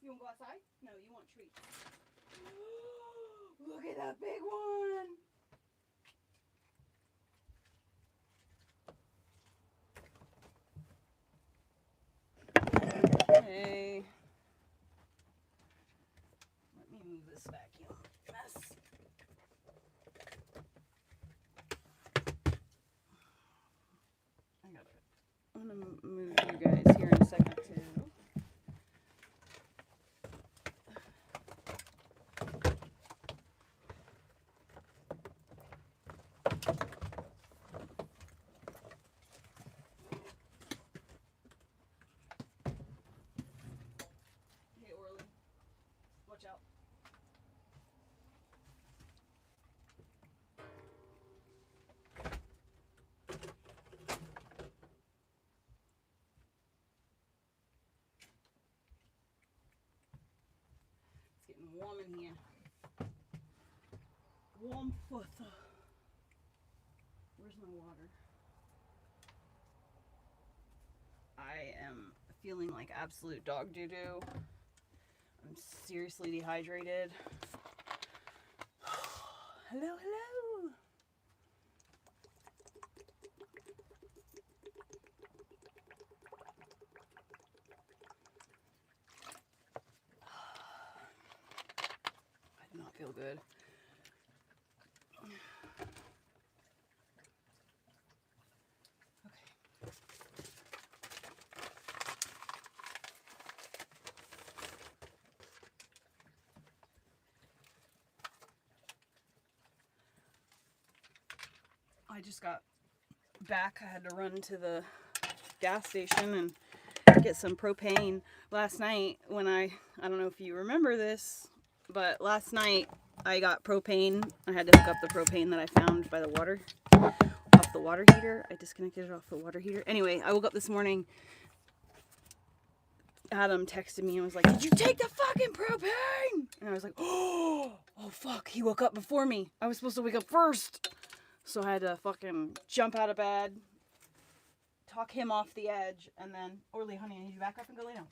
You want to go outside? No, you want treats. Look at that big one. Hey. Let me move this vacuum mess. I'm gonna move you guys here in a second too. Hey Orly, watch out. It's getting warm in here. Warm water. Where's my water? I am feeling like absolute dog doo-doo. I'm seriously dehydrated. Hello, hello. I do not feel good. I just got back. I had to run to the gas station and get some propane. Last night when I don't know if you remember this, but last night I got propane. I had to hook up the propane that I found by the water, off the water heater. I disconnected it off the water heater. Anyway, I woke up this morning. Adam texted me and was like, "Did you take the fucking propane?" And I was like, oh fuck, he woke up before me. I was supposed to wake up first. So I had to fucking jump out of bed, talk him off the edge, and then, Orly, honey, I need you back up and go lay down.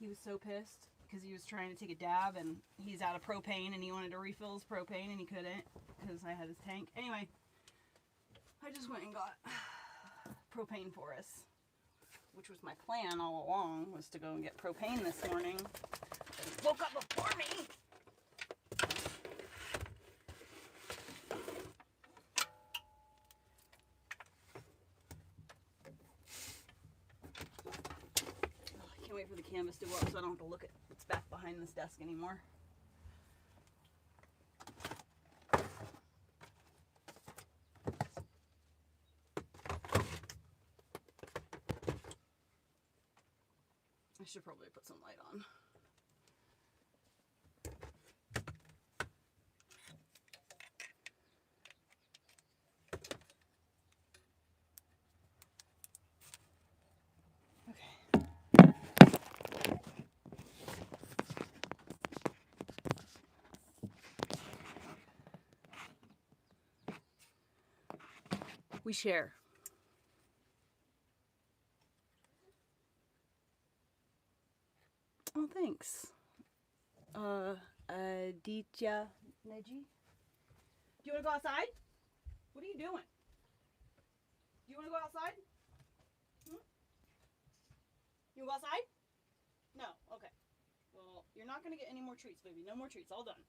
He was so pissed because he was trying to take a dab and he's out of propane and he wanted to refill his propane and he couldn't because I had his tank. Anyway, I just went and got propane for us, which was my plan all along, was to go and get propane this morning. But he woke up before me. Wait for the canvas to go up so I don't have to look at what's back behind this desk anymore. I should probably put some light on. We share. Oh, thanks. Aditya Neji. Do you want to go outside? What are you doing? Do you want to go outside? Hmm? You want to go outside? No. Okay. Well, you're not going to get any more treats, baby. No more treats. All done.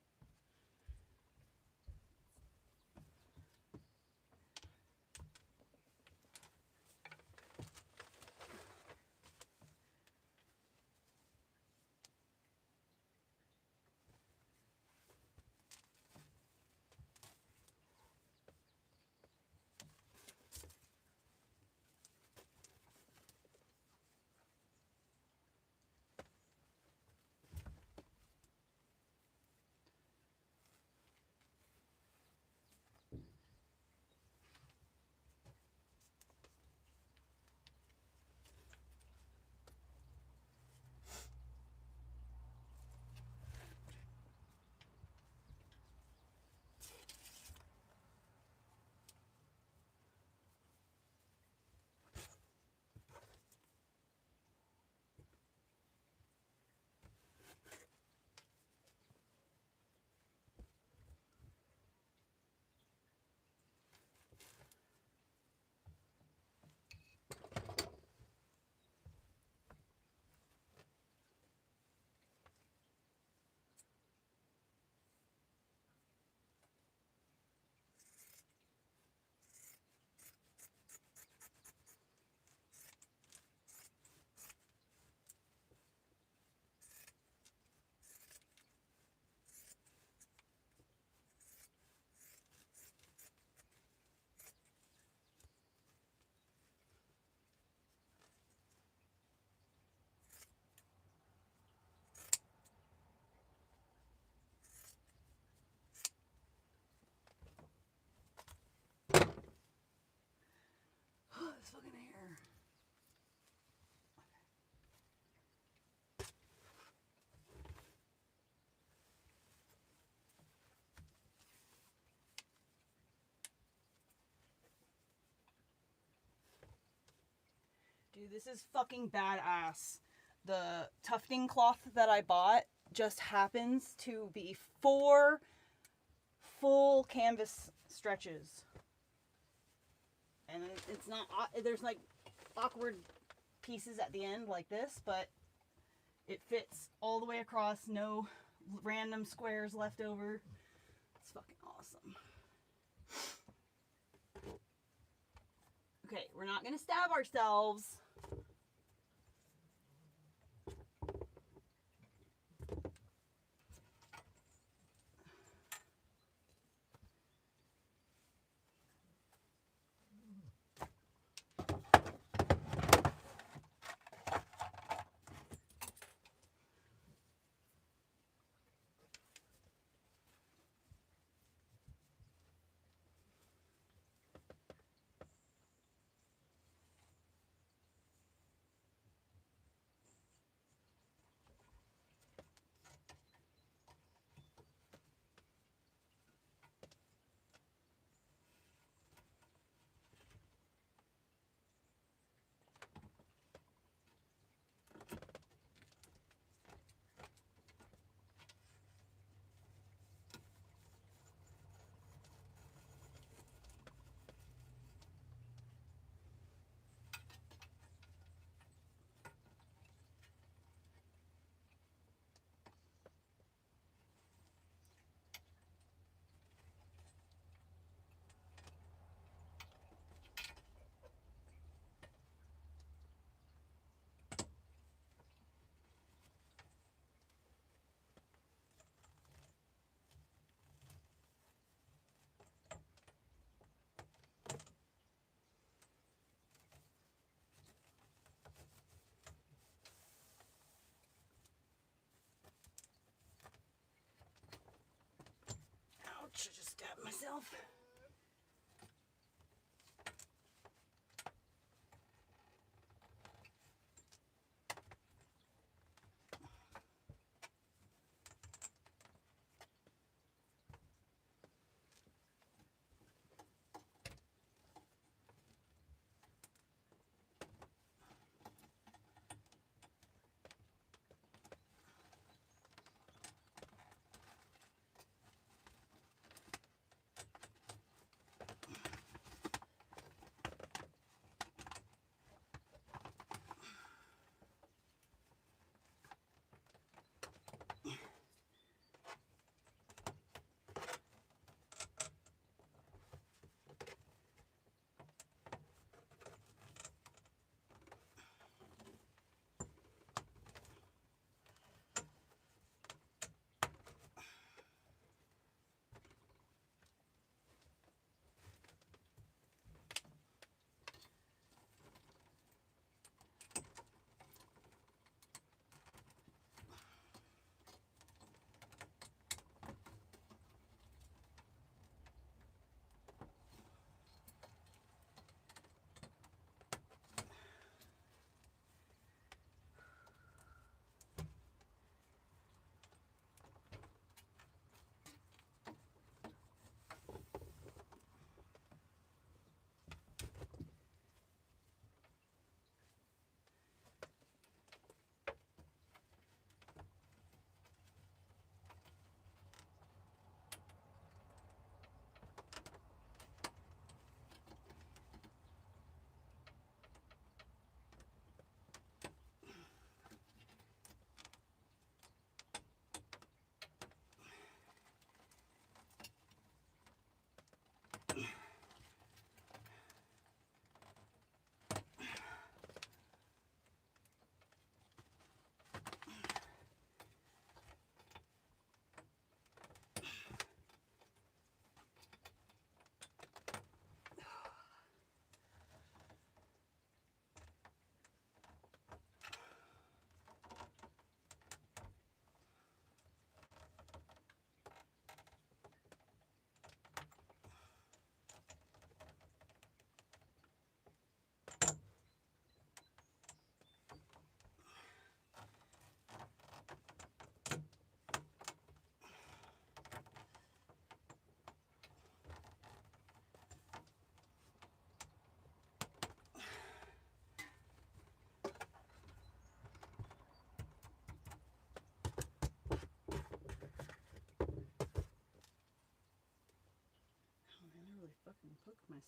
Dude, this is fucking badass. The tufting cloth that I bought just happens to be 4 full canvas stretches. And it's not, there's like awkward pieces at the end like this, but it fits all the way across, no random squares left over. It's fucking awesome. Okay, we're not gonna stab ourselves. Ouch, I just stabbed myself.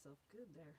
myself good there.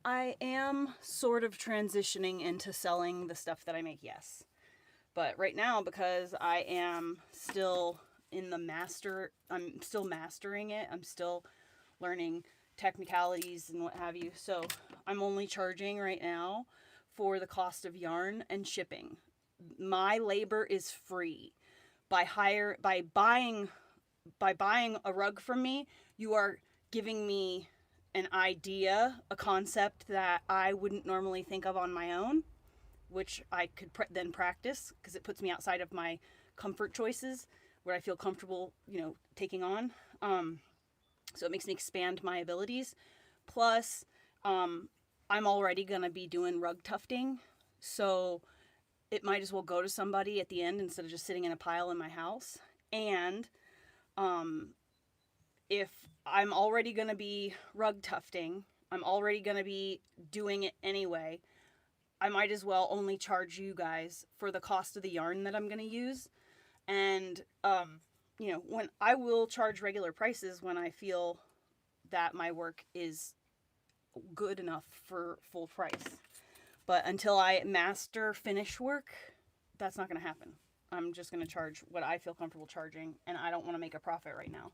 I am sort of transitioning into selling the stuff that I make, yes. But right now, because I am still I'm still mastering it. I'm still learning technicalities and what have you. So I'm only charging right now for the cost of yarn and shipping. My labor is free. By buying a rug from me, you are giving me an idea, a concept that I wouldn't normally think of on my own, which I could then practice because it puts me outside of my comfort choices where I feel comfortable, taking on. So it makes me expand my abilities. Plus, I'm already going to be doing rug tufting, so it might as well go to somebody at the end instead of just sitting in a pile in my house. And if I'm already going to be rug tufting, I'm already going to be doing it anyway, I might as well only charge you guys for the cost of the yarn that I'm going to use. And, when I will charge regular prices when I feel that my work is good enough for full price. But until I master finish work, that's not going to happen. I'm just going to charge what I feel comfortable charging, and I don't want to make a profit right now.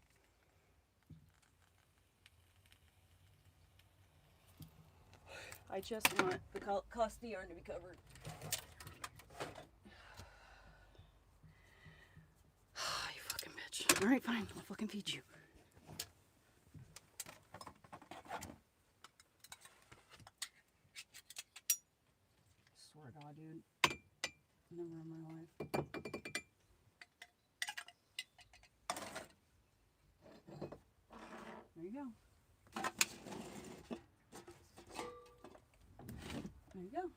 I just want the cost of the yarn to be covered. You fucking bitch. Alright, fine. I'll fucking feed you. Swear to God, dude. Never in my life. There you go. There you go.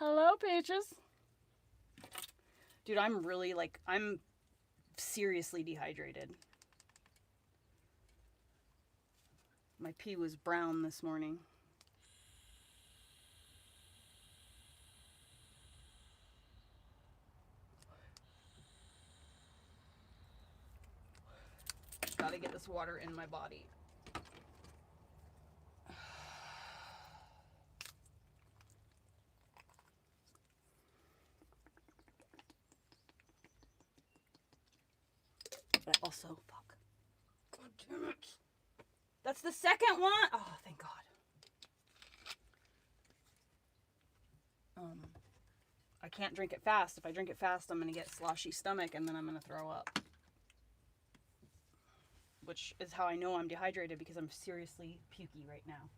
Hello, Peaches. Dude, I'm seriously dehydrated. My pee was brown this morning. Gotta get this water in my body. But also, fuck. God damn it. That's the second one? Oh, thank God. I can't drink it fast. If I drink it fast, I'm going to get sloshy stomach and then I'm going to throw up. Which is how I know I'm dehydrated, because I'm seriously pukey right now.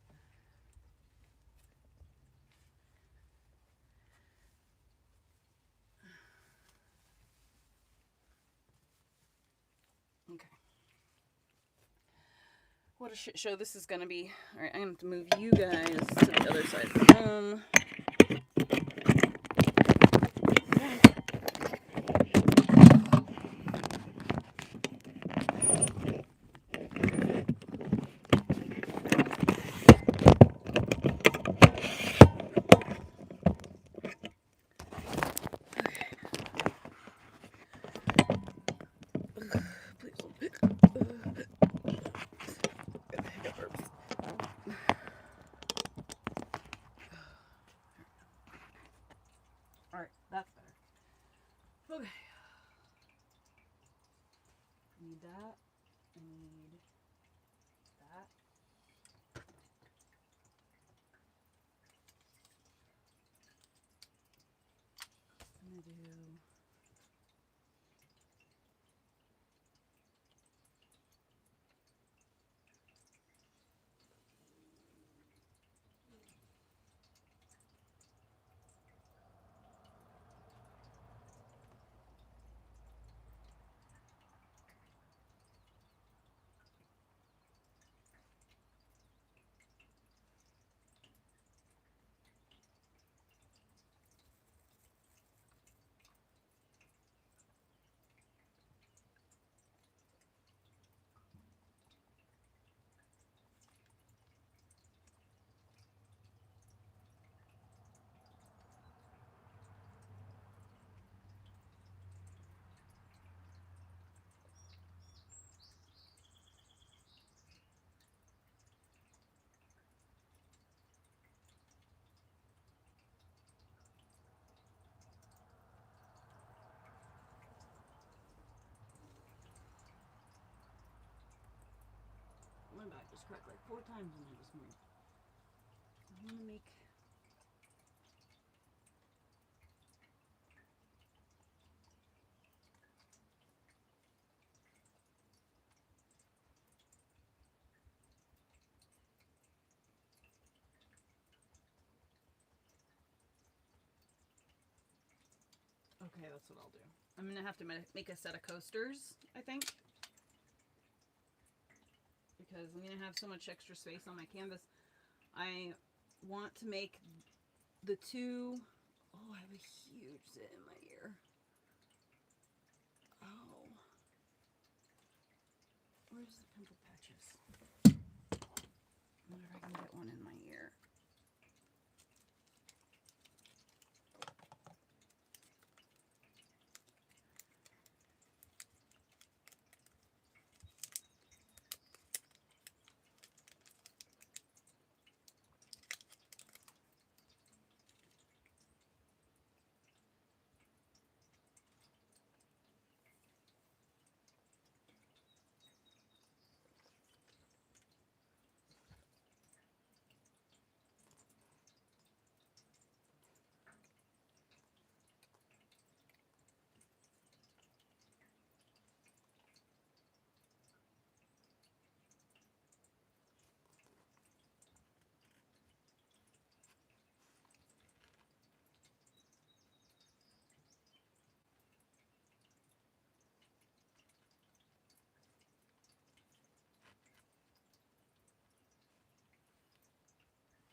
Okay. What a shit show this is going to be. Alright, I'm going to move you guys to the other side of the room. Alright, that's better. Okay. I need that. I need that. I'm gonna do my back just cracked like 4 times in there this morning. I'm gonna make okay, that's what I'll do. I'm gonna have to make a set of coasters, I think. Because I'm going to have so much extra space on my canvas. I want to make the two... Oh, I have a huge zit in my ear. Oh. Where's the pimple patches? I wonder if I can get one in my ear.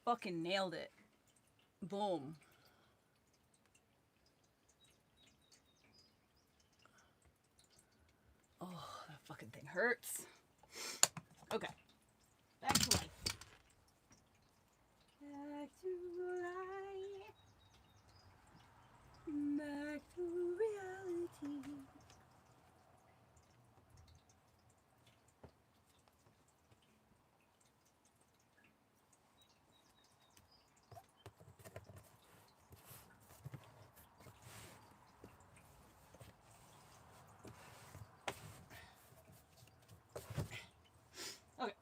Fucking nailed it. Boom. Oh, that fucking thing hurts. Okay. Back to life. Back to life. Back to reality. Okay.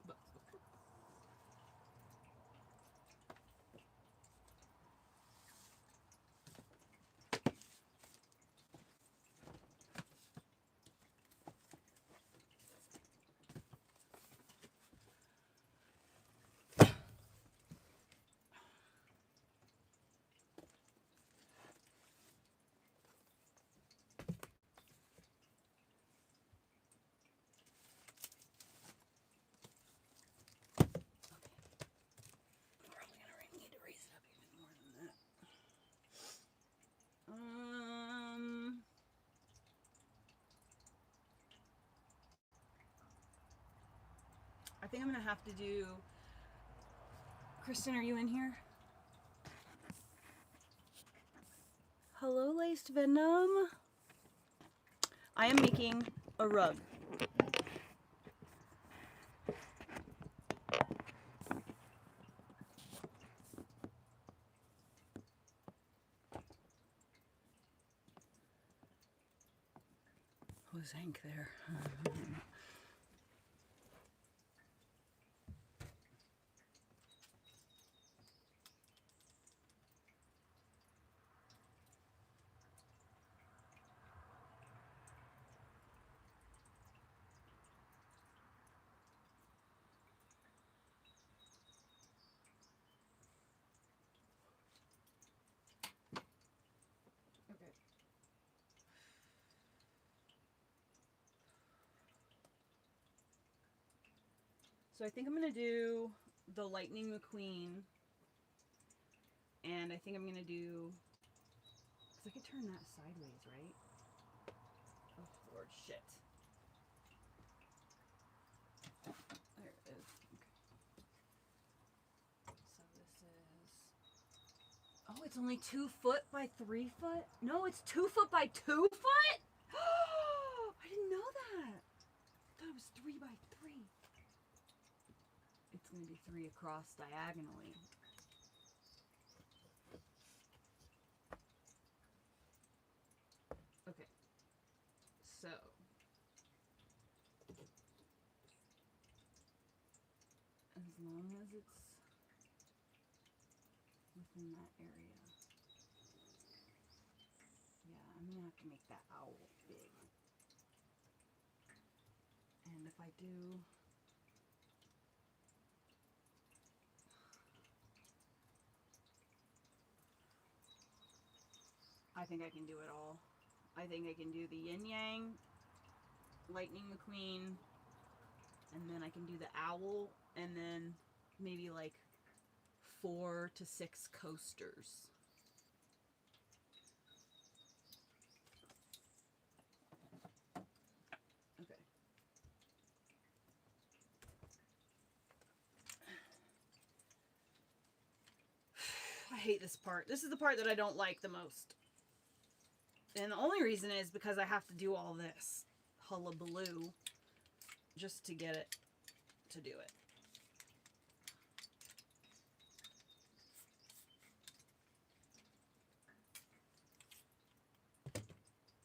I think I'm gonna have to do... Kristen, are you in here? Hello, Laced Venom. I am making a rug. Was Hank there? Okay. So I think I'm going to do the Lightning McQueen. And I think I'm going to do... Because I could turn that sideways, right? Oh, Lord, shit. There it is. Okay. So this is... Oh, it's only 2 foot by 3 foot? No, it's 2 foot by 2 foot? I didn't know that. I thought it was 3 by 3. It's going to be 3 across diagonally. Okay. So. As long as it's within that area. Yeah, I'm going to have to make that owl big. And if I do... I think I can do it all. I think I can do the yin yang, Lightning McQueen, and then I can do the owl, and then maybe like 4 to 6 coasters. Okay. I hate this part. This is the part that I don't like the most. And the only reason is because I have to do all this hullabaloo just to get it to do it.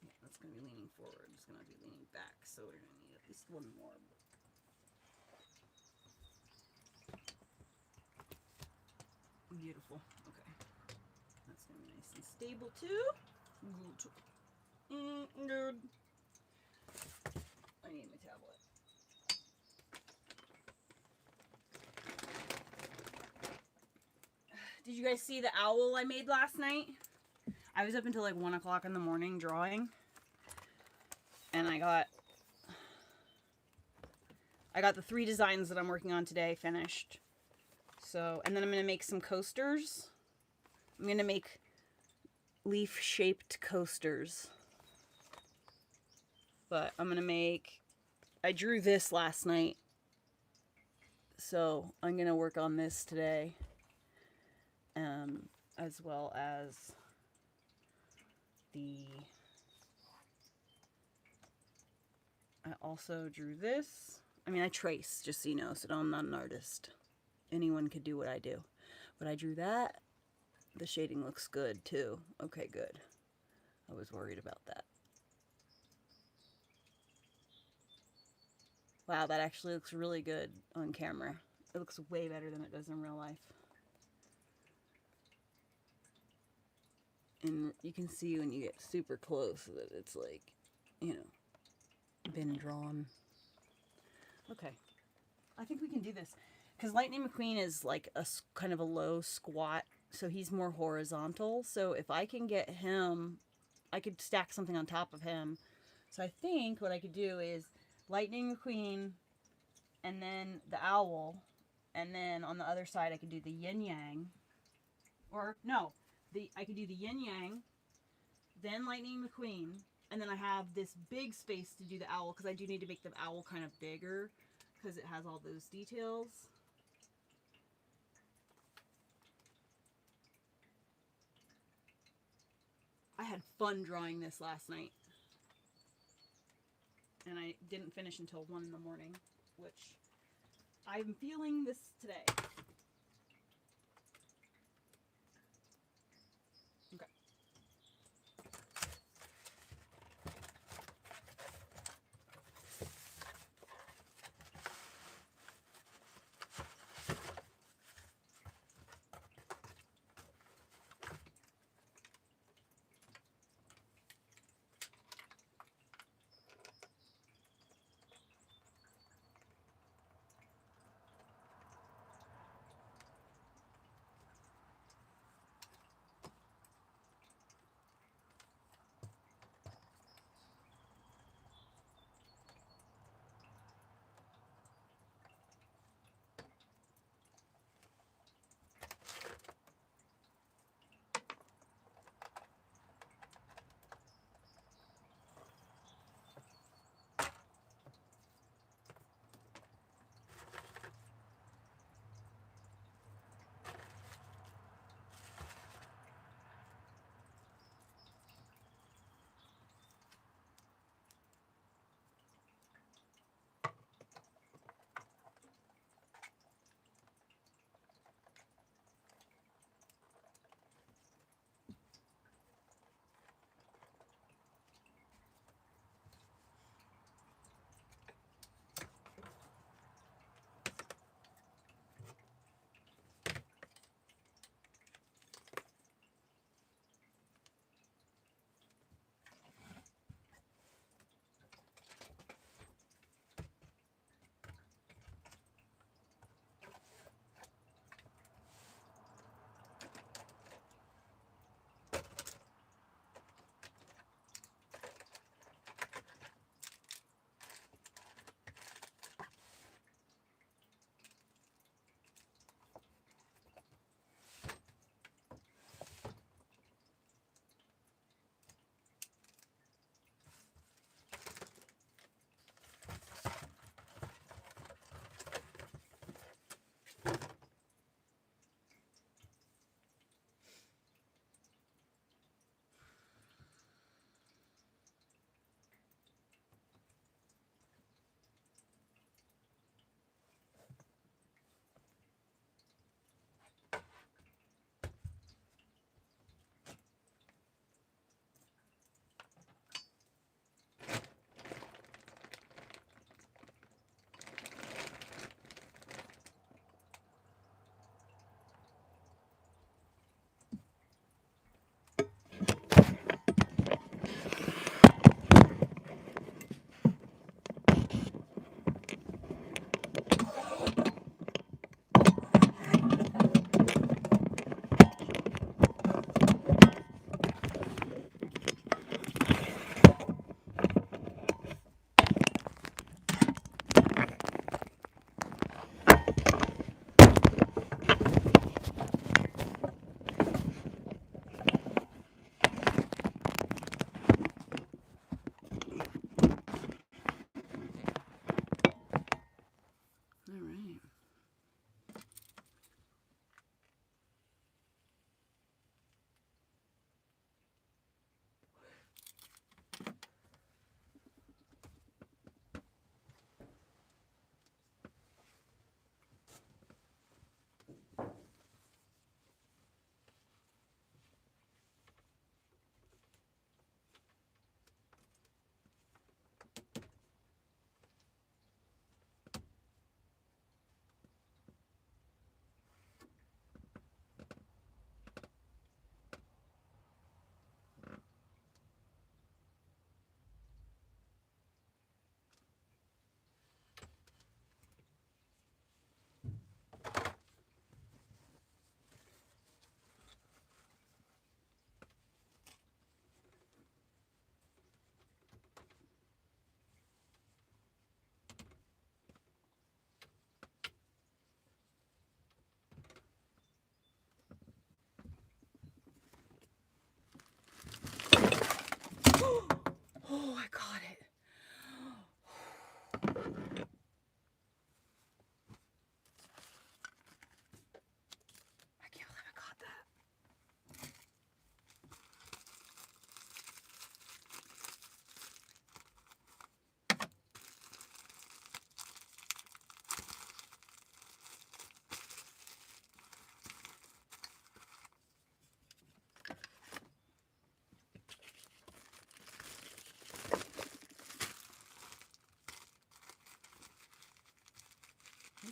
Yeah, that's going to be leaning forward. It's going to be leaning back, so we're going to need at least one more. Beautiful. Okay. That's going to be nice and stable too. Good. Good. I need my tablet. Did you guys see the owl I made last night? I was up until like 1 o'clock in the morning drawing. And I got the 3 designs that I'm working on today finished. So, and then I'm going to make some coasters. I'm going to make leaf-shaped coasters. But I'm going to make... I drew this last night. So, I'm going to work on this today. As well as the... I also drew this. I mean, I trace, just so you know, so I'm not an artist. Anyone could do what I do. But I drew that. The shading looks good, too. Okay, good. I was worried about that. Wow, that actually looks really good on camera. It looks way better than it does in real life. And you can see when you get super close that it's like, you know, been drawn. Okay. I think we can do this. Because Lightning McQueen is like a kind of a low squat, so he's more horizontal. So if I can get him, I could stack something on top of him. So I think what I could do is Lightning McQueen, and then the owl, and then on the other side I could do the yin yang. Or no, I could do the yin yang, then Lightning McQueen, and then I have this big space to do the owl, because I do need to make the owl kind of bigger because it has all those details. I had fun drawing this last night. And I didn't finish until 1 in the morning, which I'm feeling this today. Okay.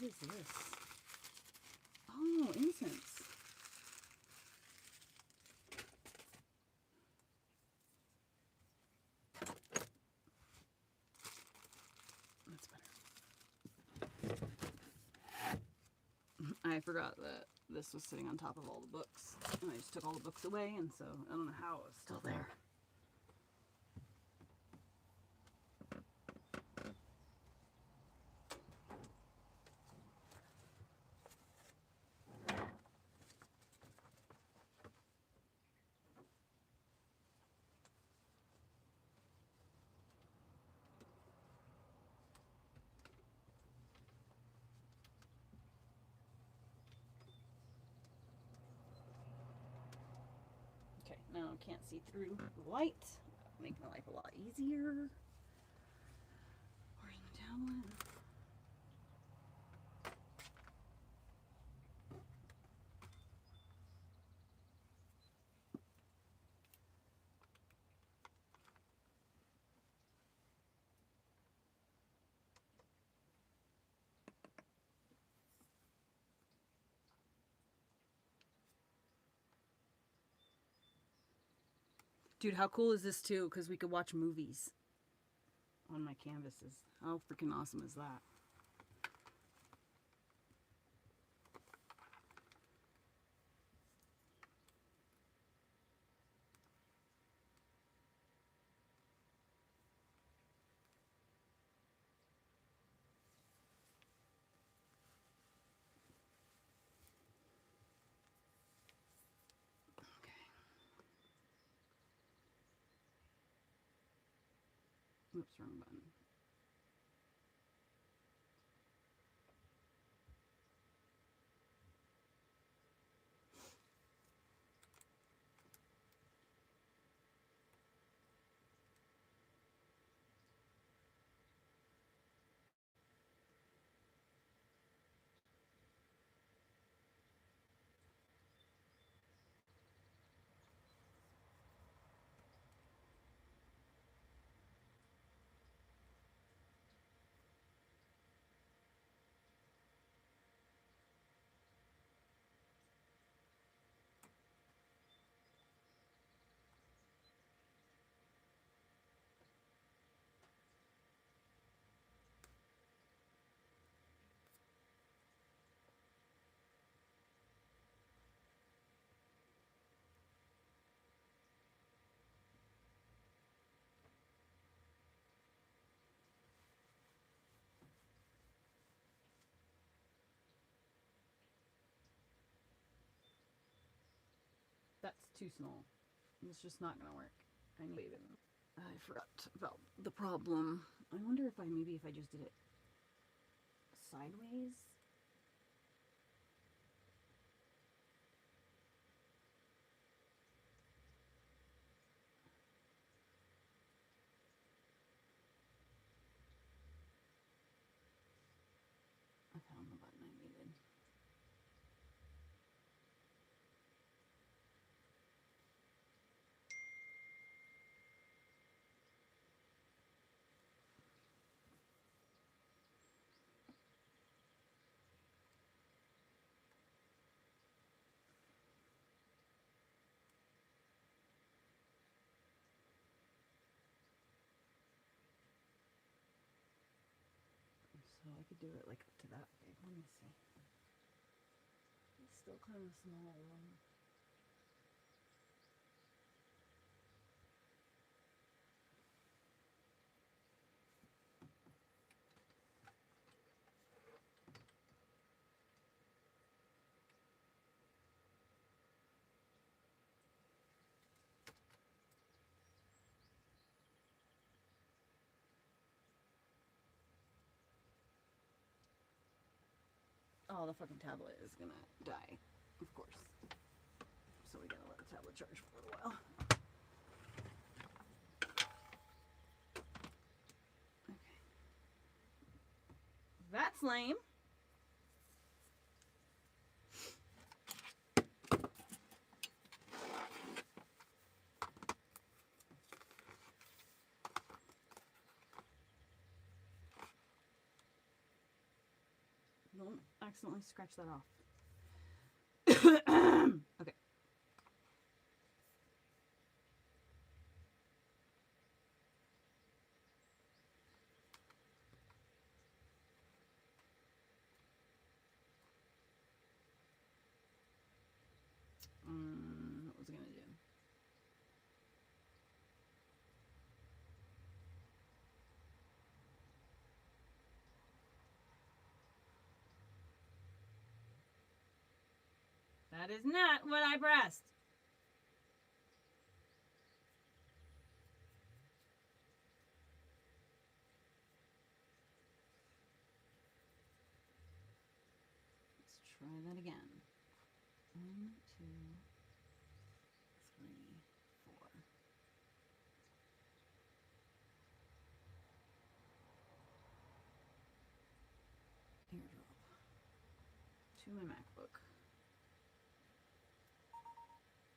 is this? Oh, incense. That's better. I forgot that this was sitting on top of all the books. And I just took all the books away, and so I don't know how it was still there. Okay, now I can't see through the light. Make my life a lot easier. Where's my tablet? Dude, how cool is this too? Because we could watch movies on my canvases. How freaking awesome is that? Oops, wrong button. That's too small. It's just not gonna work. I need it. I forgot about the problem. I wonder if maybe if I just did it sideways. I found the button I needed. So I could do it like up to that big. Let me see. It's still kind of small. Oh, the fucking tablet is gonna die, of course. So we gotta let the tablet charge for a little while. Okay. That's lame. Don't accidentally scratch that off. Okay. What was I gonna do? That is not what I pressed. Let's try that again. 1, 2, 3, 4. Airdrop to my MacBook.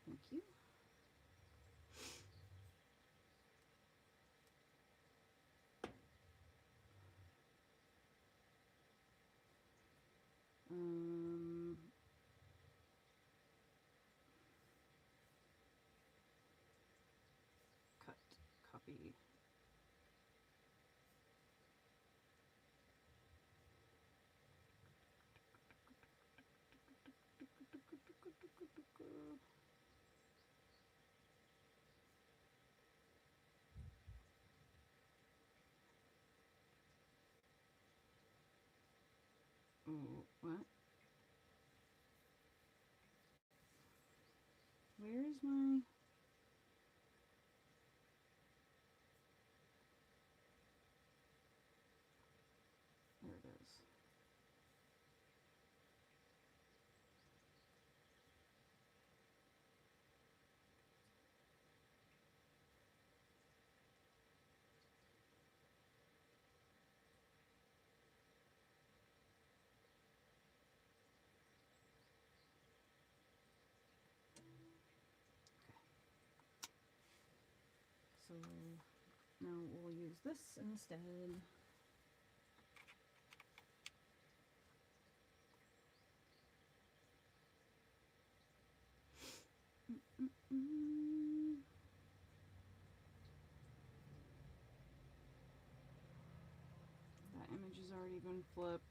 Thank you. Cut, copy. Oh, what? Where is my... There it is. So now we'll use this instead. That image has already been flipped.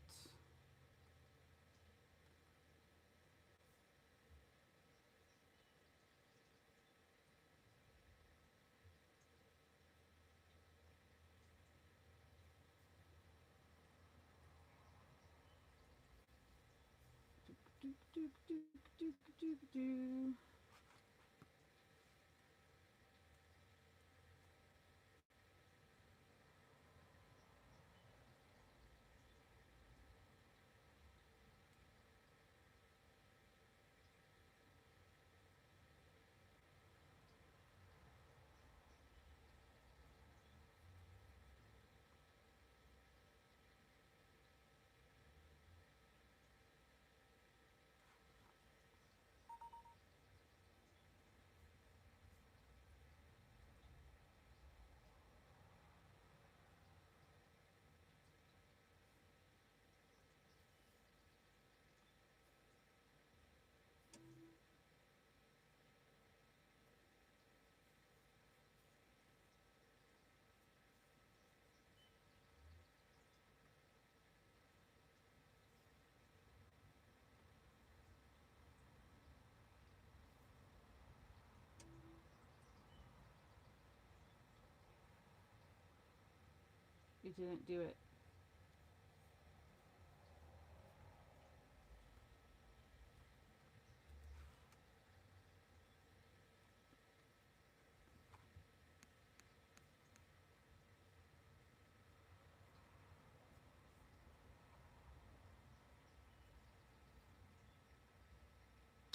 You didn't do it.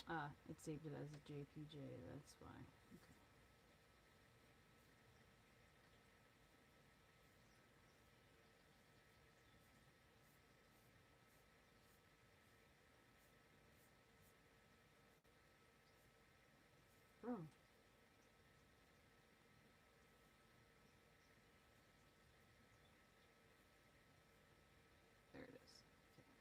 Ah, it saved it as a JPJ, that's why. Okay. Oh. There it is. Okay.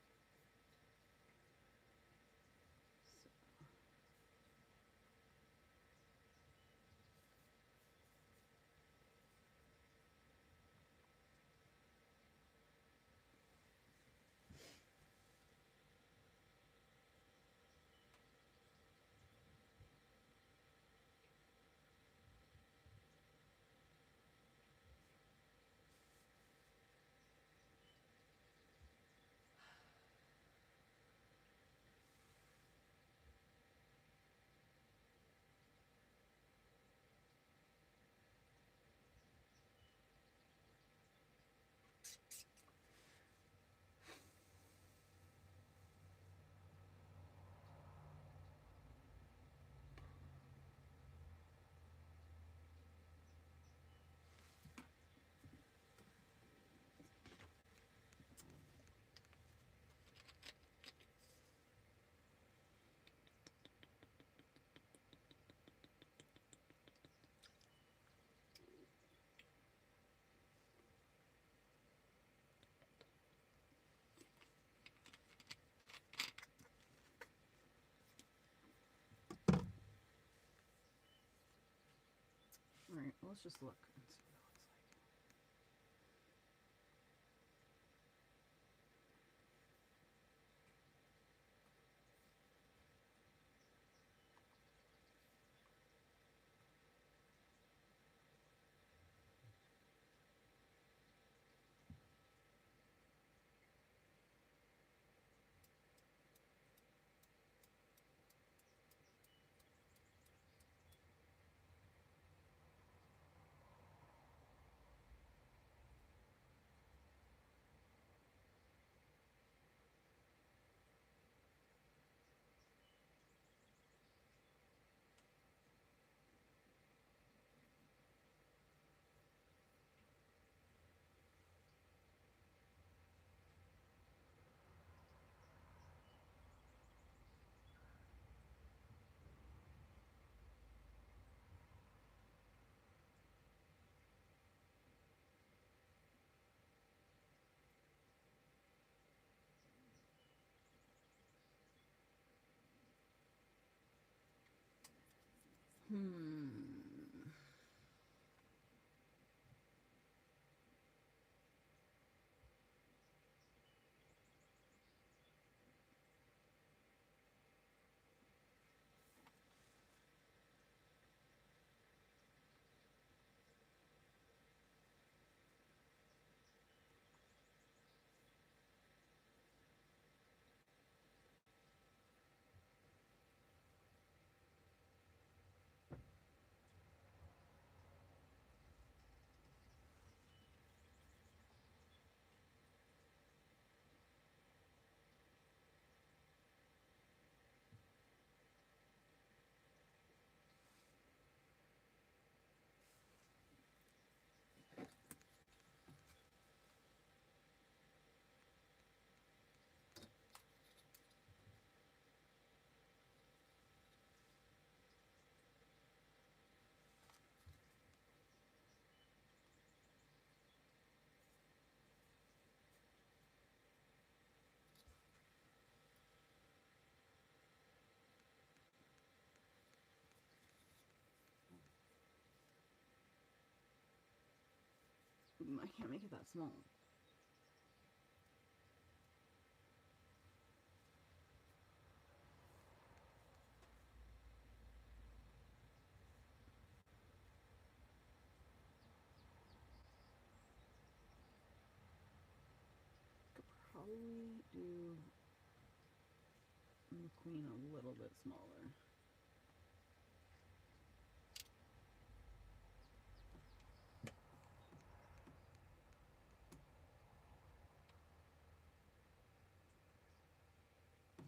Alright, let's just look and see what it looks like. I can't make it that small. Could probably do the queen a little bit smaller.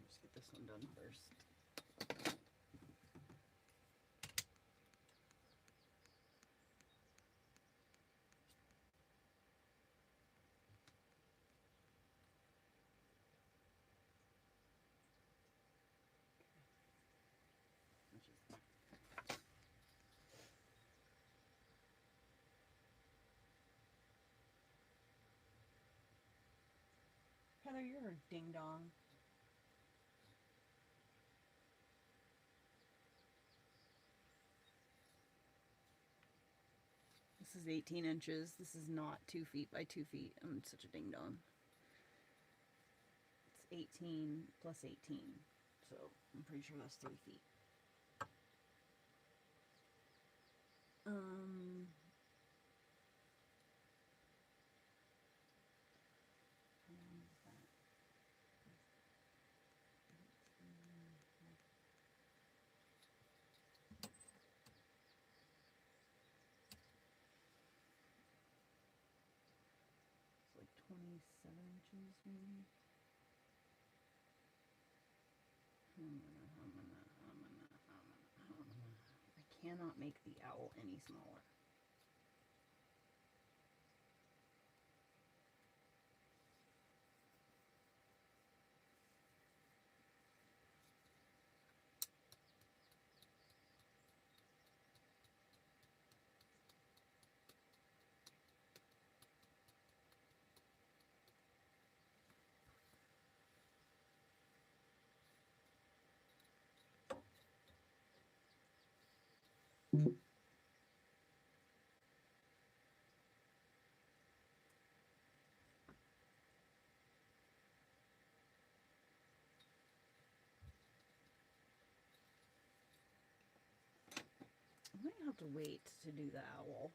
Just get this one done first. Heather, you're a ding dong. This is 18 inches. This is not 2 feet by 2 feet. I'm such a ding dong. It's 18 plus 18. So I'm pretty sure that's 3 feet. It's like 27 inches maybe. I cannot make the owl any smaller. to wait to do the owl.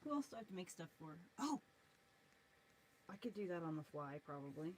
Who else do I have to make stuff for? Oh! I could do that on the fly, probably.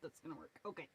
that's gonna work. Okay.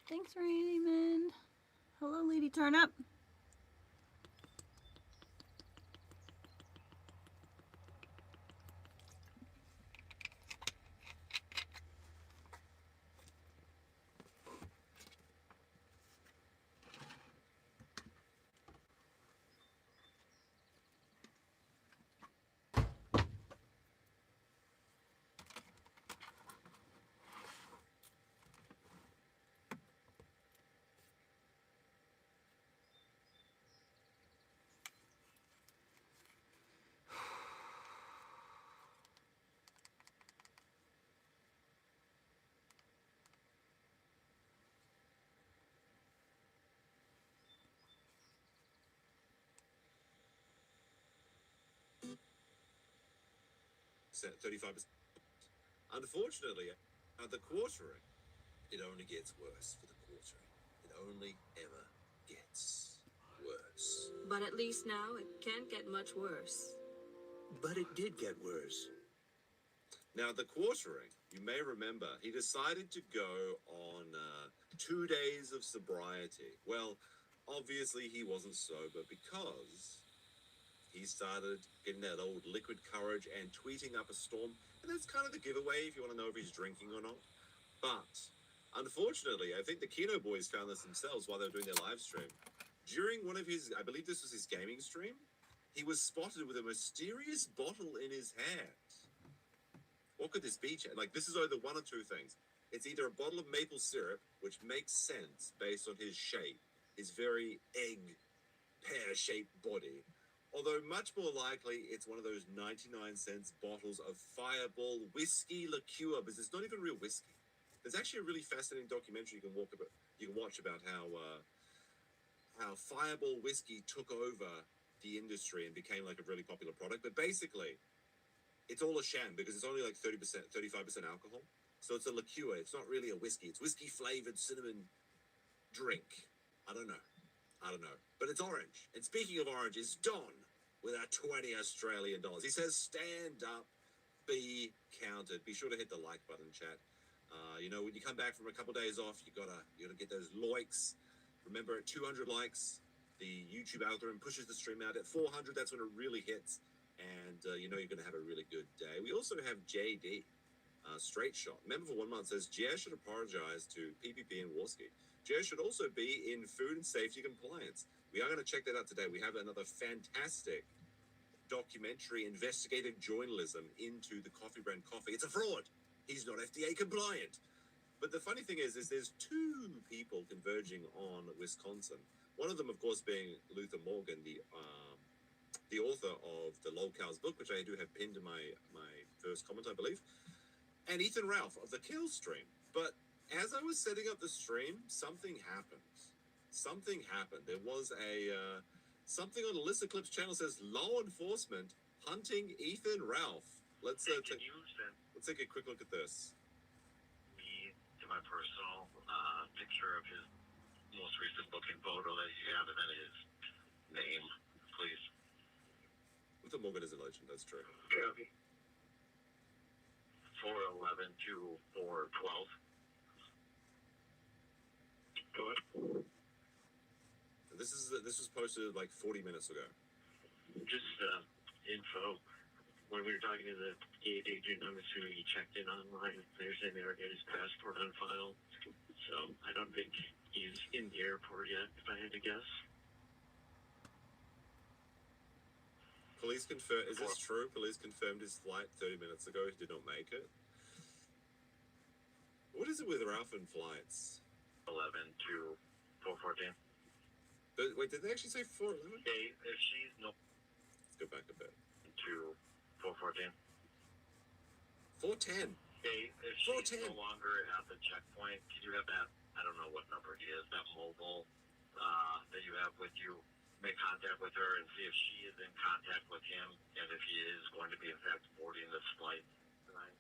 Thanks, Raymond. Hello, Lady Turnip. Percent, 35%. Unfortunately, the quartering, it only gets worse for the quartering. It only ever gets worse. But at least now it can't get much worse. But it did get worse. Now, the quartering, you may remember, he decided to go on 2 days of sobriety. Well, obviously he wasn't sober because he started getting that old liquid courage and tweeting up a storm. And that's kind of the giveaway if you want to know if he's drinking or not. But unfortunately, I think the Kino boys found this themselves while they were doing their live stream. During one of his, I believe this was his gaming stream, he was spotted with a mysterious bottle in his hand. What could this be? Like, this is either one or two things. It's either a bottle of maple syrup, which makes sense based on his shape, his very egg pear-shaped body. Although much more likely, it's one of those 99-cent bottles of Fireball whiskey liqueur, because it's not even real whiskey. There's actually a really fascinating documentary you can watch about how Fireball whiskey took over the industry and became like a really popular product. But basically, it's all a sham because it's only like 30%, 35% alcohol. So it's a liqueur. It's not really a whiskey. It's whiskey-flavored cinnamon drink. I don't know. But it's orange. And speaking of orange, it's Don with our 20 Australian dollars. He says, stand up, be counted. Be sure to hit the like button, chat. When you come back from a couple days off, you gotta get those likes. Remember, at 200 likes, the YouTube algorithm pushes the stream out. At 400, that's when it really hits. and you know you're going to have a really good day. We also have JD, Straight Shot. Member for 1 month says, Jer should apologize to PPP and Warski. Jer should also be in food and safety compliance. We are going to check that out today. We have another fantastic documentary investigative journalism into the coffee brand coffee. It's a fraud. He's not FDA compliant. But the funny thing is there's two people converging on Wisconsin. One of them, of course, being Luther Morgan, the author of the Lolcows book, which I do have pinned in my first comment, I believe, and Ethan Ralph of the Kill stream. But as I was setting up the stream, something happened. Something happened. There was a something on Alyssa Clip's channel says law enforcement hunting Ethan Ralph. Let's take a quick look at this. Me to my personal picture of his most recent booking photo that you have, and then his name, please. Luther Morgan is a legend. That's true. Copy. 411 to 412. Go ahead. This was posted like 40 minutes ago. Just info. When we were talking to the gate agent, I'm assuming he checked in online. They're saying they already had his passport on file. So I don't think he's in the airport yet, if I had to guess. Police confirm. Is this true? Police confirmed his flight 30 minutes ago. He did not make it. What is it with Ralph and flights? 11 to 414. Wait, did they actually say 411? Hey, if she's no Let's go back a bit. to 414. 410. Hey, if she's 410. no longer at the checkpoint, can you have that? I don't know what number he is. That mobile that you have with you. Make contact with her and see if she is in contact with him and if he is going to be in fact boarding this flight tonight.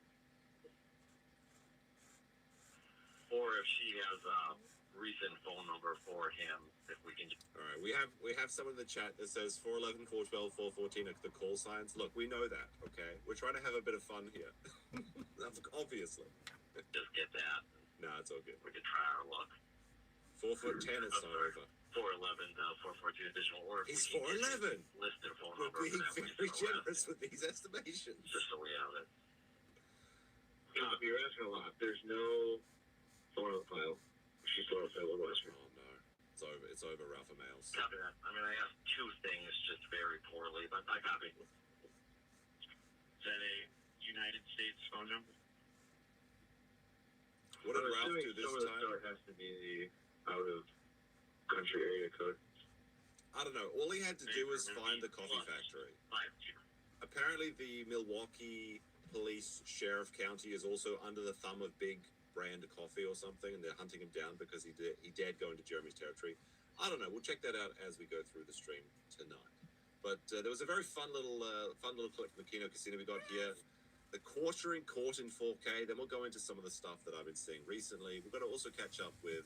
Or if she has a recent phone number for him, if we can. All right, we have someone in the chat that says 411, 412, 414 are the call signs. Look, we know that, okay? We're trying to have a bit of fun here. Obviously. Just get that. No, it's all good. We could try our luck. 4'10" is not over. 411, 414 additional, or if He's we can get 4'11". listed phone We're number. being for that very recent generous arrest, with these estimations. just so we have it. Copy, you're asking a lot. There's no phone on the file. She's on the file with Western. Oh no, it's over, Ralph and Males. Copy that. I mean, I asked two things just very poorly, but I copy. Is that a United States phone number? What did Ralph do this time? It has to be the out of country area code. I don't know. All he had to do was find the coffee factory. 52. Apparently, the Milwaukee Police Sheriff County is also under the thumb of Big Brand Coffee or something, and they're hunting him down because he dared go into Jeremy's territory. I don't know. We'll check that out as we go through the stream tonight. But there was a very fun little clip from the Kino Casino we got here. The quartering court in 4K. Then we'll go into some of the stuff that I've been seeing recently. We've got to also catch up with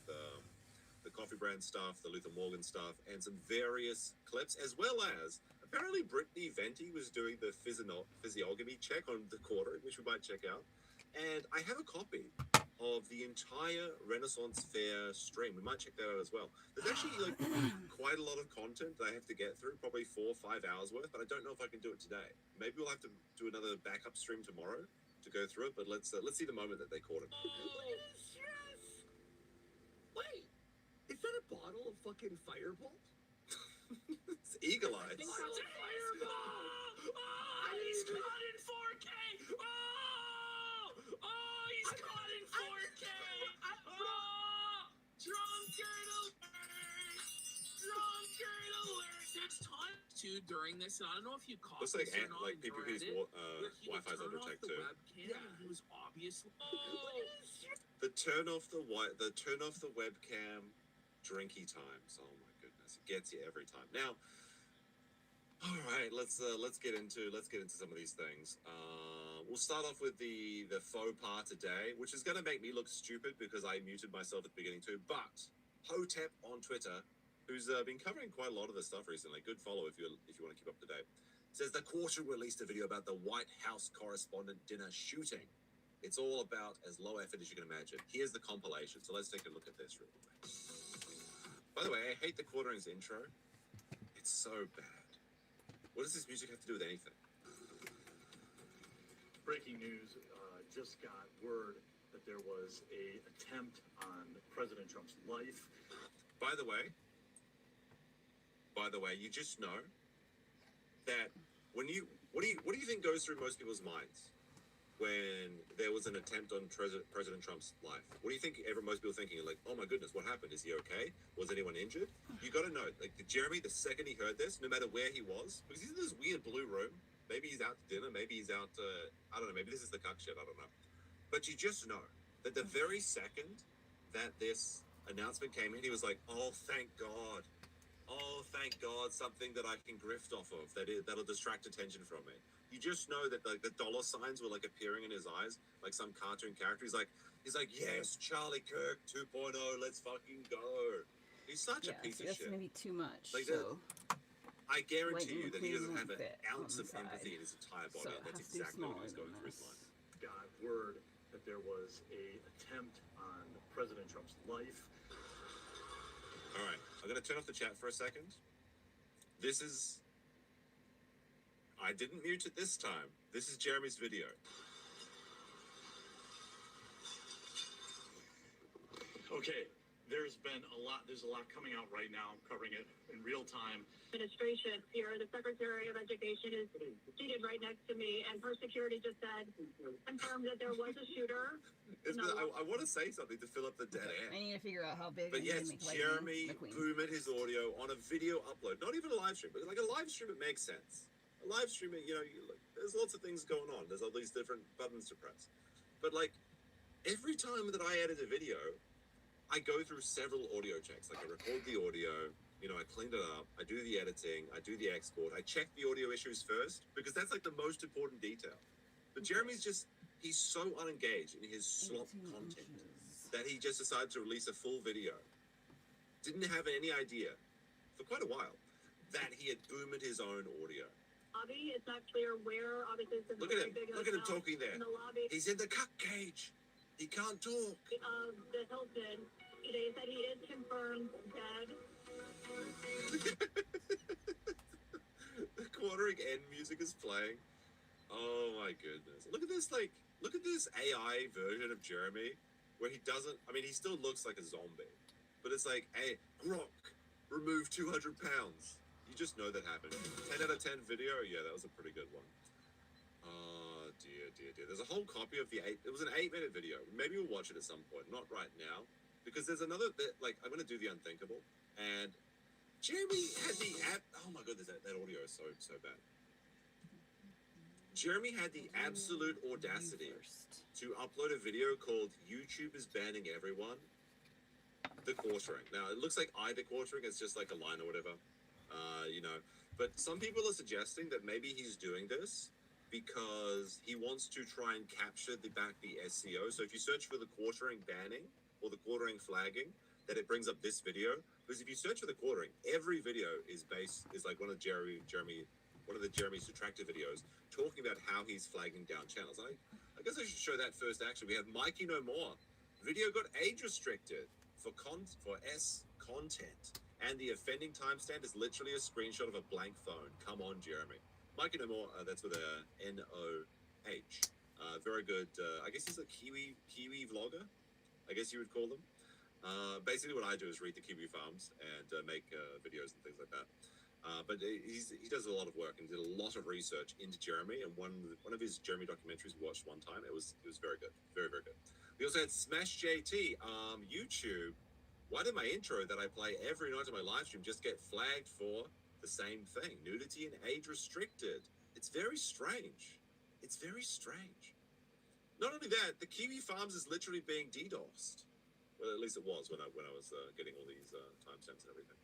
the coffee brand stuff, the Luther Morgan stuff, and some various clips, as well as apparently Brittany Venti was doing the physiognomy check on the quartering, which we might check out. And I have a copy of the entire Renaissance Fair stream. We might check that out as well. There's actually like quite a lot of content that I have to get through, probably 4 or 5 hours worth, but I don't know if I can do it today. Maybe we'll have to do another backup stream tomorrow to go through it, but let's see the moment that they caught him. Wait, is that a bottle of fucking Fireball? It's Eagle Eyes. It's a Fireball! Oh, he's caught in 4K! Oh, he's caught in 4K! Drunkard alert! Drunkard alert! There's times too during this, and I don't know if you caught Looks like this or not like in PPP's Reddit, where he would Wi-Fi's turn under off tech the too. webcam, and he was obviously. The turn off the webcam drinky times. Oh my goodness, it gets you every time. Now, all right, let's get into some of these things. We'll start off with the faux pas today, which is going to make me look stupid because I muted myself at the beginning too. But Hotep on Twitter, who's been covering quite a lot of this stuff recently, good follow if you want to keep up to date, says the Quarter released a video about the White House correspondent dinner shooting. It's all about as low effort as you can imagine. Here's the compilation, so let's take a look at this real quick. By the way, I hate the Quartering's intro. It's so bad. What does this music have to do with anything? Breaking news, just got word that there was a attempt on President Trump's life. By the way, you just know that when what do you think goes through most people's minds when there was an attempt on President Trump's life? What do you think most people thinking? Like, oh my goodness, what happened? Is he okay? Was anyone injured? You got to know, like, Jeremy, the second he heard this, no matter where he was, because he's in this weird blue room. Maybe he's out to dinner. Maybe he's out to, I don't know. Maybe this is the cuck shit. I don't know. But you just know that the very second that this announcement came in, he was like, oh, thank God. Oh, thank God, something that I can grift off of, that'll distract attention from me. You just know that like the dollar signs were like appearing in his eyes, like some cartoon character. He's like, yes, Charlie Kirk 2.0, let's fucking go. He's such a piece of that's shit. gonna be too much. Like, so I guarantee you Lightning that he doesn't McQueen have an won't fit ounce on of the side. empathy in his entire body. So And it that's has to be exactly what smaller was going than through his this. mind. Got word that there was a attempt on President Trump's life. All right, I'm gonna turn off the chat for a second. This is. I didn't mute it this time. This is Jeremy's video. Okay, there's a lot coming out right now. I'm covering it in real time. Administration here, the Secretary of Education is seated right next to me, and her security just said, confirmed that there was a shooter. I want to say something to fill up the dead air. I need to figure out how big But I yes, need to make Lightning Jeremy McQueen. boomed his audio on a video upload. Not even a live stream, but like a live stream, it makes sense. A live stream, there's lots of things going on. There's all these different buttons to press. But like, every time that I edit a video, I go through several audio checks. Like I record the audio, I clean it up, I do the editing, I do the export, I check the audio issues first, because that's like the most important detail. But Jeremy's he's so unengaged in his slop content that he just decided to release a full video. Didn't have any idea, for quite a while, that he had boomed his own audio. Lobby, it's not clear where, obviously, it's Look at him, look at him talking there. in the lobby He's in the cuck cage. He can't talk. of the Hilton. They said he is confirmed dead. The quartering end music is playing. Oh my goodness. Look at this AI version of Jeremy where he still looks like a zombie. But it's like, hey, Grok, remove 200 pounds. You just know that happened. 10 out of 10 video? Yeah, that was a pretty good one. Oh, dear. There's a whole copy of it was an 8-minute video. Maybe we'll watch it at some point. Not right now. Because there's another bit, like, I'm going to do the unthinkable. And Jeremy had the oh my goodness, that audio is so bad. Jeremy had the absolute audacity to upload a video called YouTube is banning everyone. The quartering. Now, it looks like the quartering is just like a line or whatever. But some people are suggesting that maybe he's doing this because he wants to try and capture the SEO. So if you search for the quartering banning or the quartering flagging, that it brings up this video. Because if you search for the quartering, every video is like one of the Jeremy's detractor videos talking about how he's flagging down channels. I guess I should show that first. Actually, we have Mikey No More. Video got age restricted for S content. And the offending timestamp is literally a screenshot of a blank phone. Come on, Jeremy. Mikey No More, that's with a N-O-H. Very good. I guess he's a Kiwi vlogger, I guess you would call them. Basically what I do is read the Kiwi farms and make videos and things like that. But he does a lot of work and did a lot of research into Jeremy. And one of his Jeremy documentaries we watched one time. It was very good. Very, very good. We also had Smash JT, YouTube. Why did my intro that I play every night on my live stream just get flagged for the same thing? Nudity and age restricted. It's very strange. It's very strange. Not only that, the Kiwi Farms is literally being DDoSed. Well, at least it was when I was getting all these timestamps and everything.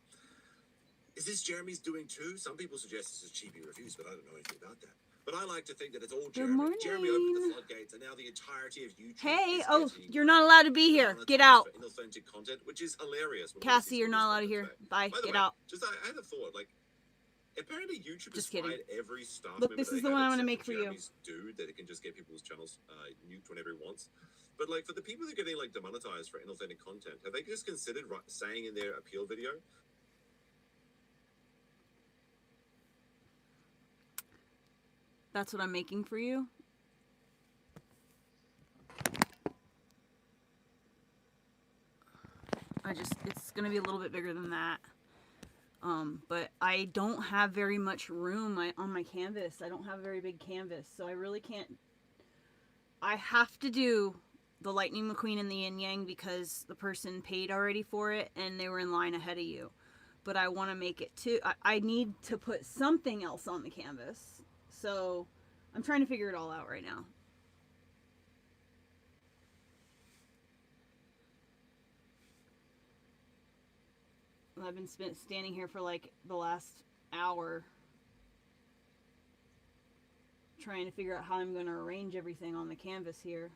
Is this Jeremy's doing too? Some people suggest this is cheapy reviews, but I don't know anything about that. But I like to think that it's all Jeremy. Good morning. Jeremy opened the floodgates, and now the entirety of YouTube. Hey, is getting you're not allowed to be here. Get out. Inauthentic content, which is hilarious. Cassie, you're not allowed to hear. Bye. By the Get way, out. I had a thought. Like, apparently YouTube Just has kidding. fired every staff Look, member this they is the have one I wanna except make for you. Jeremy's dude that it can just get people's channels nuked whenever he wants. But like for the people that are getting like demonetized for inauthentic content, have they just considered saying in their appeal video? That's what I'm making for you. going to be a little bit bigger than that. But I don't have very much room on my canvas. I don't have a very big canvas, so I really can't. I have to do the Lightning McQueen and the Yin Yang because the person paid already for it and they were in line ahead of you. But I want to make it too. I need to put something else on the canvas. So I'm trying to figure it all out right now. I've been standing here for like the last hour trying to figure out how I'm going to arrange everything on the canvas here.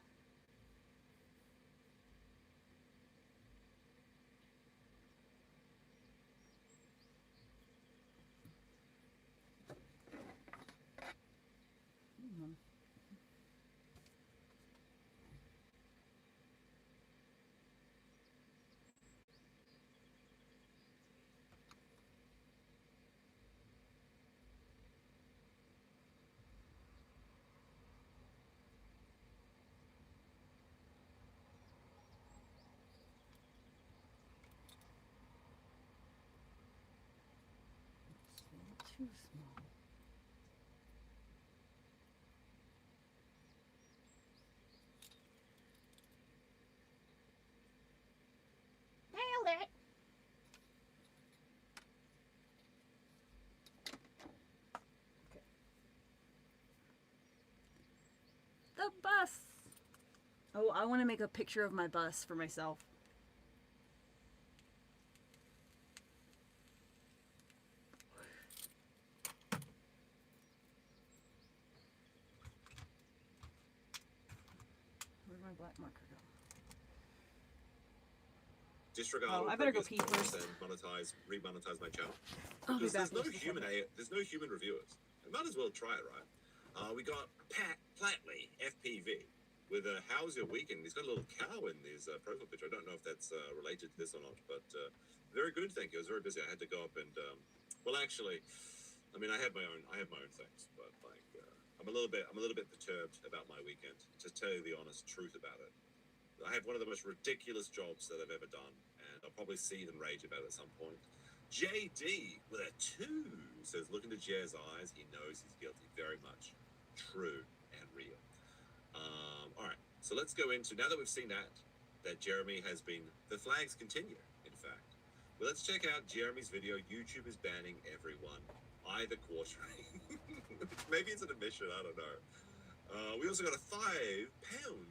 Too small. Nailed it. Okay. The bus. Oh, I want to make a picture of my bus for myself. Where'd my black marker go? Disregard Oh, all I better go previous pee posts first. and remonetize my channel. I'll be Because back. there's no human reviewers. I might as well try it, right? We got Pat Platley, FPV, with a how's your weekend? He's got a little cow in his profile picture. I don't know if that's related to this or not, but very good, thank you. I was very busy. I had to go up and well, actually, I mean, I have my own things, but like, I'm a little bit perturbed about my weekend. To tell you the honest truth about it, I have one of the most ridiculous jobs that I've ever done, and I'll probably seethe and rage about it at some point. JD with a 2 says, look into Jer's eyes, he knows he's guilty. Very much true and real. All right, so let's go into, now that we've seen that Jeremy has been, the flags continue, in fact. Well, let's check out Jeremy's video. YouTube is banning everyone, either quartering. Maybe it's an admission, I don't know. We also got a £5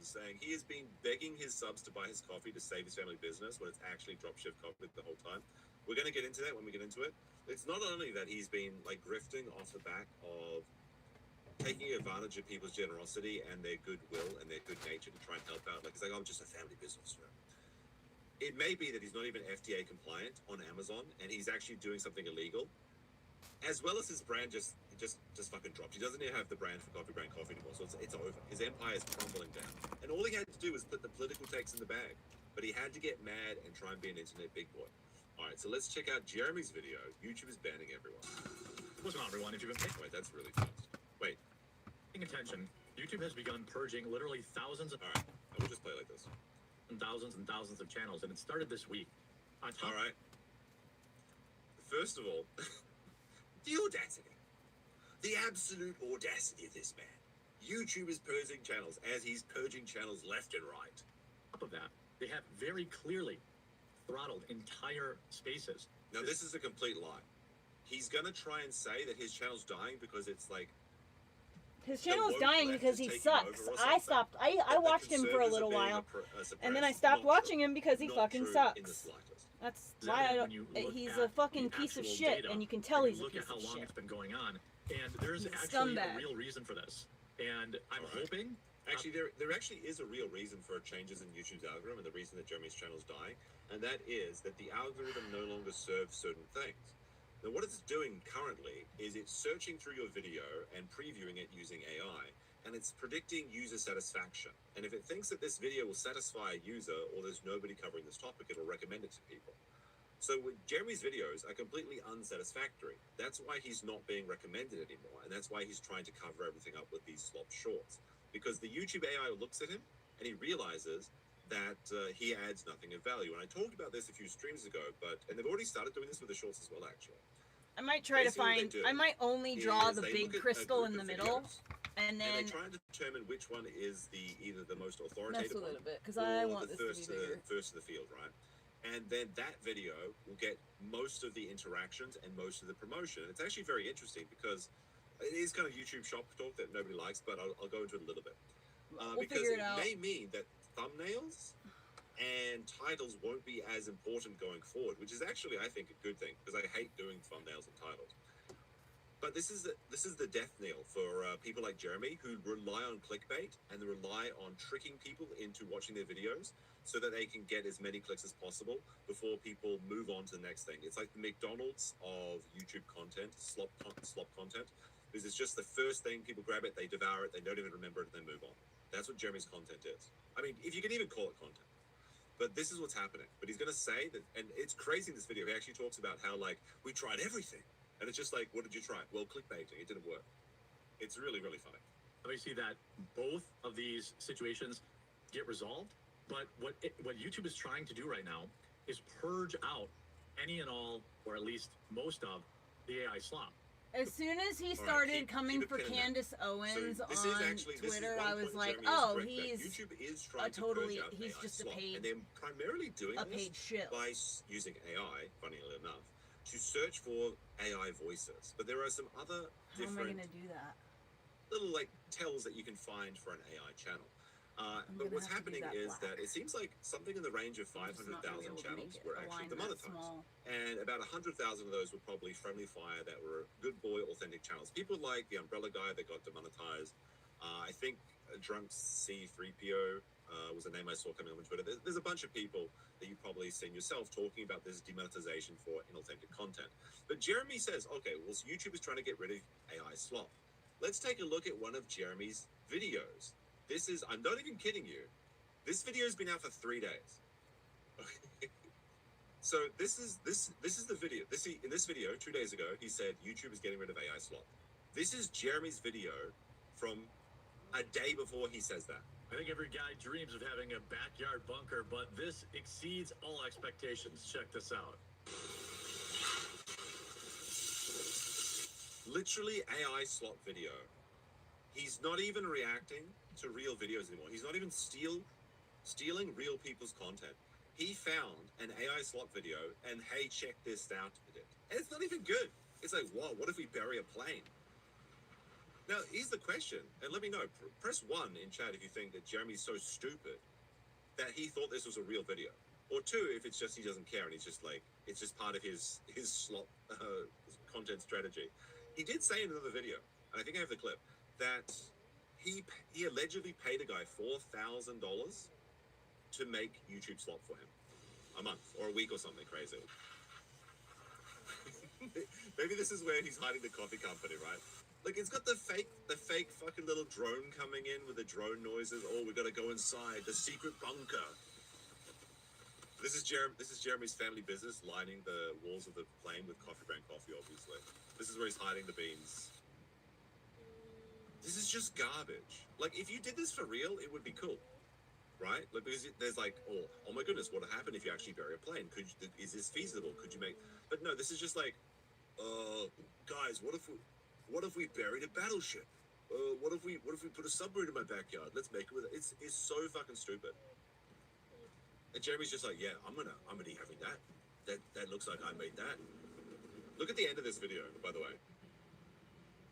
saying he has been begging his subs to buy his coffee to save his family business when it's actually dropship coffee the whole time. We're going to get into that when we get into it. It's not only that he's been like grifting off the back of taking advantage of people's generosity and their goodwill and their good nature to try and help out. Like, it's like, I'm just a family business. You know? It may be that he's not even FDA compliant on Amazon and he's actually doing something illegal, as well as his brand just fucking dropped. He doesn't even have the brand for Coffee Brand Coffee anymore, so it's over. His empire is crumbling down. And all he had to do was put the political text in the bag. But he had to get mad and try and be an internet big boy. Alright, so let's check out Jeremy's video. YouTube is banning everyone. What's going on, everyone? If you've been Wait, that's really fast. Wait. paying attention, YouTube has begun purging literally thousands of Alright, I will just play like this. and thousands of channels, and it started this week. On top Alright. First of all, the audacity. The absolute audacity of this man. YouTube is purging channels as he's purging channels left and right. of that, they have very clearly throttled entire spaces. Now, this is a complete lie. He's going to try and say that his channel's dying because it's like... His channel's woke dying left because is he taking sucks. over or I something. stopped. I That the watched him for a conservatives little are being while, suppressed. and then I Not stopped true. watching him because he Not fucking true sucks. in the slightest. That's That why I when don't. you look He's at a fucking the piece of actual shit, data, and you can tell and he's you a look piece at how of long shit. it's been going on, and there's He's a actually scumbag. a real reason for this. And I'm Alright. hoping Actually, there actually is a real reason for changes in YouTube's algorithm, and the reason that Jeremy's channel's dying, and that is that the algorithm no longer serves certain things. Now, what it's doing currently is it's searching through your video and previewing it using AI, and it's predicting user satisfaction. And if it thinks that this video will satisfy a user, or there's nobody covering this topic, it'll recommend it to people. So Jeremy's videos are completely unsatisfactory. That's why he's not being recommended anymore, and that's why he's trying to cover everything up with these slop shorts. Because the YouTube AI looks at him, and he realizes that he adds nothing of value. And I talked about this a few streams ago, and they've already started doing this with the shorts as well, actually. I might try to Basically what they find. do I might only draw is the they big look at a crystal group in the of middle, videos, and and then they try and determine which one is either the most mess authoritative with one, it a bit because or I want the this to be bigger. first of the field, right? And then that video will get most of the interactions and most of the promotion. It's actually very interesting because it is kind of YouTube shop talk that nobody likes, but I'll go into it a little bit. We'll Because figure it it out. may mean that thumbnails and titles won't be as important going forward, which is actually, I think, a good thing because I hate doing thumbnails and titles. But this is the death knell for people like Jeremy who rely on clickbait and they rely on tricking people into watching their videos so that they can get as many clicks as possible before people move on to the next thing. It's like the McDonald's of YouTube content, slop content. Because it's just the first thing, people grab it, they devour it, they don't even remember it, and they move on. That's what Jeremy's content is. I mean, if you can even call it content. But this is what's happening. But he's going to say that, and it's crazy in this video, he actually talks about how, like, we tried everything. And it's just like, what did you try? Well, clickbaiting, it didn't work. It's really, really funny. We see that both of these situations get resolved, but what YouTube is trying to do right now is purge out any and all, or at least most of, the AI slop. As soon as he All right, started coming keep for it pinned Candace Owens So this on is actually, this is Twitter, one I was point like, Jeremy is oh, correct, that he's YouTube is trying to totally, purge out he's AI just a slop, paid, and they're primarily doing a this paid shit. by using AI, funnily enough, to search for AI voices. But there are some other How am I different gonna do that? little like tells that you can find for an AI channel. But what's happening is that it seems like something in the range of I'm just not 500,000 gonna be able to channels make it were a actually line that demonetized. small. And about 100,000 of those were probably friendly fire that were good boy authentic channels. People like the Umbrella Guy that got demonetized. I think Drunk C3PO was a name I saw coming on Twitter. There's a bunch of people that you've probably seen yourself talking about this demonetization for inauthentic content. But Jeremy says, okay, well, YouTube is trying to get rid of AI slop. Let's take a look at one of Jeremy's videos. This is, I'm not even kidding you. This video has been out for 3 days. Okay. So this is the video. In this video 2 days ago, he said YouTube is getting rid of AI slop. This is Jeremy's video from a day before he says that. I think every guy dreams of having a backyard bunker, but this exceeds all expectations. Check this out. Literally AI slop video. He's not even reacting to real videos anymore. He's not even stealing real people's content. He found an AI slop video and, hey, check this out. And it's not even good. It's like, wow, what if we bury a plane? Now, here's the question, and let me know. Press 1 in chat if you think that Jeremy's so stupid that he thought this was a real video. Or 2, if it's just he doesn't care and he's just like, it's just part of his slop content strategy. He did say in another video, and I think I have the clip, that he allegedly paid a guy $4,000 to make YouTube slop for him. A month or a week or something crazy. Maybe this is where he's hiding the coffee company, right? Like, it's got the fake fucking little drone coming in with the drone noises. Oh, we gotta go inside the secret bunker. This is Jeremy's family business, lining the walls of the plane with coffee brand coffee, obviously. This is where he's hiding the beans. This is just garbage. Like, if you did this for real, it would be cool, right? Like, because there's like, oh my goodness, what would happen if you actually bury a plane? Is this feasible? Could you make? But no, this is just like, guys, what if we buried a battleship? What if we put a submarine in my backyard? Let's make it with it. It's so fucking stupid. And Jeremy's just like, yeah, I'm gonna be having that. That looks like I made that. Look at the end of this video, by the way.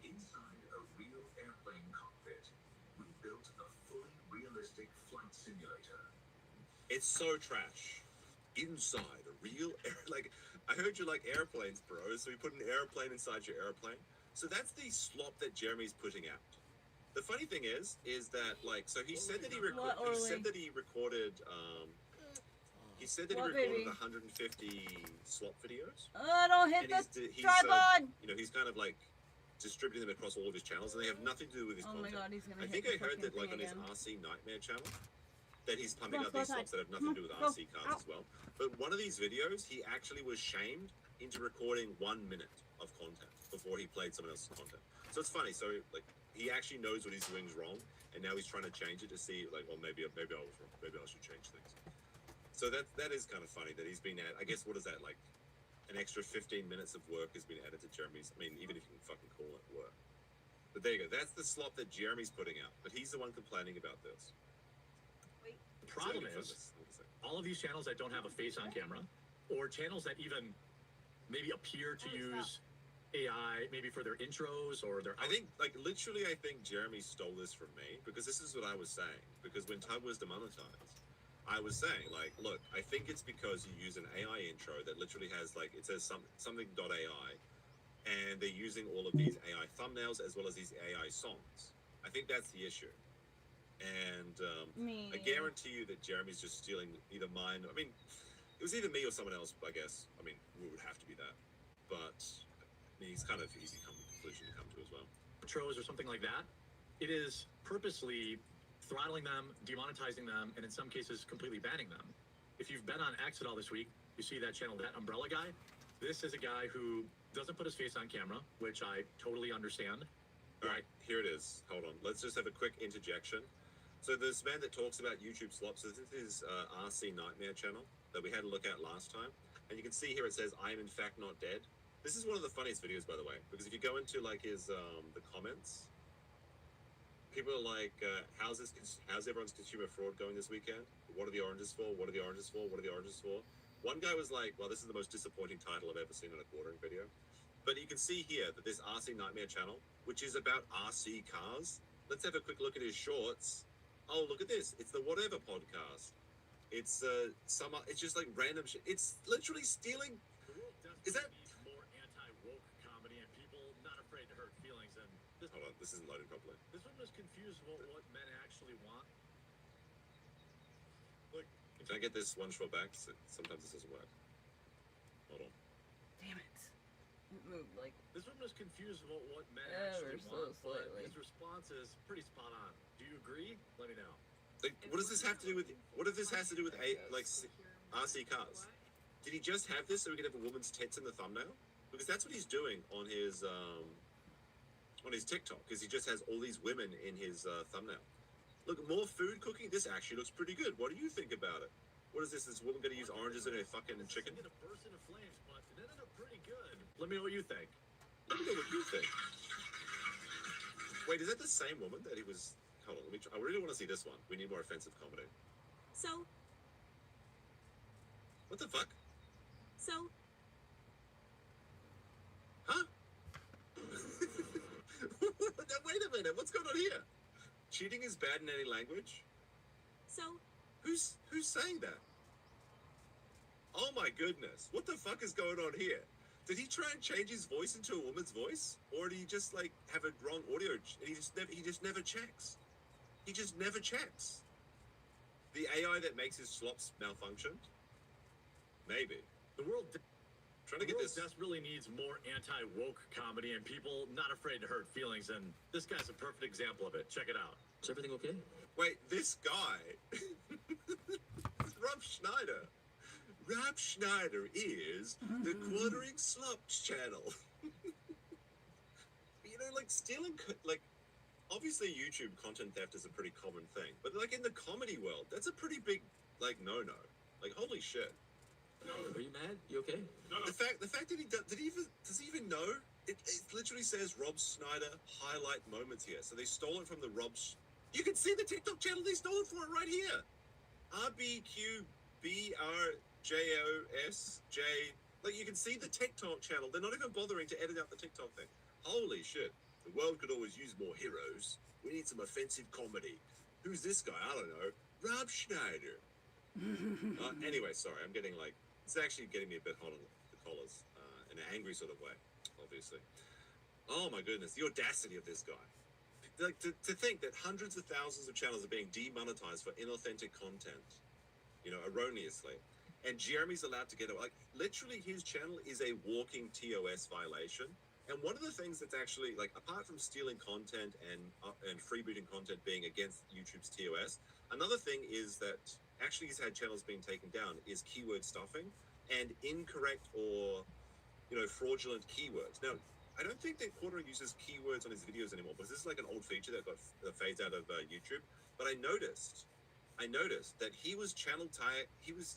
Inside a real airplane cockpit, we built a fully realistic flight simulator. It's so trash. Inside a real like, I heard you like airplanes, bro. So we put an airplane inside your airplane. So that's the slop that Jeremy's putting out. The funny thing is that like, so he said that he recorded. He said that he recorded 150 slop videos. Don't hit the tripod! He's kind of like distributing them across all of his channels, and they have nothing to do with his content. Oh my god, he's gonna I think I heard that like on his RC Nightmare channel, that he's pumping out these slops that have nothing to do with RC cars as well. But one of these videos, he actually was shamed into recording 1 minute of content before he played someone else's content. So it's funny. So like he actually knows what he's doing is wrong, and now he's trying to change it to see like, well, maybe I was wrong. Maybe I should change things. So that is kind of funny that he's been I guess what is that, like an extra 15 minutes of work has been added to Jeremy's. I mean, even if you can fucking call it work. But there you go. That's the slop that Jeremy's putting out. But he's the one complaining about this. The problem is, all of these channels that don't have a face on camera, or channels that even maybe appear to use AI maybe for their intros or their... I think, like, literally, I think Jeremy stole this from me, because this is what I was saying. Because when Tug was demonetized, I was saying, like, look, I think it's because you use an AI intro that literally has, like, it says something.ai, and they're using all of these AI thumbnails as well as these AI songs. I think that's the issue. And I guarantee you that Jeremy's just stealing either mine. I mean, it was either me or someone else, I guess. I mean, it would have to be that. But I mean, he's kind of easy conclusion to come to as well. Intros or something like that, it is purposely throttling them, demonetizing them, and in some cases completely banning them. If you've been on X at all this week, you see that channel, that umbrella guy. This is a guy who doesn't put his face on camera, which I totally understand. All right, here it is. Hold on. Let's just have a quick interjection. So this man that talks about YouTube slops, so this is RC Nightmare channel that we had a look at last time. And you can see here it says, I am in fact not dead. This is one of the funniest videos, by the way, because if you go into like his the comments, people are like, how's everyone's consumer fraud going this weekend? What are the oranges for? What are the oranges for? What are the oranges for? One guy was like, well, this is the most disappointing title I've ever seen in a quartering video. But you can see here that this RC Nightmare channel, which is about RC cars. Let's have a quick look at his shorts. Oh, look at this. It's the Whatever podcast. It's it's just like random shit. It's literally stealing. Is that... more anti-woke comedy and people not afraid to hurt feelings, and this... Hold on, this isn't loading properly. This one was confused about what men actually want. Look, Can I get this one shot back? Sometimes this doesn't work. Hold on. Damn it. It moved like this one was confused about what men ever actually so want, but slightly. his response is pretty spot on. Do you agree? Let me know. Like, what does this have to do with? What if this has to do with RC cars? Did he just have this so we could have a woman's tits in the thumbnail? Because that's what he's doing on his TikTok. Because he just has all these women in his thumbnail. Look, more food cooking. This actually looks pretty good. What do you think about it? What is this? This woman going to use oranges in her fucking chicken? It burst into flames, but it ended up pretty good. Let me know what you think. Let me know what you think. Wait, is that the same woman that he was? Hold on, let me try. I really want to see this one. We need more offensive comedy. So, What the fuck? so, Huh? Wait a minute. What's going on here? Cheating is bad in any language? so, Who's saying that? Oh my goodness. What the fuck is going on here? Did he try and change his voice into a woman's voice? Or did he just like have a wrong audio and he just never checks? He just never checks. The AI that makes his slops malfunctioned? Maybe. The world Trying to get this. desperately needs more anti-woke comedy and people not afraid to hurt feelings, and this guy's a perfect example of it. Check it out. Is everything okay? Wait, this guy. Rob Schneider. Rob Schneider is the Quartering Slops channel. You know, like stealing, like, obviously YouTube content theft is a pretty common thing, but like in the comedy world, that's a pretty big, like, no-no. Like, holy shit. Are you mad? You okay? The fact that he does he even know? It literally says Rob Schneider highlight moments here. So they stole it from the you can see the TikTok channel they stole it for it right here. RBQBRJOSJ. Like, you can see the TikTok channel. They're not even bothering to edit out the TikTok thing. Holy shit. The world could always use more heroes. We need some offensive comedy. Who's this guy? I don't know. Rob Schneider. Anyway, sorry. I'm getting like... It's actually getting me a bit hot on the collars. In an angry sort of way, obviously. Oh my goodness. The audacity of this guy. Like, to think that hundreds of thousands of channels are being demonetized for inauthentic content, you know, erroneously, and Jeremy's allowed to get it. Like, literally, his channel is a walking TOS violation. And one of the things that's actually, like, apart from stealing content and freebooting content being against YouTube's TOS, another thing is that actually he's had channels being taken down is keyword stuffing and incorrect or fraudulent keywords. Now, I don't think that Quartering uses keywords on his videos anymore, because this is like an old feature that got phased out of YouTube. But I noticed that he was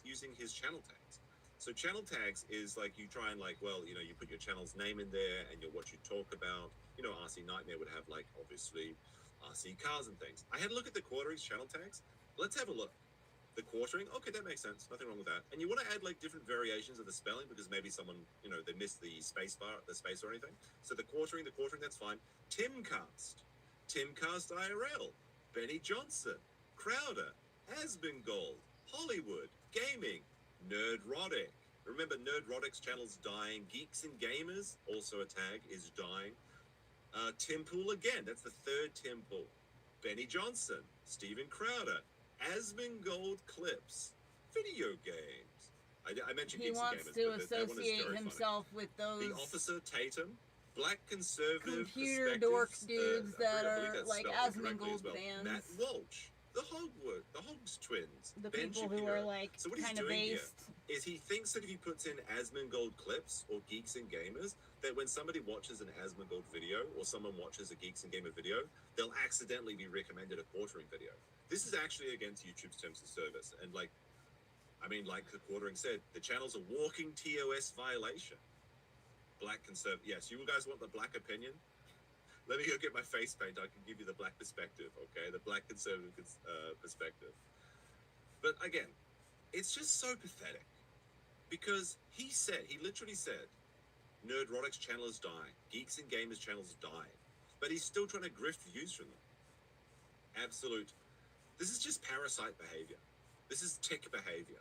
using his channel tags. So channel tags is like you try and you put your channel's name in there and what you talk about. RC Nightmare would have obviously RC cars and things. I had a look at the Quartering's channel tags. Let's have a look. The Quartering, okay, that makes sense. Nothing wrong with that. And you want to add different variations of the spelling because maybe someone, they missed the space or anything. So the Quartering, that's fine. Timcast IRL, Benny Johnson, Crowder, Asmongold, Hollywood, Gaming, Nerdrotic. Remember, Nerdrotic's channel's dying. Geeks and Gamers, also a tag, is dying. Tim Pool again, that's the third Tim Pool. Benny Johnson, Steven Crowder, Asmongold Clips, video games. I mentioned He Geeks wants and Gamers, to but that one is associate very himself with funny. those The Officer Tatum, Black Conservative computer dork Perspectives, dudes I that believe are that's like spelled incorrectly Asmongold as well. fans. Matt Walsh, the Hogs twins, The Ben people who Shapiro. are like So what he's kind of doing here based. is he thinks that if he puts in Asmongold Clips or Geeks and Gamers, that when somebody watches an Asmongold video or someone watches a Geeks and Gamer video, they'll accidentally be recommended a Quartering video. This is actually against YouTube's terms of service. And like the Quartering said, the channel's a walking TOS violation. Black conservative. Yes, you guys want the black opinion? Let me go get my face paint. I can give you the black perspective, okay? The black conservative perspective. But again, it's just so pathetic. Because he literally said, Nerdrotic's channel is dying. Geeks and Gamers channel's dying. But he's still trying to grift views from them. Absolute. This is just parasite behavior. This is tick behavior.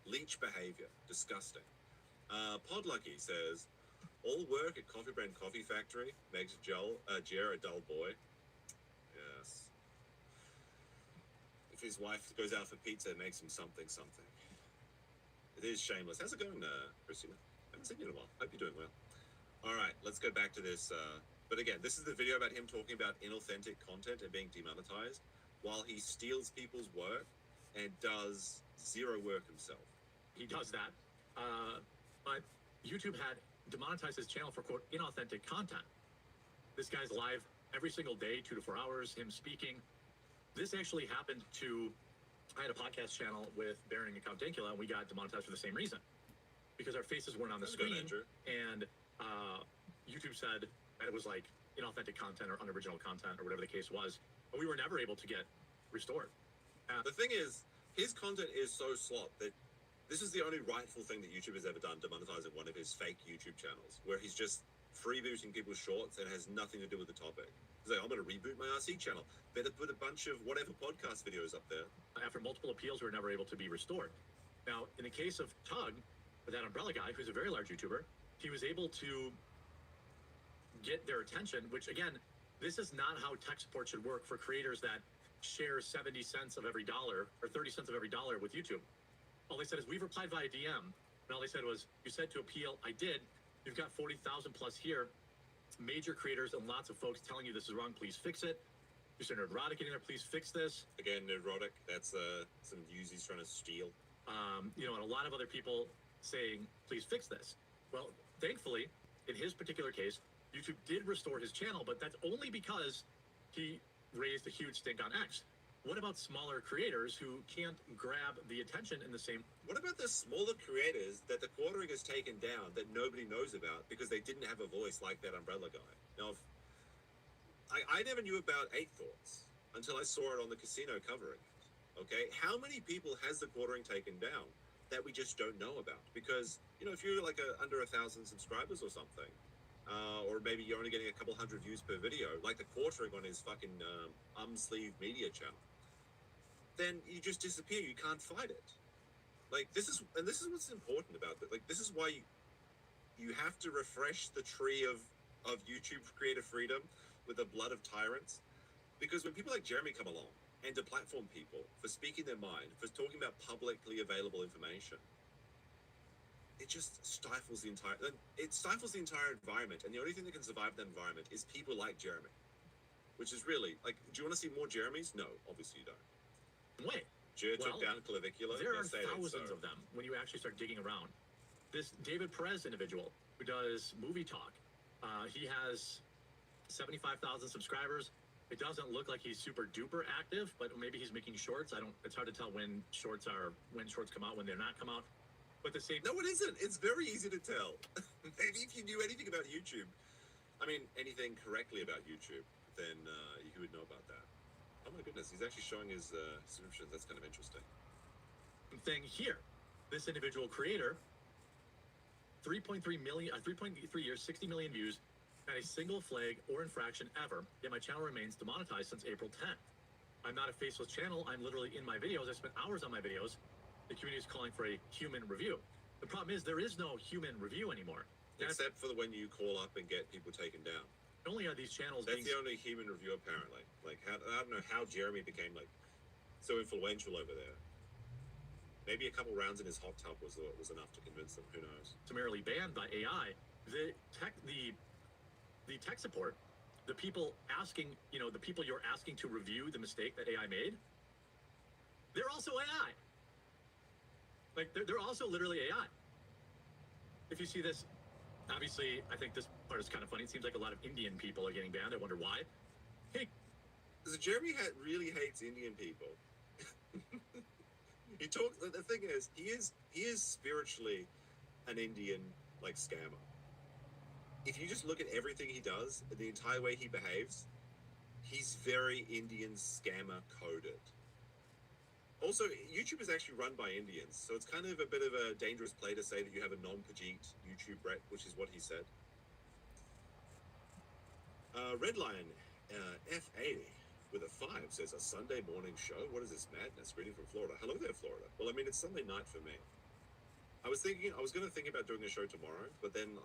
Leech behavior. Disgusting. Podlucky says, all work at Coffee Brand Coffee Factory makes Jer a dull boy. Yes. If his wife goes out for pizza, it makes him something. It is shameless. How's it going, Christina? I haven't seen you in a while. Hope you're doing well. All right, let's go back to this. But again, this is the video about him talking about inauthentic content and being demonetized while he steals people's work and does zero work himself. He does that. But YouTube had demonetized his channel for, quote, inauthentic content. This guy's live every single day, 2 to 4 hours, him speaking. This actually happened to, I had a podcast channel with Baron and Count Dankula, and we got demonetized for the same reason. Because our faces weren't on the screen, and YouTube said that it was like inauthentic content or unoriginal content or whatever the case was, and we were never able to get restored. The thing is, his content is so slop that this is the only rightful thing that YouTube has ever done, demonetizing one of his fake YouTube channels, where he's just freebooting people's shorts and has nothing to do with the topic. He's like, I'm going to reboot my RC channel. Better put a bunch of whatever podcast videos up there. After multiple appeals, we were never able to be restored. Now, in the case of Tug, that umbrella guy, who's a very large YouTuber, he was able to get their attention, which again, this is not how tech support should work for creators that share 70 cents of every dollar or 30 cents of every dollar with YouTube. All they said is, we've replied via DM. And all they said was, you said to appeal, I did. You've got 40,000 plus here. Major creators and lots of folks telling you this is wrong, please fix it. Mr. Nerdrotic in there, please fix this. Again, Nerdrotic, that's some views he's trying to steal. And a lot of other people saying, please fix this. Well, thankfully, in his particular case, YouTube did restore his channel, but that's only because he raised a huge stink on X. What about smaller creators who can't grab the attention in the same? What about the smaller creators that the Quartering has taken down that nobody knows about because they didn't have a voice like that umbrella guy? Now, I never knew about 8 Thoughts until I saw it on the casino covering it. Okay, how many people has the Quartering taken down that we just don't know about? Because if you're like under 1,000 subscribers or something, or maybe you're only getting a couple hundred views per video, like the Quartering on his fucking Sleeve Media channel, then you just disappear. You can't fight it. Like this is what's important about it. Like this is why you have to refresh the tree of YouTube creator freedom with the blood of tyrants, because when people like Jeremy come along and deplatform people for speaking their mind, for talking about publicly available information, it just stifles the entire environment. And the only thing that can survive that environment is people like Jeremy, which is really like, do you want to see more Jeremys? No, obviously you don't. Way. Jer took down Clavicular. There are thousands of them when you actually start digging around. this David Perez individual who does movie talk. He has 75,000 subscribers. It doesn't look like he's super duper active, but maybe he's making shorts. It's hard to tell when shorts come out, when they're not come out. But the same. No, it isn't. It's very easy to tell. Maybe if you knew anything about YouTube, I mean, anything correctly about YouTube, then you would know about that. Oh my goodness, he's actually showing his subscriptions. That's kind of interesting. Thing here, this individual creator, 3.3 years, 60 million views, not a single flag or infraction ever, yet my channel remains demonetized since April 10th. I'm not a faceless channel. I'm literally in my videos. I spent hours on my videos. The community is calling for a human review. The problem is there is no human review anymore. Except for when you call up and get people taken down. Not only are these channels That's the only human review, apparently. Like, I don't know how Jeremy became, like, so influential over there. Maybe a couple rounds in his hot tub was enough to convince them. Who knows? Summarily banned by AI. The tech support, the people asking, the people you're asking to review the mistake that AI made, they're also AI. Like, they're also literally AI. If you see this, obviously, I think this part is kind of funny. It seems like a lot of Indian people are getting banned. I wonder why. Hey, so Jeremy really hates Indian people. He talks. The thing is, he is spiritually an Indian like scammer. If you just look at everything he does, the entire way he behaves, he's very Indian scammer coded. Also, YouTube is actually run by Indians, so it's kind of a bit of a dangerous play to say that you have a non-Pajit YouTube rep, which is what he said. Redline F80 with a 5 says, a Sunday morning show? What is this madness? Greeting from Florida. Hello there, Florida. Well, I mean, it's Sunday night for me. I was going to think about doing a show tomorrow, but then,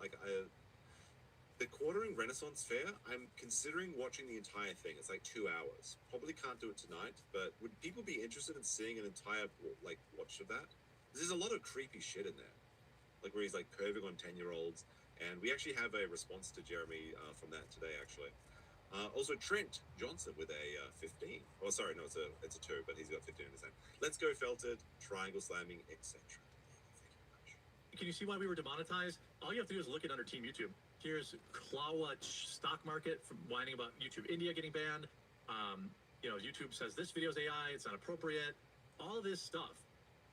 the Quartering Renaissance Fair, I'm considering watching the entire thing. It's like 2 hours. Probably can't do it tonight, but would people be interested in seeing an entire, watch of that? There's a lot of creepy shit in there. Like, where he's, curving on 10-year-olds. And we actually have a response to Jeremy from that today, actually. Also, Trent Johnson with a 15. Oh, sorry, no, it's a 2, but he's got 15 in his name. Let's go felted, triangle slamming, etc. Can you see why we were demonetized? All you have to do is look at under Team YouTube. Here's Klawa stock market from whining about YouTube India getting banned. YouTube says this video is AI, it's not appropriate. All this stuff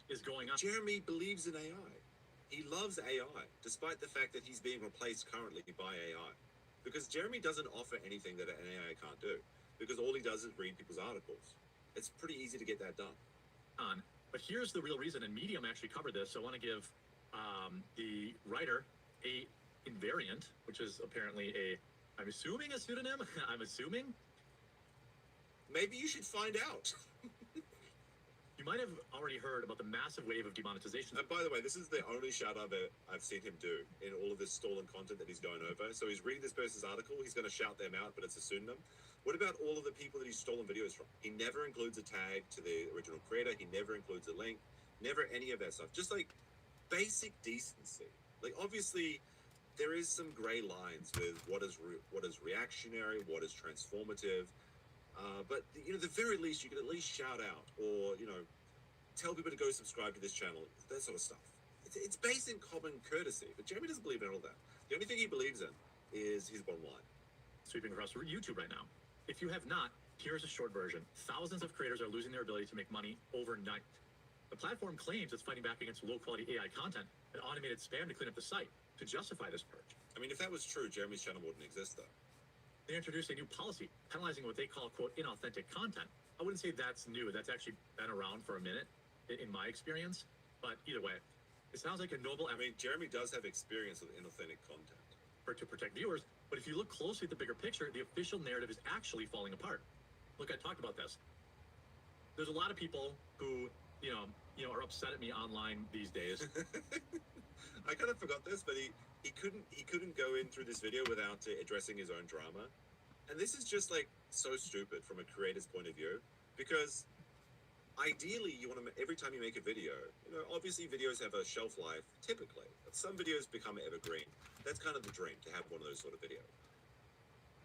is going on. Jeremy believes in AI. He loves AI, despite the fact that he's being replaced currently by AI. Because Jeremy doesn't offer anything that an AI can't do. Because all he does is read people's articles. It's pretty easy to get that done. But here's the real reason, and Medium actually covered this, so I want to give the writer a invariant, which is apparently I'm assuming a pseudonym. I'm assuming. Maybe you should find out. You might have already heard about the massive wave of demonetization. And by the way, this is the only shout out that I've seen him do in all of this stolen content that he's going over. So he's reading this person's article, he's going to shout them out, but it's a pseudonym. What about all of the people that he's stolen videos from? He never includes a tag to the original creator. He never includes a link. Never any of that stuff. Just basic decency. Obviously, there is some gray lines with what is reactionary, what is transformative. But the very least, you could at least shout out or tell people to go subscribe to this channel, that sort of stuff. It's based in common courtesy, but Jeremy doesn't believe in all that. The only thing he believes in is his bottom line. Sweeping across YouTube right now. If you have not, here's a short version. Thousands of creators are losing their ability to make money overnight. The platform claims it's fighting back against low-quality AI content and automated spam to clean up the site to justify this purge. I mean, if that was true, Jeremy's channel wouldn't exist, though. They introduced a new policy penalizing what they call, quote, inauthentic content. I wouldn't say that's new. That's actually been around for a minute, in my experience. But either way, it sounds like a noble effort. I mean, Jeremy does have experience with inauthentic content. To protect viewers, but if you look closely at the bigger picture, the official narrative is actually falling apart. Look, I talked about this. There's a lot of people who, are upset at me online these days. I kind of forgot this, but he couldn't go in through this video without addressing his own drama. And this is just so stupid from a creator's point of view, because ideally you want to, every time you make a video, obviously videos have a shelf life, typically. Some videos become evergreen. That's kind of the dream, to have one of those sort of videos.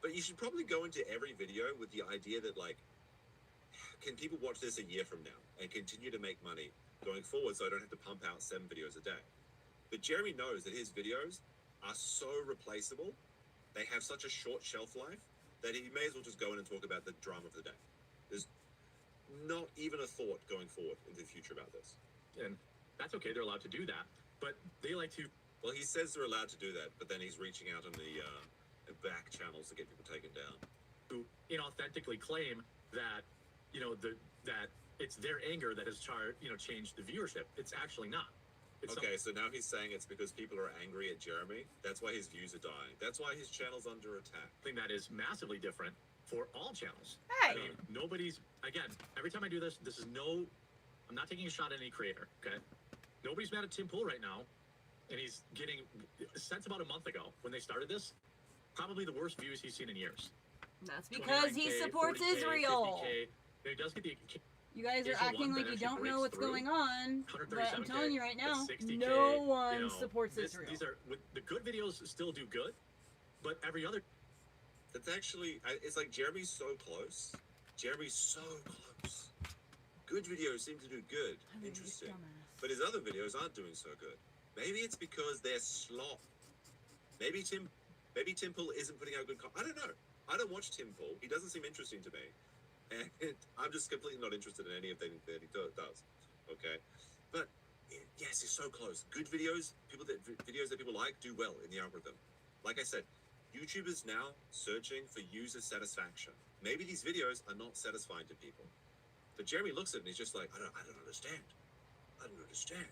But you should probably go into every video with the idea that can people watch this a year from now and continue to make money going forward so I don't have to pump out 7 videos a day? But Jeremy knows that his videos are so replaceable, they have such a short shelf life, that he may as well just go in and talk about the drama of the day. There's not even a thought going forward into the future about this. And that's okay, they're allowed to do that. But they like to... Well, he says they're allowed to do that, but then he's reaching out on the back channels to get people taken down. Who inauthentically claim that, that it's their anger that has changed the viewership. It's actually not. Okay, so now he's saying it's because people are angry at Jeremy. That's why his views are dying. That's why his channel's under attack. Something that is massively different for all channels. Hey! I mean, nobody's, again, every time I do this, I'm not taking a shot at any creator, okay? Nobody's mad at Tim Pool right now, and he's getting, since about a month ago, when they started this, probably the worst views he's seen in years. That's because he 29K, supports 40K, Israel. 50K. He does get the... You guys are Here's the acting one like that you actually don't know breaks what's through. going on, but I'm 137K, telling you right now, 60K, no one supports Israel. These are the good videos still do good, but every other. That's actually, it's like Jeremy's so close. Jeremy's so close. Good videos seem to do good. Interesting. But his other videos aren't doing so good. Maybe it's because they're slop. Maybe Tim Pool isn't putting out good content. I don't know. I don't watch Tim Pool. He doesn't seem interesting to me. And I'm just completely not interested in any of anything that he does. Okay? But yes, he's so close. Good videos, videos that people like do well in the algorithm. Like I said, YouTube is now searching for user satisfaction. Maybe these videos are not satisfying to people. But Jeremy looks at it and he's just like, I don't understand. I don't understand.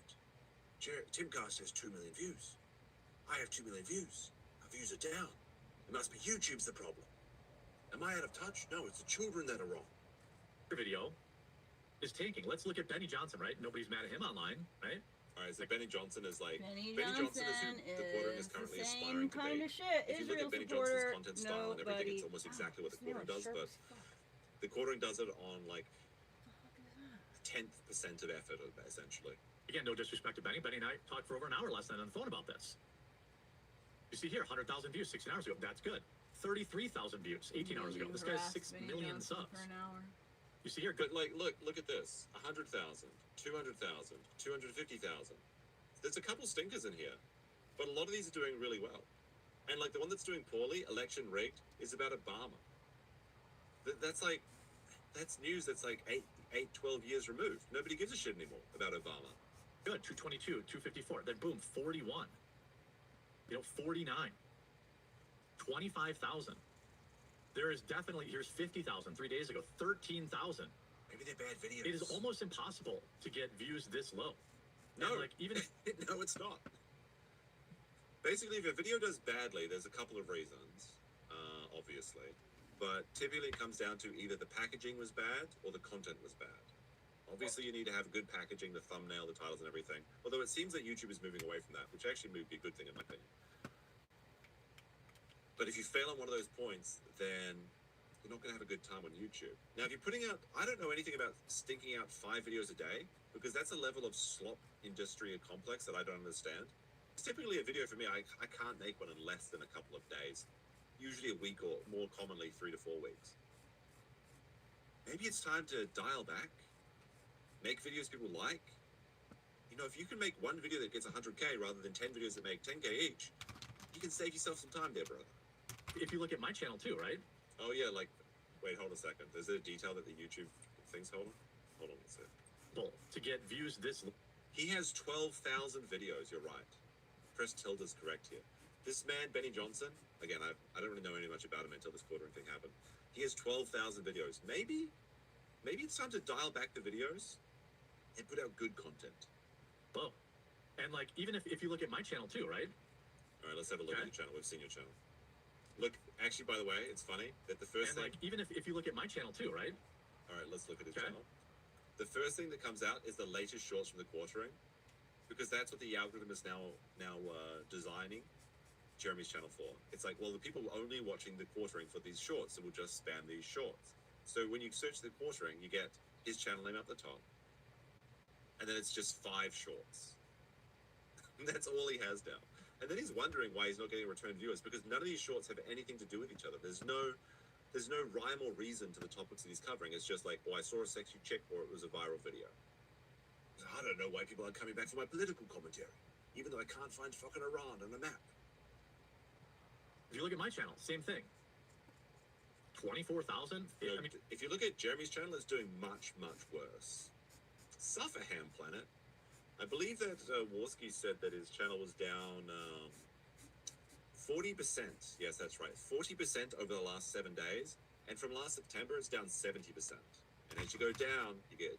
Timcast has 2 million views. I have 2 million views. Our views are down. It must be YouTube's the problem. Am I out of touch? No, it's the children that are wrong. Video is tanking. Let's look at Benny Johnson, right? Nobody's mad at him online, right? All right, so Benny Johnson is like... Benny Johnson is who the quartering is the currently same aspiring to kind be. of shit. If you look Israel at Benny supporter, Johnson's content style and everything, it's nobody- almost exactly what the Smell quartering does, sharp but as fuck. the quartering does it on like What the fuck is that? 10th percent of effort, essentially. Again, no disrespect to Benny. Benny and I talked for over an hour last night on the phone about this. You see here, 100,000 views 16 hours ago. That's good. 33,000 views 18 hours ago. This guy's 6 million subs. For an hour. You see here, But like, look at this: 100,000, 200,000, 250,000. There's a couple stinkers in here, but a lot of these are doing really well. And like the one that's doing poorly, election rigged, is about Obama. That's news that's like 12 years removed. Nobody gives a shit anymore about Obama. good. 222, 254. Then boom, 41. 49. 25,000. There is definitely, here's 50,000 3 days ago, 13,000. Maybe they're bad videos. It is almost impossible to get views this low. No, And, like, even if, no, it's not. Basically, if a video does badly, there's a couple of reasons, obviously. But typically it comes down to either the packaging was bad or the content was bad. Obviously, you need to have good packaging, the thumbnail, the titles, and everything. Although it seems that YouTube is moving away from that, which actually would be a good thing in my opinion. But if you fail on one of those points, then you're not going to have a good time on YouTube. Now, if you're putting out, I don't know anything about stinking out 5 videos a day, because that's a level of slop industry and complex that I don't understand. It's typically a video for me, I can't make one in less than a couple of days. Usually a week, or more commonly 3 to 4 weeks. Maybe it's time to dial back. Make videos people like. You know, if you can make one video that gets 100K rather than 10 videos that make 10K each, you can save yourself some time there, brother. if you look at my channel too, right? Oh yeah, like, wait, hold a second. Is there a detail that the YouTube thing's holding? Hold on, let's see. To get views this He has 12,000 videos, you're right. Press tilde is correct here. This man, Benny Johnson, again, I don't really know any much about him until this quartering thing happened. He has 12,000 videos. Maybe it's time to dial back the videos and put out good content. low. And like, even if you look at my channel too, right? All right, let's have a look at Okay. your channel. We've seen your channel. Look, actually, by the way, it's funny that the first And thing... like, even if you look at my channel too, right? All right, let's look at his Okay. channel. The first thing that comes out is the latest shorts from the quartering, because that's what the algorithm is now designing Jeremy's channel for. It's like, well, the people only watching the quartering for these shorts, so we'll just spam these shorts. So when you search the quartering, you get his channel name up the top, and then it's just 5 shorts. That's all he has now. And then he's wondering why he's not getting return viewers, because none of these shorts have anything to do with each other. There's no rhyme or reason to the topics that he's covering. It's just like, oh, I saw a sexy chick, or it was a viral video. I don't know why people aren't coming back for my political commentary. even though I can't find fucking Iran on a map. If you look at my channel, same thing. 24,000. You know, I mean, if you look at Jeremy's channel, it's doing much, much worse. Sufferham Planet. I believe that Warski said that his channel was down 40%. Yes, that's right. 40% over the last 7 days. And from last September, it's down 70%. And as you go down, you get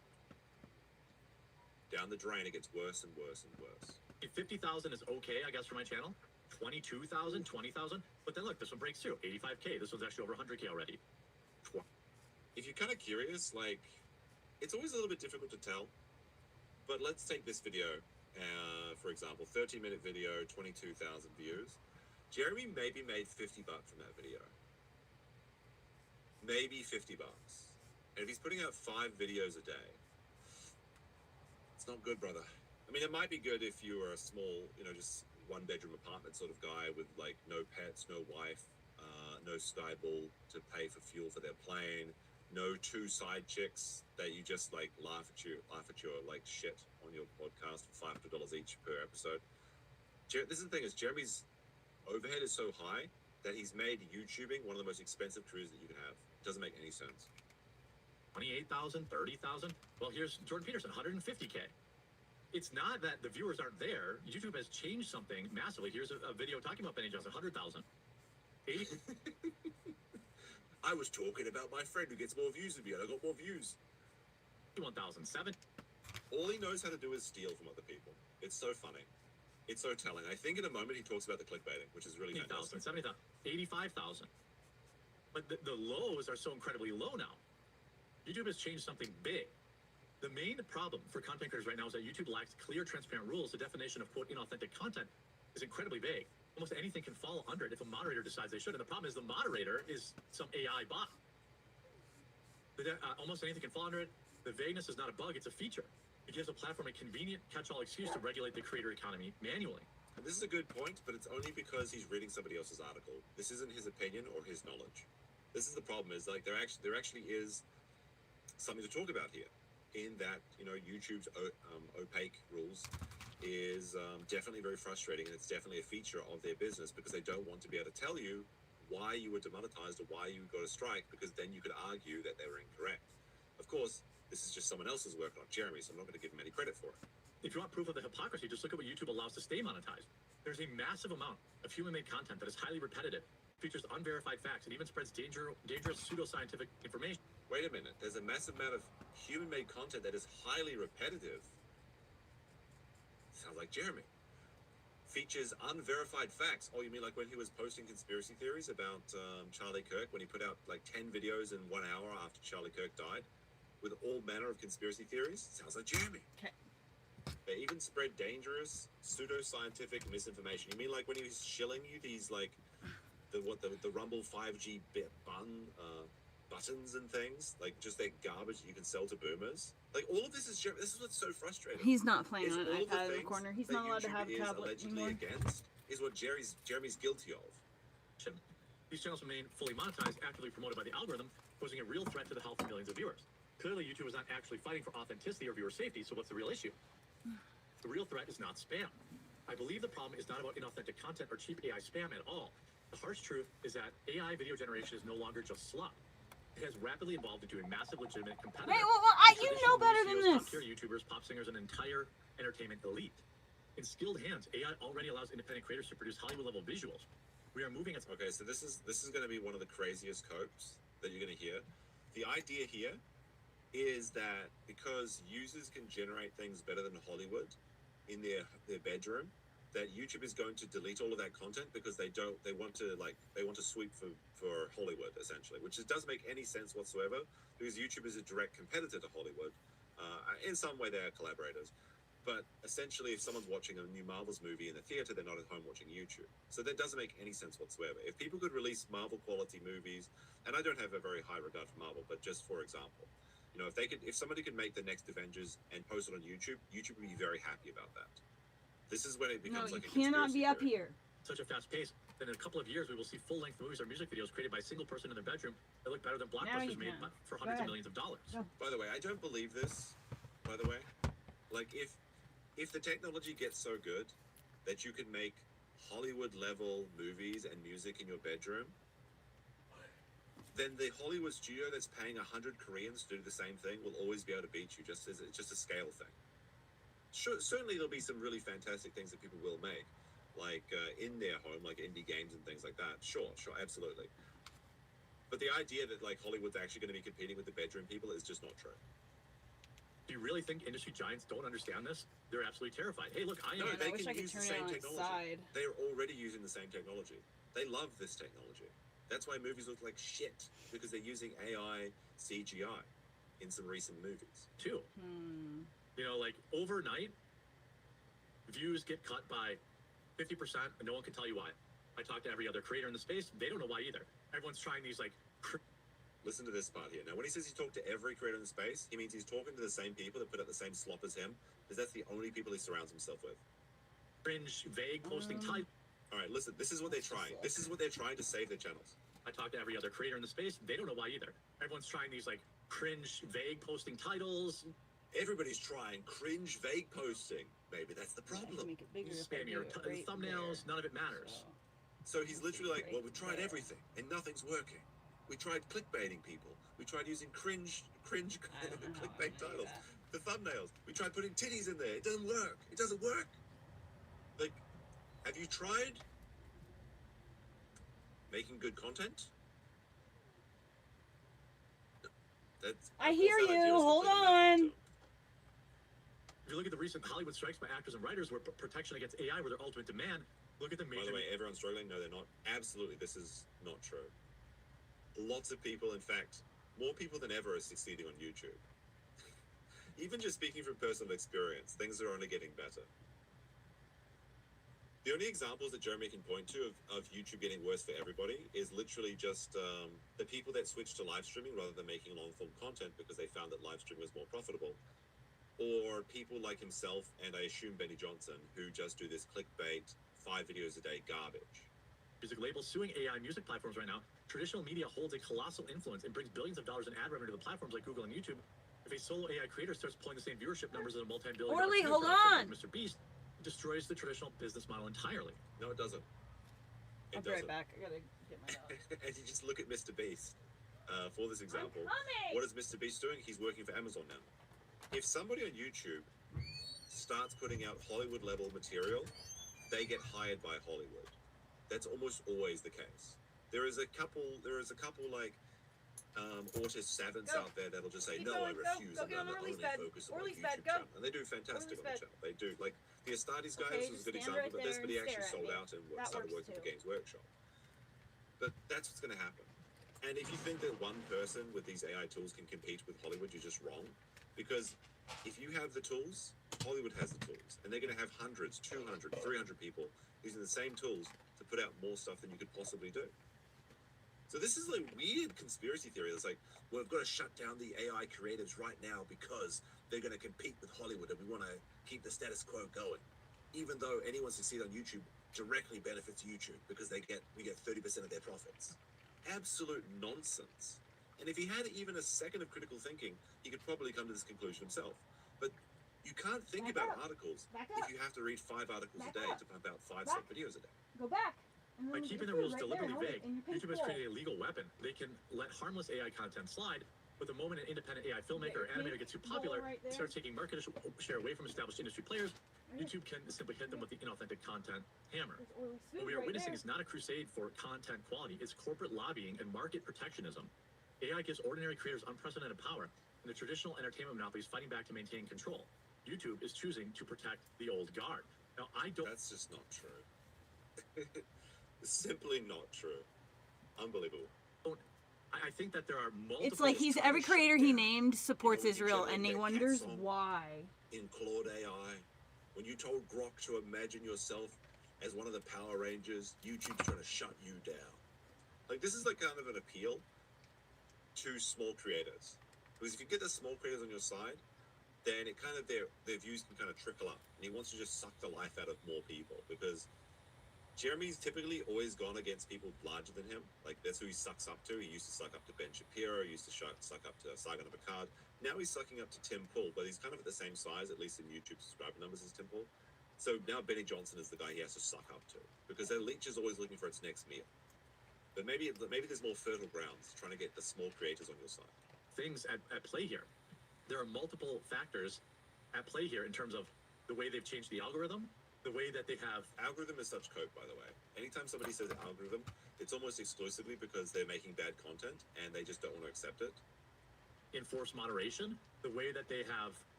down the drain, it gets worse and worse and worse. 50,000 is okay, I guess, for my channel. 22,000, 20,000. But then look, this one breaks through. 85K. This one's actually over 100K already. If you're kind of curious, like, it's always a little bit difficult to tell. But let's take this video, for example, 30-minute video, 22,000 views. Jeremy maybe made $50 from that video. Maybe $50. And if he's putting out 5 videos a day, it's not good, brother. I mean, it might be good if you were a small, just one-bedroom apartment sort of guy with, like, no pets, no wife, no Sky Bull to pay for fuel for their plane, no 2 side chicks that you just, like, laugh at your like, shit on your podcast for $500 each per episode. This is the thing, is Jeremy's overhead is so high that he's made YouTubing one of the most expensive careers that you can have. It doesn't make any sense. 28,000, 30,000. Well, here's Jordan Peterson, 150K. It's not that the viewers aren't there. YouTube has changed something massively. Here's a video talking about Benny Johnson, 100,000. 80. I was talking about my friend who gets more views than me, and I got more views. 1,007. All he knows how to do is steal from other people. It's so funny. It's so telling. I think in a moment he talks about the clickbaiting, which is really 80,000, fantastic. 70,000, 85,000. But the lows are so incredibly low now. YouTube has changed something big. The main problem for content creators right now is that YouTube lacks clear, transparent rules. The definition of, quote, inauthentic content is incredibly vague. Almost anything can fall under it if a moderator decides they should. And the problem is the moderator is some AI bot. Almost anything can fall under it. The vagueness is not a bug, it's a feature. It gives a platform a convenient catch-all excuse to regulate the creator economy manually. And this is a good point, but it's only because he's reading somebody else's article. This isn't his opinion or his knowledge. This is the problem, is like there actually is something to talk about here. In that, YouTube's opaque rules is definitely very frustrating, and it's definitely a feature of their business because they don't want to be able to tell you why you were demonetized or why you got a strike, because then you could argue that they were incorrect. Of course, this is just someone else's work, not Jeremy, so I'm not going to give him any credit for it. If you want proof of the hypocrisy, just look at what YouTube allows to stay monetized. There's a massive amount of human-made content that is highly repetitive, features unverified facts, and even spreads dangerous pseudoscientific information. Wait a minute, there's a massive amount of human-made content that is highly repetitive. Sounds like Jeremy. Features unverified facts. Oh, you mean like when he was posting conspiracy theories about Charlie Kirk, when he put out like 10 videos in 1 hour after Charlie Kirk died, with all manner of conspiracy theories? Sounds like Jeremy. Okay. They even spread dangerous pseudoscientific misinformation. You mean like when he was shilling you these like the Rumble 5G buttons and things, like just that garbage that you can sell to boomers? Like all of this is what's so frustrating. He's not playing Is on an all the iPad in the things corner. He's that not allowed to YouTube have a is tablet allegedly anymore. against is what Jeremy's guilty of. These channels remain fully monetized, actively promoted by the algorithm, posing a real threat to the health of millions of viewers. Clearly, YouTube is not actually fighting for authenticity or viewer safety, so what's the real issue? The real threat is not spam. I believe the problem is not about inauthentic content or cheap AI spam at all. The harsh truth is that AI video generation is no longer just slop. It has rapidly evolved into a massive, legitimate competitor. Hey, you know better than this. Top-tier YouTubers, pop singers, and an entire entertainment elite. In skilled hands, AI already allows independent creators to produce Hollywood-level visuals. We are moving at... Okay, so this is going to be one of the craziest copes that you're going to hear. The idea here is that because users can generate things better than Hollywood in their bedroom, that YouTube is going to delete all of that content because they want to sweep for Hollywood, essentially, which doesn't make any sense whatsoever, because YouTube is a direct competitor to Hollywood. In some way they are collaborators, but essentially if someone's watching a new Marvel's movie in the theater, they're not at home watching YouTube. So that doesn't make any sense whatsoever. If people could release Marvel quality movies, and I don't have a very high regard for Marvel, but just for example, if somebody could make the next Avengers and post it on YouTube, YouTube would be very happy about that. This is when it becomes like a conspiracy cannot be up theory. here. Such a fast pace that in a couple of years we will see full-length movies or music videos created by a single person in their bedroom that look better than blockbusters made for hundreds of millions of dollars. By the way, I don't believe this. By the way, like if the technology gets so good that you can make Hollywood level movies and music in your bedroom, then the Hollywood studio that's paying 100 Koreans to do the same thing will always be able to beat you. Just as it's just a scale thing. Sure, certainly there'll be some really fantastic things that people will make, like in their home, like indie games and things like that. Sure, absolutely. But the idea that like Hollywood's actually going to be competing with the bedroom people is just not true. Do you really think industry giants don't understand this? They're absolutely terrified. Hey, look, I am. No, Man, they I wish can I could use the turn it same on its technology. side. They're already using the same technology. They love this technology. That's why movies look like shit, because they're using AI CGI in some recent movies. Too. You know, like overnight, views get cut by 50%, and no one can tell you why. I talk to every other creator in the space; they don't know why either. Everyone's trying these like. Listen to this part here. Now, when he says he talked to every creator in the space, he means he's talking to the same people that put out the same slop as him, because that's the only people he surrounds himself with. Cringe, vague posting type. All right, listen, this is what they're trying. This is what they're trying to save their channels. I talk to every other creator in the space; they don't know why either. Everyone's trying these like cringe, vague posting titles. Everybody's trying cringe, vague posting. Maybe that's the I can problem. make it bigger if I Spammy do or it right thumbnails. there. None of it matters. So, So he's literally like, well, we tried Right there. everything, and nothing's working. We tried clickbaiting people. We tried using cringe I don't know how clickbait I do titles. that. The thumbnails. We tried putting titties in there. It doesn't work. It doesn't work. Like, have you tried making good content? No. That's, I of course, hear that idea you. is Hold completely nothing on. to him. If you look at the recent Hollywood strikes by actors and writers, where protection against AI were their ultimate demand. Look at the By major. the way, everyone's struggling. No, they're not. Absolutely, this is not true. Lots of people, in fact, more people than ever are succeeding on YouTube. Even just speaking from personal experience, things are only getting better. The only examples that Jeremy can point to of YouTube getting worse for everybody is literally just the people that switched to live streaming rather than making long form content because they found that live streaming was more profitable. Or people like himself and I assume Benny Johnson who just do this clickbait 5 videos a day garbage. Music labels suing AI music platforms right now. Traditional media holds a colossal influence and brings billions of dollars in ad revenue to the platforms like Google and YouTube. If a solo AI creator starts pulling the same viewership numbers as a multi-billion Orly, dollar hold production on. like Mr. Beast, it destroys the traditional business model entirely. No, it doesn't. I'll be right back. I gotta get my dog. And you just look at Mr. Beast for this example. coming! What is Mr. Beast doing? He's working for Amazon now. If somebody on YouTube starts putting out Hollywood level material, they get hired by Hollywood. That's almost always the case. There is a couple like autist savants Go. out there that'll just say, Keep no, I going, go. refuse. Go I'm get on going to Orly's only bed. focus on my Orly's YouTube bed, go. channel. And they do fantastic Orly's on the bed. channel. They do. Like, the Astartes guy Okay, was a just good stand example right of this, there but he and actually stare at sold me. out and That started works working for too. Games Workshop. But that's what's going to happen. And if you think that one person with these AI tools can compete with Hollywood, you're just wrong. Because if you have the tools, Hollywood has the tools. And they're going to have hundreds, 200, 300 people using the same tools to put out more stuff than you could possibly do. So this is a weird conspiracy theory that's like, well, we've got to shut down the AI creatives right now because they're going to compete with Hollywood and we want to keep the status quo going. Even though anyone succeed on YouTube directly benefits YouTube because we get 30% of their profits. Absolute nonsense. And if he had even a second of critical thinking, he could probably come to this conclusion himself. But you can't think Back about up. articles Back if up. you have to read 5 articles Back a day up. to pump out 5 Back. videos a day. Go back. And By then keeping the your rules food right there, deliberately hold it vague, in your pink YouTube has bowl. created a legal weapon. They can let harmless AI content slide, but the moment an independent AI filmmaker or your animator pink gets too bowl popular right and there. starts taking market share away from established industry players, Right. YouTube can simply hit them with the inauthentic content hammer. There's Orly's food What we are right witnessing there. is not a crusade for content quality, it's corporate lobbying and market protectionism. AI gives ordinary creators unprecedented power, and the traditional entertainment monopoly is fighting back to maintain control. YouTube is choosing to protect the old guard. Now, I don't. That's just not true. Simply not true. Unbelievable. I think that there are multiple. It's like he's every creator he named supports You know, Israel, you and he generate wonders cats on. why. In Claude AI, when you told Grok to imagine yourself as one of the Power Rangers, YouTube's trying to shut you down. Like, this is like kind of an appeal to small creators. Because if you get the small creators on your side, then it kind of their views can kind of trickle up. And he wants to just suck the life out of more people because Jeremy's typically always gone against people larger than him. Like, that's who he sucks up to. He used to suck up to Ben Shapiro. He used to suck up to Sargon of Akkad. Now he's sucking up to Tim Pool, but he's kind of at the same size, at least in YouTube subscriber numbers, as Tim Pool. So now Benny Johnson is the guy he has to suck up to, because their leech is always looking for its next meal. But maybe there's more fertile grounds trying to get the small creators on your side. Things at play here. There are multiple factors at play here in terms of the way they've changed the algorithm, the way that they have Algorithm is such coke, by the way. Anytime somebody says algorithm, it's almost exclusively because they're making bad content and they just don't want to accept it. enforced moderation, the way that they have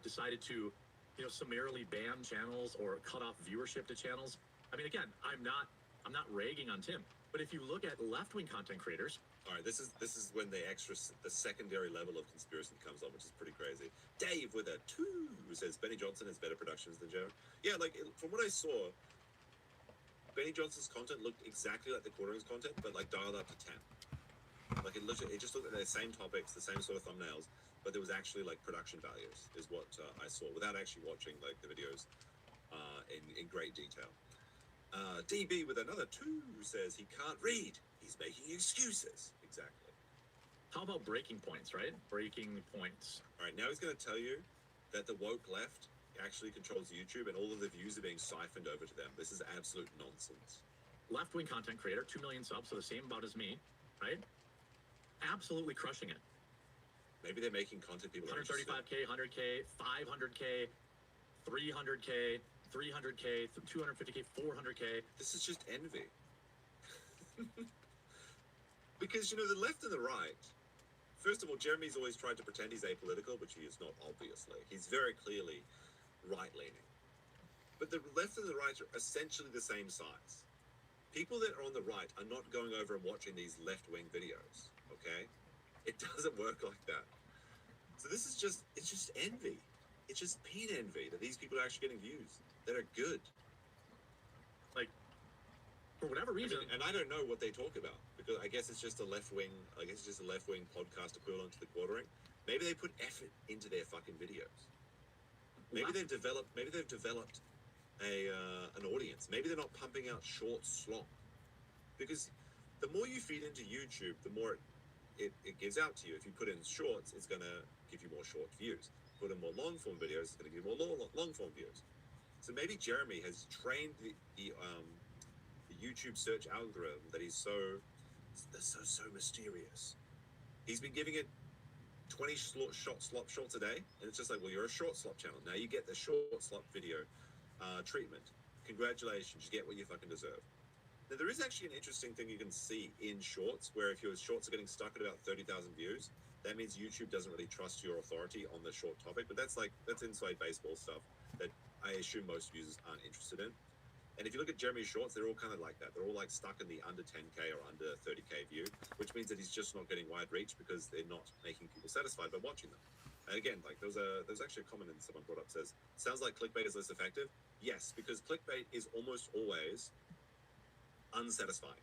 decided to, summarily ban channels or cut off viewership to channels. I mean, again, I'm not ragging on Tim, but if you look at left-wing content creators, All right, this is when the secondary level of conspiracy comes on, which is pretty crazy. Dave with a 2 says Benny Johnson has better productions than Joe. Yeah, like from what I saw, Benny Johnson's content looked exactly like the Quartering's content, but like dialed up to 10. Like it just looked at the same topics, the same sort of thumbnails, but there was actually like production values, is what I saw without actually watching like the videos in great detail. DB with another 2 says he can't read. He's making excuses. Exactly. how about breaking points, right? Breaking points. All right, now he's going to tell you that the woke left actually controls YouTube and all of the views are being siphoned over to them. This is absolute nonsense. Left-wing content creator, 2 million subs, so the same about as me, right? Absolutely crushing it. Maybe they're making content people are interested in. 135K, 100K, 500K, 300K, 300K, 250K, 400K. This is just envy. Because, the left and the right, first of all, Jeremy's always tried to pretend he's apolitical, which he is not, obviously. He's very clearly right-leaning. But the left and the right are essentially the same size. People that are on the right are not going over and watching these left-wing videos, okay? It doesn't work like that. So this is it's just envy. It's just peanut envy that these people are actually getting views that are good. Like, for whatever reason. And I don't know what they talk about, because I guess it's just a left-wing podcast equivalent to the Quartering. Maybe they put effort into their fucking videos. Maybe they've developed an audience. Maybe they're not pumping out short slop. Because the more you feed into YouTube, the more it gives out to you. If you put in shorts, it's going to give you more short views. Put in more long-form videos, it's going to give you more long-form views. So maybe Jeremy has trained the YouTube search algorithm that is so mysterious. He's been giving it 20 slop shorts a day, and it's just like, well, you're a short slop channel. Now you get the short slop video treatment. Congratulations, you get what you fucking deserve. Now, there is actually an interesting thing you can see in shorts, where if your shorts are getting stuck at about 30,000 views, that means YouTube doesn't really trust your authority on the short topic. But that's inside baseball stuff that I assume most users aren't interested in. And if you look at Jeremy's shorts, they're all kind of like that. They're all like stuck in the under 10K or under 30K view, which means that he's just not getting wide reach because they're not making people satisfied by watching them. And again, like there was actually a comment that someone brought up, says, sounds like clickbait is less effective. Yes, because clickbait is almost always unsatisfying.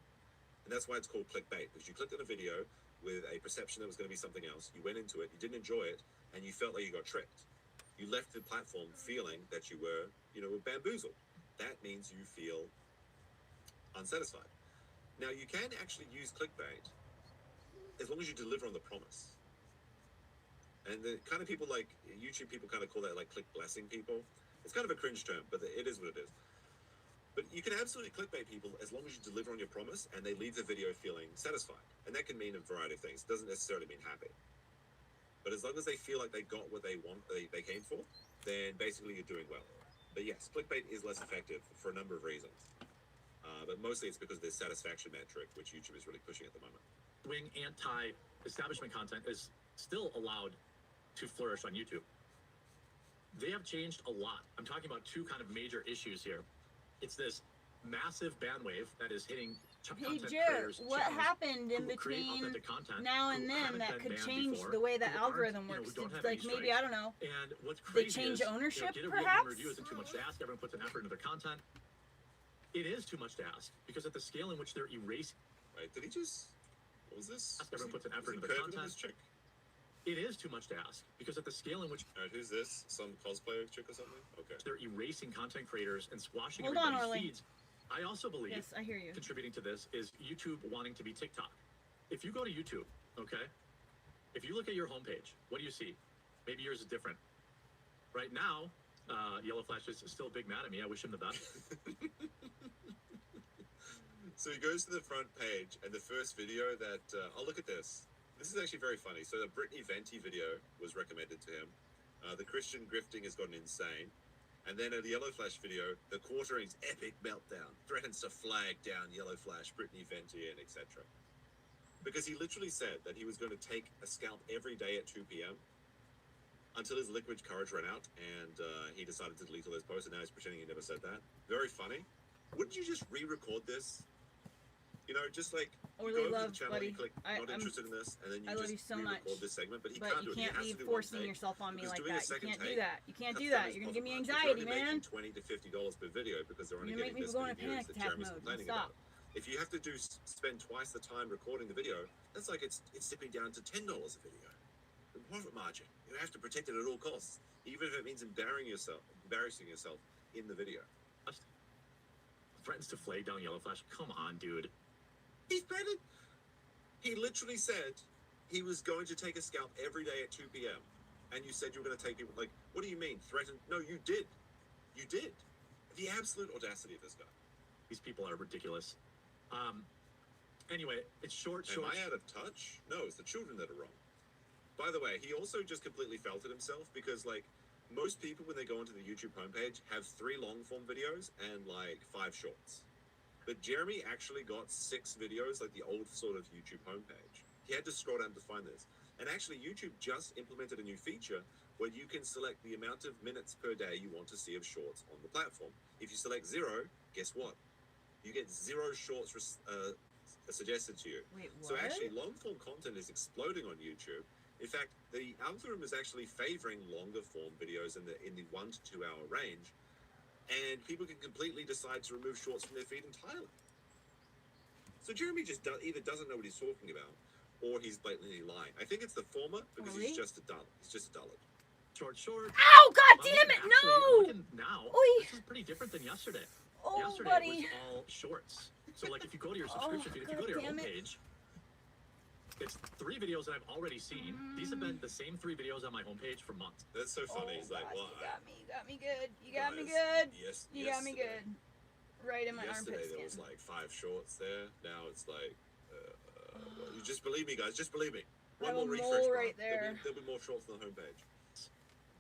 And that's why it's called clickbait, because you clicked on a video with a perception that was going to be something else. You went into it, you didn't enjoy it, and you felt like you got tricked. You left the platform feeling that you were bamboozled. That means you feel unsatisfied. Now, you can actually use clickbait as long as you deliver on the promise. And the kind of people like YouTube people kind of call that like click blessing people. It's kind of a cringe term, but it is what it is. But you can absolutely clickbait people as long as you deliver on your promise and they leave the video feeling satisfied. And that can mean a variety of things. It doesn't necessarily mean happy. But as long as they feel like they got what they want, they came for, then basically you're doing well. But yes, clickbait is less effective for a number of reasons. But mostly it's because of the satisfaction metric, which YouTube is really pushing at the moment. Wing anti-establishment content is still allowed to flourish on YouTube. They have changed a lot. I'm talking about 2 kind of major issues here. It's this massive bandwave that is hitting Hey content Jer, creators, what channels happened in who create between authentic content, now and who then haven't that been could banned change before, the way the who algorithm aren't, works? who don't It's have like any maybe, strikes. I don't know, And what's they crazy change is, ownership, get a real perhaps? review isn't too much to ask. Everyone puts an effort into their content. It is too much to ask, because at the scale in which they're erasing, Right? Did he just? What was this? everyone puts an effort Was into he their curving content. this chick? It is too much to ask, because at the scale in which All right, who's this? Some cosplayer chick or something? Okay. they're erasing content creators and squashing Hold on, everybody's Orly. feeds, I also believe Yes, I hear you. contributing to this is YouTube wanting to be TikTok. If you go to YouTube, okay, if you look at your homepage, what do you see? Maybe yours is different. Right now, Yellow Flash is still big mad at me. I wish him the best. So he goes to the front page, and the first video that oh, look at this. This is actually very funny. So the Brittany Venti video was recommended to him. The Christian grifting has gotten insane. And then the Yellow Flash video, the Quartering's epic meltdown threatens to flag down Yellow Flash, Brittany Venti, and etc. Because he literally said that he was going to take a scalp every day at 2 p.m. until his liquid courage ran out, and he decided to delete all those posts, and now he's pretending he never said that. Very funny. Wouldn't you just re-record this? You know, just like Or you they go over to love, the channel, buddy. you click not interested in this, and then you I love just you so much. re-record this segment, but he But can't you do it. can't He has be to do one forcing take. yourself on me Because like doing a that. You second can't do take that. You can't cuts do down that. his You're gonna give me profit margin. anxiety, They're only man. making $20 to $50 per video because they're only You're gonna getting make me this go many into views panic that attack Jeremy's mode. complaining Stop. about. If you have to spend twice the time recording the video, that's like it's dipping down to $10 a video. The profit margin. You have to protect it at all costs, even if it means embarrassing yourself in the video. Threatens to flag down Yellow Flash. Come on, dude. He's threatened. He literally said he was going to take a scalp every day at 2 p.m. And you said you were going to take it. Like, what do you mean? Threatened? No, you did. You did. The absolute audacity of this guy. These people are ridiculous. Anyway, it's short. Am I out of touch? No, it's the children that are wrong. By the way, he also just completely felt it himself because, like, most people, when they go onto the YouTube homepage, have 3 long-form videos and, like, 5 shorts. But Jeremy actually got 6 videos, like the old sort of YouTube homepage. He had to scroll down to find this. And actually, YouTube just implemented a new feature where you can select the amount of minutes per day you want to see of shorts on the platform. If you select 0, guess what? You get 0 shorts suggested to you. Wait, what? So actually, long-form content is exploding on YouTube. In fact, the algorithm is actually favoring longer form videos in the 1 to 2 hour range, and people can completely decide to remove shorts from their feed entirely. So Jeremy just either doesn't know what he's talking about, or he's blatantly lying. I think it's the former because Really? he's just a dull. He's just a dullard. Short. Ow, god Well, damn it, actually, no! looking now, Oy. this is pretty different than yesterday. Oh, Yesterday buddy. it was all shorts. So like if you go to your subscription feed, if you go to your God damn it. homepage, it's 3 videos that I've already seen. These have been the same 3 videos on my homepage for months. That's so funny. Oh, He's like, God, well, you got me good. You got me guys, good. Yes, You got me yesterday- good. Right in my Yesterday armpit there was skin. like 5 shorts there. Now it's like, well, you just believe me, guys. Just believe me. One Little more mole refresh bar. right there. There'll be more shorts on the homepage.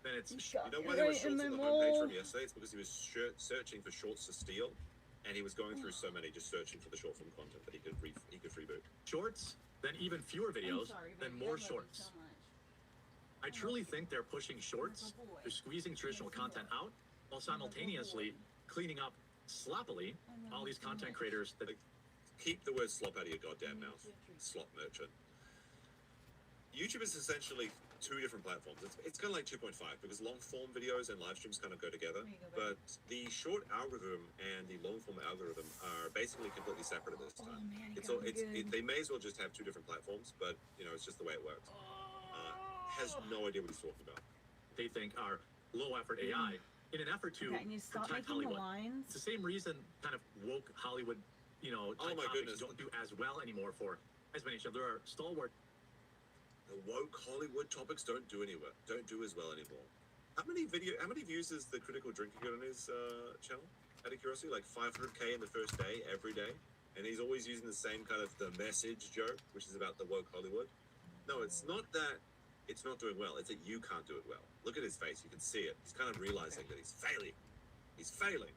Then it's You You got know me why there were right in shorts my on the homepage mole. from yesterday? It's because he was searching for shorts to steal, and he was going through so many, just searching for the short form content that he could freeboot. shorts, then even fewer videos, then more shorts. I truly think they're pushing shorts. They're squeezing traditional content out while simultaneously cleaning up sloppily all these content creators that Keep the word slop out of your goddamn mouth, slop merchant. YouTube is essentially 2 different platforms. It's kind of like 2.5 because long form videos and live streams kind of go together. But the short algorithm and the long form algorithm are basically completely separate at this Oh time. man, you It's got all, me good. they may as well just have 2 different platforms, but you know, it's just the way it works. Has no idea what he's talking about. they think are low effort AI in an effort to Okay, I need to stop protect making the Hollywood. It's lines. the same reason kind of woke Hollywood, Oh type my topics goodness. don't do as well anymore for as many. There are stalwart. The woke Hollywood topics don't do as well anymore. How many views does the critical drinker get on his channel? Out of curiosity, like 500K in the first day, every day, and he's always using the same kind of the message joke, which is about the woke Hollywood. No, it's not that it's not doing well. It's that you can't do it well. Look at his face; you can see it. He's kind of realizing that he's failing. He's failing.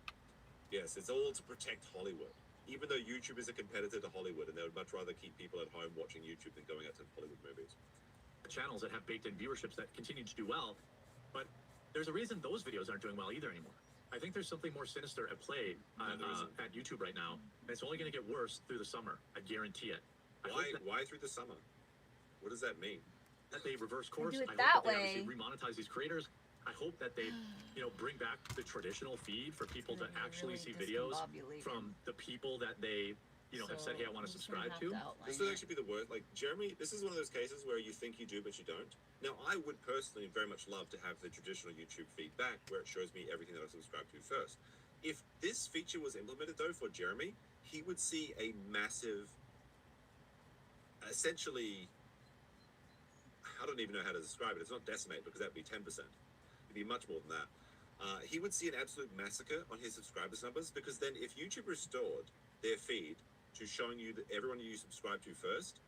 Yes, it's all to protect Hollywood. Even though YouTube is a competitor to Hollywood, and they would much rather keep people at home watching YouTube than going out to Hollywood movies. Channels that have baked-in viewerships that continue to do well, but there's a reason those videos aren't doing well either anymore. I think there's something more sinister at play there isn't. at YouTube right now, and it's only going to get worse through the summer. I guarantee it. I hope Why through the summer? What does that mean? that they reverse course. do it I that hope that they way. obviously remonetize these creators. I hope that they, bring back the traditional feed for people to actually see videos from the people that they, have said, hey, I want to subscribe to. This would actually be the worst. Like, Jeremy, this is one of those cases where you think you do, but you don't. Now, I would personally very much love to have the traditional YouTube feedback where it shows me everything that I subscribe to first. If this feature was implemented, though, for Jeremy, he would see a massive, essentially, I don't even know how to describe it. It's not decimate because that'd be 10%. It'd be much more than that. he would see an absolute massacre on his subscribers numbers, because then if YouTube restored their feed to showing you that everyone you subscribe to first,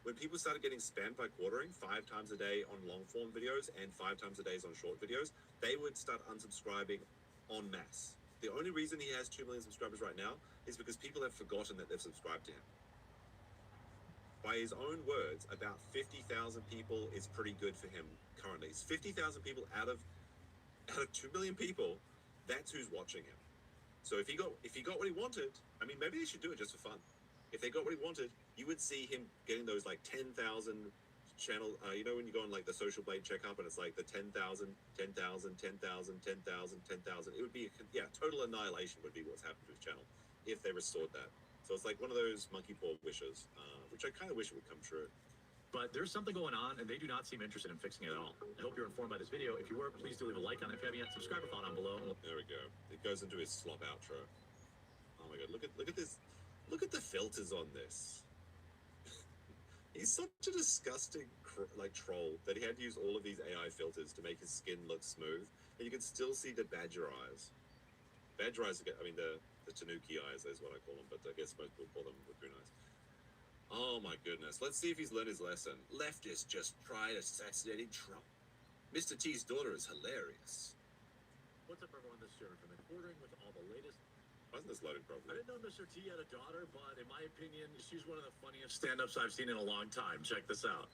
when people started getting spammed by quartering 5 times a day on long form videos and 5 times a day on short videos, they would start unsubscribing en masse. The only reason he has 2 million subscribers right now is because people have forgotten that they've subscribed to him. By his own words, about 50,000 people is pretty good for him currently. It's 50,000 people out of 2 million people. That's who's watching him. So if he got what he wanted, I mean, maybe they should do it just for fun. If they got what he wanted, you would see him getting those like 10,000 channel. You know when you go on like the Social Blade checkup and it's like the 10,000, 10,000, 10,000, 10,000, 10,000, 10,000. It would be total annihilation would be what's happened to his channel if they restored that. So it's like one of those monkey paw wishes, which I kind of wish it would come true. But there's something going on, and they do not seem interested in fixing it at all. I hope you're informed by this video. If you were, please do leave a like on it. If you haven't yet, subscribe or follow down below. There we go. It goes into his slop outro. Oh my god, look at this. Look at the filters on this. He's such a disgusting troll that he had to use all of these AI filters to make his skin look smooth, and you can still see the badger eyes. Badger eyes, I mean the tanuki eyes is what I call them, but I guess most people call them raccoon eyes. Oh my goodness. Let's see if he's learned his lesson. Leftists just tried assassinating Trump. Mr. T's daughter is hilarious. What's up, everyone? This is Jeremy from the Quartering with all the latest. Why isn't this loading I properly? didn't know Mr. T had a daughter, but in my opinion, she's one of the funniest stand-ups I've seen in a long time. Check this out.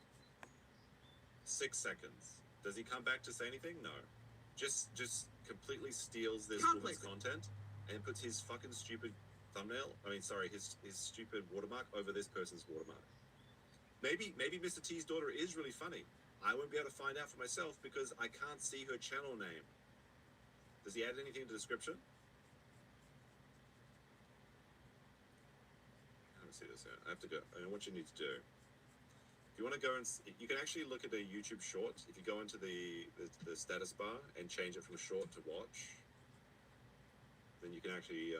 6 seconds. Does he come back to say anything? No. Just completely steals this woman's content and puts his fucking stupid thumbnail, his stupid watermark over this person's watermark. Maybe Mr. T's daughter is really funny. I won't be able to find out for myself because I can't see her channel name. Does he add anything in the description? I don't see this yet. I have to go. I know what you need to do. If you want to go and you can actually look at a YouTube short. If you go into the status bar and change it from short to watch, then you can actually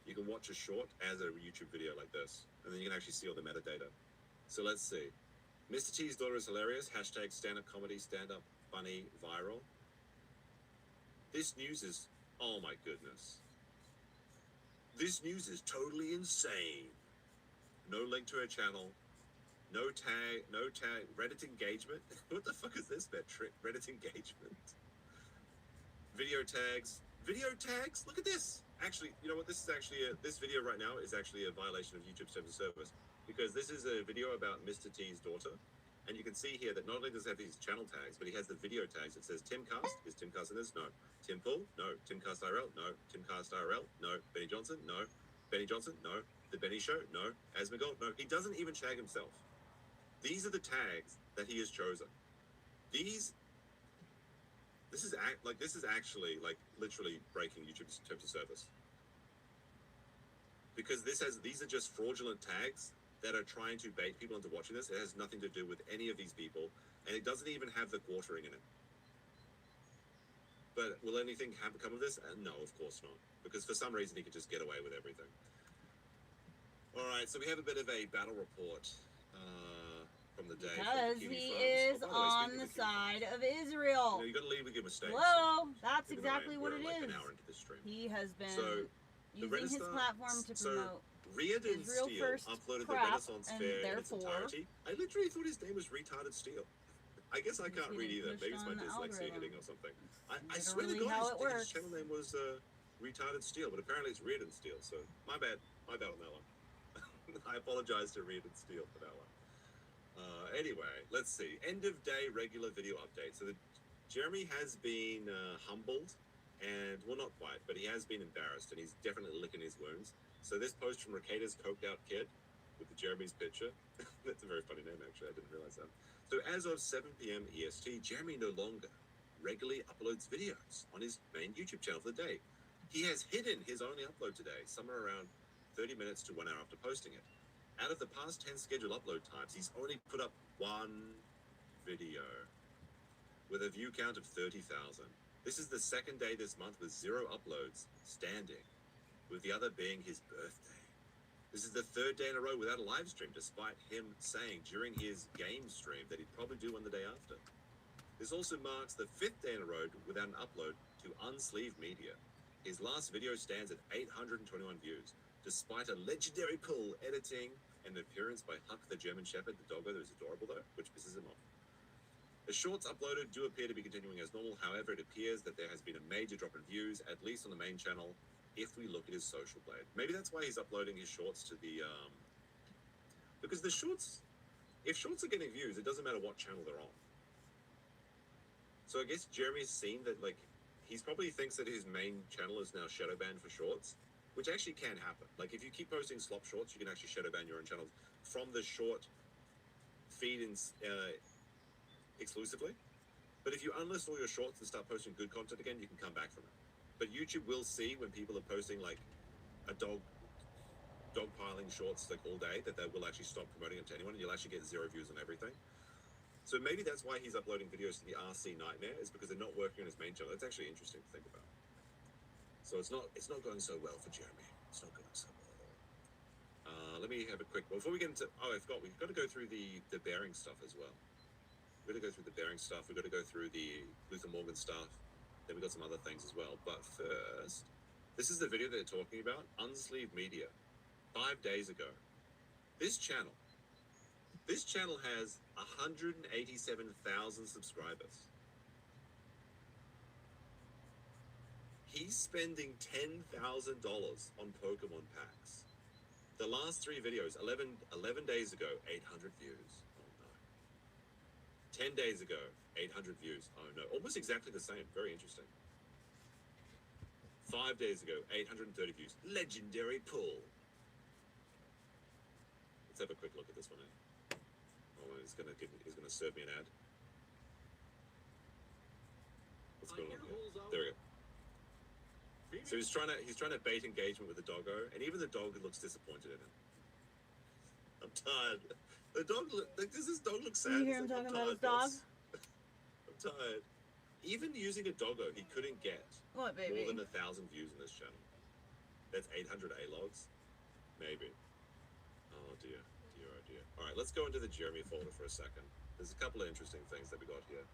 you can watch a short as a YouTube video like this, and then you can actually see all the metadata. So let's see. Mr. T's daughter is hilarious. Hashtag stand-up comedy, stand-up funny, viral. This news is, oh my goodness. This news is totally insane. No link to her channel. No tag, Reddit engagement. What the fuck is this metric? Reddit engagement. Video tags. Look at this. Actually, you know what? This video right now is actually a violation of YouTube's terms of service, because this is a video about Mr. T's daughter, and you can see here that not only does he have these channel tags, but he has the video tags. It says Timcast. Is Timcast in this? No. Tim Pool? No. Timcast IRL? No. Timcast IRL? No. Benny Johnson? No. Benny Johnson? No. The Benny Show? No. Asmongold? No. He doesn't even tag himself. These are the tags that he has chosen. This is actually like literally breaking YouTube's terms of service, because these are just fraudulent tags that are trying to bait people into watching this. It has nothing to do with any of these people, and it doesn't even have the quartering in it. But will anything come of this? No, of course not, because for some reason he could just get away with everything. All right, so we have a bit of a battle report from the day. Because he is on the side of Israel. You got to lead with your mistakes. Hello, that's exactly what it like is. An hour into this stream. He has been using his Renaissance- platform to promote Riyadh Israel Steel First uploaded the crap, Renaissance and Fair in its therefore entirety. I literally thought his name was Retarded Steel. I guess I can't read either. pushed Maybe it's my on the dyslexia algorithm. hitting or something. I That's swear to literally how God, it works. his channel name was Retarded Steel, but apparently it's Reardon Steel. So my bad on that one. I apologize to Reardon Steel for that one. Anyway, let's see. End of day regular video update. So Jeremy has been humbled, and well, not quite, but he has been embarrassed, and he's definitely licking his wounds. So this post from Ricada's coked out kid with the Jeremy's picture. That's a very funny name, actually. I didn't realize that. So as of 7 p.m. EST, Jeremy no longer regularly uploads videos on his main YouTube channel for the day. He has hidden his only upload today, somewhere around 30 minutes to 1 hour after posting it. Out of the past 10 scheduled upload times, he's only put up one video with a view count of 30,000. This is the second day this month with 0 uploads standing, with the other being his birthday. This is the 3rd day in a row without a live stream, despite him saying during his game stream that he'd probably do one the day after. This also marks the 5th day in a row without an upload to Unsleeved Media. His last video stands at 821 views, despite a legendary pull, editing, and an appearance by Huck the German Shepherd, the doggo that is adorable though, which pisses him off. The shorts uploaded do appear to be continuing as normal, however, it appears that there has been a major drop in views, at least on the main channel, if we look at his social blade. Maybe that's why he's uploading his shorts to the, because the shorts, if shorts are getting views, it doesn't matter what channel they're on. So I guess Jeremy's seen that, like, he probably thinks that his main channel is now shadow banned for shorts, which actually can happen. Like, if you keep posting slop shorts, you can actually shadow ban your own channels from the short feed in, exclusively. But if you unlist all your shorts and start posting good content again, you can come back from it. But YouTube will see when people are posting like a dog piling shorts like all day, that they will actually stop promoting them to anyone, and you'll actually get 0 views on everything. So maybe that's why he's uploading videos to the RC Nightmare, is because they're not working on his main channel. That's actually interesting to think about. So it's not going so well for Jeremy. It's not going so well at all. Let me have a quick, before we get into, we've got to go through the bearing stuff as well. We've got to go through the bearing stuff. We've got to go through the Luther Morgan stuff. Then we've got some other things as well. But first, this is the video they're talking about. Unsleeved Media. 5 days ago. This channel has 187,000 subscribers. He's spending $10,000 on Pokemon packs. The last 3 videos, 11 days ago, 800 views. Oh no. 10 days ago, 800 views. Oh no. Almost exactly the same. Very interesting. 5 days ago, 830 views. Legendary pull. Let's have a quick look at this one. Oh, he's gonna serve me an ad. What's going on here? There we go. So he's trying to bait engagement with the doggo, and even the dog looks disappointed in him. I'm tired. Does this dog look sad? You hear him talking about his dog? I'm tired. Even using a doggo, he couldn't get What, baby? more than 1,000 views on this channel. That's 800 A-logs, maybe. Oh dear, oh dear. All right, let's go into the Jeremy folder for a second. There's a couple of interesting things that we got here,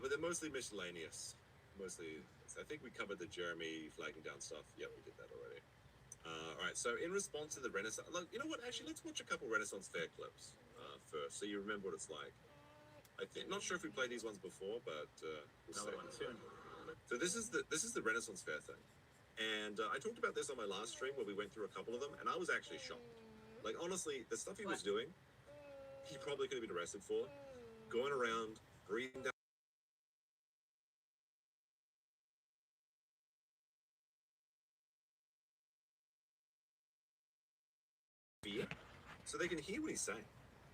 but they're mostly miscellaneous. I think we covered the Jeremy flagging down stuff. Yep, we did that already. All right, so in response to the Renaissance, look, you know what? Actually, let's watch a couple Renaissance Fair clips first, so you remember what it's like. Not sure if we played these ones before, but we'll see. So this is the Renaissance Fair thing, and I talked about this on my last stream where we went through a couple of them, and I was actually shocked. Like, honestly, the stuff he was doing, he probably could have been arrested for. Going around breathing down. Fear, so they can hear what he's saying.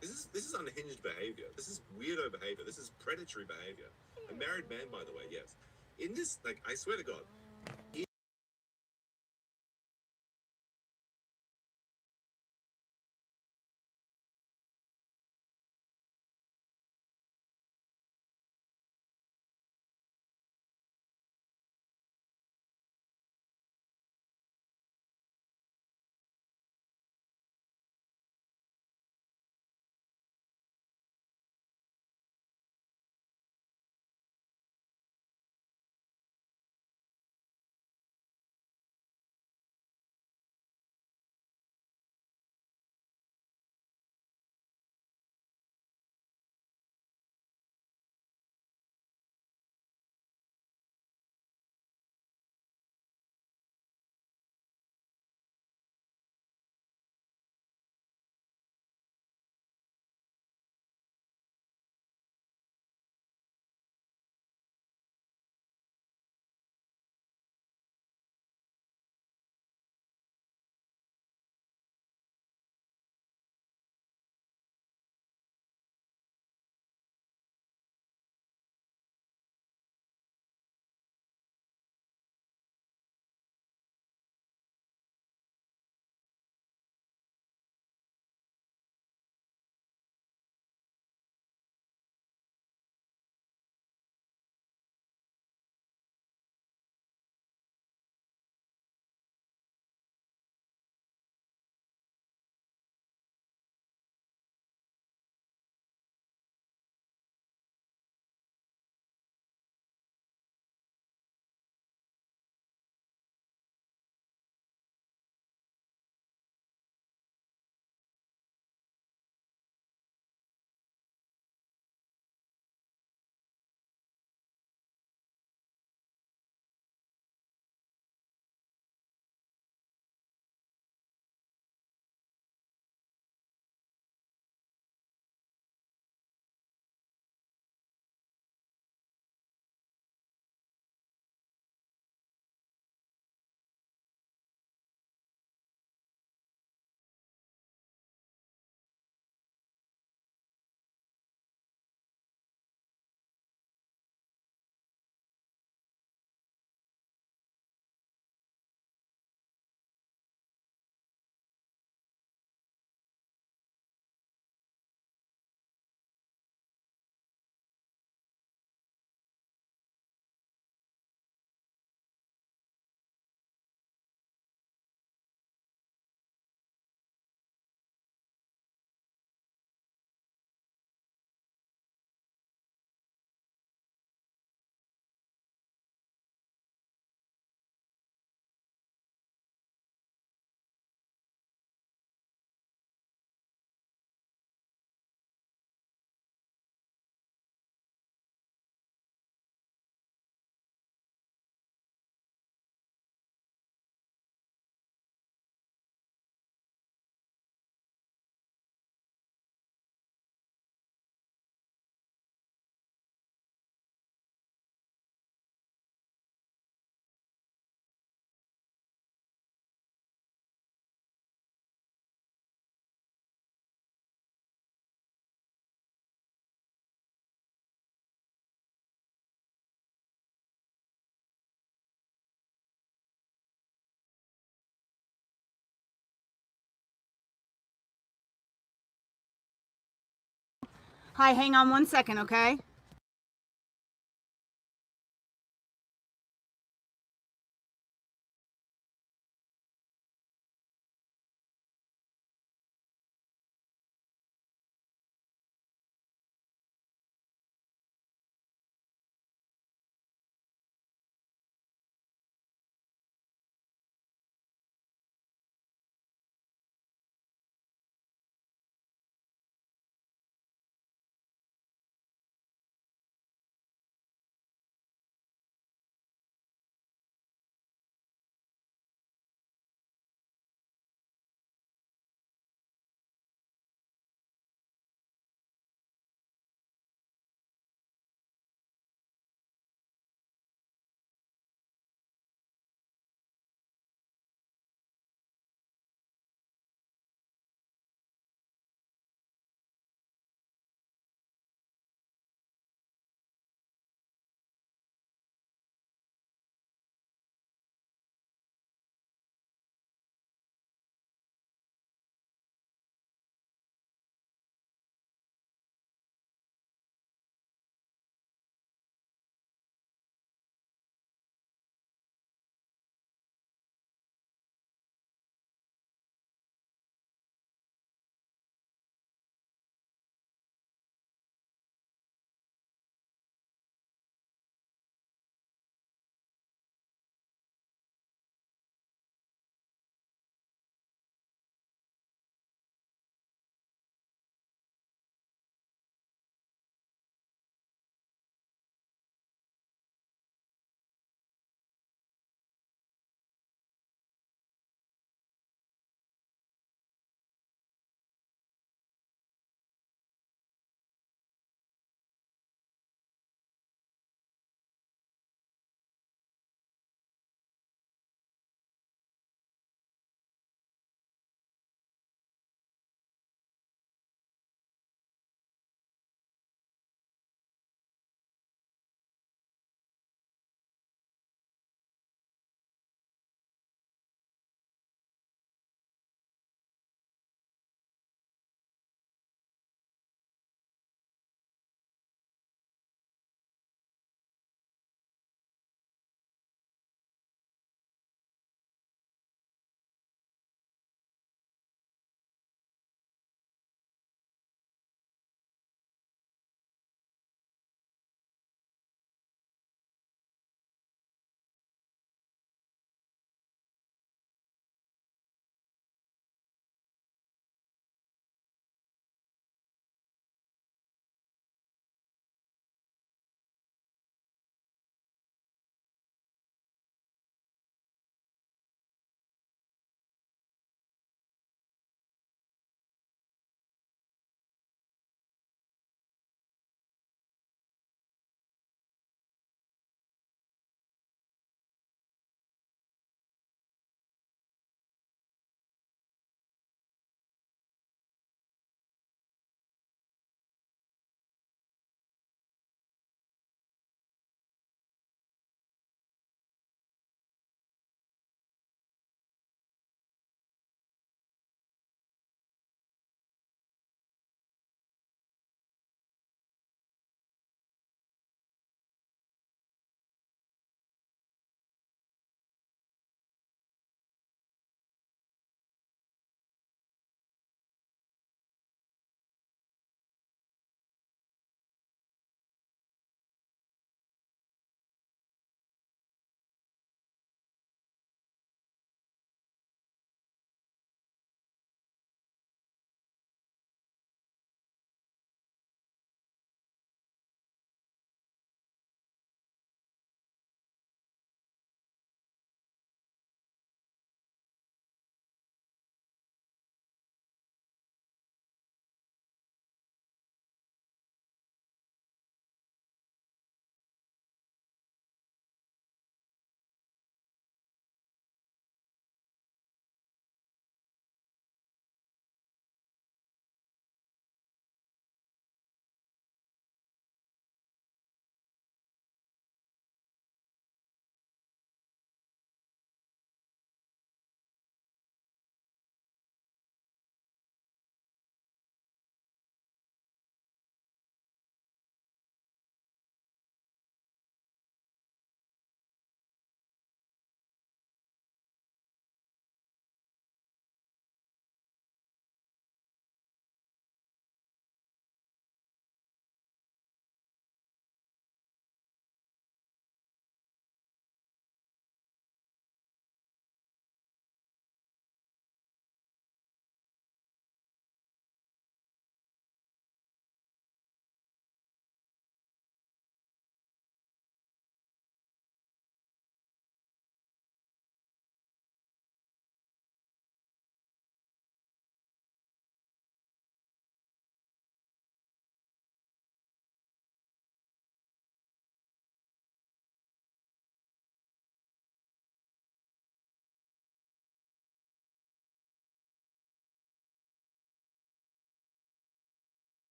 This is unhinged behavior. This is weirdo behavior. This is predatory behavior. A married man, by the way, yes. In this, like, I swear to God, Hi, hang on 1 second, okay?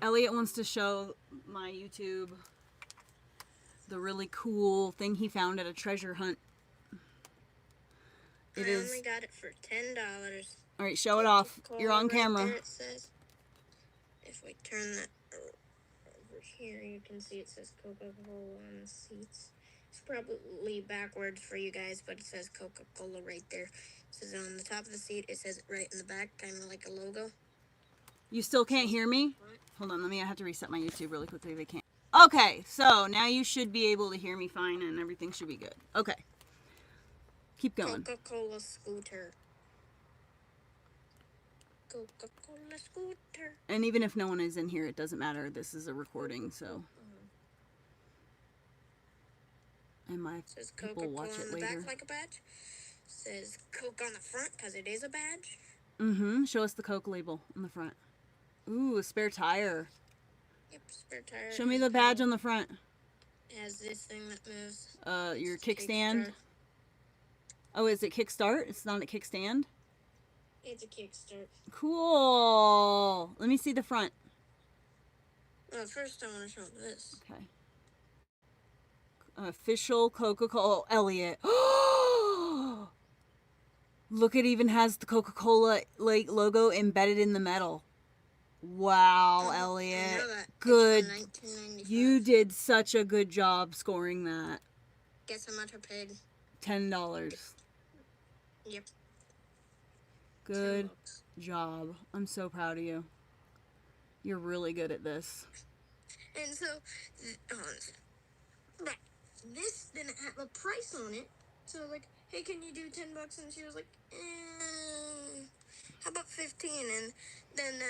Elliot wants to show my YouTube the really cool thing he found at a treasure hunt. It I is. only got it for $10. All right, show it off. You're on Right camera. there it says. If we turn that over here, you can see it says Coca-Cola on the seats. It's probably backwards for you guys, but it says Coca-Cola right there. It says on the top of the seat. It says it right in the back, kind of like a logo. You still can't hear me? What? Hold on, I have to reset my YouTube really quickly. They can't. Okay, so now you should be able to hear me fine and everything should be good. Okay. Keep going. Coca-Cola scooter. Coca-Cola scooter. And even if no one is in here, it doesn't matter. This is a recording, so. And my Says people Coca-Cola watch on it the later. back like a badge. Says Coke on the front because it is a badge. Mm-hmm. Show us the Coke label on the front. Ooh, a spare tire. Yep, spare tire. Show me the badge on the front. It has this thing that moves. Your kickstand. Oh, is it kickstart? It's not a kickstand? It's a kickstart. Cool. Let me see the front. Well, first I want to show this. Okay. Official Coca-Cola. Oh, Elliot. Look, it even has the Coca-Cola logo embedded in the metal. Wow, Elliot. I know that. Good. It's from 1995. You did such a good job scoring that. Guess how much I paid? $10. Yep. Good job. I'm so proud of you. You're really good at this. And so, but this didn't have a price on it. So I was like, hey, can you do $10? And she was like, how about 15? And then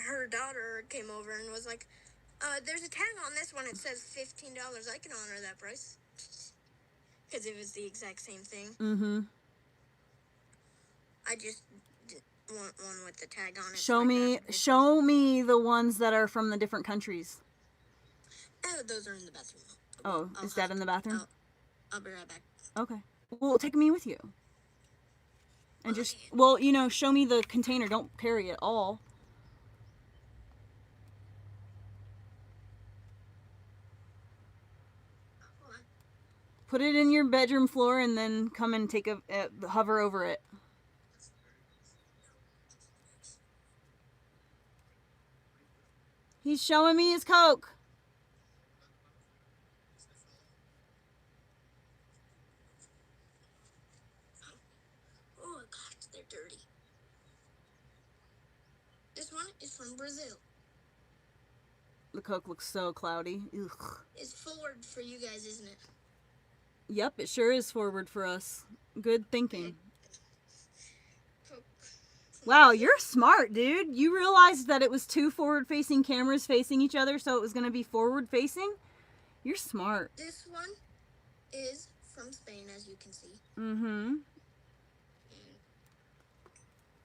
her daughter came over and was like, there's a tag on this one. It says $15. I can honor that price. Because it was the exact same thing. Mm-hmm. I just didn't want one with the tag on it. Show me the ones that are from the different countries. Oh, those are in the bathroom. Oh, is that in the bathroom? I'll be right back. Okay. Well, take me with you. And just, well, you know, show me the container. Don't carry it all. Put it in your bedroom floor and then come and take hover over it. He's showing me his Coke. Oh, God, they're dirty. This one is from Brazil. The Coke looks so cloudy. Ugh. It's forward for you guys, isn't it? Yep, it sure is forward for us. Good thinking. Coke. Wow, you're smart, dude. You realized that it was two forward-facing cameras facing each other, so it was going to be forward-facing? You're smart. This one is from Spain, as you can see. Mm-hmm. And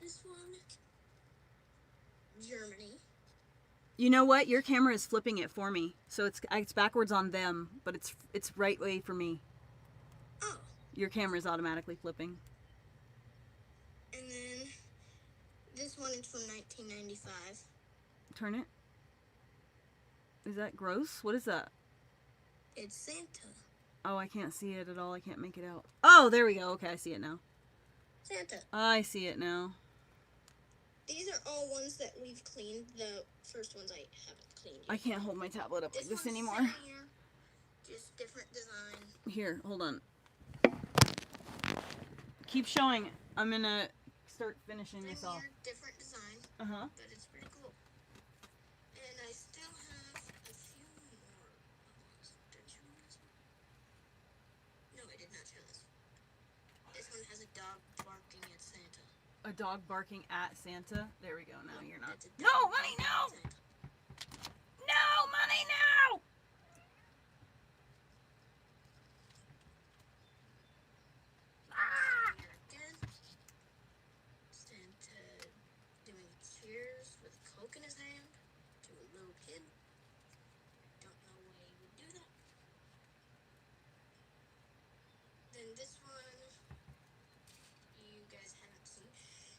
this one, Germany. You know what? Your camera is flipping it for me. So it's backwards on them, but it's right way for me. Oh. Your camera is automatically flipping. And then this one is from 1995. Turn it. Is that gross? What is that? It's Santa. Oh, I can't see it at all. I can't make it out. Oh, there we go. Okay, I see it now. Santa. I see it now. These are all ones that we've cleaned. The first ones I haven't cleaned yet. I can't hold my tablet up like this one's anymore. sitting here, just different design. Here, hold on. Keep showing it. I'm gonna start finishing this off. Different design. Uh-huh. But it's pretty cool. And I still have a few more. Did I show this one? No, I did not show this one. This one has a dog barking at Santa. A dog barking at Santa. There we go. Now you're not. That's a No, dog money, barking no! at Santa. No, money, no! Ah! Here again. Santa doing cheers with Coke in his hand to a little kid. Don't know why he would do that. Then this one, you guys haven't seen.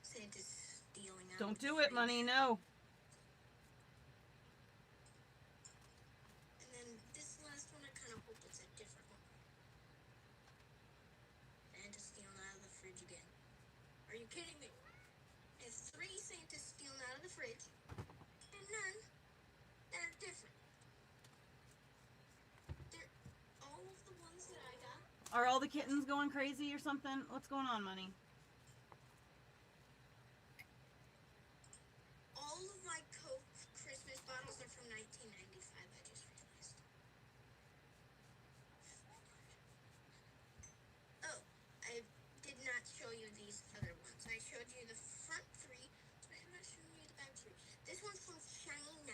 Santa's stealing out. Don't do it, money, no. you kidding me? There's 3 Santas stealing out of the fridge, and none that are different. They're all of the ones that I got. Are all the kittens going crazy or something? What's going on, Money? All of my Coke Christmas bottles are from 1995, I just realized. Oh, I did not show you these other ones. I showed you the front 3, but I have not shown you the back 3. This one's from China.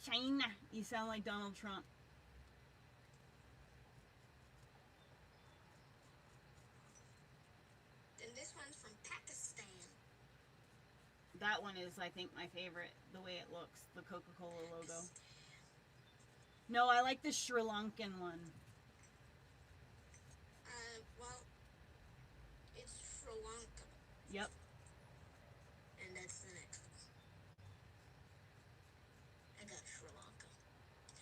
China. You sound like Donald Trump. Then this one's from Pakistan. That one is, I think, my favorite. The way it looks. The Coca-Cola logo. No, I like the Sri Lankan one. Well, it's Sri Lanka. Yep. And that's the next one. I got Sri Lanka.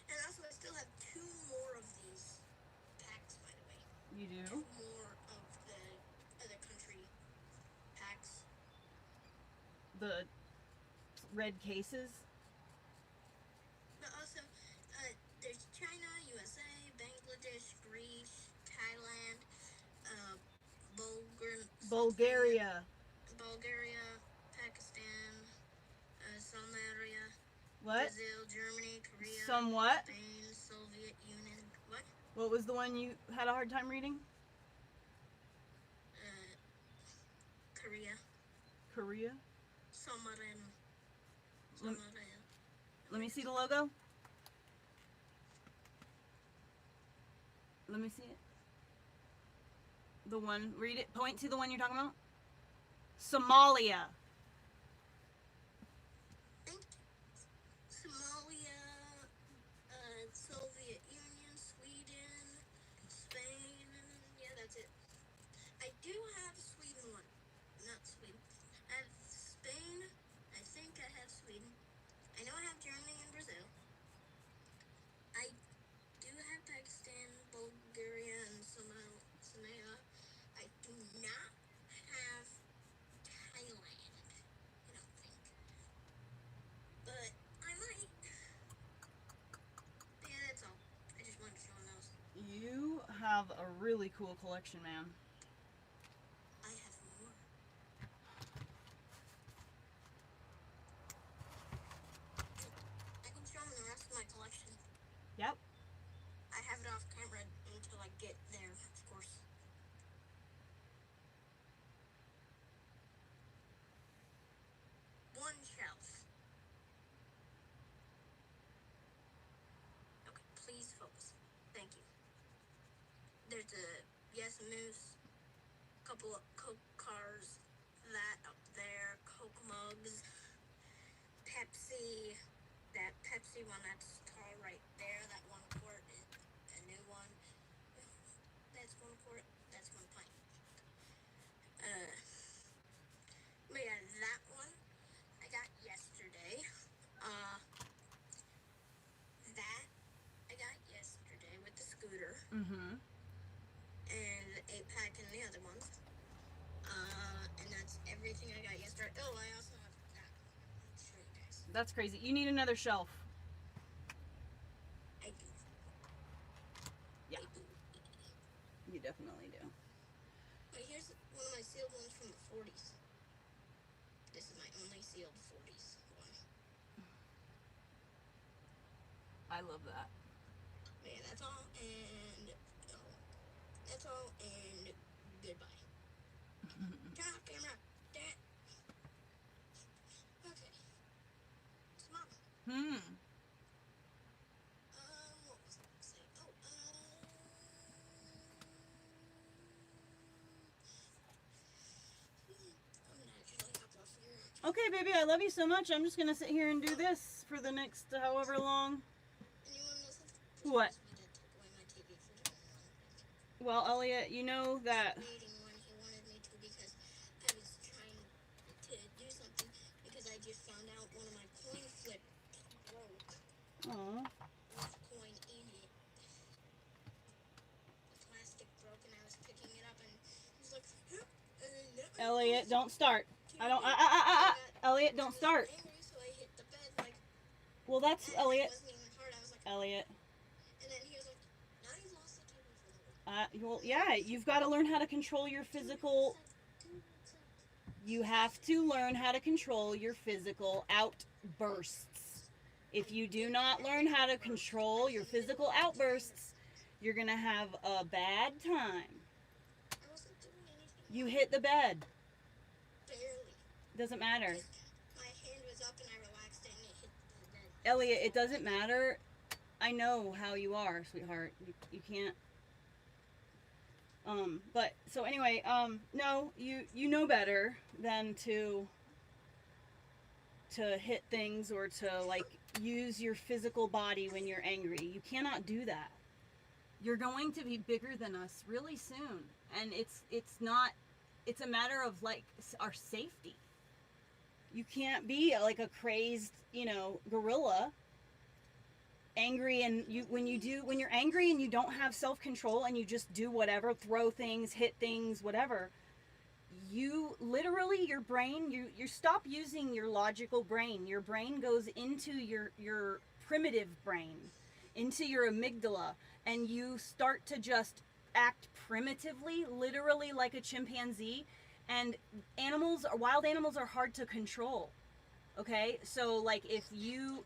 And also, I still have 2 more of these packs, by the way. You do? 2 more of the other country packs. The red cases? But also, there's China, USA, Bangladesh, Greece, Thailand, Bulgaria. Bulgaria, Pakistan, Somalia, What? Brazil, Germany, Korea, Somewhat? Spain, Soviet Union. What? What was the one you had a hard time reading? Korea. Korea? Somalia. Let me see the logo. Let me see it. The one, read it, point to the one you're talking about. Somalia. Somalia, Soviet Union, Sweden, Spain. Yeah, that's it. I do have Sweden one. Not Sweden. I have Spain. I think I have Sweden. I know I have Germany and Brazil. I do have Pakistan, Bulgaria, and Somalia. I do not have Thailand, I don't think. But I might. Yeah, that's all. I just wanted to show them those. You have a really cool collection, man. I have more. I can show them the rest of my collection. Yep. I have it off camera until I get there, of course. One shelf. Okay, please focus. Thank you. There's a Yes Moose, couple of Coke cars, that up there, Coke mugs, Pepsi, that Pepsi one that's tall right there, that 1 quart is a new one. That's 1 quart, that's 1 pint. But yeah, that one I got yesterday. That I got yesterday with the scooter. Mm-hmm. And the 8-pack and the other ones. And that's everything I got yesterday. Oh, I also have that. I'll show you guys. That's crazy. You need another shelf. I do. Yeah. I do. You definitely do. But here's one of my sealed ones from the 40s. This is my only sealed 40s one. I love that. But yeah, that's all. And that's all. And goodbye. Turn off camera. Dad. Okay. It's Mom. What was I going to say? Oh, I'm gonna actually hop off here. Okay, baby, I love you so much. I'm just going to sit here and do this for the next however long. And you want to know something? What? My dad took away my TV for doing one. Well, Elliot, you know that... Meeting when he wanted me to because I was trying to do something because I just found out one of my coin flips broke. Aww. With a coin in it. The plastic broke and I was picking it up and he was like, no, Elliot, don't start. I don't. Elliot, don't start. Angry, so I hit the bed like. Well, that's And Elliot. It wasn't even hard. I was like. Elliot. And then he was like, "Now you've lost the TV for the week." Well, yeah, you've got to learn how to control your physical. You have to learn how to control your physical outbursts. If you do not learn how to control your physical outbursts, you're going to have a bad time. I wasn't doing anything. You hit the bed. Barely. Doesn't matter. Just my hand was up and I relaxed it and it hit the bed. Elliot, it doesn't matter. I know how you are, sweetheart. You can't. But so anyway, no, you know better than to hit things or to like use your physical body when you're angry. You cannot do that. You're going to be bigger than us really soon, and it's not. It's a matter of like our safety. You can't be like a crazed, gorilla. Angry, and when you're angry and you don't have self-control and you just do whatever, throw things, hit things, whatever, you literally, your brain, you stop using your logical brain. Your brain goes into your primitive brain, into your amygdala, and you start to just act primitively, literally like a chimpanzee. And wild animals are hard to control. Okay, so like if you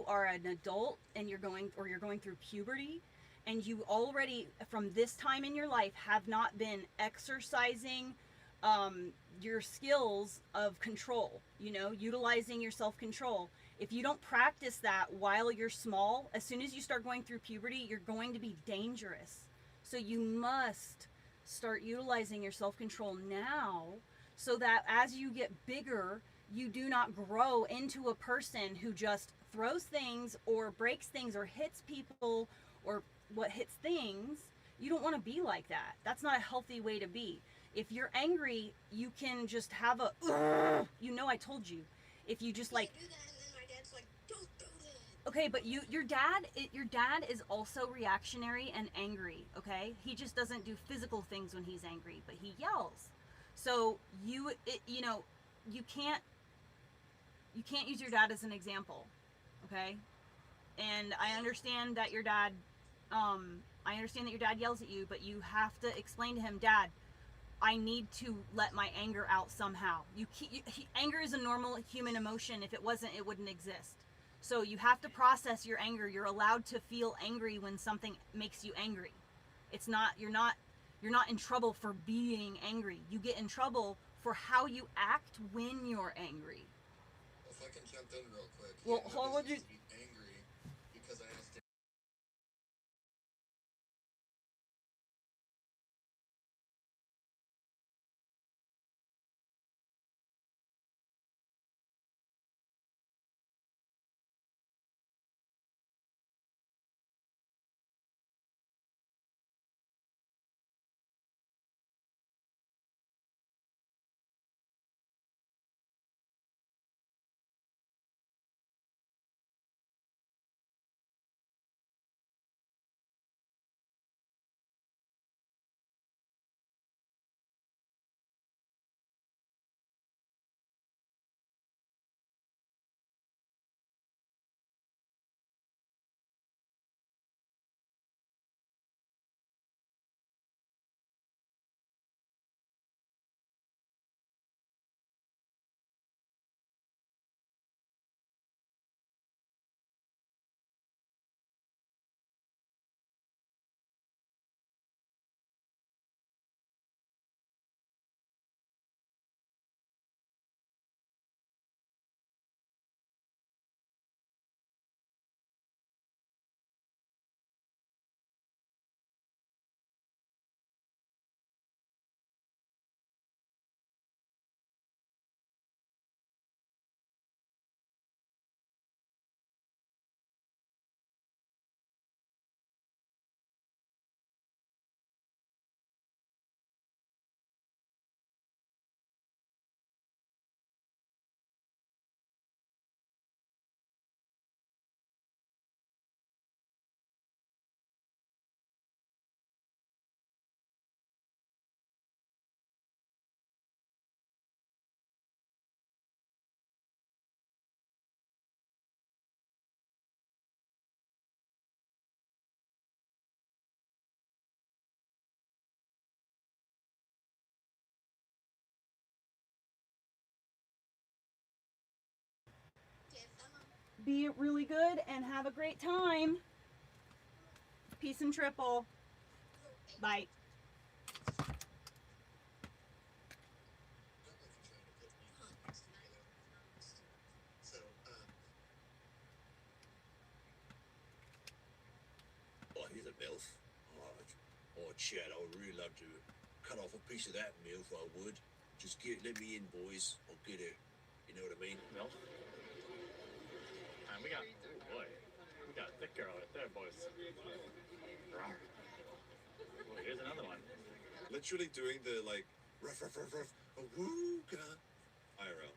are an adult and you're going through puberty, and you already from this time in your life have not been exercising your skills of control, utilizing your self-control. If you don't practice that while you're small, as soon as you start going through puberty, you're going to be dangerous. So you must start utilizing your self-control now, so that as you get bigger, you do not grow into a person who just throws things or breaks things or hits people or hits things. You don't want to be like that. That's not a healthy way to be. If you're angry, you can just have a, I told you. If you just like, do that, and then my dad's like, "Don't do that." okay, but your dad is also reactionary and angry. Okay, he just doesn't do physical things when he's angry, but he yells. So you can't use your dad as an example, okay? And I understand that your dad yells at you, but you have to explain to him, Dad, I need to let my anger out somehow. Anger is a normal human emotion. If it wasn't, it wouldn't exist. So you have to process your anger. You're allowed to feel angry when something makes you angry. You're not in trouble for being angry. You get in trouble for how you act when you're angry. If I can jump in real quick. Well, my hold on. business used to be angry because I asked be really good and have a great time. Peace and triple. Bye. So, Oh, he's a MILF. Oh, Chad, I would really love to cut off a piece of that MILF, I would. Just let me in, boys. I'll get her. You know what I mean? Milk. And we got, oh boy, we got a thick girl right there, boys. Oh, here's another one. Literally doing the like ruff ruff ruff ruff awooga IRL.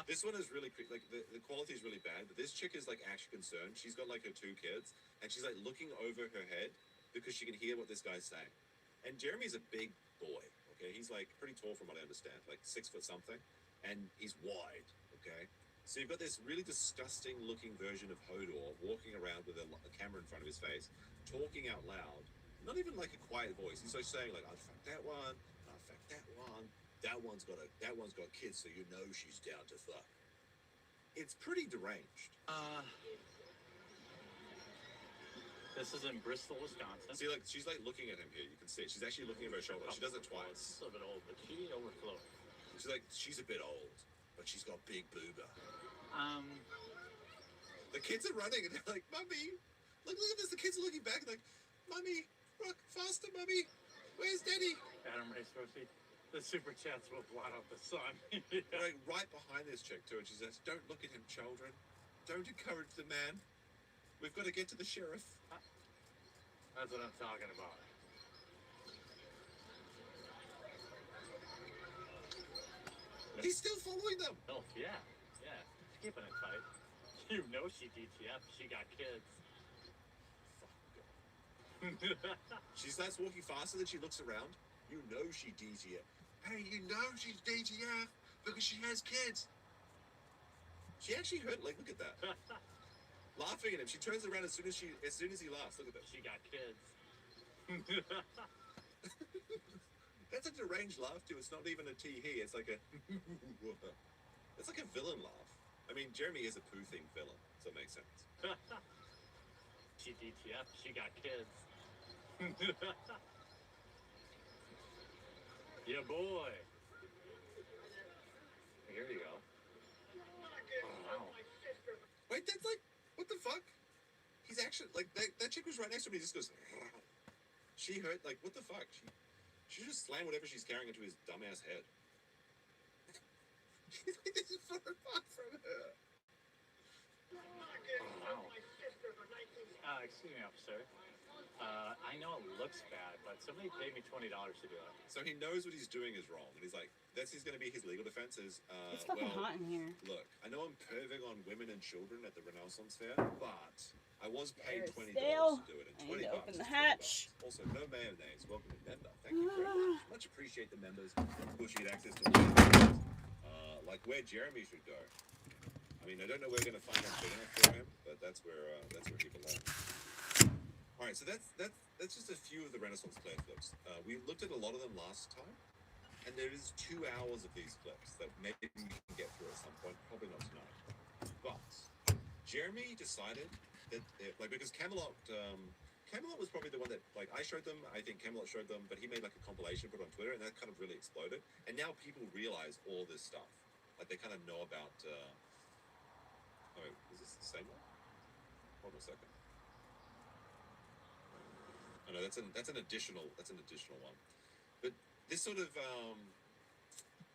This one is really like the quality is really bad, but this chick is like actually concerned. She's got like her 2 kids, and she's like looking over her head because she can hear what this guy's saying. And Jeremy's a big boy, okay? He's like pretty tall from what I understand, like 6 foot something, and he's wide, okay? So you've got this really disgusting looking version of Hodor walking around with a camera in front of his face, talking out loud, not even like a quiet voice. He's like saying like, "I'll fuck that one, I'll fuck that one. That one's got kids, so you know she's down to fuck." It's pretty deranged. This is in Bristol, Wisconsin. See, like she's like looking at him here. You can see it. She's actually looking over her shoulder. She does it twice. She's a bit old, but she overflowed. She's like, she's a bit old, but she's got big booba. The kids are running and they're like, "Mummy, look at this." The kids are looking back and like, "Mummy, rock faster, Mummy. Where's Daddy?" Adam Ray Sprossy. The super chats will blot out the sun. Like right behind this chick too, and she says, "Don't look at him, children. Don't encourage the man. We've got to get to the sheriff." That's what I'm talking about. He's still following them. Oh, yeah. She's keeping it tight. You know she DTF. She got kids. She starts walking faster, then she looks around. You know she DTF. Hey, you know she's DTF because she has kids. She actually heard, like, look at that. Laughing at him. She turns around as soon as he laughs. Look at that. She got kids. That's a deranged laugh too. It's not even a tee-hee. It's like a it's like a villain laugh. I mean, Jeremy is a poo-thing villain, so it makes sense. She DTF. She got kids. Yeah, boy. Here you go. Oh, wow. Wait, that's like, what the fuck? He's actually, like, that chick was right next to me. He just goes, she heard, like, what the fuck? She just slammed whatever she's carrying into his dumbass head. He's like, this is far apart from her. Oh, wow. Excuse me, officer. I know it looks bad, but somebody paid me $20 to do it. So he knows what he's doing is wrong, and he's like, that's going to be his legal defense is, It's fucking hot in here. Look, I know I'm perving on women and children at the Renaissance Fair, but I was paid $20 Stale. to do it, and I 20 need to open bucks the is hatch. $20. Also, no mayonnaise. Welcome to member. Thank you very much. Much appreciate the members who should get access to mayonnaise. Like where Jeremy should go. I mean, I don't know where we're going to find a big enough for him, but that's where he belongs. All right, so that's just a few of the Renaissance player clips. We looked at a lot of them last time, and there is 2 hours of these clips that maybe we can get through at some point. Probably not tonight. But Jeremy decided that, because Camelot was probably the one that, like, I showed them. I think Camelot showed them, but he made like a compilation, put it on Twitter, and that kind of really exploded. And now people realize all this stuff. Like they kind of know about. Oh, wait, is this the same one? Hold on a second. Oh no, that's an additional one. But this sort of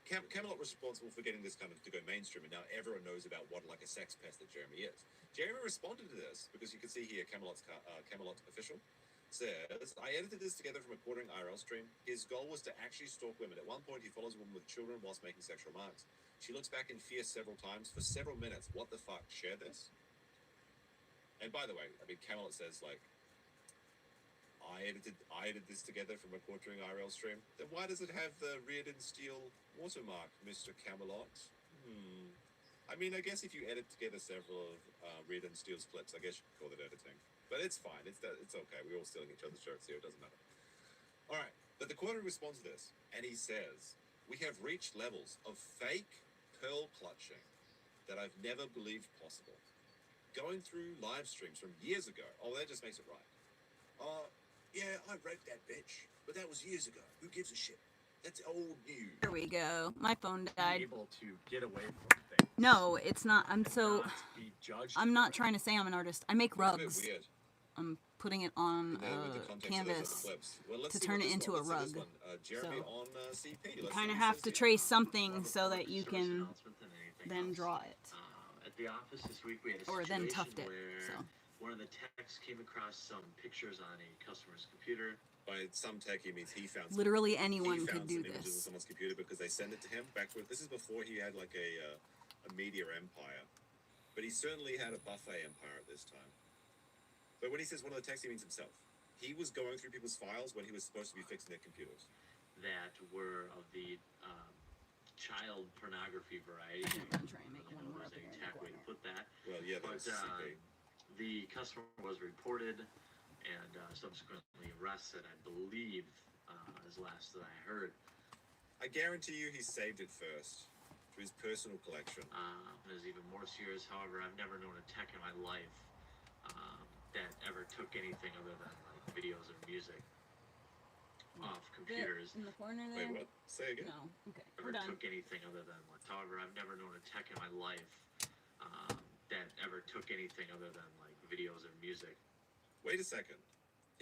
Camelot was responsible for getting this kind of to go mainstream, and now everyone knows about what like a sex pest that Jeremy is. Jeremy responded to this because you can see here Camelot official says, "I edited this together from a quartering IRL stream. His goal was to actually stalk women. At one point, he follows a woman with children whilst making sexual remarks. She looks back in fear several times for several minutes. What the fuck? Share this." And by the way, I mean Camelot says like, I edited this together from a quartering IRL stream. Then why does it have the Reardon Steel watermark, Mr. Camelot? I mean, I guess if you edit together several of Reardon Steele's clips, I guess you could call it editing. But it's fine. It's okay. We're all stealing each other's jokes here. It doesn't matter. All right. But the quartering responds to this, and he says, "We have reached levels of fake pearl clutching that I've never believed possible. Going through live streams from years ago. Oh, that just makes it right. Yeah, I wrote that bitch, but that was years ago. Who gives a shit? That's old news. There we go. My phone Be died. able to get away from things. No, it's not. I'm and so. not be judged I'm for not it. trying to say I'm an artist. I make It's a bit rugs. weird. I'm putting it on You know, with the context of those canvas other clips. Well, let's to see turn what it this into one- a let's see this rug. one. Jeremy So, on CP. You Let's kind see of what have he to says here. trace something so that you can then else. draw it. At the office this week, we had a Or then situation tuft it. where So. one of the techs came across some pictures on a customer's computer. By some tech, he means he found. Literally he anyone found could do some images on this. someone's computer because they send it to him back with. This is before he had like a media empire, but he certainly had a buffet empire at this time. But when he says one of the techs, he means himself. He was going through people's files when he was supposed to be fixing their computers. That were of the child pornography variety. I'm trying to make You one know, more there's up a here in the tech way to corner. put that. Well, yeah, that But was CP. the customer was reported and subsequently arrested, I believe, is last that I heard. I guarantee you, he saved it first to his personal collection. There's even more serious, however, I've never known a tech in my life that ever took anything other than like videos or music off computers. In the corner Wait, there? what? Say again. No. Okay. We're Ever done. took anything other than like, however, I've never known a tech in my life that ever took anything other than like videos or music. Wait a second.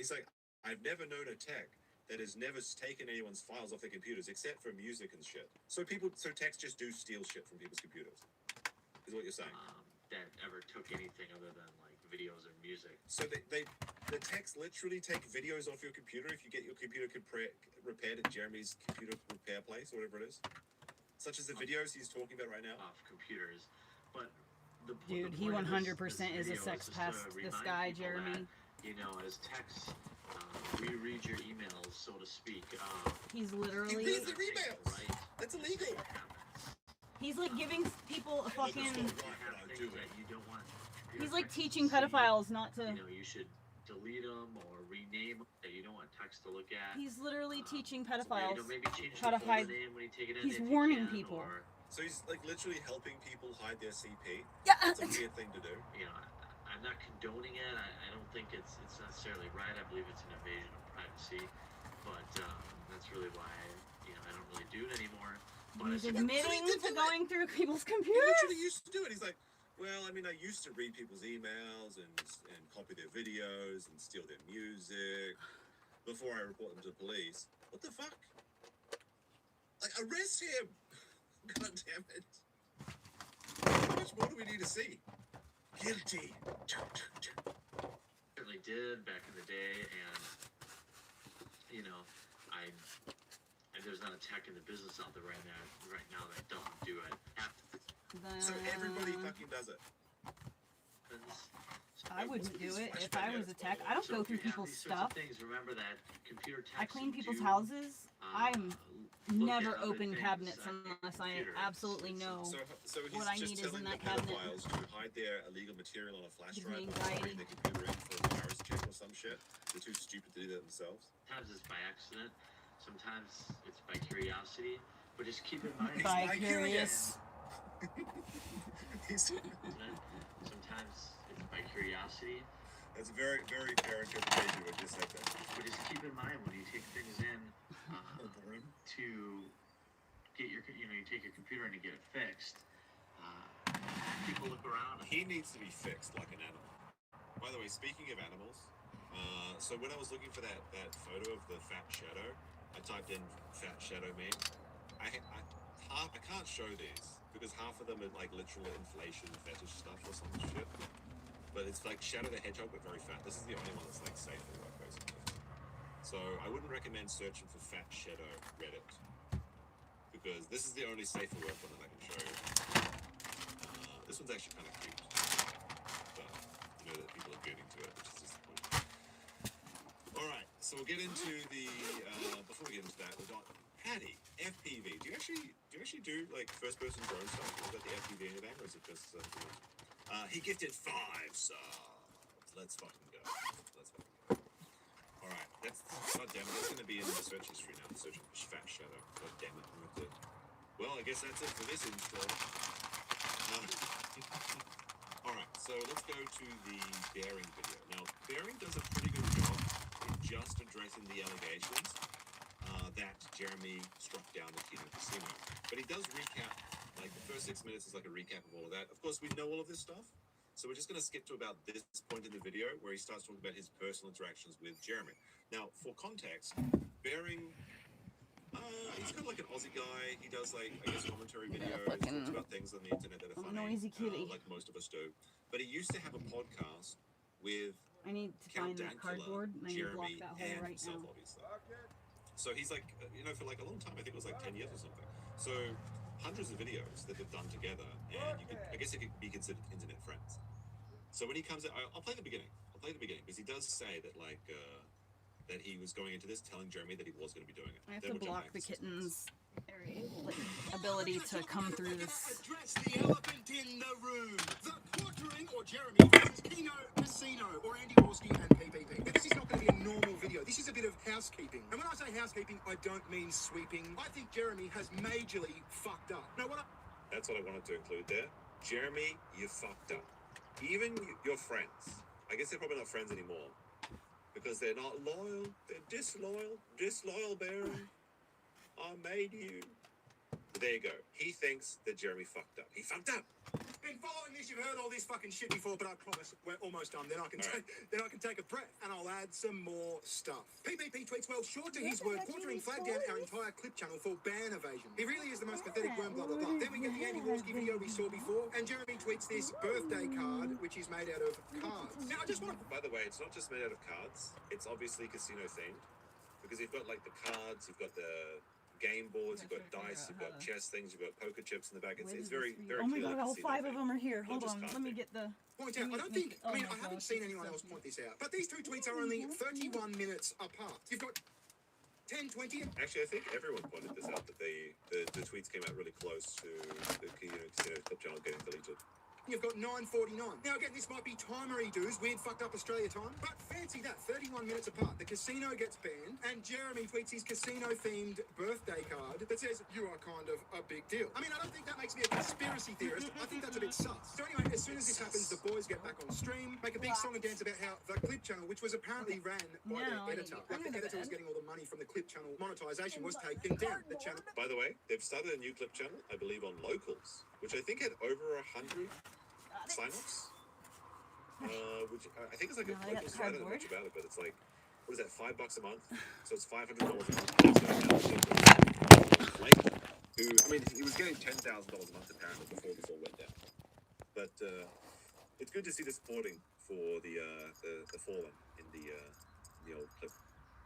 He's like, I've never known a tech that has never taken anyone's files off their computers except for music and shit. So techs just do steal shit from people's computers. Is what you're saying? That ever took anything other than like videos or music. So the techs literally take videos off your computer if you get your computer repaired at Jeremy's computer repair place, or whatever it is. Such as the videos he's talking about right now. Off computers, but Dude, he 100% is a sex pest. This guy, Jeremy. That, you know, as techs, we read your emails, so to speak. He's He literally. reads their emails. Right. That's illegal. He's like giving people a fucking. You have things that you don't want. He's like techs to teaching see. pedophiles not to. You know, you should delete them or rename them that you don't want techs to look at. He's literally teaching You pedophiles know, maybe change how the to hide. folder name when you take it in. He's if you warning can, people. Or, So he's like literally helping people hide their CP. Yeah. It's a weird thing to do. you know, I'm not condoning it. I don't think it's necessarily right. I believe it's an invasion of privacy, but that's really why I don't really do it anymore. But He's it's admitting to going through people's He computers. literally used to do it. He's like, well, I mean, I used to read people's emails and copy their videos and steal their music before I report them to the police. What the fuck? Like, arrest him! God damn it. How much more do we need to see? Guilty. certainly did back in the day, and there's not a tech in the business out there right now that don't do it. So everybody fucking does it. I wouldn't do it if I was a tech. I don't go through people's stuff. Things, remember that computer I clean people's houses. I'm never open cabinets unless I absolutely know So he's what I just need is in telling that the cabinet. pedophiles to hide their illegal material on a flash Gives drive me and anxiety. bring their computer in for a virus check or some shit. They're too stupid to do that themselves. Sometimes it's by accident. Sometimes it's by curiosity. But just keep in mind. Bi-curious. Sometimes it's by curiosity. That's a very, very fair interpretation of what you said there. But just keep in mind when you take things in to get your, you take your computer in to get it fixed. People look around. He needs to be fixed like an animal. By the way, speaking of animals, so when I was looking for that photo of the fat shadow, I typed in fat shadow meme. I can't show these because half of them are like literal inflation fetish stuff or some shit. But it's like Shadow the Hedgehog but very fat. This is the only one that's like safe for work basically. So I wouldn't recommend searching for fat shadow Reddit because this is the only safe for work one that I can show you. This one's actually kind of cute, but you know that people are getting to it, which is disappointing. All right, so we'll get into the. Before we get into that, we've got Patty FPV. Do you actually do like first-person drone stuff? Is that the FPV in your bag, or is it just? He gifted 5 subs. Let's fucking go. All right, that's. God damn it, that's gonna be in the search history now. The search for fat shadow. God damn it, I ripped it. Well, I guess that's it for this install. let's go to the Bearing video. Now, Bearing does a pretty good job in just addressing the allegations that Jeremy struck down the Kino Casino. But he does recap, like the first 6 minutes is like a recap of all of that. Of course, we know all of this stuff, so we're just going to skip to about this point in the video where he starts talking about his personal interactions with Jeremy. Now, for context, Bearing, he's kind of like an Aussie guy. He does like, I guess, commentary videos, talks about things on the internet that are funny, noisy kitty. like most of us do. But he used to have a podcast with I need to Count find that Dankula, cardboard, and I need to block Jeremy, that hole and right himself, now. obviously. So he's like, for like a long time, I think it was like 10 years or something. So hundreds of videos that they've done together, and I guess it could be considered internet friends. So when he comes in, I'll play the beginning. Because he does say that like that he was going into this telling Jeremy that he was going to be doing it. I have to block the kitten's ability to come through this. Address the elephant in the room. The quartering or Jeremy versus Kino Casino or Andy Wolski and PPP. Now, this is not going to be a normal video. This is a bit of housekeeping. And when I say housekeeping, I don't mean sweeping. I think Jeremy has majorly fucked up. Now, That's what I wanted to include there. Jeremy, you fucked up. Even your friends. I guess they're probably not friends anymore. Because they're not loyal. They're disloyal. Disloyal, Baron. I made you. But there you go. He thinks that Jeremy fucked up. He fucked up. been following this, you've heard all this fucking shit before, but I promise we're almost done. Then I can take a breath and I'll add some more stuff. PPP tweets, well, short to his word, quartering flagged down our entire clip channel for ban evasion. He really is the most pathetic worm, blah, blah, blah. Then we get the Andy Wolski video we saw before, and Jeremy tweets this birthday card, which is made out of cards. Now, I just want to... By the way, it's not just made out of cards. It's obviously casino themed. Because you've got, like, the cards, you've got the game boards, you've got dice, you've got chess things, you've got poker chips in the back. It's very, very Oh my clearly god, all casino 5 of themed. them are here. Hold Not just on, card let me thing. get the... Point out, I haven't seen anyone else point this out, but these two tweets are only 31 minutes apart. You've got 10, 20... Actually, I think everyone pointed this out, that the tweets came out really close to the casino clip channel getting deleted. You've got 9:49. Now again, this might be timery dues, weird fucked up Australia time, but fancy that, 31 minutes apart. The casino gets banned, and Jeremy tweets his casino-themed birthday card that says, you are kind of a big deal. I mean, I don't think that makes me a conspiracy theorist. I think that's a bit sus. So anyway, as soon as this happens, the boys get back on stream, make a big song and dance about how the clip channel, which was apparently ran by their editor, like the editor was getting all the money from the clip channel monetization, was taken down. The channel... By the way, they've started a new clip channel, I believe, on Locals, which I think had over 100 sign-ups, which I think is like a local site. I don't know much about it, but it's like, what is that, $5 a month? So it's $500 a month. Blake, who, I mean, he was getting $10,000 a month apparently before this all went down. But it's good to see the supporting for the fallen in the old clip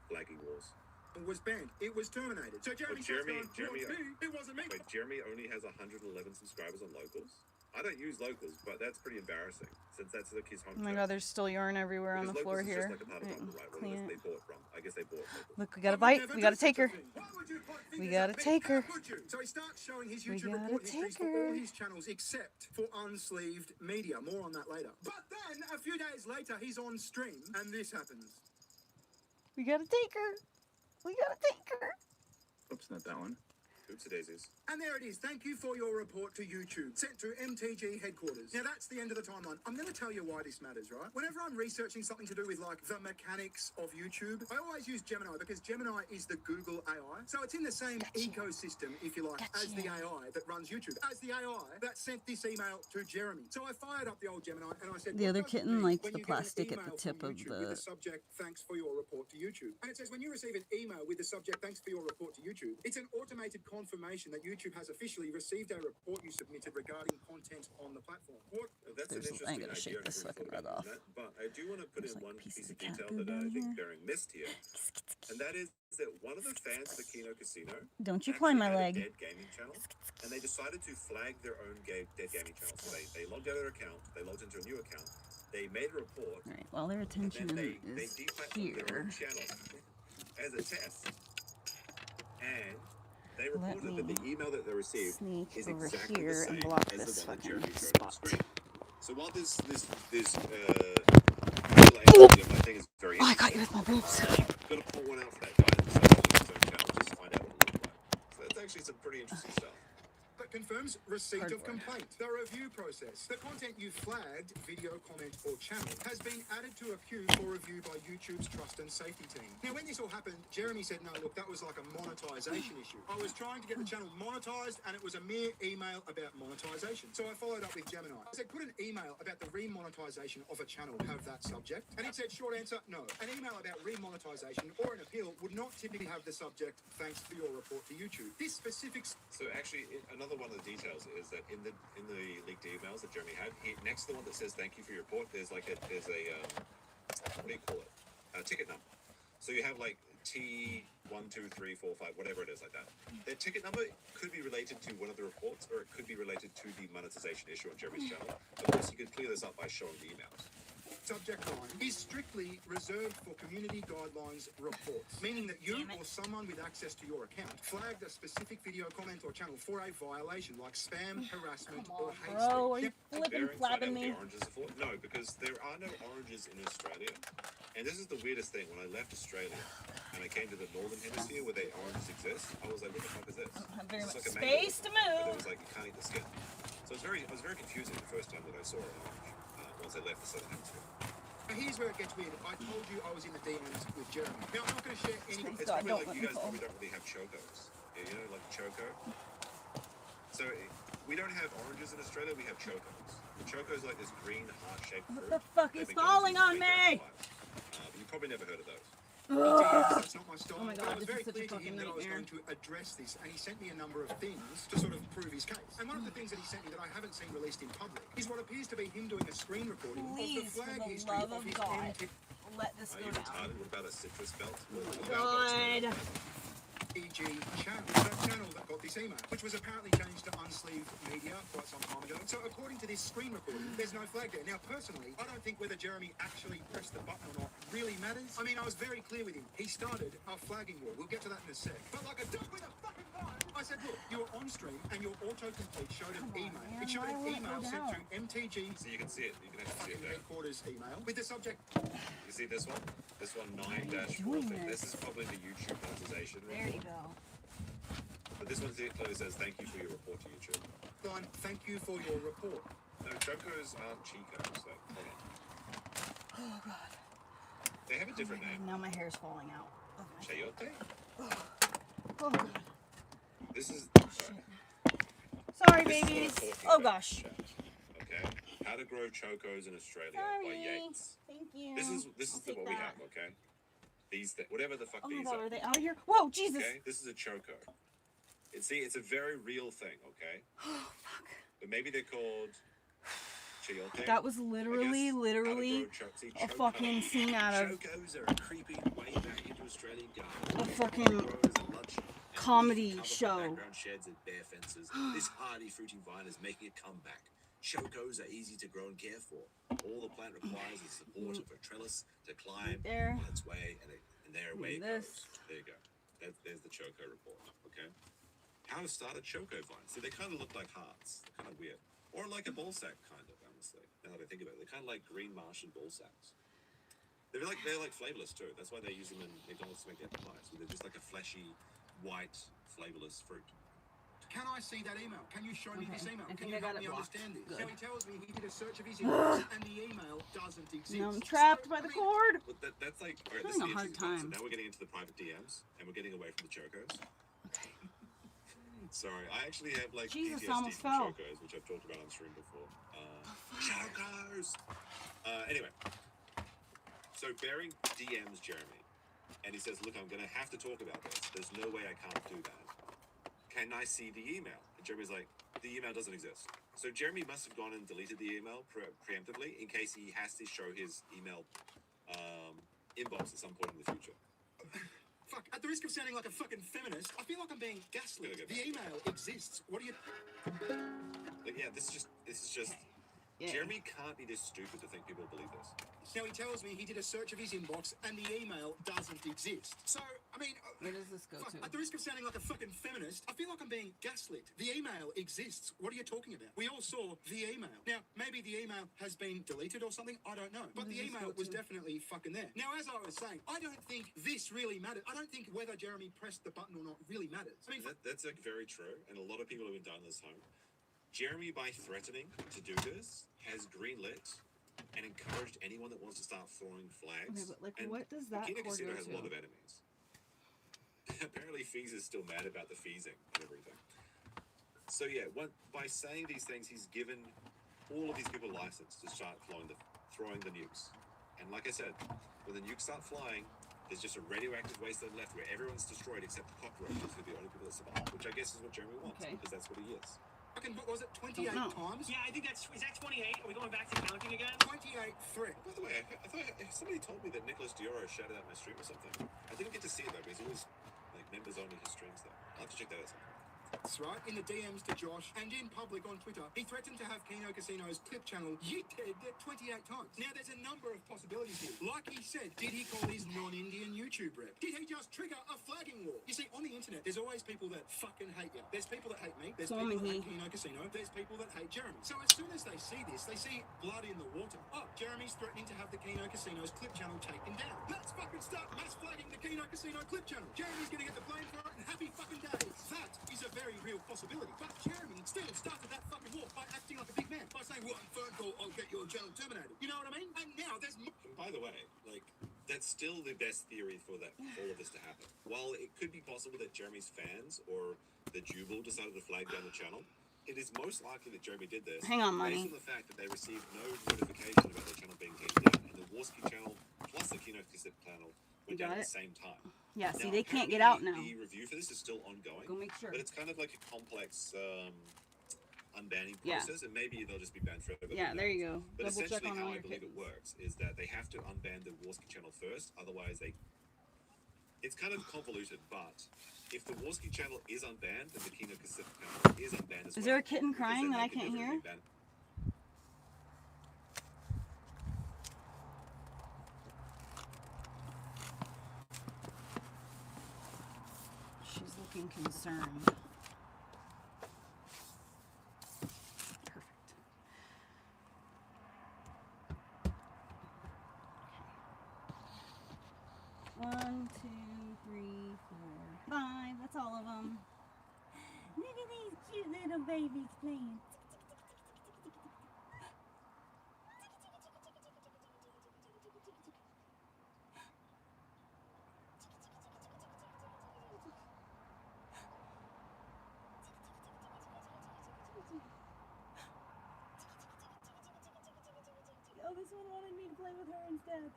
flagging wars. was banned. It was terminated. So Jeremy, it wasn't me. Wait, Jeremy only has 111 subscribers on Locals. I don't use Locals, but that's pretty embarrassing since that's like his home. Oh my god, there's still yarn everywhere on the floor here. Just like a part of right? Where they bought from. I guess they bought Locals. Look, we got a bite. We gotta take her. We gotta take her. So he starts showing his YouTube report histories for all his channels except for unsleeved media. More on that later. But then a few days later, he's on stream and this happens. We gotta take her. We gotta take her. Oops, not that one. Oops, daisies. And there it is. Thank you for your report to YouTube. Sent to MTG headquarters. Now that's the end of the timeline. I'm going to tell you why this matters, right? Whenever I'm researching something to do with like the mechanics of YouTube, I always use Gemini because Gemini is the Google AI. So it's in the same ecosystem, if you like, as the AI that runs YouTube, as the AI that sent this email to Jeremy. So I fired up the old Gemini and I said, the other kitten likes the when you get an plastic at email the tip from of YouTube with the subject, thanks for your report to YouTube. And it says, when you receive an email with the subject, thanks for your report to YouTube, it's an automated confirmation that YouTube has officially received a report you submitted regarding content on the platform. That's an interesting idea. But I do want to put in one piece of detail that I think Bearing missed here, and that is that one of the fans of the Kino Casino don't you climb my had a leg. dead gaming channel, and they decided to flag their own dead gaming channel. So they logged out of their account, they logged into a new account, they made a report. All right, well, their attention they is deplatformed their own channel as a test, and they reported that the email that they received is over exactly here the same and block as this the one that fucking Jeremy showed on spot. the screen. So while this my thing is very I got you with my boobs. Got to pull one out for that guy that decided to use his own channel just to find out what it looked like. So that's actually some pretty interesting stuff. But confirms receipt of Cardboard. complaint. The review process. The content you flagged, video, comment, or channel, has been added to a queue for review by YouTube's trust and safety team. Now, when this all happened, Jeremy said, no, look, that was like a monetization issue. I was trying to get the channel monetized, and it was a mere email about monetization. So I followed up with Gemini. I said, could an email about the remonetization of a channel have that subject? And it said, short answer, no. An email about remonetization or an appeal would not typically have the subject, thanks for your report to YouTube. This specific... So actually, another one of the details is that in the leaked emails that Jeremy had, next to the one that says thank you for your report, there's a what do you call it? A ticket number. So you have like T12345, whatever it is like that. That ticket number could be related to one of the reports, or it could be related to the monetization issue on Jeremy's channel. Of course, you could clear this up by showing the emails. Subject line is strictly reserved for community guidelines reports, meaning that you or someone with access to your account flagged a specific video, comment, or channel for a violation like spam, harassment, or hate Bro, are speech. you flipping Bearing, find out flapping what the me? oranges are for? No, because there are no oranges in Australia. And this is the weirdest thing. When I left Australia and I came to the northern hemisphere where the oranges exist, I was like, what the fuck is this? I don't have very It's much like a mango, space to but it move. was like, you can't eat the skin. So it was very confusing the first time that I saw an orange once I left the southern hemisphere. Now, here's where it gets weird. I told you I was in the DMs with Jeremy. Now, I'm not going to share any... It's God, probably don't like let you me guys fall. probably don't really have chocos. Yeah, you know, like choco. So we don't have oranges in Australia, we have chocos. The choco is like this green heart-shaped fruit. What the fuck that is McDonald's falling uses on to make me? their fries. You've probably never heard of those. That's not my style. Oh my But God, I was this very is such a clear to him fucking that I was nightmare. going to address this, and he sent me a number of things to sort of prove his case. And one of the things that he sent me that I haven't seen released in public is what appears to be him doing a screen recording Please, of the flag for the history love of of his God, MTG let this Are go you down. retarded? What about a citrus belt? God. channel, that channel that got this email, which was apparently changed to unsleeved media quite some time ago. So according to this screen recording, there's no flag there. Now, personally, I don't think whether Jeremy actually pressed the button or not really matters. I mean, I was very clear with him. He started a flagging war. We'll get to that in a sec. But like a duck with a fucking line, I said, look, you were on stream and your autocomplete showed an email. man, It showed why an won't it email go sent down? to MTG So you can see it. You can actually see it there. headquarters email with the subject. You see this one? This one, doing 9-4. this? This is probably the YouTube monetization There report. you go. But this one clearly says, thank you for your report to YouTube. Line, thank you for your report. No, Chocos aren't Chicos. Like, hold on. Oh God. They have a different name. Now my hair's falling out. of my- Chayote? Oh God. This is... Sorry. Sorry, This is what I'm babies. talking Oh about, gosh. chat. Okay? How to grow Chocos in Australia by Sorry. Yates. Thank you. This is I'll what take we that. have, okay? These whatever the fuck Oh my these God, are. are they out of here? Whoa, Jesus. Okay? This is a Choco. It's a very real thing, okay? Oh fuck. But maybe they're called Chayote. That was literally a fucking scene out of Chocos are creeping way back into Australian gardens. a fucking comedy show. Background sheds and bare fences. This hardy fruiting vine is making a comeback. Chocos are easy to grow and care for. All the plant requires is support of a trellis to climb There. on its way, and there away it This. goes. There you go. There's the Choco report. Okay. How to start a Choco vine. See, they kind of look like hearts. They're kind of weird, or like a ball sack, kind of. Honestly, now that I think about it, they're kind of like green Martian ball sacks. They're like flavorless too. That's why they use them in McDonald's to make their pies. So they're just like a fleshy, white, flavorless fruit. Can I see that email? Can you show me this email? I Can think you I got help it me blocked. understand this? Good. So he tells me he did a search of his emails and the email doesn't exist. Now I'm trapped by the cord. But that's like, all right, Having this a is the hard interesting part. So time. now we're getting into the private DMs, and we're getting away from the Chocos. Okay. Sorry, I actually have like Jesus, PTSD almost from fell. Chocos, which I've talked about on stream before. Chocos! Anyway, so Bering DMs Jeremy, and he says, look, I'm going to have to talk about this. There's no way I can't do that. Can I see the email? And Jeremy's like, the email doesn't exist. So Jeremy must have gone and deleted the email preemptively in case he has to show his email inbox at some point in the future. Fuck, at the risk of sounding like a fucking feminist, I feel like I'm being gaslit. Go The back. email exists. What do you... Like, yeah, this is just Yeah. Jeremy can't be this stupid to think people believe this. Now, he tells me he did a search of his inbox and the email doesn't exist. So, I mean... Where does this go fuck, to? at the risk of sounding like a fucking feminist, I feel like I'm being gaslit. The email exists. What are you talking about? We all saw the email. Now, maybe the email has been deleted or something. I don't know. But the email was definitely fucking there. Now, as I was saying, I don't think this really matters. I don't think whether Jeremy pressed the button or not really matters. I mean, That's like very true, and a lot of people have been down this home. Jeremy, by threatening to do this, has greenlit and encouraged anyone that wants to start throwing flags. Okay, but like, and what does that Kitten cord go Casino has a lot to? of enemies. Apparently, Fees is still mad about the feesing and everything. So yeah, by saying these things, he's given all of these people license to start throwing the nukes. And like I said, when the nukes start flying, there's just a radioactive wasteland left where everyone's destroyed except the cockroaches, who are the only people that survive. Which I guess is what Jeremy wants, because that's what he is. fucking, what was it, 28 times? Yeah, I think is that 28? Are we going back to counting again? 28 threats. By the way, I thought somebody told me that Nicholas Dioro shouted out my stream or something. I didn't get to see it though, because it was like members only his streams though. I'll have to check that out sometime. That's right, in the DMs to Josh and in public on Twitter, he threatened to have Keno Casino's clip channel yeeted 28 times. Now, there's a number of possibilities here. Like he said, did he call his non-Indian YouTube rep? Did he just trigger a flagging war? You see, on the internet, there's always people that fucking hate you. There's people that hate me. There's people that hate Keno Casino. There's people that hate Jeremy. So as soon as they see this, they see blood in the water. Oh, Jeremy's threatening to have the Keno Casino's clip channel taken down. Let's fucking start mass flagging the Keno Casino clip channel. Jeremy's gonna get the blame for it, and happy fucking days. That is a very real possibility. But Jeremy still started that fucking war by acting like a big man, by saying, "What, phone call, I'll get your channel terminated." You know what I mean? And now there's By the way, like, that's still the best theory for all of this to happen. While it could be possible that Jeremy's fans or the Jubal decided to flag down the channel, it is most likely that Jeremy did this Hang on, based Money. on the fact that they received no notification about the channel being taken down, and the Warski channel plus the Keno Cassette channel went down at the same time. Yeah, see, Now, they can't get out now. The review for this is still ongoing. Go make sure. But it's kind of like a complex unbanning process, and maybe they'll just be banned forever. Yeah, there you go. But Double check essentially on how all I your believe kittens. it works is that they have to unban the Warski channel first, otherwise it's kind of convoluted, but if the Warski channel is unbanned, then the Keno Cassette channel is unbanned as well. Is there a kitten because crying then that they I can can't never hear? reban- She's looking concerned. Perfect. Okay. 1, 2, 3, 4, 5. That's all of them. Look at these cute little babies playing. Oh, this one wanted me to play with her instead.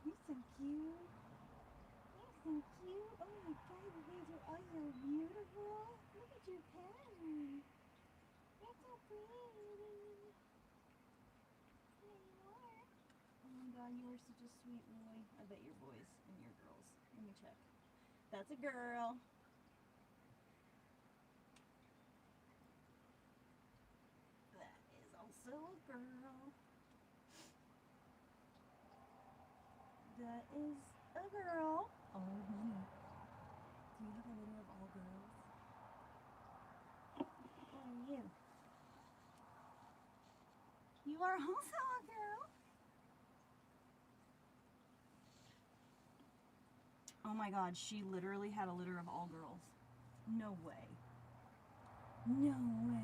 You're so cute. You're so cute. Oh my god, you guys are all so beautiful. Look at your parents. You're so pretty. There you are. Oh my god, you are such a sweet boy. I bet you're boys and you're girls. Let me check. That's a girl. That is also a girl. That is a girl. Oh, honey. Do you have a litter of all girls? What are you? You are also a girl. Oh my god, she literally had a litter of all girls. No way. No way.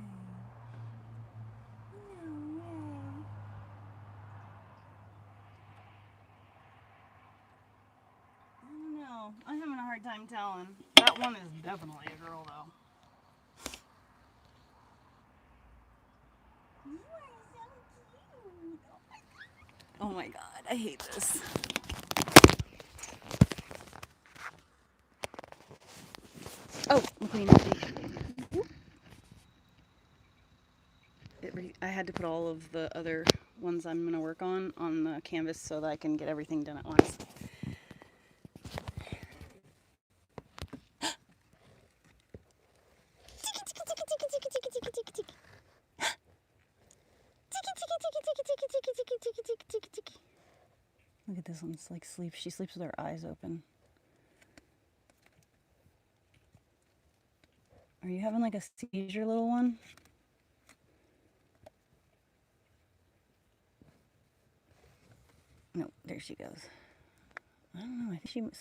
No way. I don't know. I'm having a hard time telling. That one is definitely a girl, though. You are so cute. Oh my god, I hate this. Oh, McQueen. I had to put all of the other ones I'm going to work on the canvas so that I can get everything done at once. Look at this one's like sleep. She sleeps with her eyes open. Are you having like a seizure, little one? No, there she goes. I don't know. I think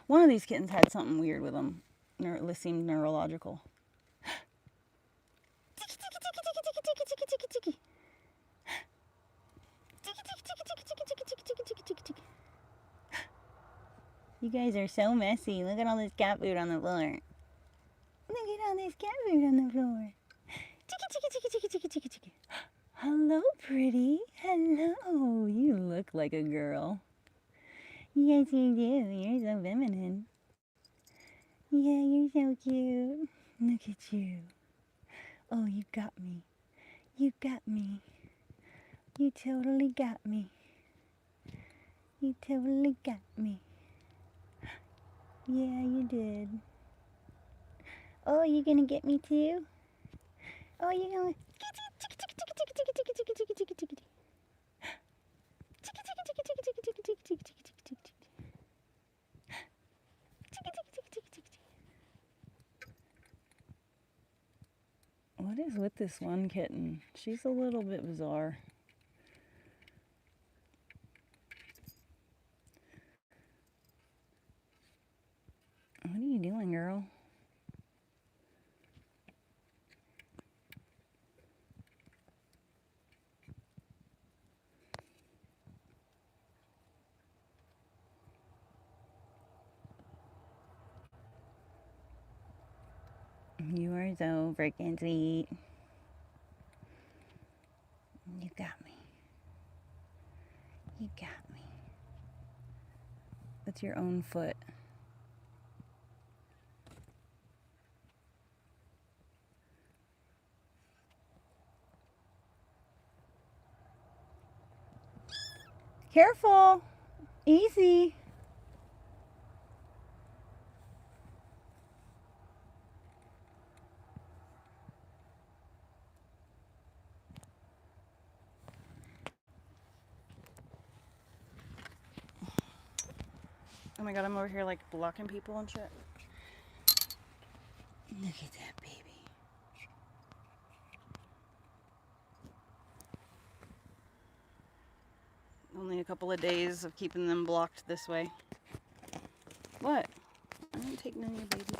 one of these kittens had something weird with them. It seemed neurological. You guys are so messy. Look at all this cat food on the floor. Look at all this cat food on the floor. Hello, pretty. Hello. You look like a girl. Yes, you do. You're so feminine. Yeah, you're so cute. Look at you. Oh, you got me. You got me. You totally got me. You totally got me. Yeah, you did. Oh, you gonna get me too? Oh, you gonna... What is with this one kitten? She's a little bit bizarre. What are you doing, girl? You are so freaking sweet. You got me. You got me. That's your own foot. Careful. Easy. Oh my god, I'm over here like blocking people and shit. Look at that baby. Only a couple of days of keeping them blocked this way. What? I didn't take none of your babies.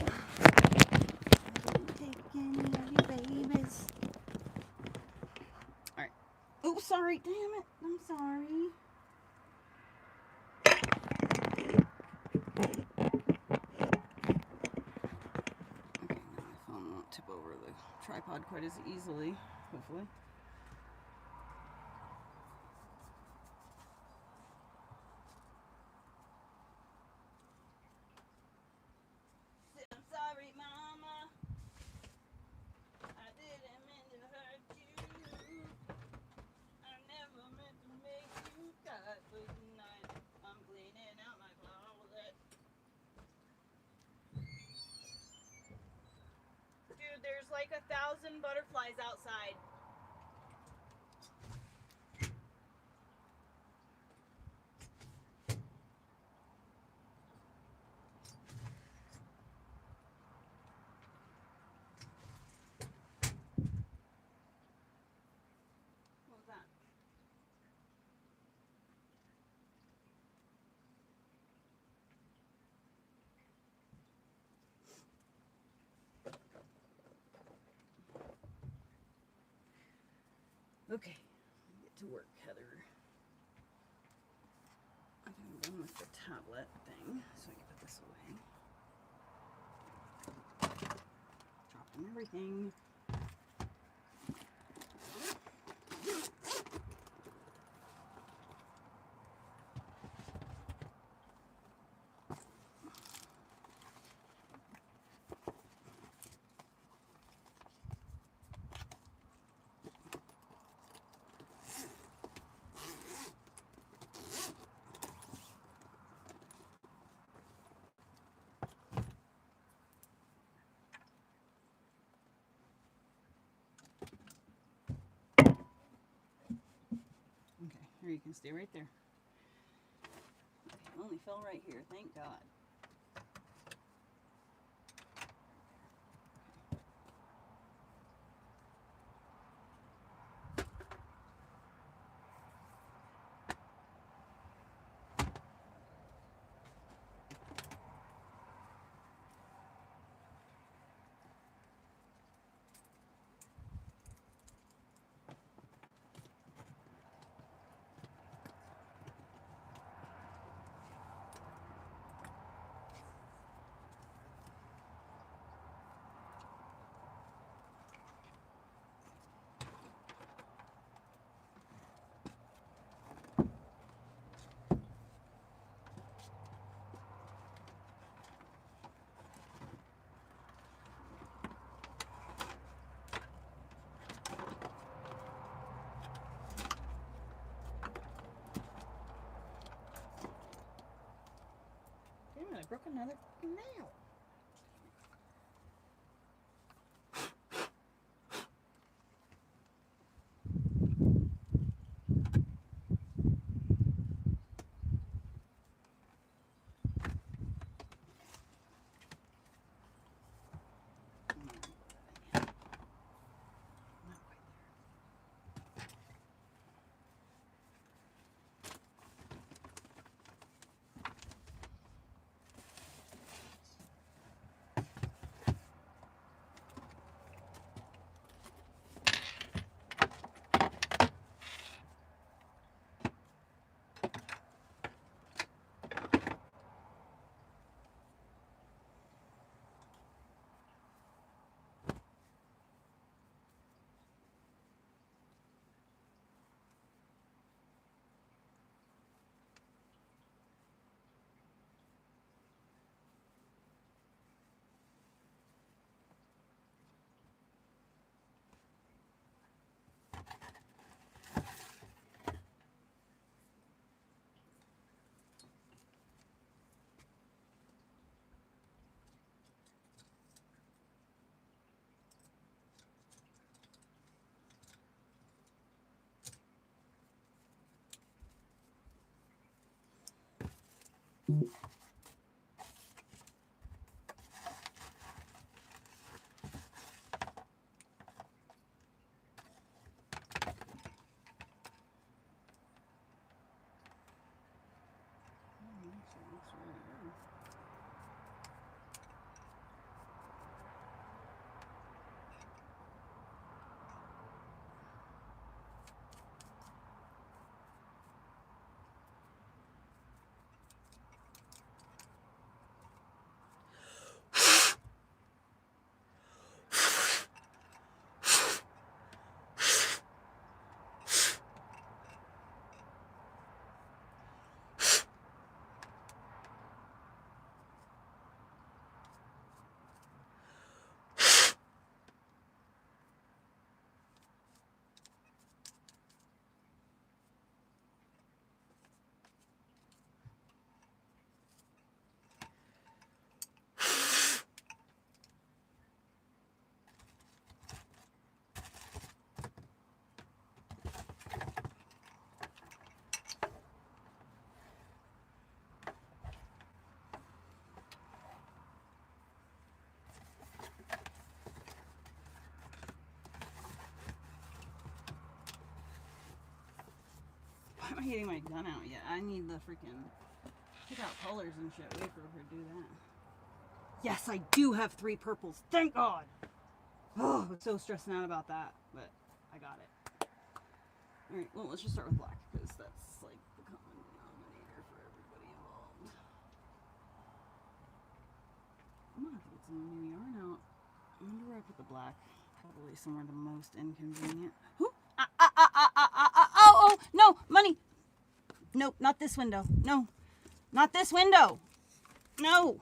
I didn't take any of your babies. Alright. Oh, sorry. Damn it. I'm sorry. Okay, now my phone won't tip over the tripod quite as easily, hopefully. I'm sorry, Mama. I didn't mean to hurt you. I never meant to make you cry, but tonight I'm cleaning out my closet. Dude, there's like 1,000 butterflies outside. What was that? Okay, get to work, Heather. I'm done with the tablet thing, so I can put this away. Dropping everything. you can stay right there. Okay, only fell right here, thank God. Damn it, I broke another fucking nail. Why am I getting my gun out yet? I need the freaking pick out colors and shit. Wait for her to do that. Yes, I do have 3 purples. Thank God. Oh, I was so stressing out about that, but I got it. All right, well, let's just start with black because that's like the common denominator for everybody involved. I'm gonna have to get some new yarn out. I wonder where I put the black. Probably somewhere the most inconvenient. Whoo! Oh, no, money. Nope, not this window. No, not this window. No.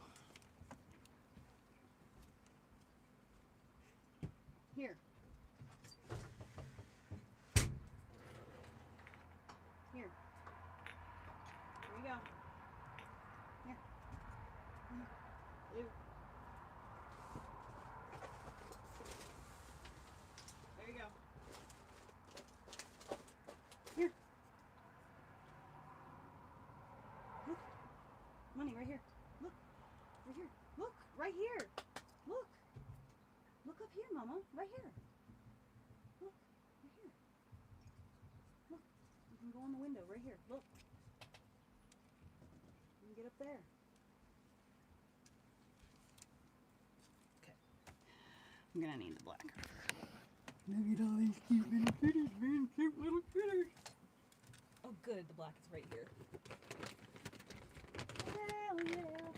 Here. Here. Here you go. Here. Blue. There you go. Here. Huh? Right here. Look, right here. Look, you can go in the window right here. Look. You can get up there. Okay. I'm gonna need the black. Look at all these cute little critters, man. Cute little critters. Oh, good. The black is right here. Hell yeah.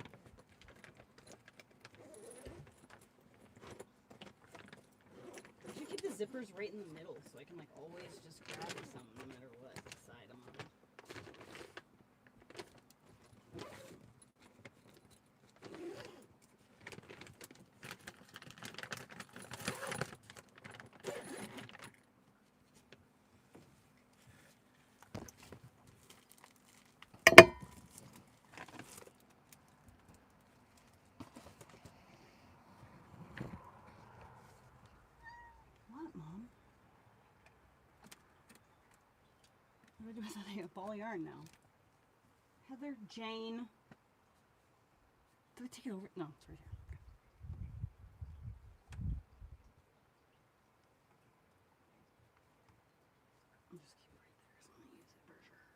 I should keep the zippers right in the middle so I can like always just grab some no matter what side I'm on. What, Mom? What do I do with that? A ball of yarn now. Heather, Jane. Did I take it over? No, it's right here. I'll just keep it right there so I'm gonna use it for sure.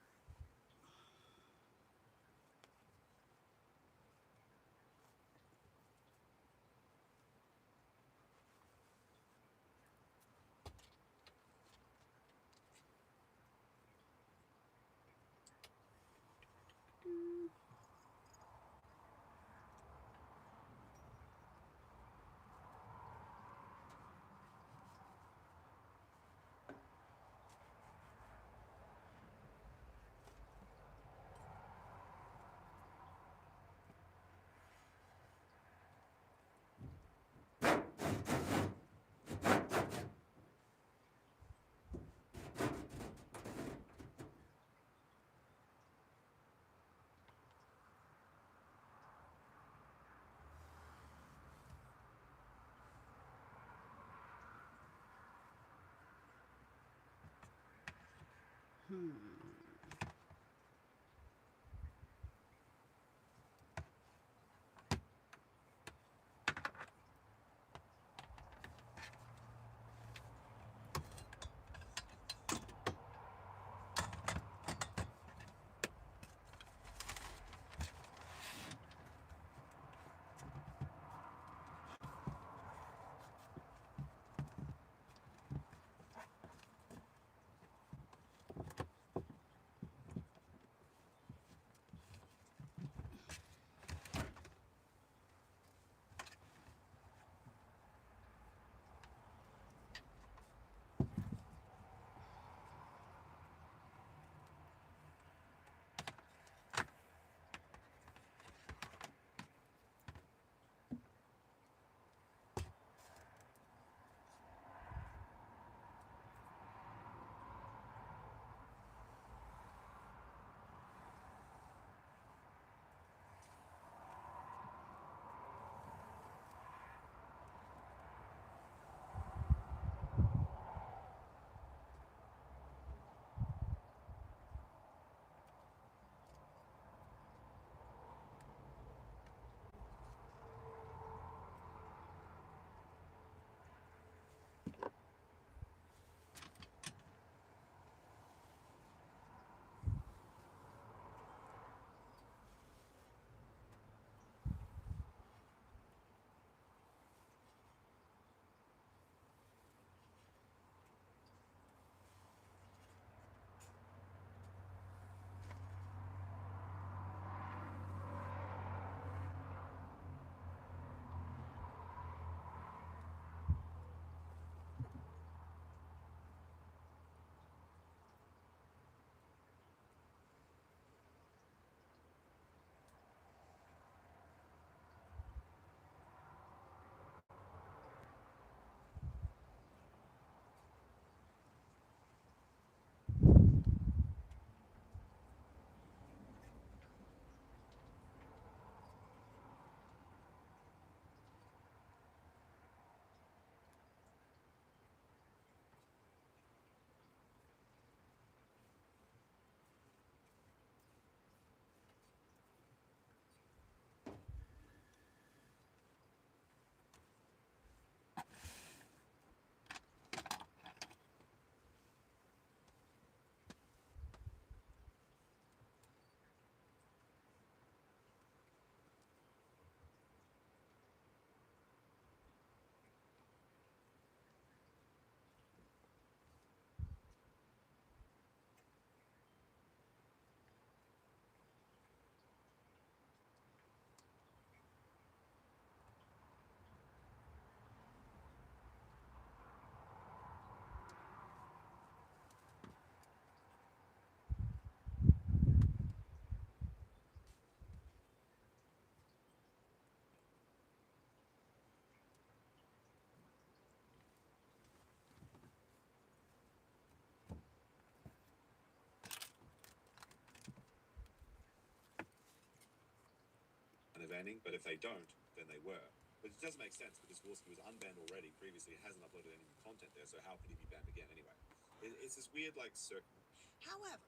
banning, but if they don't, then they were. But it doesn't make sense because Wolski was unbanned already previously, hasn't uploaded any new content there, so how could he be banned again anyway? It's this weird, like, circle. However,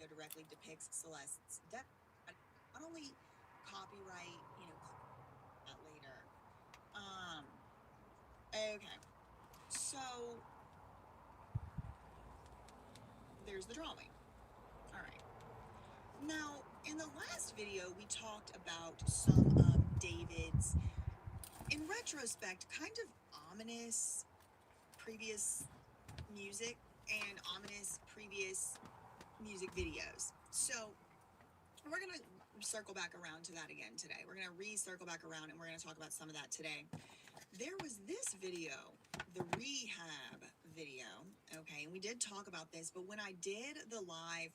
it directly depicts Celeste's death. Not only copyright, that later. Okay. So, there's the drawing. All right. Now, in the last video, we talked about some of David's, in retrospect, kind of ominous previous music and ominous previous music videos. So we're going to circle back around to that again today. We're going to circle back around and we're going to talk about some of that today. There was this video, the rehab video, okay, and we did talk about this, but when I did the live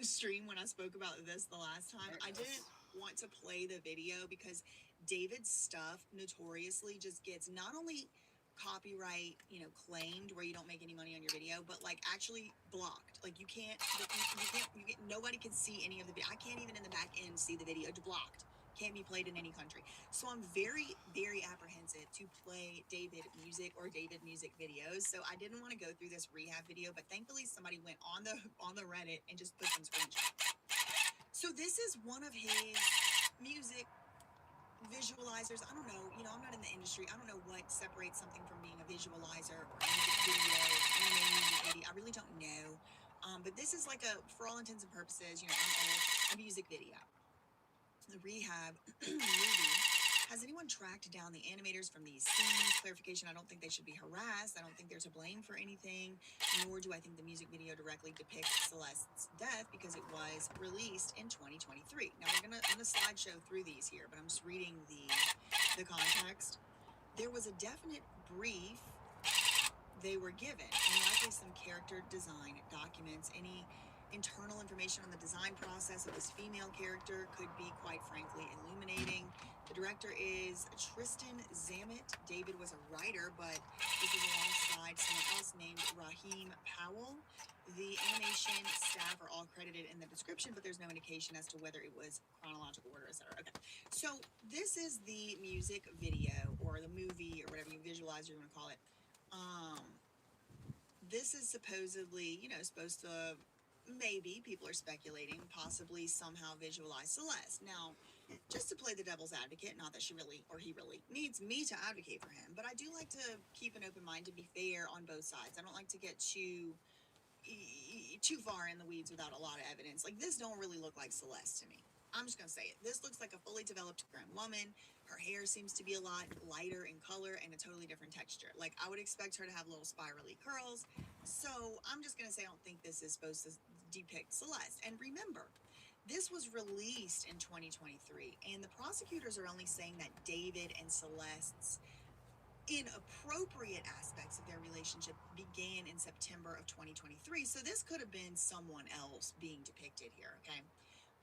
stream, when I spoke about this the last time, I didn't want to play the video because David's stuff notoriously just gets not only copyright, claimed where you don't make any money on your video, but like actually blocked. Like you can't, nobody can see any of the video. I can't even in the back end see the video. It's blocked. Can't be played in any country. So I'm very, very apprehensive to play David music or David music videos. So I didn't want to go through this rehab video, but thankfully somebody went on the Reddit and just put some screenshots. So this is one of his music visualizers. I don't know, I'm not in the industry. I don't know what separates something from being a visualizer or a music video or anime music video. I really don't know. But this is like for all intents and purposes, a music video. The rehab movie. Has anyone tracked down the animators from these scenes? Clarification, I don't think they should be harassed. I don't think they're to blame for anything, nor do I think the music video directly depicts Celeste's death because it was released in 2023. Now I'm gonna slideshow through these here, but I'm just reading the context. There was a definite brief they were given, and likely some character design documents. Any internal information on the design process of this female character could be, quite frankly, illuminating. The director is Tristan Zammit. David was a writer, but this is alongside someone else named Raheem Powell. The animation staff are all credited in the description, but there's no indication as to whether it was chronological order, etc. Okay, so this is the music video or the movie or whatever you visualize you want to call it. This is supposedly, supposed to, maybe people are speculating, possibly somehow visualize Celeste. Now, just to play the devil's advocate, not that she really or he really needs me to advocate for him, but I do like to keep an open mind, to be fair on both sides. I don't like to get too far in the weeds without a lot of evidence. Like, this don't really look like Celeste to me. I'm just gonna say it. This looks like a fully developed grown woman. Her hair seems to be a lot lighter in color and a totally different texture. Like, I would expect her to have little spirally curls. So I'm just gonna say I don't think this is supposed to depict Celeste. And remember, this was released in 2023, and the prosecutors are only saying that David and Celeste's inappropriate aspects of their relationship began in September of 2023. So this could have been someone else being depicted here, okay?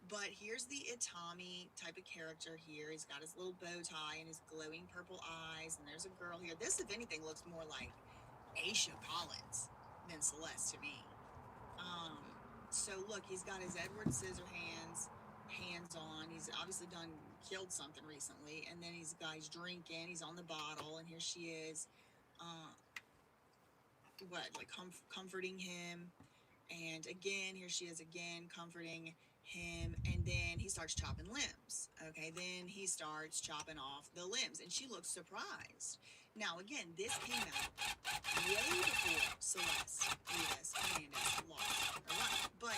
But here's the Itami type of character here. He's got his little bow tie and his glowing purple eyes, and there's a girl here. This, if anything, looks more like Aisha Collins than Celeste to me. So look, he's got his Edward Scissorhands hands on. He's obviously killed something recently, and then he's drinking. He's on the bottle, and here she is, comforting him. And again, here she is again comforting him, and then he starts chopping limbs. Okay, then he starts chopping off the limbs, and she looks surprised. Now, again, this came out way before Celeste Hernandez lost her life. But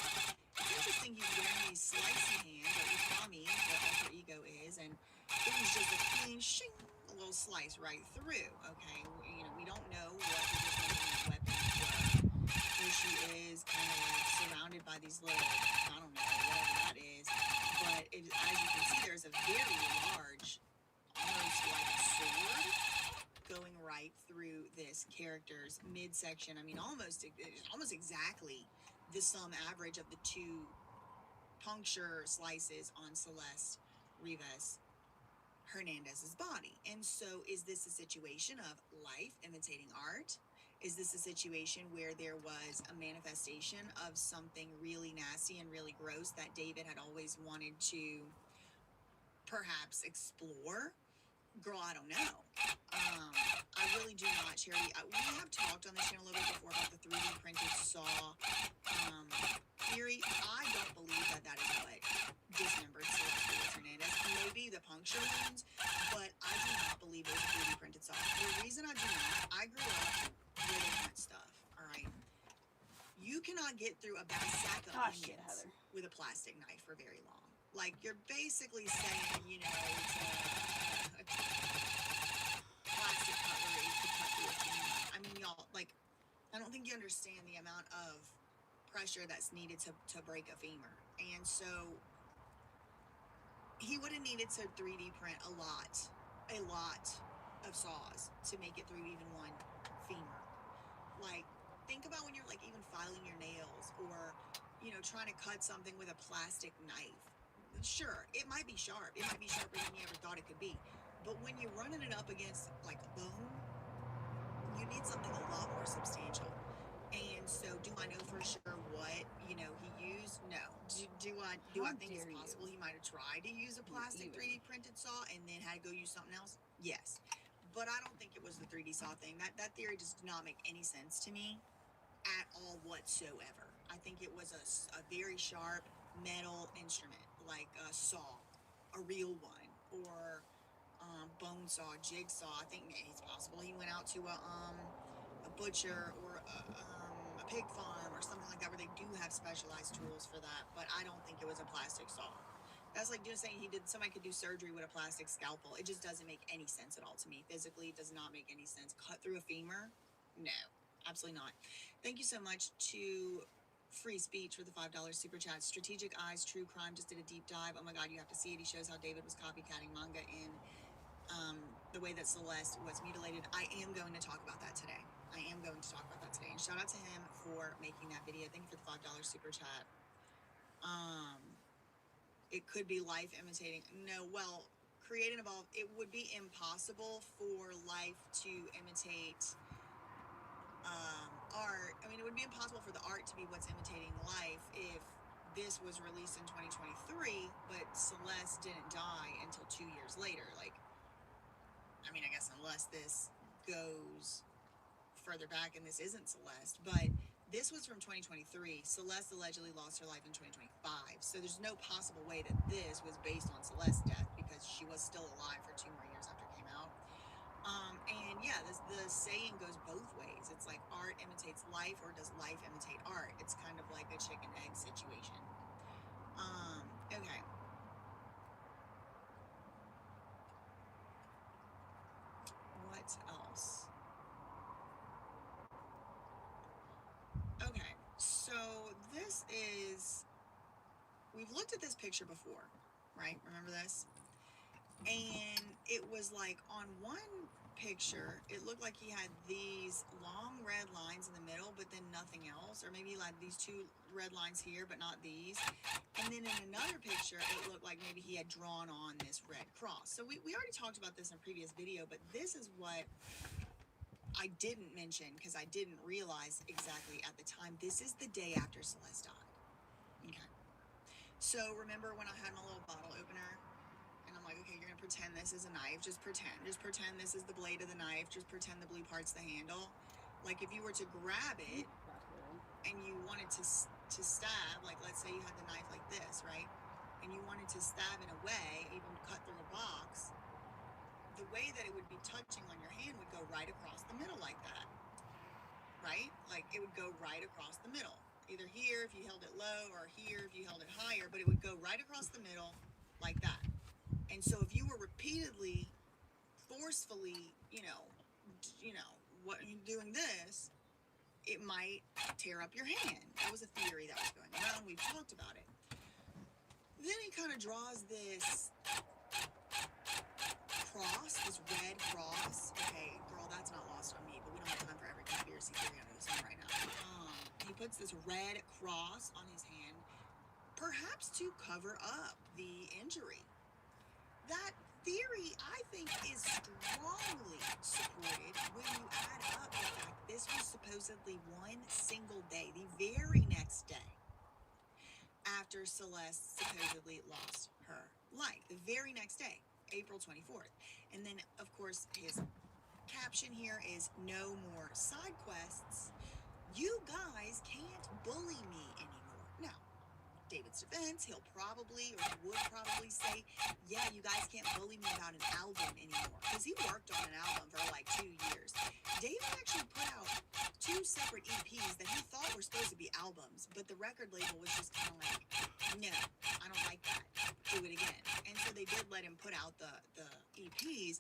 it's interesting he's wearing these slicey hands, or Utami, the alter ego is, and it was just a clean shing, a little slice right through. Okay, we don't know what the weapons were. Here she is, kind of like surrounded by these little, I don't know, whatever that is. But as you can see, there's a very large, almost like a sword going right through this character's midsection. I mean, almost exactly the sum average of the two puncture slices on Celeste Rivas Hernandez's body. And so is this a situation of life imitating art? Is this a situation where there was a manifestation of something really nasty and really gross that David had always wanted to perhaps explore? Girl, I don't know. I really do not, Charity. We have talked on this channel a little bit before about the 3D printed saw theory. I don't believe that that is what dismembered Celeste Hernandez. Maybe the puncture wounds, but I do not believe it was a 3D printed saw. The reason I do not, I grew up with that stuff, all right? You cannot get through a bag sack of onions with a plastic knife for very long. Like, you're basically saying, you know, it's a plastic cutlery to cut through a femur. I mean, y'all, like, I don't think you understand the amount of pressure that's needed to break a femur. And so he would have needed to 3D print a lot of saws to make it through even one femur. Like, think about when you're like even filing your nails or, you know, trying to cut something with a plastic knife. Sure, it might be sharp. It might be sharper than you ever thought it could be. But when you're running it up against like bone, you need something a lot more substantial. And so, do I know for sure what, you know, he used? No. Do I think it's possible he might have tried to use a plastic 3D printed saw and then had to go use something else? Yes. But I don't think it was the 3D saw thing. That theory just did not make any sense to me at all whatsoever. I think it was a very sharp metal instrument, like a saw, a real one, or bone saw, jigsaw. I think maybe it's possible he went out to a butcher or a pig farm or something like that where they do have specialized tools for that. But I don't think it was a plastic saw. That's like just saying somebody could do surgery with a plastic scalpel. It just doesn't make any sense at all to me. Physically, it does not make any sense. Cut through a femur? No, absolutely not. Thank you so much to Free Speech for the $5 super chat. Strategic Eyes True Crime just did a deep dive. Oh my God, you have to see it. He shows how David was copycatting manga in the way that Celeste was mutilated. I am going to talk about that today. And shout out to him for making that video. Thank you for the $5 super chat. It could be life imitating. No, well, create and evolve. It would be impossible for life to imitate art. I mean, it would be impossible for the art to be what's imitating life if this was released in 2023, but Celeste didn't die until 2 years later. Like, I mean, I guess unless this goes further back and this isn't Celeste, but this was from 2023. Celeste allegedly lost her life in 2025. So there's no possible way that this was based on Celeste's death because she was still alive for 2 more years after it came out. And yeah, the saying goes both ways. It's like art imitates life, or does life imitate art? It's kind of like a chicken egg situation. Okay. What else? Okay, so this is, we've looked at this picture before, right? Remember this? And it was like on one picture, it looked like he had these long red lines in the middle, but then nothing else. Or maybe like these 2 red lines here, but not these. And then in another picture, it looked like maybe he had drawn on this red cross. So we already talked about this in a previous video, but this is what I didn't mention because I didn't realize exactly at the time. This is the day after Celeste died. Okay. So remember when I had my little bottle opener? And I'm like, okay, you're gonna pretend this is a knife. Just pretend this is the blade of the knife. Just pretend the blue part's the handle. Like if you were to grab it and you wanted to stab, like let's say you had the knife like this, right? And you wanted to stab in a way, even cut through a box, the way that it would be touching on your hand would go right across the middle like that, right? Like it would go right across the middle. Either here if you held it low or here if you held it higher, but it would go right across the middle like that. And so if you were repeatedly, forcefully, what doing this, it might tear up your hand. That was a theory that was going around. We've talked about it. Then he kind of draws this cross, this red cross. Okay, girl, that's not lost on me, but we don't have time for every conspiracy theory under the sun right now. He puts this red cross on his hand, perhaps to cover up the injury. That theory, I think, is strongly supported when you add up the fact this was supposedly one single day, the very next day after Celeste supposedly lost her life. The very next day, April 24th. And then, of course, his caption here is "No more side quests. You guys can't bully me anymore." Now, David's defense, he'll probably, or would probably say, yeah, you guys can't bully me about an album anymore, because he worked on an album for like 2 years. David actually put out 2 separate EPs that he thought were supposed to be albums, but the record label was just kind of like, no, I don't like that, do it again. And so they did let him put out the EPs,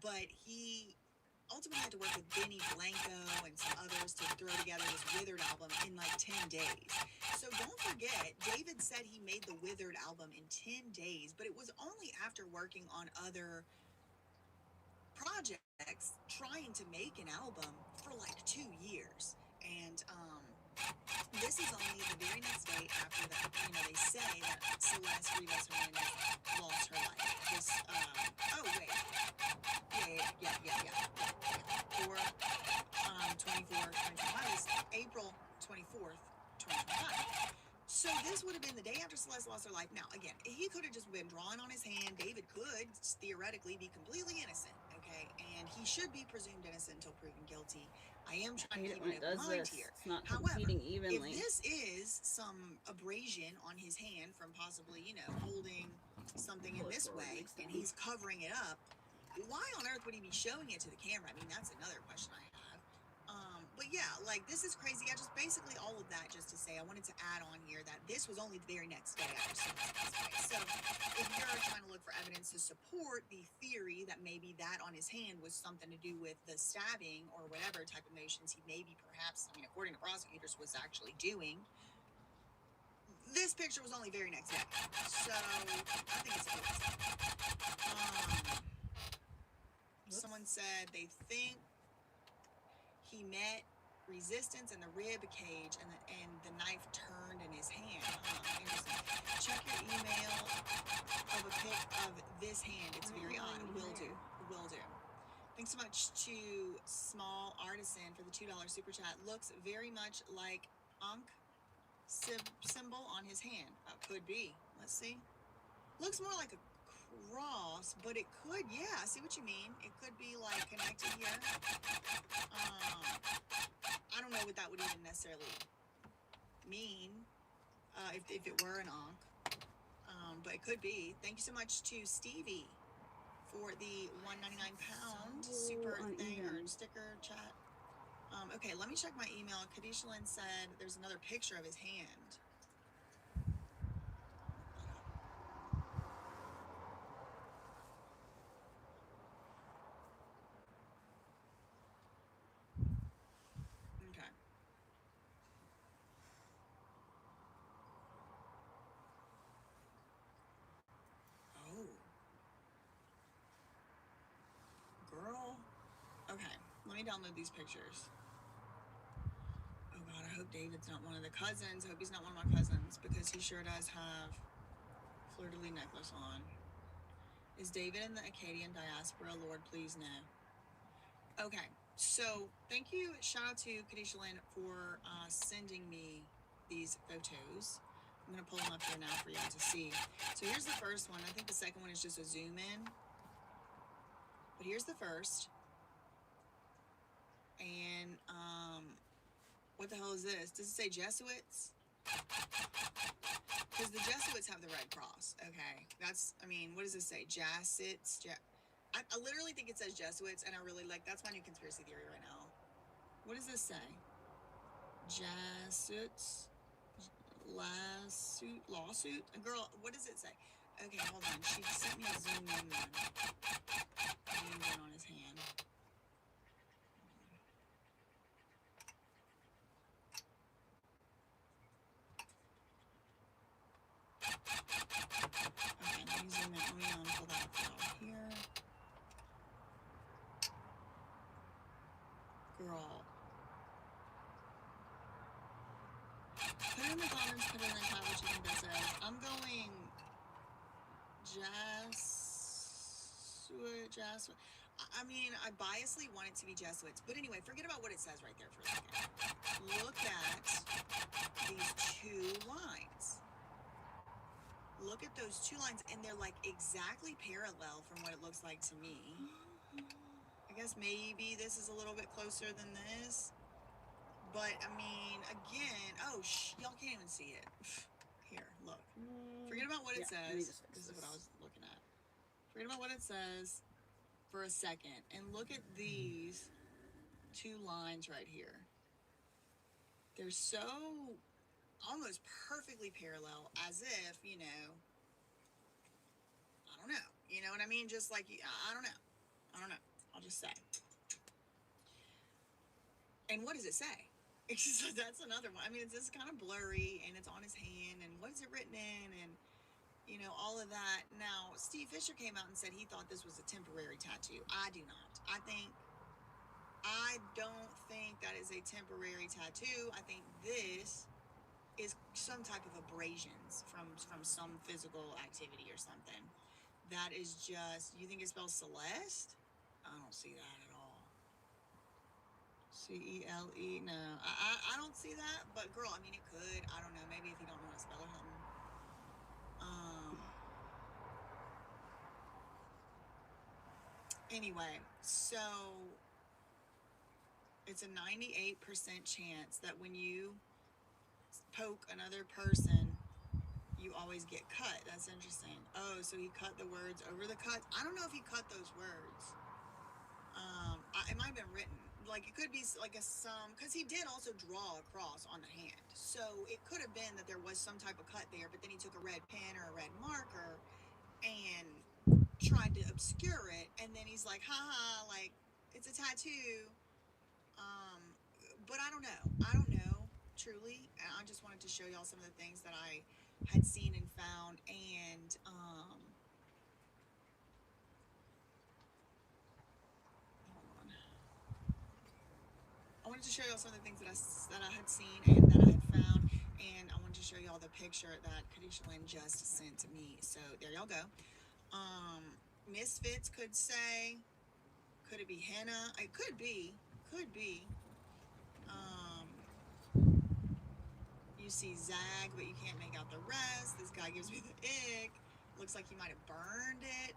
but he ultimately had to work with Benny Blanco and some others to throw together this Withered album in like 10 days. So don't forget, David said he made the Withered album in 10 days, but it was only after working on other projects trying to make an album for like 2 years. And this is only the very next day after that, you know, they say that Celeste Rivas Hernandez lost her life. This, oh wait, yeah. For 24, 2025 is April 24th, 2025. So this would have been the day after Celeste lost her life. Now, again, he could have just been drawing on his hand. David could theoretically be completely innocent, okay? And he should be presumed innocent until proven guilty. I am trying to keep an open mind here. It's not However, competing if evenly. this is some abrasion on his hand from possibly, you know, holding something in this way, and he's covering it up, why on earth would he be showing it to the camera? I mean, that's another question I have. But yeah, like, this is crazy. I just basically all of that just to say, I wanted to add on here that this was only the very next day after Celeste passed away. So if you're trying to look for evidence to support the theory that maybe that on his hand was something to do with the stabbing or whatever type of motions he maybe perhaps, I mean, according to prosecutors, was actually doing, this picture was only very next day. So I think it's a someone said they think he met resistance in the rib cage and the knife turned in his hand. Interesting. Check your email of a pic of this hand. It's very odd. Will do. Thanks so much to Small Artisan for the $2 super chat. Looks very much like Ankh symbol on his hand. Could be. Let's see. Looks more like a cross, but it could, yeah, I see what you mean. It could be like connected here. I don't know what that would even necessarily mean, if it were an Ankh, but it could be. Thank you so much to Stevie for the £1.99 super thing or sticker chat. Okay, let me check my email. Kadisha Lynn said there's another picture of his hand. Okay. Oh. Girl. Okay, let me download these pictures. Oh God, I hope David's not one of the cousins. I hope he's not one of my cousins, because he sure does have fleur-de-lis necklace on. Is David in the Acadian diaspora? Lord, please no. Okay, so thank you. Shout out to Kadisha Lynn for sending me these photos. I'm gonna pull them up here now for y'all to see. So here's the first one. I think the second one is just a zoom in. But here's the first. And what the hell is this? Does it say Jesuits? Because the Jesuits have the Red Cross. Okay, that's, I mean, what does this say? Jesuits? I literally think it says Jesuits, and I really like, that's my new conspiracy theory right now. What does this say? Jesuits? Lawsuit? Girl, what does it say? Okay, hold on. She sent me a zoom in one. Zoomed in on his hand. Okay, let me zoom in. Let me pull that up here. Girl. Put it in the comments, put it in the chat what you think that says. I'm going Jesuit. I mean, I biasly want it to be Jesuits. But anyway, forget about what it says right there for a second. Look at these two lines. Look at those two lines, and they're like exactly parallel from what it looks like to me. I guess maybe this is a little bit closer than this. But, I mean, again, oh, y'all can't even see it. Here, look. Forget about what it says. This is what I was looking at. Forget about what it says for a second. And look at these two lines right here. They're so almost perfectly parallel, as if, you know, I don't know. You know what I mean? Just like, I don't know. I don't know. I'll just say. And what does it say? That's another one. I mean, it's just kind of blurry, and it's on his hand, and what is it written in, and, you know, all of that. Now, Steve Fisher came out and said he thought this was a temporary tattoo. I do not. I don't think that is a temporary tattoo. I think this is some type of abrasions from some physical activity or something. That is just, you think it spells Celeste? I don't see that at all. C-E-L-E, no. I don't see that, but girl, I mean, it could. I don't know. Maybe if you don't know how to spell or something. Anyway, so it's a 98% chance that when you poke another person, you always get cut. That's interesting. Oh, so he cut the words over the cuts. I don't know if he cut those words. It might have been written. Like, it could be like because he did also draw a cross on the hand. So it could have been that there was some type of cut there, but then he took a red pen or a red marker and tried to obscure it. And then he's like, haha, like, it's a tattoo. But I don't know, truly. And I just wanted to show y'all some of the things that I had seen and found. And, I wanted to show y'all some of the things that I had seen and that I had found, and I wanted to show y'all the picture that Kadisha Lynn just sent to me. So there y'all go. Misfits could say, could it be henna? It could be. You see Zag, but you can't make out the rest. This guy gives me the ick. Looks like he might have burned it.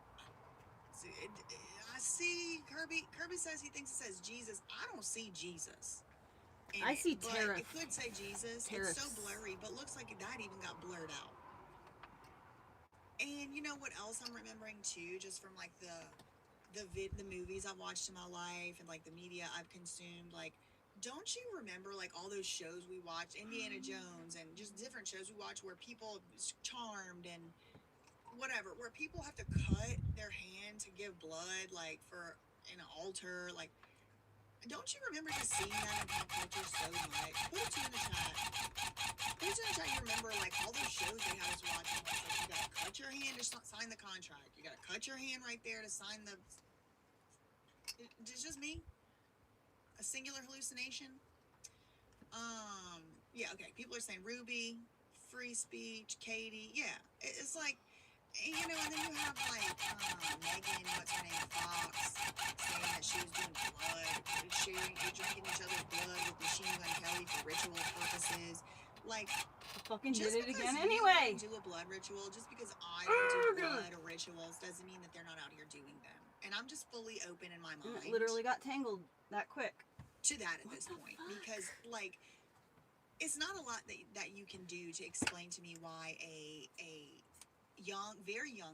I see Kirby. Kirby says he thinks it says Jesus. I don't see Jesus. I see Tariff. It could say Jesus. It's so blurry, but looks like that even got blurred out. And you know what else I'm remembering too, just from like the movies I've watched in my life and like the media I've consumed, like, don't you remember like all those shows we watched, Indiana Jones and just different shows we watch where people Charmed and whatever, where people have to cut their hand to give blood, like for an altar, like, don't you remember just seeing that in pop culture so much? Put it in the chat. Put it in the chat. You remember like all those shows they had us watching. Like, you gotta cut your hand to sign the contract. You gotta cut your hand right there to sign the. It's just me. A singular hallucination. Yeah. Okay. People are saying Ruby, free speech, Katie. Yeah. It's like. You know, and then you have like Megan, what's her name, Fox, saying that she was doing blood, drinking each other's blood with Machine Gun Kelly for ritual purposes. Like, fucking did it again anyway. Do a blood ritual, just because I don't do blood rituals doesn't mean that they're not out here doing them. And I'm just fully open in my mind. It literally got tangled that quick. To that at this point, because like, it's not a lot that you can do to explain to me why a very young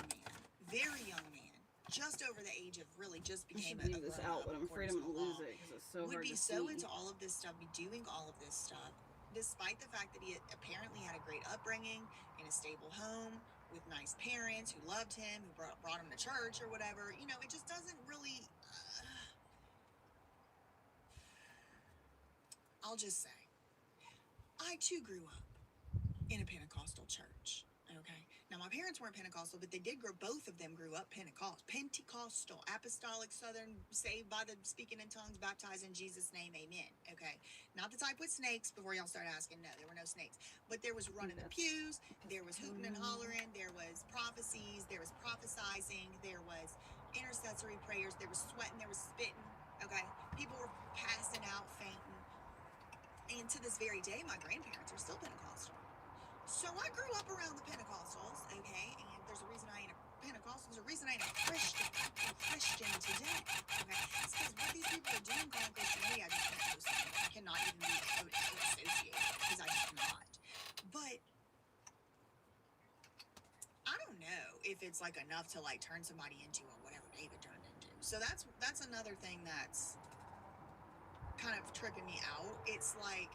man, just over the age of really just became a grown this out, but I'm afraid I'm gonna lose it because it's so hard to see. Would be so into all of this stuff, be doing all of this stuff, despite the fact that he apparently had a great upbringing in a stable home with nice parents who loved him, who brought him to church or whatever. You know, it just doesn't really. I'll just say, I too grew up in a Pentecostal church. Okay. Now, my parents weren't Pentecostal, but both of them grew up Pentecostal, apostolic, southern, saved by the speaking in tongues, baptized in Jesus' name, amen. Okay. Not the type with snakes before y'all start asking. No, there were no snakes. But there was running the pews, there was hooting and hollering, there was prophecies, there was prophesizing, there was intercession. intercessory prayers. There was sweating, there was spitting, okay? People were passing out, fainting. And to this very day, my grandparents are still Pentecostal. So I grew up around the Pentecostals, okay? And there's a reason I ain't a Pentecostal. There's a reason I ain't a Christian. I'm a Christian today, okay? It's because what these people are doing calling Christianity, I just can't associate. I cannot even be associated because I just cannot. But I don't know if it's like enough to like turn somebody into whatever David turned into. So that's another thing that's kind of tripping me out. It's like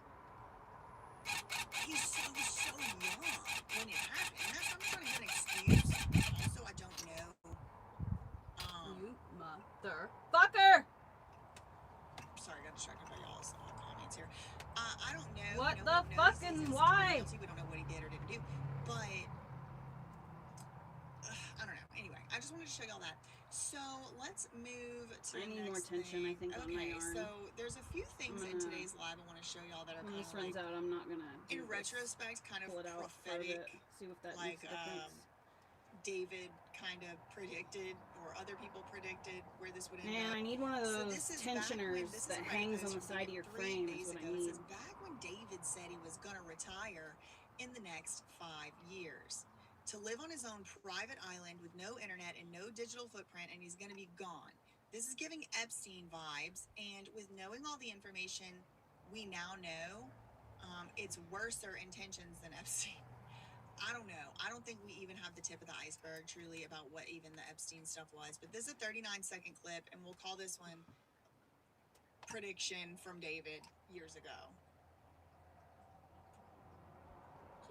he's so young when it happened. And that's, I'm trying to get an excuse. Also, I don't know. You motherfucker! Sorry, I got distracted by y'all's comments here. I don't know. What no the one knows. fucking He's why? guilty. We don't know what he did or didn't do. But I don't know. Anyway, I just wanted to show y'all that. So let's move to I the need next more tension, thing. I think, on my yarn. So there's a few things in today's live I want to show y'all that are When kind this of runs like, out, I'm not gonna in retrospect, kind of pull it out part of prophetic, it, see if that like makes a difference. David kind of predicted, or other people predicted where this would end Man, up. I need one of So those this is back when, tensioners this is that a Reddit hangs on post the from side of David your 3 frame is days what I ago. It need. says back when David said he was gonna retire in the next 5 years to live on his own private island with no internet and no digital footprint, and he's gonna be gone. This is giving Epstein vibes, and with knowing all the information we now know, it's worser intentions than Epstein. I don't know. I don't think we even have the tip of the iceberg truly about what even the Epstein stuff was. But this is a 39-second clip, and we'll call this one Prediction from David years ago.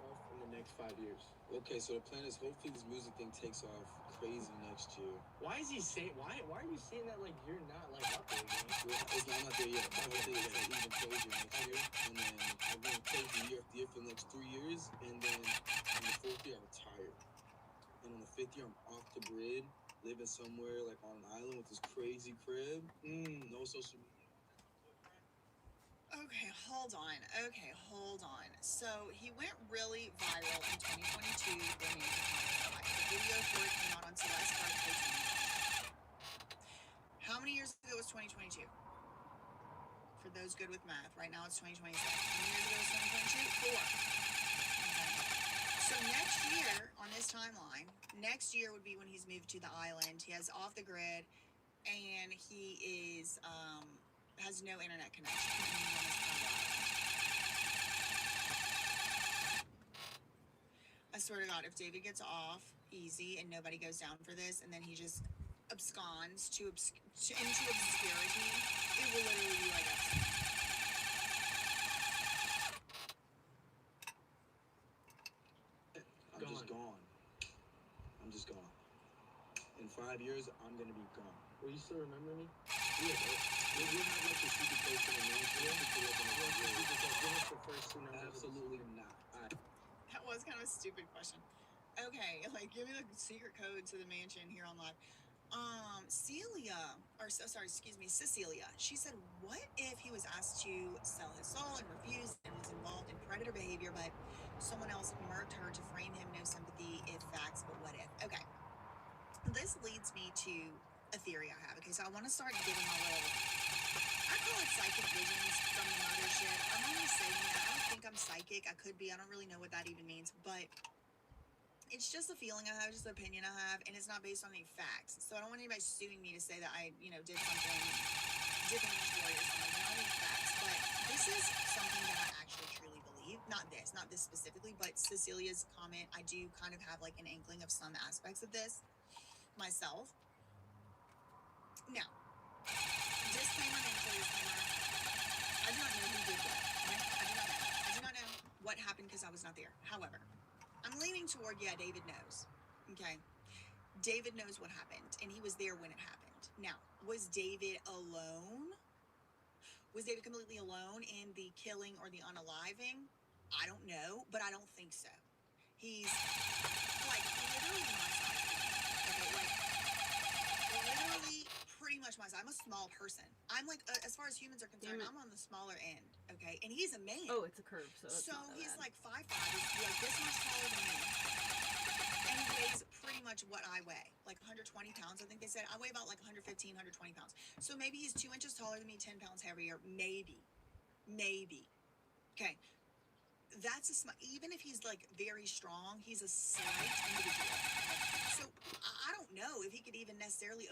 Off in the next 5 years. Okay, so the plan is hopefully this music thing takes off crazy next year. Why is he saying? Why are you saying that like you're not like up there, man? Well, I'm not there yet. My whole thing is like even crazier next year. And then I'm going crazy year after year for the next 3 years. And then on the 4th year, I retire. And on the 5th year, I'm off the grid, living somewhere like on an island with this crazy crib. No social media. Okay, hold on. So he went really viral in 2022 when he the video for it came out on Celeste's birthday. How many years ago was 2022? For those good with math, right now it's 2026. How many years ago was 2022? 4. Okay. So next year on this timeline, next year would be when he's moved to the island. He has off the grid, and he is has no internet connection. I swear to God, if David gets off easy and nobody goes down for this, and then he just absconds into obscurity, it will literally be like Epstein. I'm just gone. In 5 years, I'm gonna be gone. Will you still remember me? Yeah, bro. We're not like the secret place in the Absolutely not. That was kind of a stupid question. Okay, like give me the secret code to the mansion here on live. Cecilia. She said, what if he was asked to sell his soul and refused and was involved in predator behavior, but someone else murked her to frame him? No sympathy, if facts, but what if? Okay. This leads me to a theory I have. Okay, so I want to start giving my little, I call it psychic visions from the mothership. I'm only saying that. I don't think I'm psychic. I could be. I don't really know what that even means, but it's just a feeling I have, just an opinion I have, and it's not based on any facts. So I don't want anybody suing me to say that I, did something dipping in the story or something. I don't need facts, but this is something that I actually truly believe. Not this specifically, but Cecilia's comment, I do kind of have like an inkling of some aspects of this myself. Now, disclaimer, I do not know who did what. Okay? I do not know what happened because I was not there. However, I'm leaning toward, David knows. Okay? David knows what happened, and he was there when it happened. Now, was David alone? Was David completely alone in the killing or the unaliving? I don't know, but I don't think so. He's, like, literally my size. Okay, like, literally pretty much my size. I'm a small person. I'm, like, as far as humans are concerned, I'm on the smaller end, okay? And he's a man. Oh, it's a curve, so he's like 5'5", he's like this much taller than me, and he weighs pretty pretty much what I weigh, like 120 pounds. I think they said I weigh about like 115, 120 pounds. So maybe he's 2 inches taller than me, 10 pounds heavier. Maybe. Okay. That's even if he's like very strong, he's a slight individual. So I don't know if he could even necessarily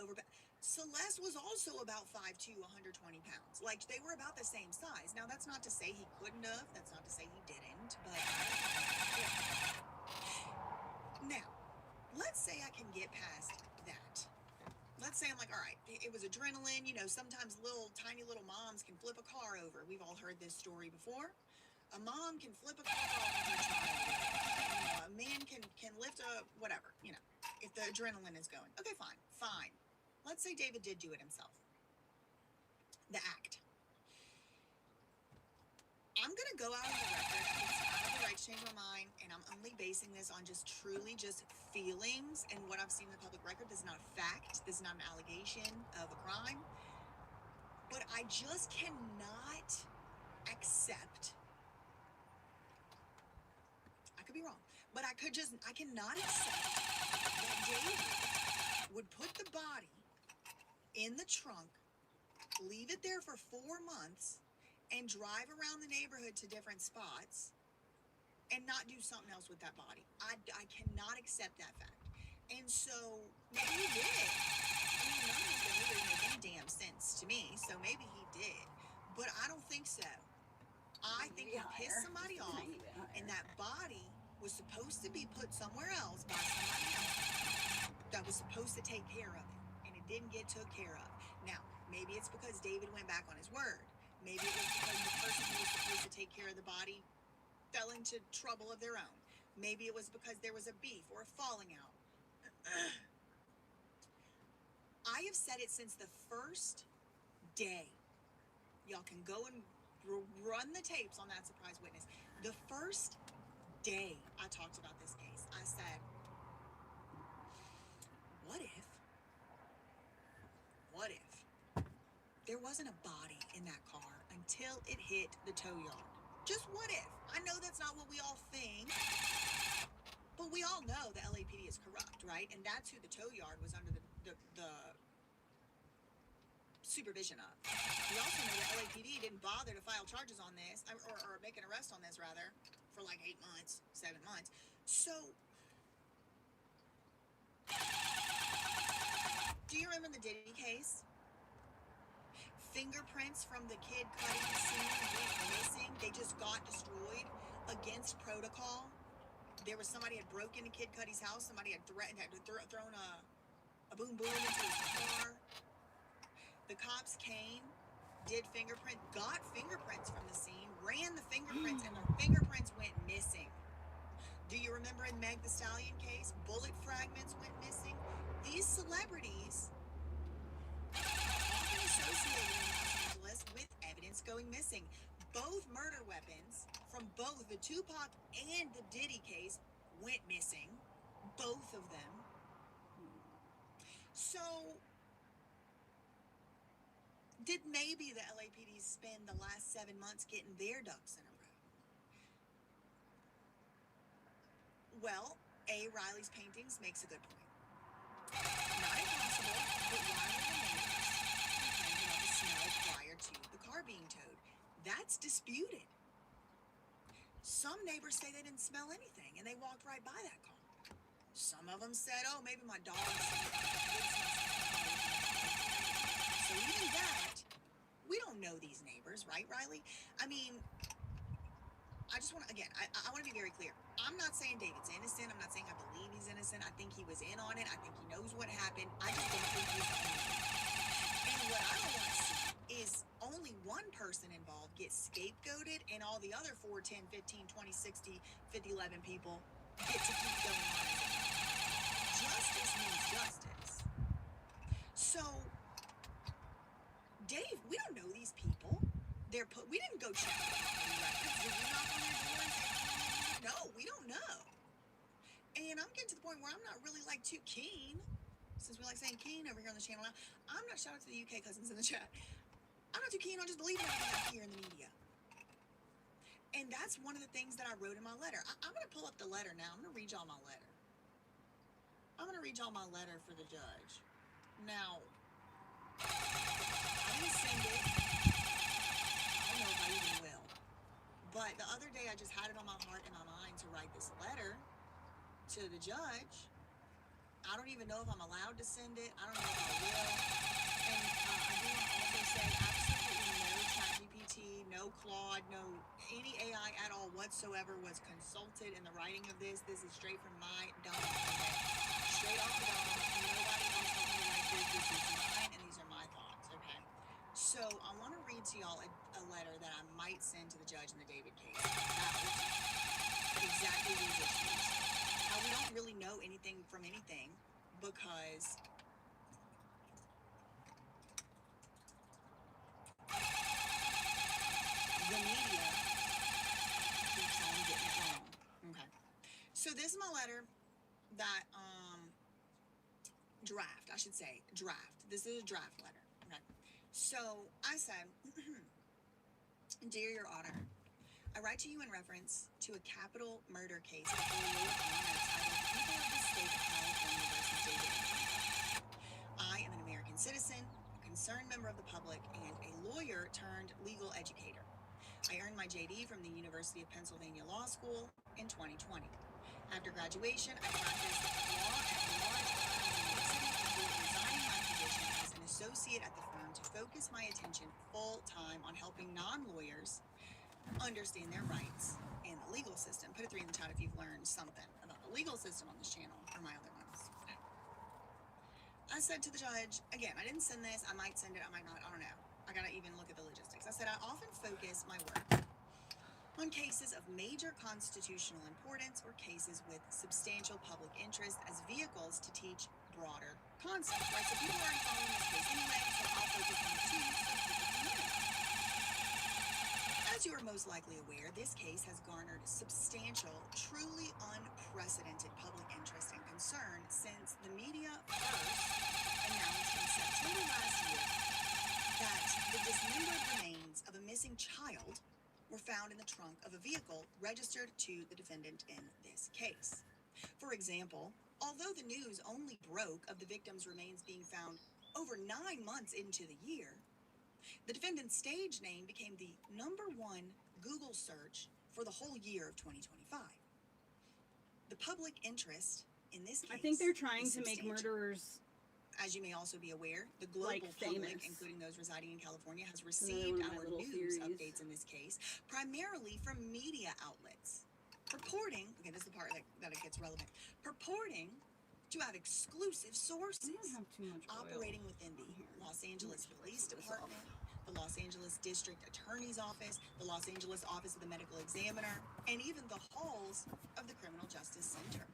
Celeste was also about 5'2", 120 pounds. Like, they were about the same size. Now, that's not to say he couldn't have. That's not to say he didn't. But now, let's say I can get past that. Let's say I'm like, all right, it was adrenaline. You know, sometimes tiny little moms can flip a car over. We've all heard this story before. A mom can flip a car off of her child. You know, a man can lift a whatever, you know, if the adrenaline is going. Okay, fine. Let's say David did do it himself. The act. I'm going to go out on the record. I have the right to change my mind, and I'm only basing this on just truly just feelings and what I've seen in the public record. This is not a fact. This is not an allegation of a crime. But I just cannot accept, I could be wrong, but I cannot accept that David would put the body in the trunk, leave it there for 4 months, and drive around the neighborhood to different spots and not do something else with that body. I cannot accept that fact. And so maybe he did. I mean, none of these behaviors make any damn sense to me, so maybe he did. But I don't think so. I think he pissed somebody off, and that body was supposed to be put somewhere else by somebody else that was supposed to take care of it, and it didn't get took care of. Now, maybe it's because David went back on his word. Maybe it was because the person who was supposed to take care of the body fell into trouble of their own. Maybe it was because there was a beef or a falling out. I have said it since the first day. Y'all can go and run the tapes on that surprise witness. The first day I talked about this case, I said, what if there wasn't a body in that car until it hit the tow yard? Just what if? I know that's not what we all think, but we all know the LAPD is corrupt, right? And that's who the tow yard was under the supervision of. We also know the LAPD didn't bother to file charges on this, or make an arrest on this, rather, for like 8 months, 7 months. So, do you remember the Diddy case? Fingerprints from the kid cutting the scene went missing. They just got destroyed against protocol. There was somebody had broken into Kid Cudi's house. Somebody had thrown a boom boom into his car. The cops came, got fingerprints from the scene, ran the fingerprints, and the fingerprints went missing. Do you remember in Meg Thee Stallion case, bullet fragments went missing? These celebrities are often associated in Los Angeles with evidence going missing. Both murder weapons from both the Tupac and the Diddy case went missing. Both of them. So, did maybe the LAPD spend the last 7 months getting their ducks in a row? Well, A. Riley's paintings makes a good point. Not impossible, but why were the neighbors complaining about the smell prior to the car being towed? That's disputed. Some neighbors say they didn't smell anything, and they walked right by that car. Some of them said, oh, maybe my dog smelled something. So even that, we don't know these neighbors, right, Riley? I mean, I just want to, again, I want to be very clear. I'm not saying David's innocent. I'm not saying I believe he's innocent. I think he was in on it. I think he knows what happened. I just don't think he's the only one. And what I don't want to see is only one person involved get scapegoated and all the other 4, 10, 15, 20, 60, 50, 11 people get to keep going on. Justice means justice. So, Dave, we don't know these people. We didn't go check the property records. Did we knock on their door and say, no, we don't know. And I'm getting to the point where I'm not really like too keen, since we like saying keen over here on the channel now. I'm not, shout out to the UK cousins in the chat. I'm not too keen on just believing everything I hear in the media. And that's one of the things that I wrote in my letter. I'm going to pull up the letter now. I'm going to read y'all my letter. I'm going to read y'all my letter for the judge. Now, I didn't send it. I don't know if I even will. But the other day, I just had it on my heart and my mind to write this letter to the judge. I don't even know if I'm allowed to send it. I don't know if I will. And I do want to also say absolutely no ChatGPT, no Claude, no any AI at all whatsoever was consulted in the writing of this. This is straight from my dome. Okay? Straight off the dome. Nobody else helped me write this. This is mine, and these are my thoughts. Okay. So I want to read to y'all a letter that I might send to the judge in the David case about exactly these issues. Now, we don't really know anything from anything because the media keeps on getting it wrong. Okay. So this is my letter that, draft, I should say, draft. This is a draft letter. Okay. So I said, Dear Your Honor, I write to you in reference to a capital murder case before Your Honor titled People of the State of California versus David Anthony. I am an American citizen, a concerned member of the public, and a lawyer turned legal educator. I earned my JD from the University of Pennsylvania Law School in 2020. After graduation, I practiced law at a large firm in New York City before resigning my position as an associate at the firm to focus my attention full-time on helping non-lawyers understand their rights and the legal system. Put a 3 in the chat if you've learned something about the legal system on this channel or my other ones. I said to the judge, again, I didn't send this. I might send it. I might not. I don't know. I got to even look at the logistics. I said, I often focus my work on cases of major constitutional importance or cases with substantial public interest as vehicles to teach broader concepts. Right? So people aren't following this case anyway, so I'll focus on the two so people can learn. As you are most likely aware, this case has garnered substantial, truly unprecedented public interest and concern since the media first announced in September last year that the dismembered remains of a missing child were found in the trunk of a vehicle registered to the defendant in this case. For example, although the news only broke of the victim's remains being found over 9 months into the year, the defendant's stage name became the #1 Google search for the whole year of 2025. The public interest in this case, I think they're trying is to make substantial. murderers. As you may also be aware, the global Like, public, famous. including those residing in California, has Another received one of my our little news theories. updates in this case, primarily from media outlets, purporting, okay, this is the part that it gets relevant, purporting to have exclusive sources I don't have too much oil operating within the here. Los Angeles Make sure I Police take this off. Department, the Los Angeles District Attorney's Office, the Los Angeles Office of the Medical Examiner, and even the halls of the Criminal Justice Center.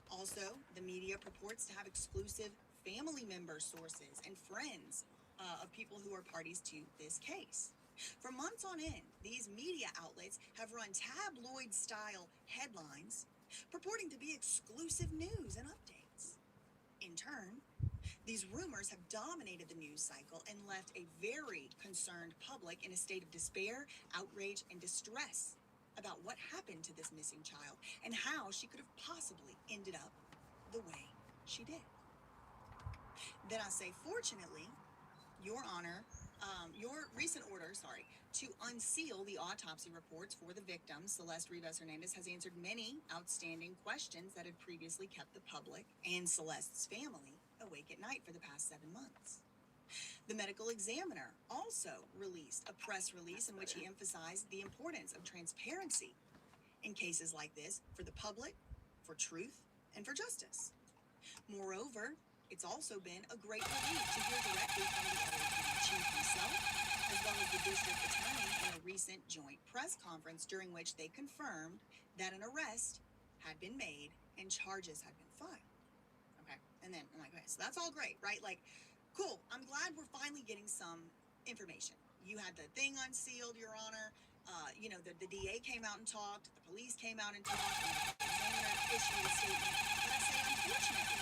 Also, the media purports to have exclusive family member sources and friends of people who are parties to this case. For months on end, these media outlets have run tabloid-style headlines purporting to be exclusive news and updates. In turn, these rumors have dominated the news cycle and left a very concerned public in a state of despair, outrage, and distress about what happened to this missing child and how she could have possibly ended up the way she did. Then I say, fortunately, Your Honor, your recent order, to unseal the autopsy reports for the victim, Celeste Rivas Hernandez, has answered many outstanding questions that had previously kept the public and Celeste's family awake at night for the past 7 months. The medical examiner also released a press release in which he emphasized the importance of transparency in cases like this for the public, for truth, and for justice. Moreover, it's also been a great relief to hear directly from the LAPD chief himself, as well as the district attorney in a recent joint press conference during which they confirmed that an arrest had been made and charges had been filed. Okay, and then I'm like, okay, so that's all great, right? Like, cool, I'm glad we're finally getting some information. You had the thing unsealed, Your Honor. The DA came out and talked, the police came out and talked, and the examiner issued a statement. But I say, unfortunately,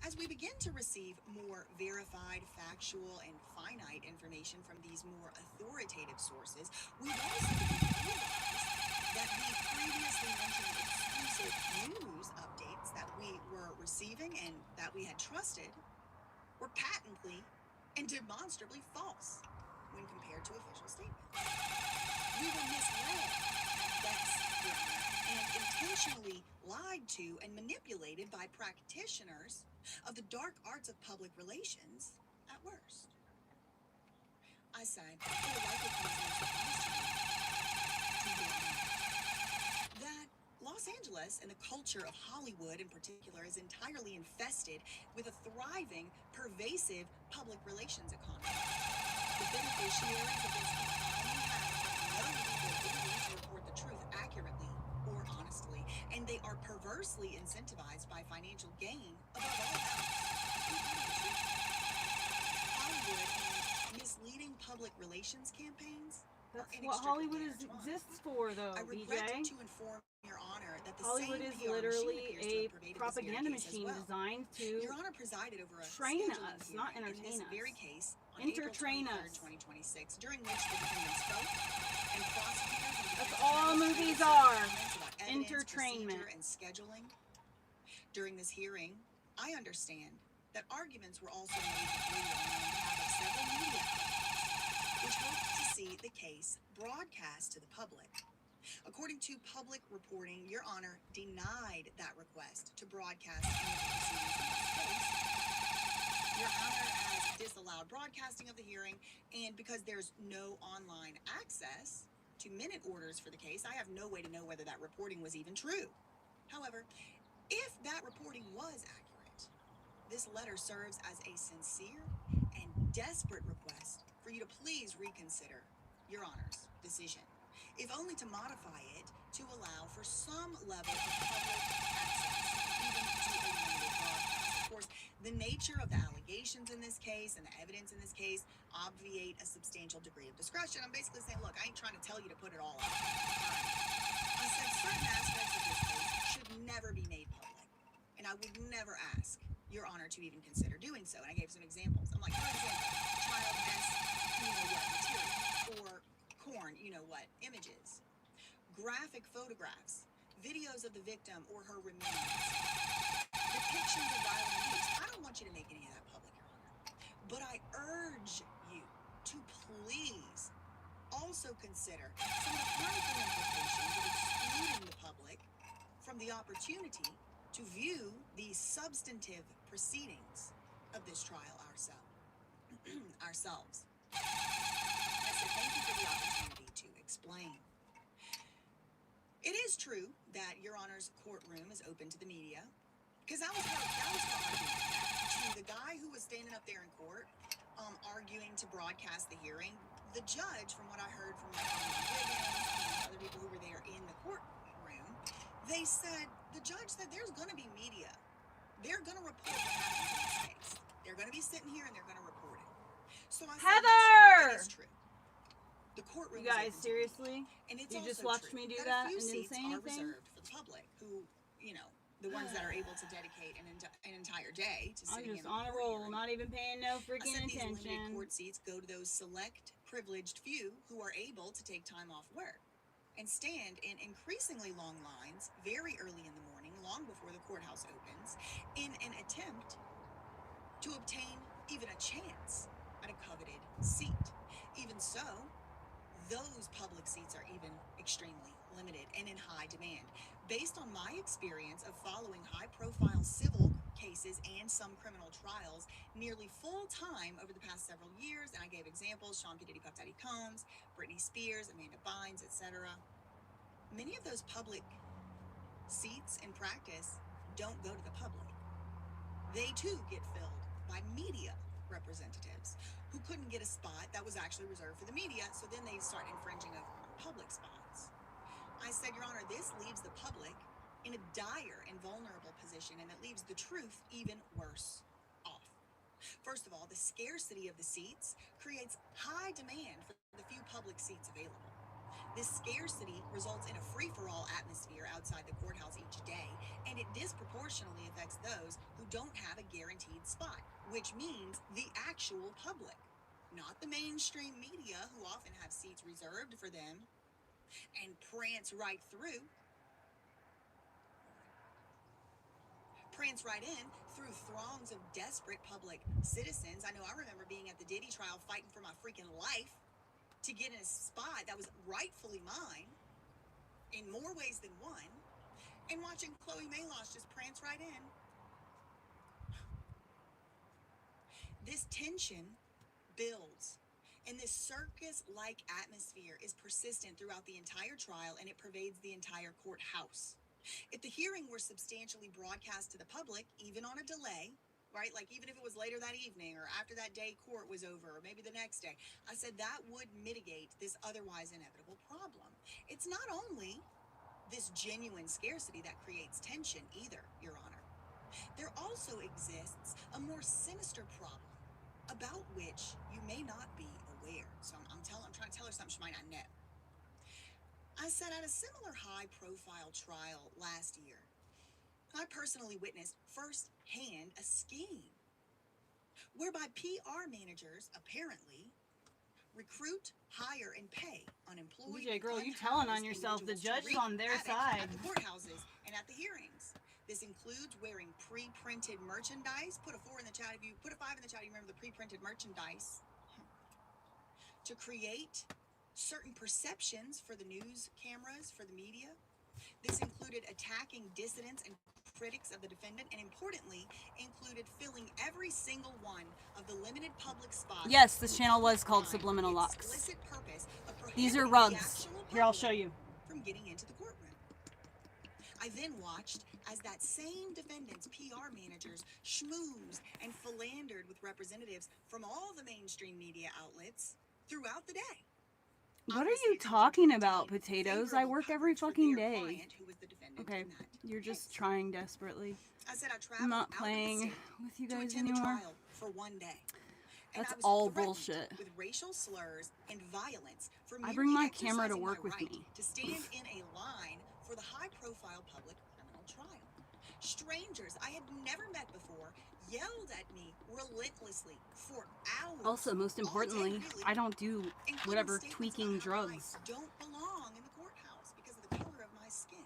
as we begin to receive more verified, factual, and finite information from these more authoritative sources, we've also realized that the previously mentioned exclusive news updates that we were receiving and that we had trusted were patently and demonstrably false when compared to official statements. We were misled at best, Your Honor, and intentionally lied to and manipulated by practitioners of the dark arts of public relations at worst. I said, it will likely come as no surprise to you, that Los Angeles and the culture of Hollywood in particular is entirely infested with a thriving, pervasive public relations economy. The beneficiaries of this economy have no legal duty to report the truth accurately or honestly, and they are perversely incentivized by financial gain above all else. Hollywood and misleading public relations campaigns. That's what Hollywood exists for, though, I regret BJ. to inform Your Honor that the Hollywood same is PR literally machine appears to a have pervaded propaganda this very case as machine well. designed to Your Honor presided over a train scheduling us, hearing not in entertain this us. very case on Entertain April 23rd, us. 2026, during which the defendant spoke and prosecutors and That's defense all attorneys movies made are. comments about evidence, Entertainment. procedure, and scheduling. During this hearing, I understand that arguments were also made before Your Honor on behalf of several media outlets, which hoped to see the case broadcast to the public. According to public reporting, Your Honor denied that request to broadcast any of the proceedings in this case. Your Honor has disallowed broadcasting of the hearing, and because there's no online access to minute orders for the case, I have no way to know whether that reporting was even true. However, if that reporting was accurate, this letter serves as a sincere and desperate request for you to please reconsider Your Honor's decision, if only to modify it to allow for some level of public access, even to a limited broadcast. Of course, the nature of the allegations in this case and the evidence in this case obviate a substantial degree of discretion. I'm basically saying, look, I ain't trying to tell you to put it all out. I said certain aspects of this case should never be made public, and I would never ask Your Honor to even consider doing so. And I gave some examples. I'm like, for example, child mess, you know what, material, or corn, you know what, images, graphic photographs, videos of the victim or her remains, depictions of violent abuse. I don't want you to make any of that public, Your Honor, but I urge you to please also consider some of the harmful implications of excluding the public from the opportunity to view the substantive proceedings of this trial ourselves. I said thank you for the opportunity to explain. It is true that Your Honor's courtroom is open to the media, because that was her argument. To the guy who was standing up there in court, arguing to broadcast the hearing, the judge, from what I heard from my colleague and other people who were there in the courtroom, the judge said there's going to be media. They're going to report what happens in this case. They're going to be sitting here and they're going to report it. So I said, Heather! yes, it is true. The courtroom You guys, is open to seriously? and it's You also just watched true me do that that a few and didn't seats say are anything? reserved for the public, who, you know, the ones that are able to dedicate an entire day to I'm sitting just in on a court roll, hearing. not even paying no I freaking said these limited attention. court seats go to those select, privileged few who are able to take time off work and stand in increasingly long lines very early in the morning, long before the courthouse opens, in an attempt to obtain even a chance at a coveted seat. Even so, those public seats are even extremely limited and in high demand. Based on my experience of following high-profile civil cases and some criminal trials nearly full-time over the past several years, and I gave examples, Sean P. Diddy, Puff Daddy Combs, Britney Spears, Amanda Bynes, etc. Many of those public seats in practice don't go to the public. They too get filled by media representatives who couldn't get a spot that was actually reserved for the media, so then they start infringing over on public spots. I said, Your Honor, this leaves the public in a dire and vulnerable position, and it leaves the truth even worse off. First of all, the scarcity of the seats creates high demand for the few public seats available. This scarcity results in a free-for-all atmosphere outside the courthouse each day, and it disproportionately affects those who don't have a guaranteed spot, which means the actual public, not the mainstream media who often have seats reserved for them and prance right through. prance right in through throngs of desperate public citizens. I know I remember being at the Diddy trial fighting for my freaking life to get in a spot that was rightfully mine in more ways than one, and watching Chloe Malos just prance right in. This tension builds, and this circus-like atmosphere is persistent throughout the entire trial, and it pervades the entire courthouse. If the hearing were substantially broadcast to the public, even on a delay, right, like even if it was later that evening or after that day court was over or maybe the next day, I said that would mitigate this otherwise inevitable problem. It's not only this genuine scarcity that creates tension either, Your Honor. There also exists a more sinister problem about which you may not be aware. So I'm trying to tell her something she might not know. I said at a similar high-profile trial last year, I personally witnessed firsthand a scheme whereby PR managers apparently recruit, hire, and pay unemployed. DJ girl, you telling on yourself. The judge is on their side. At the courthouses and at the hearings. This includes wearing pre-printed merchandise. Put a 4 in the chat if you put a 5 in the chat. You remember the pre-printed merchandise to create certain perceptions for the news cameras, for the media. This included attacking dissidents and critics of the defendant, and importantly, included filling every single one of the limited public spots. Yes, this channel was called Subliminal Locks. These are rugs. Here, I'll show you. From getting into the courtroom. I then watched as that same defendant's PR managers schmoozed and philandered with representatives from all the mainstream media outlets throughout the day. What are you talking about, potatoes? I work every fucking day. Okay, you're just trying desperately. I'm not playing with you guys anymore. For one day. That's all bullshit. With racial slurs and violence for I bring my camera to work with me. To stand in a line for the high-profile public criminal trial. Strangers I had never met before yelled at me relentlessly for hours. Also, most importantly, I don't do whatever tweaking drugs. Don't belong in the courthouse because of the color of my skin.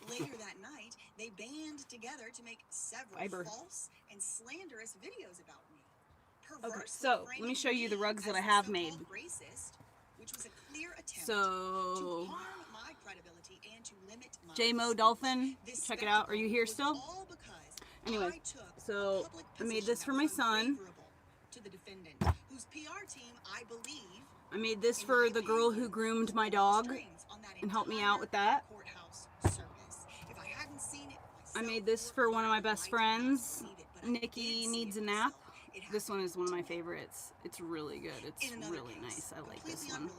Later that night, they band together to make several false and slanderous videos about me. Okay, so let me show you the rugs that I have made. Racist, which was a clear attempt So, to harm my credibility and to limit my J-Mo Dolphin, check it out. Are you here still? Anyway, so I made this for my son. To the defendant, whose PR team, I believe, I made this for the girl who groomed my dog and helped me out with that. If I hadn't seen it I made this for one of my best friends. Nikki needs a nap. This one is one of my favorites. It's really good. It's really nice. I like this one.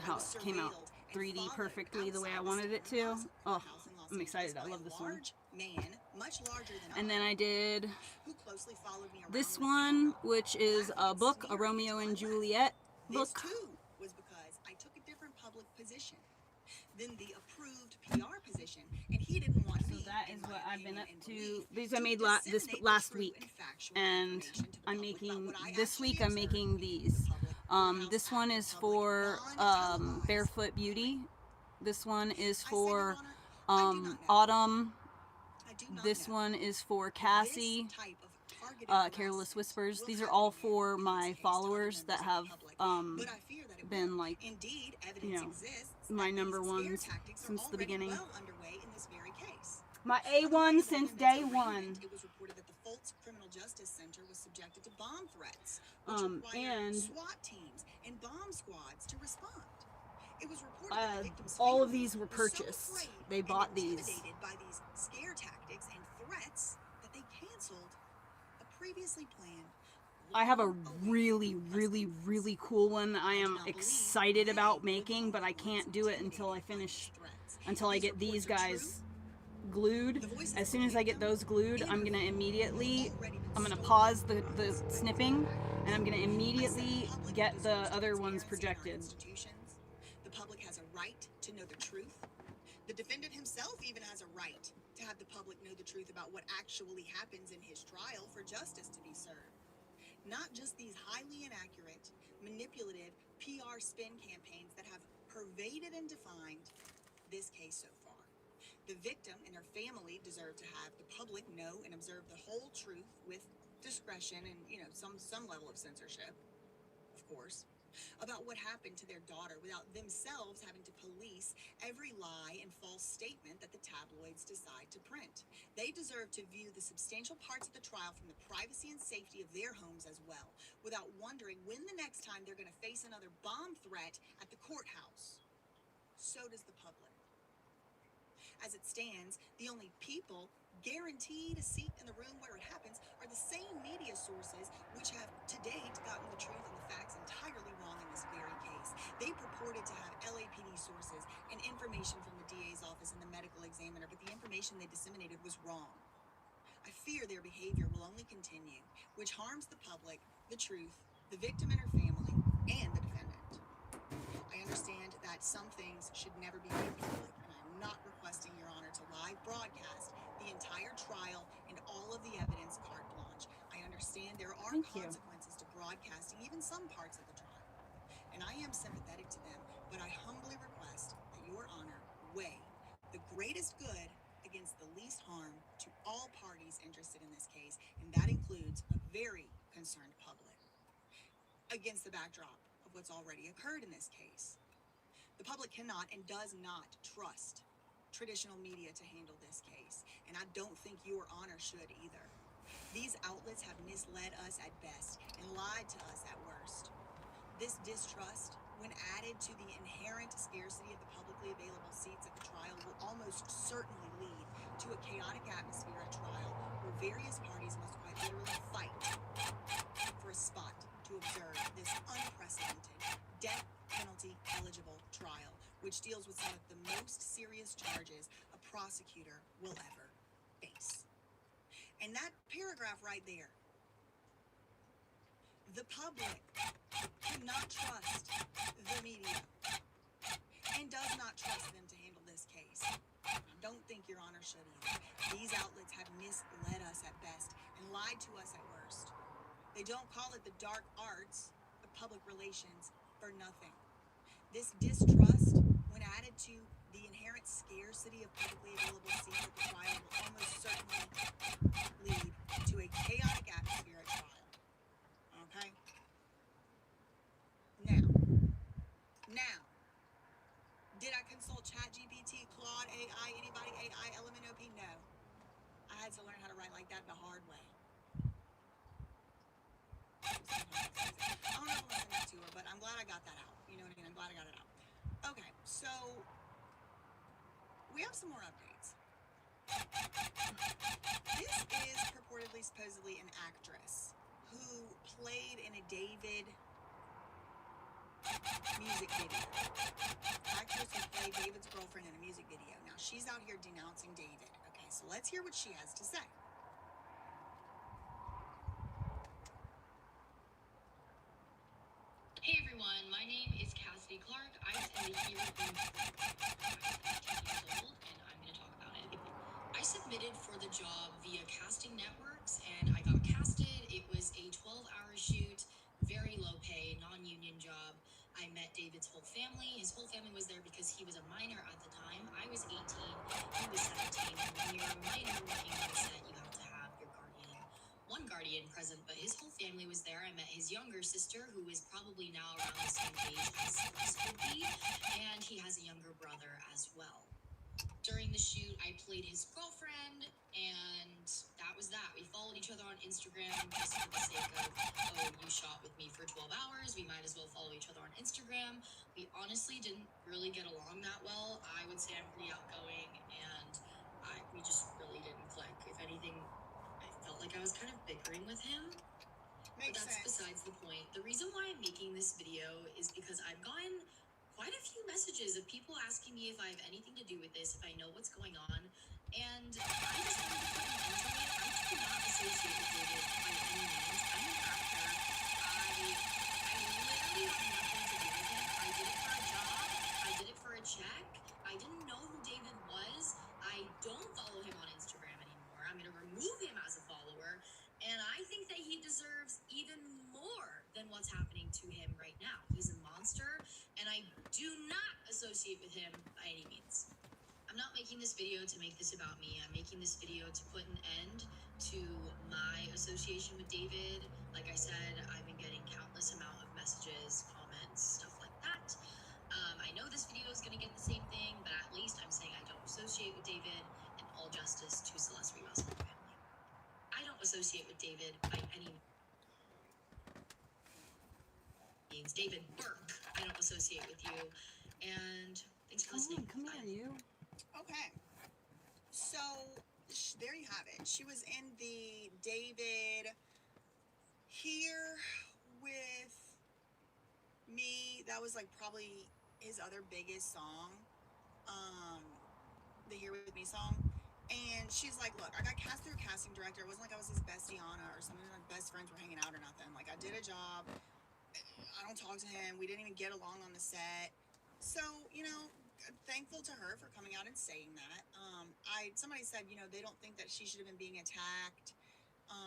How it came out 3D perfectly the way I wanted it to. Oh, I'm excited. I love this one. And then I did this one, which is a book, a Romeo and Juliet book. This too was because I took a different public position than the approved PR position, and he didn't want me. So that is what I've been up to. These I made this last week, and I'm making this week. I'm making these. This one is for Barefoot Beauty. This one is for Autumn. This one is for Cassie. Careless Whispers. These are all for my followers that have been like, you know, my number ones since the beginning. My A1 since day one. It was reported that the Fultz Criminal Justice Center was subjected to bomb threats, which and SWAT teams and bomb squads to respond. It was reported that the victims' all of families these were so purchased. afraid They and bought these. intimidated by these scare tactics and threats that they canceled a previously planned. I have a really, really, really cool one that I am excited about making, but I can't do it until I finish, until I get these guys glued. As soon as I get those glued, I'm gonna pause the snipping, and I'm gonna immediately get the other ones projected. The public has a right to know the truth. The defendant himself even has a right to have the public know the truth about what actually happens in his trial for justice to be served. Not just these highly inaccurate, manipulative PR spin campaigns that have pervaded and defined this case so far. The victim and her family deserve to have the public know and observe the whole truth with discretion and, some level of censorship, of course, about what happened to their daughter without themselves having to police every lie and false statement that the tabloids decide to print. They deserve to view the substantial parts of the trial from the privacy and safety of their homes as well, without wondering when the next time they're going to face another bomb threat at the courthouse. So does the public. As it stands, the only people guaranteed a seat in the room where it happens are the same media sources which have to date gotten the truth and the facts entirely wrong in this very case. They purported to have LAPD sources and information from the DA's office and the medical examiner, but the information they disseminated was wrong. I fear their behavior will only continue, which harms the public, the truth, the victim and her family, and the defendant. I understand that some things should never be made public, and I'm not requesting Your Honor to live broadcast the entire trial and all of the evidence carte blanche. I understand there are consequences to broadcasting even some parts of the trial, and I am sympathetic to them, but I humbly request that Your Honor weigh the greatest good against the least harm to all parties interested in this case, and that includes a very concerned public, against the backdrop of what's already occurred in this case. The public cannot and does not trust traditional media to handle this case, and I don't think Your Honor should either. These outlets have misled us at best and lied to us at worst. This distrust, when added to the inherent scarcity of the publicly available seats at the trial, will almost certainly lead to a chaotic atmosphere at trial where various parties must quite literally fight for a spot to observe this unprecedented, death penalty eligible trial, which deals with some of the most serious charges a prosecutor will ever face. And that paragraph right there, the public cannot trust the media and does not trust them to handle this case. I don't think Your Honor should either. These outlets have misled us at best and lied to us at worst. They don't call it the dark arts of public relations for nothing. This distrust, when added to the inherent scarcity of publicly available seats at the trial, will almost certainly lead to a chaotic atmosphere at trial. Okay? Now, did I consult ChatGPT, Claude AI, anybody AI, LMNOP? No. I had to learn how to write like that the hard way. I don't know if I'm gonna send that to her, but I'm glad I got that out. You know what I mean? I'm glad I got it out. Okay, so we have some more updates. This is purportedly, supposedly an actress who played in a David music video. Actress who played David's girlfriend in a music video. Now, she's out here denouncing David. Okay, so let's hear what she has to say. Hey everyone, my name is Cassidy Clark. I am a hero in years old, and I'm going to talk about it. I submitted for the job via casting networks, and I got casted. It was a 12-hour shoot, very low pay, non-union job. I met David's whole family. His whole family was there because he was a minor at the time. I was 18, he was 17. When you're a minor working on a set, you have to have your one guardian present, but his whole family was there. I met his younger sister, who is probably now around the same age as us would be, and he has a younger brother as well. During the shoot, I played his girlfriend, and that was that. We followed each other on Instagram just for the sake of, oh, you shot with me for 12 hours. We might as well follow each other on Instagram. We honestly didn't really get along that well. I would say I'm pretty outgoing, and we just really didn't click. If anything, I felt like I was kind of bickering with him. But that's besides the point. The reason why I'm making this video is because I've gotten quite a few messages of people asking me if I have anything to do with this, if I know what's going on, and I just wanted to put an end to it. I do not associate with David by any means. I'm an actor. I literally have nothing to do with him. I did it for a job. I did it for a check. I didn't know who David was. I don't follow him on Instagram anymore. I'm going to remove him as a follower. And I think that he deserves even more than what's happening to him right now. He's a monster, and I do not associate with him by any means. I'm not making this video to make this about me. I'm making this video to put an end to my association with David. Like I said, I've been getting countless amount of messages, comments, stuff like that. I know this video is going to get the same thing, but at least I'm saying I don't associate with David, and all justice to Celeste Rivas and her family. I don't associate with David by any means. David Burke, I don't associate with you. And thanks for listening. Come here, you. Okay. So there you have it. She was in the David Here With Me. That was like probably his other biggest song. The Here With Me song. And she's like, look, I got cast through a casting director. It wasn't like I was his bestie Anna or something. Like best friends were hanging out or nothing. Like I did a job. I don't talk to him. We didn't even get along on the set. So, you know, thankful to her for coming out and saying that. Somebody said, you know, they don't think that she should have been being attacked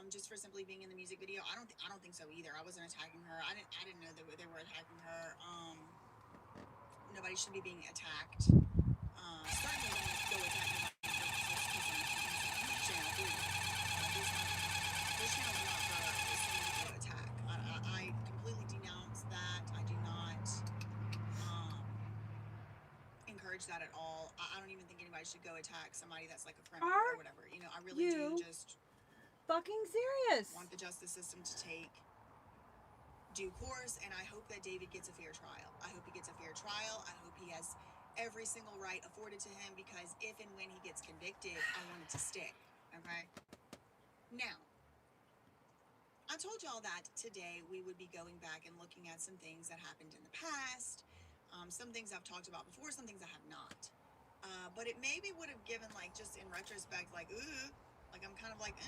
just for simply being in the music video. I don't think so either. I wasn't attacking her. I didn't know that they were attacking her. Nobody should be being attacked. Certainly don't go attack nobody for channel 3. This channel is not for somebody to attack. I completely denounce that. I do not encourage that at all. I don't even think anybody should go attack somebody that's like a friend or whatever. You know, I really do just fucking serious. Want the justice system to take due course, and I hope that David gets a fair trial. I hope he gets a fair trial. I hope he has every single right afforded to him, because if and when he gets convicted, I want it to stick. Okay? Now, I told y'all that today we would be going back and looking at some things that happened in the past. Some things I've talked about before, some things I have not. But it maybe would have given, like, just in retrospect, like, ooh, like I'm kind of like,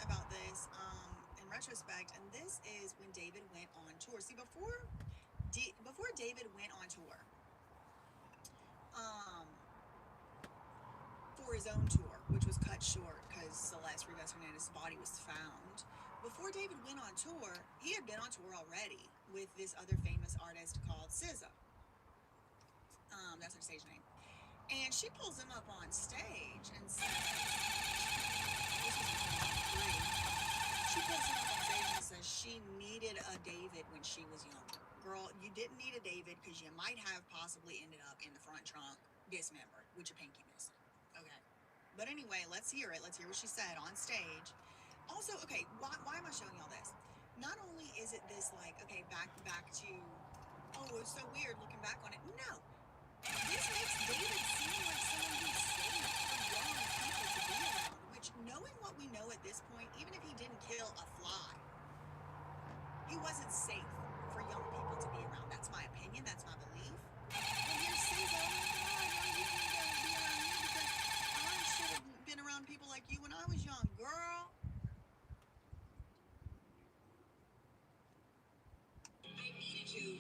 about this in retrospect. And this is when David went on tour. See, before David went on tour, for his own tour, which was cut short because Celeste Rivas Hernandez's body was found. Before David went on tour, he had been on tour already with this other famous artist called SZA. That's her stage name. And she pulls him up on stage and says, she pulls him up on stage and says she needed a David when she was younger. Girl, you didn't need a David because you might have possibly ended up in the front trunk dismembered with your pinky missing. Okay. But anyway, let's hear it. Let's hear what she said on stage. Also, okay, why am I showing y'all this? Not only is it this, like, okay, back to, oh, it's so weird looking back on it. No. This makes David seem like someone who's safe for young people to be around, which, knowing what we know at this point, even if he didn't kill a fly, he wasn't safe for young people to be around. That's my opinion. That's my belief. And here's SZA, oh my God, young people need to be around me because I should have been around people like you when I was young, girl. I needed you.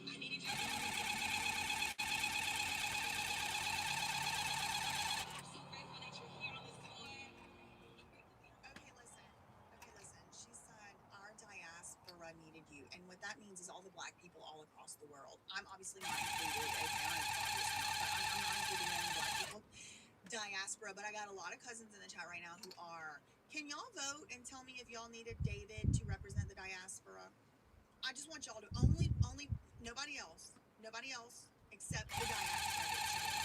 Okay, listen. She said our diaspora needed you, and what that means is all the black people all across the world. I'm obviously not included, okay? I'm not including any black people. Diaspora, but I got a lot of cousins in the chat right now who are. Can y'all vote and tell me if y'all needed David to represent the diaspora? I just want y'all to only nobody else except the diaspora gets to vote.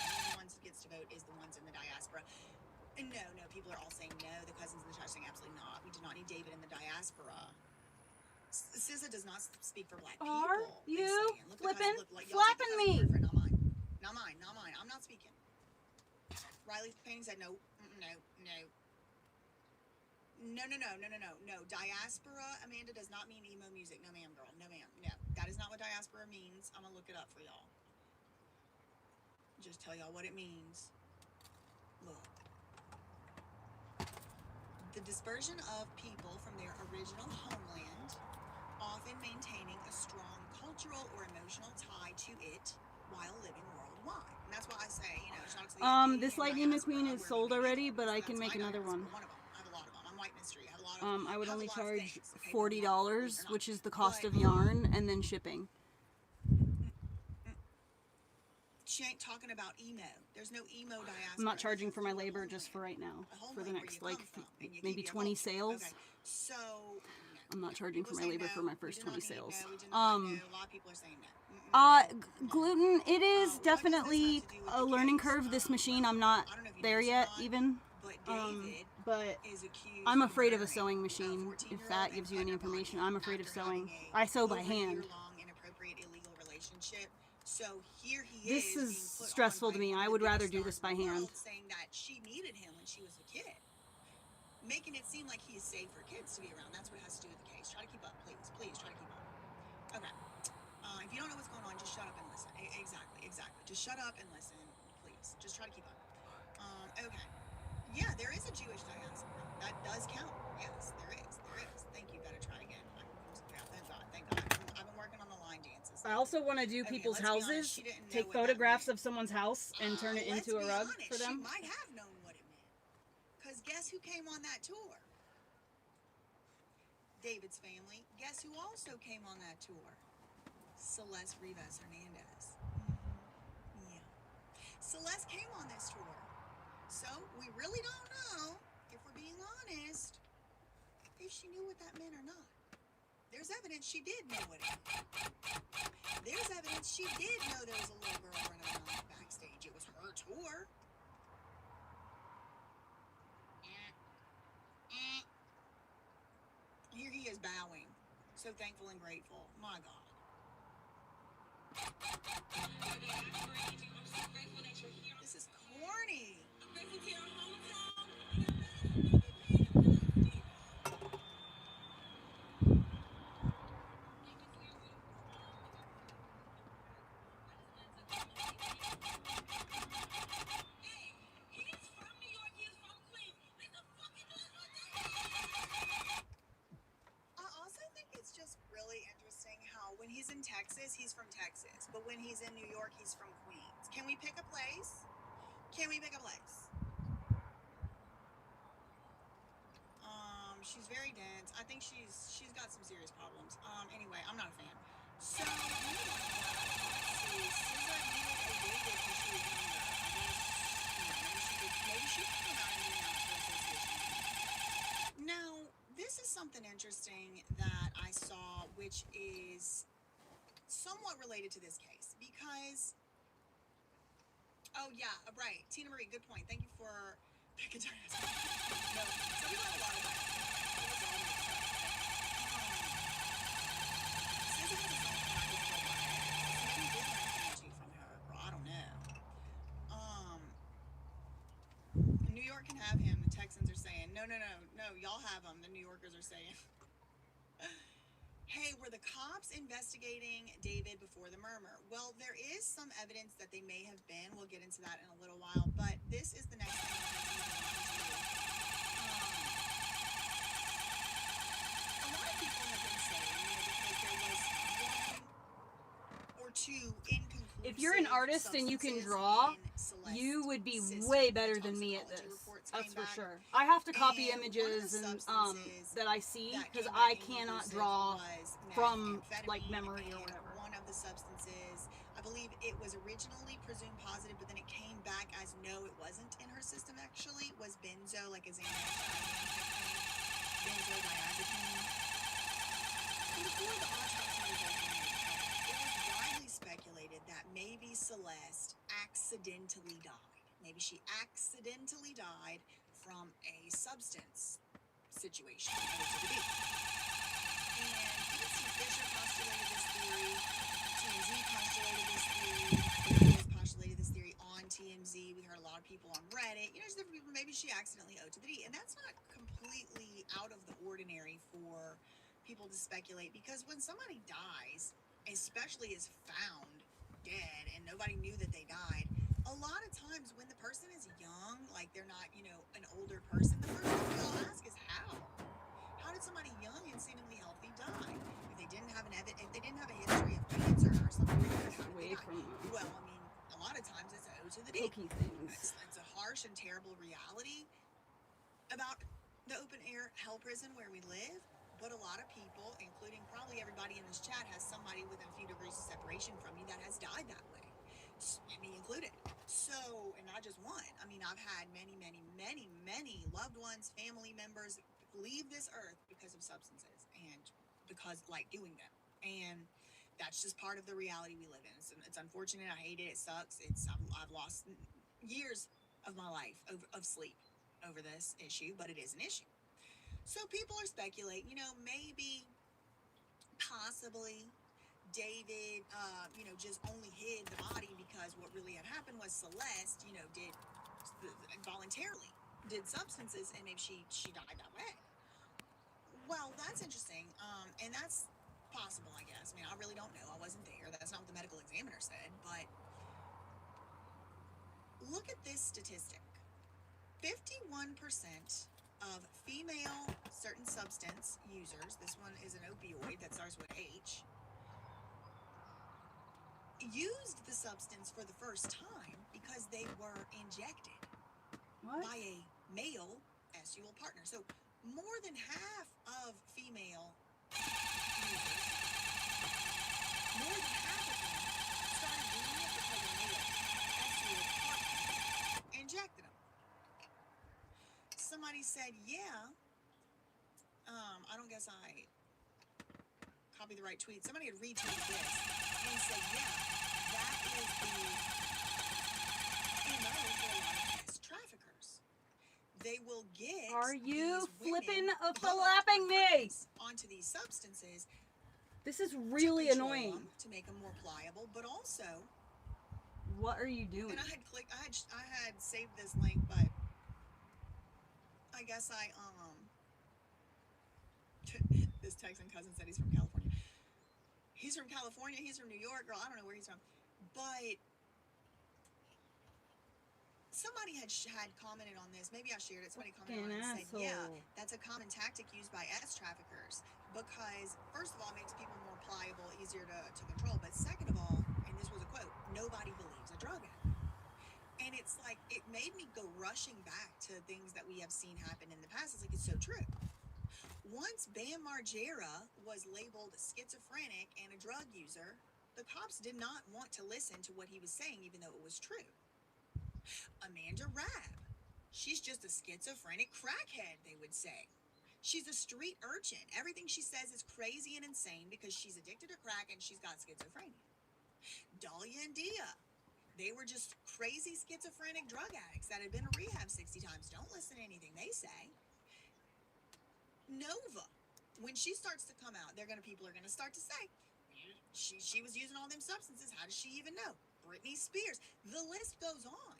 Only the ones who gets to vote is the ones in the diaspora. And no, people are all saying no. The cousins in the chat are saying absolutely not. We do not need David in the diaspora. SZA does not speak for black people. Are you flipping, like, flapping me? Not mine. I'm not speaking. Riley Painting said no. No. Diaspora, Amanda, does not mean emo music. No, ma'am, girl. No, ma'am. No. That is not what diaspora means. I'm going to look it up for y'all. Just tell y'all what it means. Look. The dispersion of people from their original homeland, often maintaining a strong cultural or emotional tie to it while living worldwide. And that's why I say, you know, shout out to the this Lightning McQueen is sold already, but I can make another one. One of them. I have a lot of them. I'm White Mystery. I have a lot of I would only charge things, okay? $40, which is the cost of yarn and then shipping. She ain't talking about emo. There's no emo diaspora. I'm not charging for my labor just for right now. For the next, like, maybe 20 sales. Okay. So, I'm not charging for my labor for my first 20 sales. no, we did not know. A lot of people are saying no. Gluten, it is definitely a learning curve, this machine. I'm not there yet, even. But I'm afraid of a sewing machine, if that gives you any information. I'm afraid of sewing. I sew by hand. So here he This is is stressful to me. I would rather do this by hand. Saying that she needed him when she was a kid, making it seem like he is safe for kids to be around. That's what has to do with the case. Try to keep up, please. Please try to keep up. Okay. If you don't know what's going on, just shut up and listen. Exactly. Just shut up and listen, please. Just try to keep up. Okay. Yeah, there is a Jewish diaspora. That does count. Yes, there is. Thank you. Better try again. Thank God. I've been working on the line dances. I also want to do people's houses, take photographs of someone's house and turn it into a rug for them. She might have known what it meant. Because guess who came on that tour? David's family. Guess who also came on that tour? Celeste Rivas Hernandez. Yeah. Celeste came on this tour. So we really don't know, if we're being honest, if she knew what that meant or not. There's evidence she did know what it meant. There's evidence she did know there was a little girl running around backstage. It was her tour. Here he is bowing. So thankful and grateful. My God. This is corny. When he's in Texas, he's from Texas. But when he's in New York, he's from Queens. Can we pick a place? She's very dense. I think she's got some serious problems. Anyway, I'm not a fan. So, let's see. SZA needed a David when she was younger. Maybe she could come out and do National Association. Now, this is something interesting that I saw, which is somewhat related to this case, because right, Tina Marie, good point. Thank you for picking no, so we have a lot of that. I don't know. New York can have him. The Texans are saying no, y'all have him. The New Yorkers are saying hey, were the cops investigating David before the murmur? Well, there is some evidence that they may have been. We'll get into that in a little while, but this is the next thing I'm going to move on to. A lot of people have been saying, because there was one or two inconclusive If you're an artist and you can draw, you would be way better than me at this. That's for sure. I have to copy images and that I see because I cannot draw from like memory or whatever. One of the substances, I believe it was originally presumed positive, but then it came back as no, it wasn't in her system actually, was benzo, like a benzodiazepine. And before the autopsy results were made public, it was widely speculated that maybe Celeste accidentally died. Maybe she accidentally died from a substance situation. And Nancy Fisher postulated this theory. TMZ postulated this theory. Postulated this theory on TMZ. We heard a lot of people on Reddit. Maybe she accidentally owed to the D. And that's not completely out of the ordinary for people to speculate, because when somebody dies, especially is found dead and nobody knew that they died, a lot of times when the person is young, like they're not, an older person, the first thing we all ask is how? How did somebody young and seemingly healthy die? If they didn't have a history of cancer or something like that, well, I mean, a lot of times it's owed to the D. It's a harsh and terrible reality about the open air hell prison where we live. But a lot of people, including probably everybody in this chat, has somebody within a few degrees of separation from you that has died that way. me included. So, and not just one. I mean, I've had many loved ones, family members leave this earth because of substances and because like doing them. And that's just part of the reality we live in. It's unfortunate. I hate it. It sucks. I've lost years of my life of sleep over this issue, but it is an issue. So people are speculating, maybe, possibly, David, just only hid the body because what really had happened was Celeste, did voluntarily did substances, and maybe she died that way. Well, that's interesting, and that's possible, I guess. I mean, I really don't know. I wasn't there. That's not what the medical examiner said, but look at this statistic. 51% of female certain substance users, this one is an opioid that starts with H, used the substance for the first time because they were injected by a male sexual partner. So more than half of female users, more than half of them started doing it because a male sexual partner injected them. Somebody said, yeah, I don't guess I copied the right tweet. Somebody had retweeted this and said, yeah, that is the MO for a lot of sex traffickers. They will get Are you these flipping women flapping me? onto these substances. This is really annoying. To make them more pliable, but also, what are you doing? And I had saved this link, but I guess this Texan cousin said he's from California. He's from California. He's from New York, girl. I don't know where he's from, but somebody had commented on this. Maybe I shared it. Somebody commented on it and said, yeah, that's a common tactic used by S traffickers because, first of all, it makes people more pliable, easier to control. But second of all, and this was a quote, nobody believes a drug addict. And it's like, it made me go rushing back to things that we have seen happen in the past. It's like, it's so true. Once Bam Margera was labeled schizophrenic and a drug user, the cops did not want to listen to what he was saying, even though it was true. Amanda Rabb, she's just a schizophrenic crackhead, they would say. She's a street urchin. Everything she says is crazy and insane because she's addicted to crack and she's got schizophrenia. Dahlia and Dia, they were just crazy schizophrenic drug addicts that had been to rehab 60 times. Don't listen to anything they say. Nova, when she starts to come out, people are gonna start to say, she was using all them substances. How does she even know? Britney Spears. The list goes on.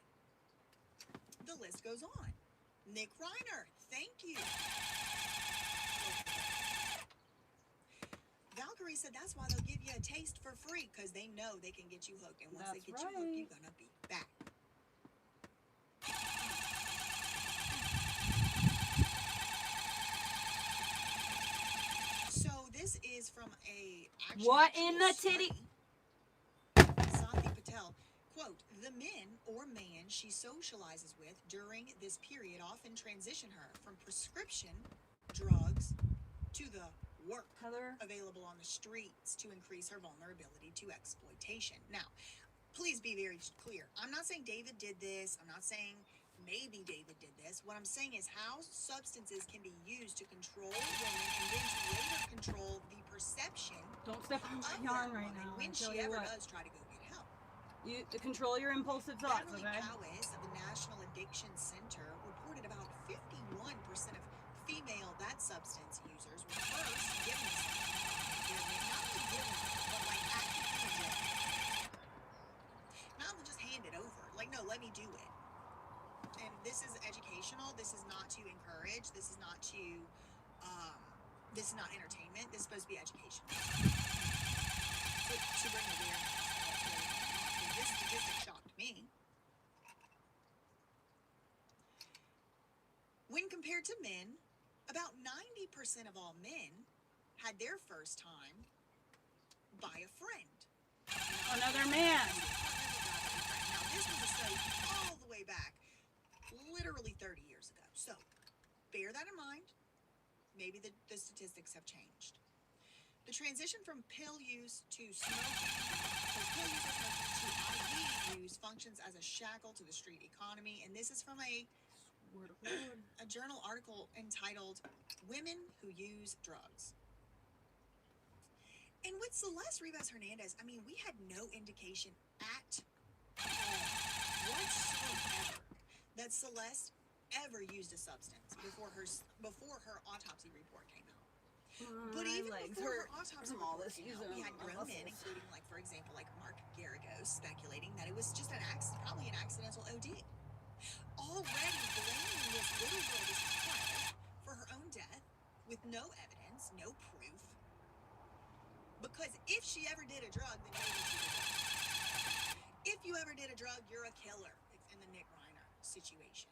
The list goes on. Nick Reiner, thank you. Valkyrie said that's why they'll give you a taste for free, because they know they can get you hooked. And once they get you hooked, you're going to be back. So this is from what in the titty? Santhi Patel. Quote, the men or man she socializes with during this period often transition her from prescription drugs to the work available on the streets to increase her vulnerability to exploitation. Now, please be very clear. I'm not saying David did this. I'm not saying maybe David did this. What I'm saying is how substances can be used to control women and then to later control the perception. Don't step on my yarn right now. When she ever does try to go get help. You control your impulsive thoughts, Beverly okay? Powis of the National Addiction Center reported about 51% of female substance users were first given not only given but like actively injected. Not just hand it over. Like, no, let me do it. And this is educational. This is not to encourage. This is not to this is not entertainment. This is supposed to be educational. To bring awareness. This statistic shocked me. When compared to men, about 90% of all men had their first time by a friend. Another man. Now, this was a study all the way back, literally 30 years ago. So, bear that in mind. Maybe the statistics have changed. The transition from pill use to smoking, to IV use functions as a shackle to the street economy. And this is from a journal article entitled Women Who Use Drugs. And with Celeste Rivas Hernandez, I mean, we had no indication at all whatsoever that Celeste ever used a substance before her autopsy report came out. But even before her autopsy report came out, we had grown men, including, like, for example, like Mark Garagos, speculating that it was just probably an accidental OD. Already blaming this little girl, this child, for her own death with no evidence, no proof. Because if she ever did a drug, then maybe she did it. If you ever did a drug, you're a killer. It's in the Nick Reiner situation.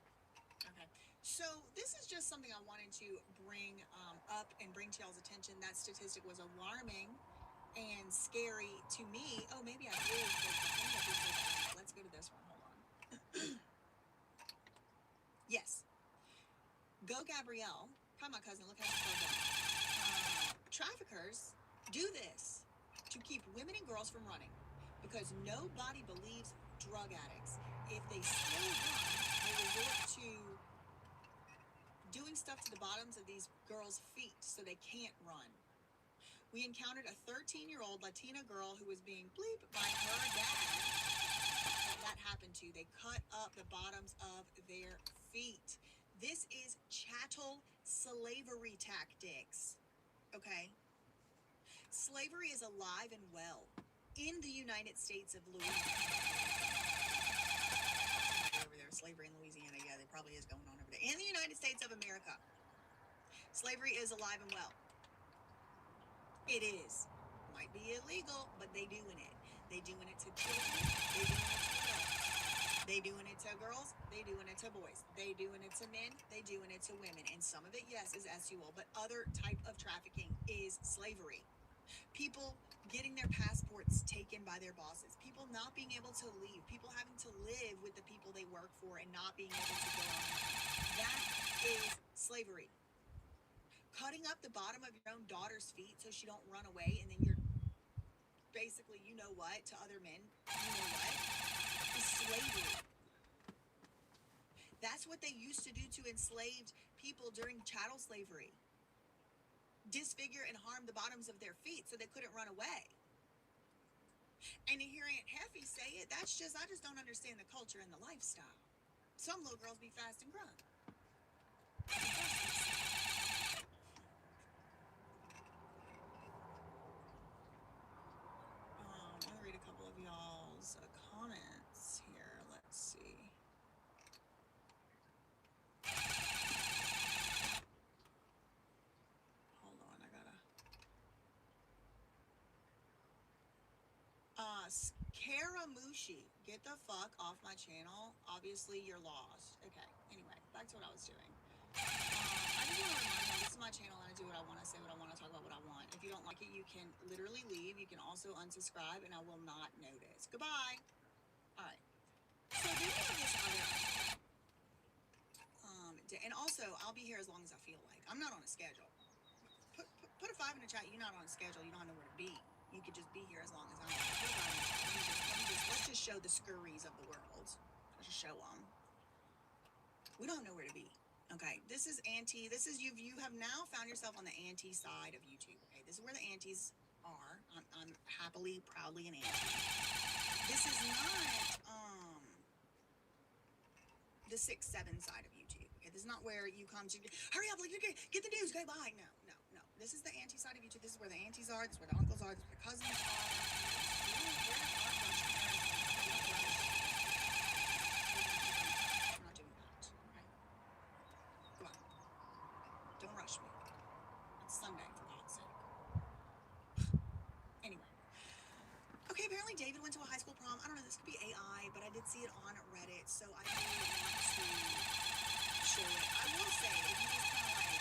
Okay. So this is just something I wanted to bring up and bring to y'all's attention. That statistic was alarming and scary to me. Oh, maybe I did. Let's go to this one. Hold on. Yes. Go Gabrielle. Hi, my cousin. Look how she's so dumb. Traffickers do this to keep women and girls from running because nobody believes drug addicts. If they still run, they resort to doing stuff to the bottoms of these girls' feet so they can't run. We encountered a 13-year-old Latina girl who was being bleeped by her dad. That happened to. They cut up the bottoms of their feet. This is chattel slavery tactics. Okay? Slavery is alive and well in the United States of Louisiana. Over there, slavery in Louisiana. Yeah, there probably is going on over there. In the United States of America, slavery is alive and well. It is. Might be illegal, but they doing it. They doing it to children. They doing it to adults. They doing it to girls. They doing it to boys. They doing it to men. They doing it to women. And some of it, yes, is SUL, but other type of trafficking is slavery. People getting their passports taken by their bosses. People not being able to leave. People having to live with the people they work for and not being able to go on. That is slavery. Cutting up the bottom of your own daughter's feet so she don't run away, and then you're basically, you know what, to other men, you know what, is slavery. That's what they used to do to enslaved people during chattel slavery. Disfigure and harm the bottoms of their feet so they couldn't run away. And to hear Aunt Heffy say it, I just don't understand the culture and the lifestyle. Some little girls be fast and grown. I'm gonna read a couple of y'all's comments here. Let's see. Hold on, I gotta. Scaramucci, get the fuck off my channel. Obviously, you're lost. Okay, anyway, back to what I was doing. I just want to remind you, this is my channel and I do what I want to say, what I want to talk about, what I want. If you don't like it, you can literally leave. You can also unsubscribe and I will not notice. Goodbye. All right. So then we have this other and also, I'll be here as long as I feel like. I'm not on a schedule. Put a 5 in the chat. You're not on a schedule. You don't have nowhere to be. You could just be here as long as I'm here. Let's just show the scurries of the world. Let's just show them. We don't know where to be. Okay, this is anti. This is you have now found yourself on the anti side of YouTube. Okay, this is where the antis are. I'm happily, proudly an anti. This is not the 6-7 side of YouTube. Okay, this is not where you come to hurry up, like get the news, go bye. No. This is the anti side of YouTube. This is where the aunties are. This is where the uncles are. This is where the cousins are. I'm not doing that. Okay. Come on. Don't rush me. It's Sunday, for God's sake. Anyway. Okay, apparently David went to a high school prom. I don't know, this could be AI, but I did see it on Reddit, so I really want to show it. I will say, if you just kind of like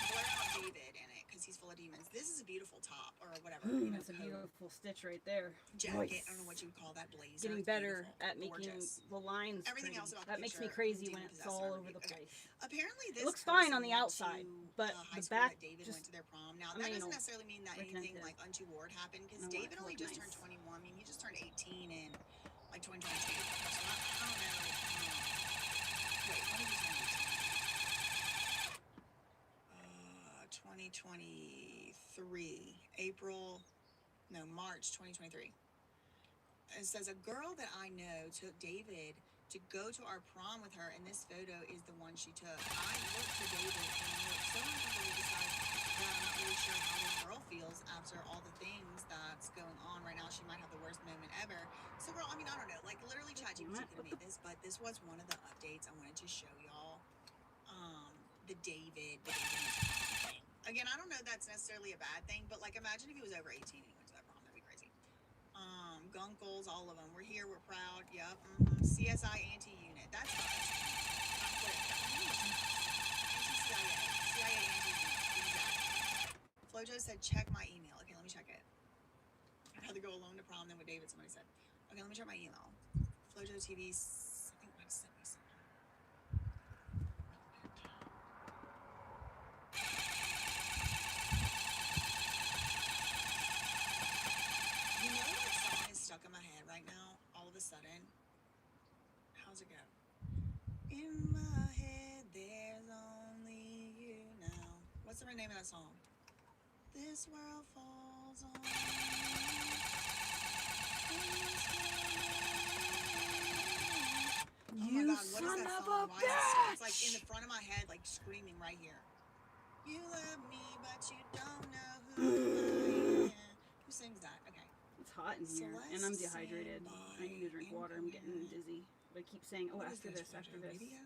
blur out David in it, because he's full of demons, this is a beautiful top, or whatever. That's a beautiful stitch right there. Jacket, I don't know what you would call that, blazer. Getting better at making the lines everything pretty. else about that the makes me picture crazy didn't when it's possess all our over the review. place. Apparently this It looks fine on the person outside, went to but high the school back that David just went to their prom. Now, I that mean, doesn't necessarily mean that anything like untoward happened, because I want it David to only look just nice. turned 21. I mean, he just turned 18 in like 2022. So I don't know. Wait, what did you say? 2023, March 2023. It says a girl that I know took David to go to our prom with her, and this photo is the one she took. I looked to David and looked so uncomfortable beside that I'm not really sure how this girl feels after all the things that's going on right now. She might have the worst moment ever. So, girl, I mean, I don't know. Like, literally, ChatGPT could have made this, but this was one of the updates I wanted to show y'all. The David thing. Again, I don't know if that's necessarily a bad thing, but like, imagine if he was over 18 and he went to that prom. That'd be crazy. Gunkles, all of them. We're here, we're proud. Yep. CSI anti-unit. That's us. CIA anti-unit. Exactly. Flojo said, check my email. Okay, let me check it. I'd rather go alone to prom than with David, somebody said. Okay, let me check my email. Flojo TV, I think Mike sent me something. You know what song is stuck in my head right now, all of a sudden? How's it go? In my head, there's only you now. What's the name of that song? This world falls on me. Oh my God, what is that song? Why is it, it's like in the front of my head, like screaming right here. You love me, but you don't know who I am. Who sings that? Okay. It's hot in here, and I'm dehydrated. I need to drink water. I'm getting dizzy. But I keep saying, oh, after this. Radio?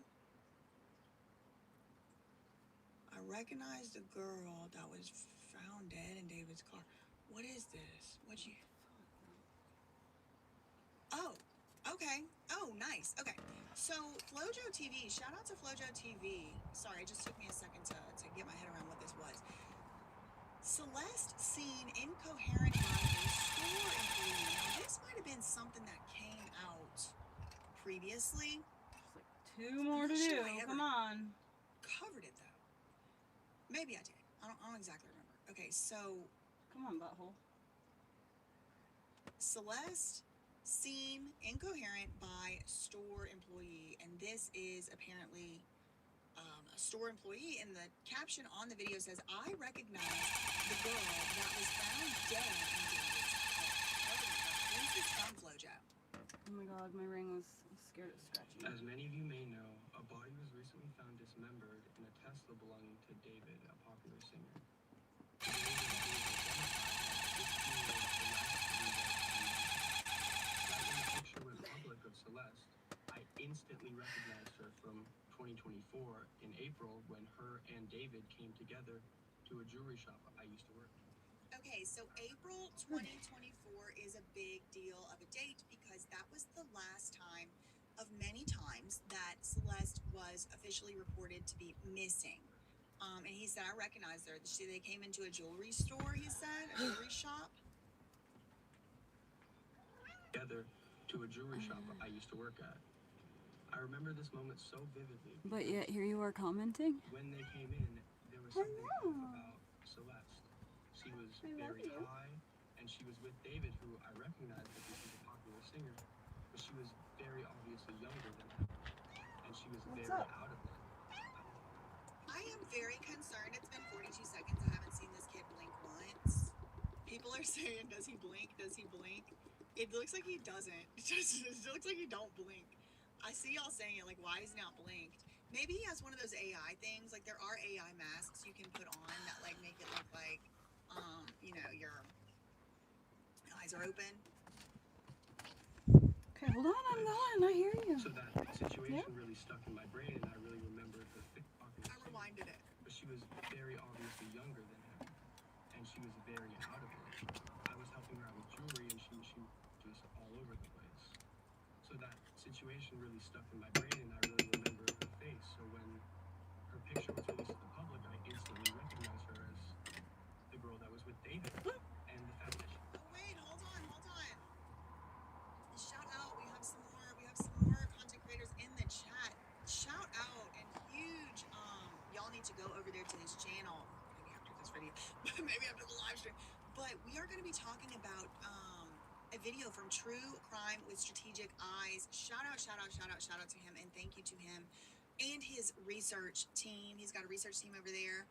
I recognized the girl that was found dead in David's car. What is this? What'd you... Oh, okay. Oh, nice. Okay. So, Flojo TV, shout out to Flojo TV. Sorry, it just took me a second to get my head around what this was. Celeste seen incoherent by a store employee. Now, this might have been something that came out previously. There's like 2 more to do. Come on. Covered it, though. Maybe I did. I don't exactly remember. Okay, so... Come on, butthole. Celeste seen incoherent by store employee, and this is apparently a store employee, and the caption on the video says, I recognize the girl that was found dead in David's car. Who's this from, Flojo? Oh my God, my ring was scared of scratching. As many of you may know, a body was recently found dismembered in a Tesla belonging to David, a popular singer. Picture went public of Celeste, I instantly recognized her from 2024 in April when her and David came together to a jewelry shop I used to work at. Okay, so April 2024 is a big deal of a date because that was the last time of many times that Celeste was officially reported to be missing. And he said, I recognized her. They came into a jewelry store, he said, a jewelry shop. Together to a jewelry shop I used to work at. I remember this moment so vividly. But yet here you are commenting? When they came in, there was something off about Celeste. She was very high, and she was with David, who I recognized because he's a popular singer, but she was very obviously younger than him, and she was very out of it. I am very concerned. It's been 42 seconds. I haven't seen this kid blink once. People are saying, does he blink? Does he blink? It looks like he doesn't. It looks like he don't blink. I see y'all saying it, like, why is he not blinked? Maybe he has one of those AI things. Like, there are AI masks you can put on that, like, make it look like, you know, your eyes are open. Okay, hold on, I'm going. I hear you. So that situation really stuck in my brain, and I really remembered the I rewinded it. But she was very obviously younger than him, and she was very out of it. I was helping her out with jewelry, and she was just all over the place. So that situation really stuck in my brain, and I really remembered her face. So when her picture was released to the public, I instantly recognized her as the girl that was with David. And the fact that she... Oh, wait, hold on. Shout out. We have some more content creators in the chat. Shout out and huge, y'all need to go over there to his channel. Maybe after this video, maybe after the live stream. But we are going to be talking about a a video from True Crime with Strategic Eyes. Shout out to him, and thank you to him and his research team. He's got a research team over there,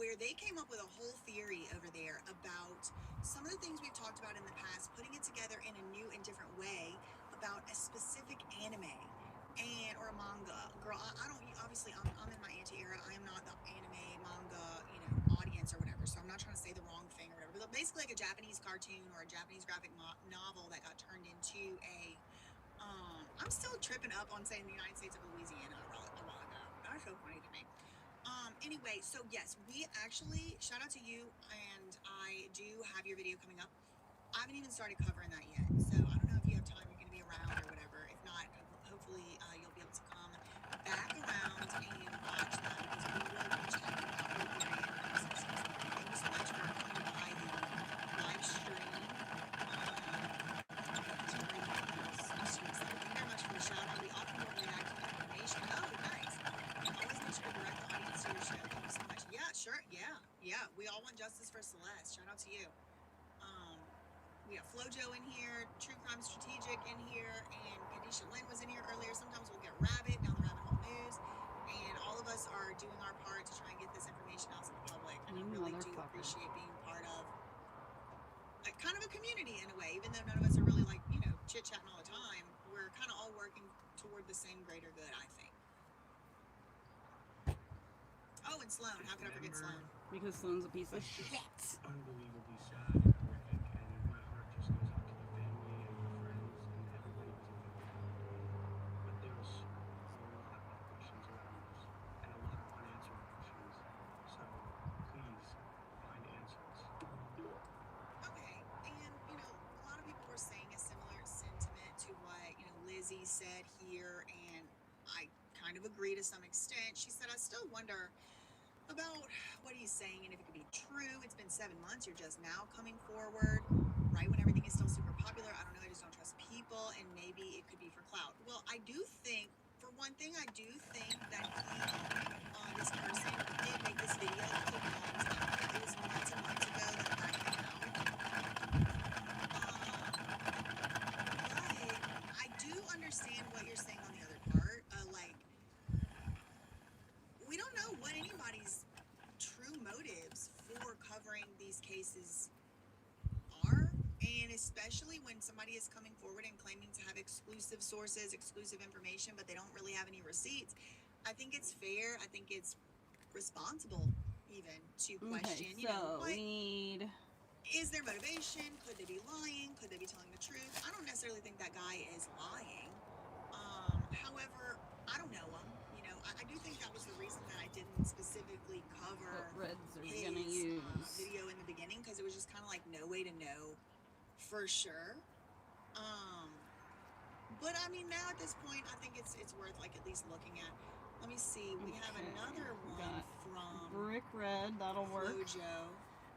where they came up with a whole theory over there about some of the things we've talked about in the past, putting it together in a new and different way about a specific anime or a manga. Girl, I don't, obviously I'm in my anti-era. I am not the anime, manga, audience or whatever, so I'm not trying to say the wrong thing or whatever, but basically like a Japanese cartoon or a Japanese graphic novel that got turned into a, I'm still tripping up on saying the United States of Louisiana a while ago. That's so funny to me. Anyway, so yes, we actually, shout out to you, and I do have your video coming up. I haven't even started covering that yet, so I don't know if you have time, you're going to be around or whatever. If not, hopefully you'll be able to come back around and watch that, because we will be chatting about both the Renovation. Thank you so much for coming by the live stream. Thank you very much for the shout out. We often will react to information. Oh, nice. Always make sure to direct the audience to your show. Thank you so much. Yeah, sure. Yeah. We all want justice for Celeste. Shout out to you. We got Flojo in here, True Crime Strategic in here, and Kadisha Lynn was in here earlier. Sometimes we'll get Rabbit down the Rabbit Hole News, and all of us are doing our part to try and get this information out to the public. And I really do appreciate being part of kind of a community in a way, even though none of us are really like, chit-chatting all the time. We're kind of all working toward the same greater good, I think. Oh, and Sloan. How could I forget Sloan? Because Sloan's a piece of shit. Unbelievably sad and horrific, and my heart just goes out to the family and the friends and everybody who's involved. But there's a lot of questions around this, and a lot of unanswered questions. So please find answers. Okay, and a lot of people were saying a similar sentiment to what Lizzie said here, and I kind of agree to some extent. She said, I still wonder about what he's saying and if it could be true. It's been 7 months. You're just now coming forward, right when everything is still super popular. I don't know. I just don't trust people, and maybe it could be for clout. Well, I do think, for one thing, I do think that this person did make this video a long time ago. It was months and months ago that came out. But I do understand what you're saying on the other part. We don't know what anybody's true motives for covering these cases are, and especially when somebody is coming forward and claiming to have exclusive sources, exclusive information, but they don't really have any receipts. I think it's fair. I think it's responsible even to question, is their motivation? Could they be lying? Could they be telling the truth? I don't necessarily think that guy is lying. However, I don't know him. I do think that was the reason that I didn't specifically cover his video in the beginning, because it was just kind of like no way to know for sure. But I mean, now at this point, I think it's worth at least looking at. Let me see. We have another one from Brick Red. That'll work. Flojo.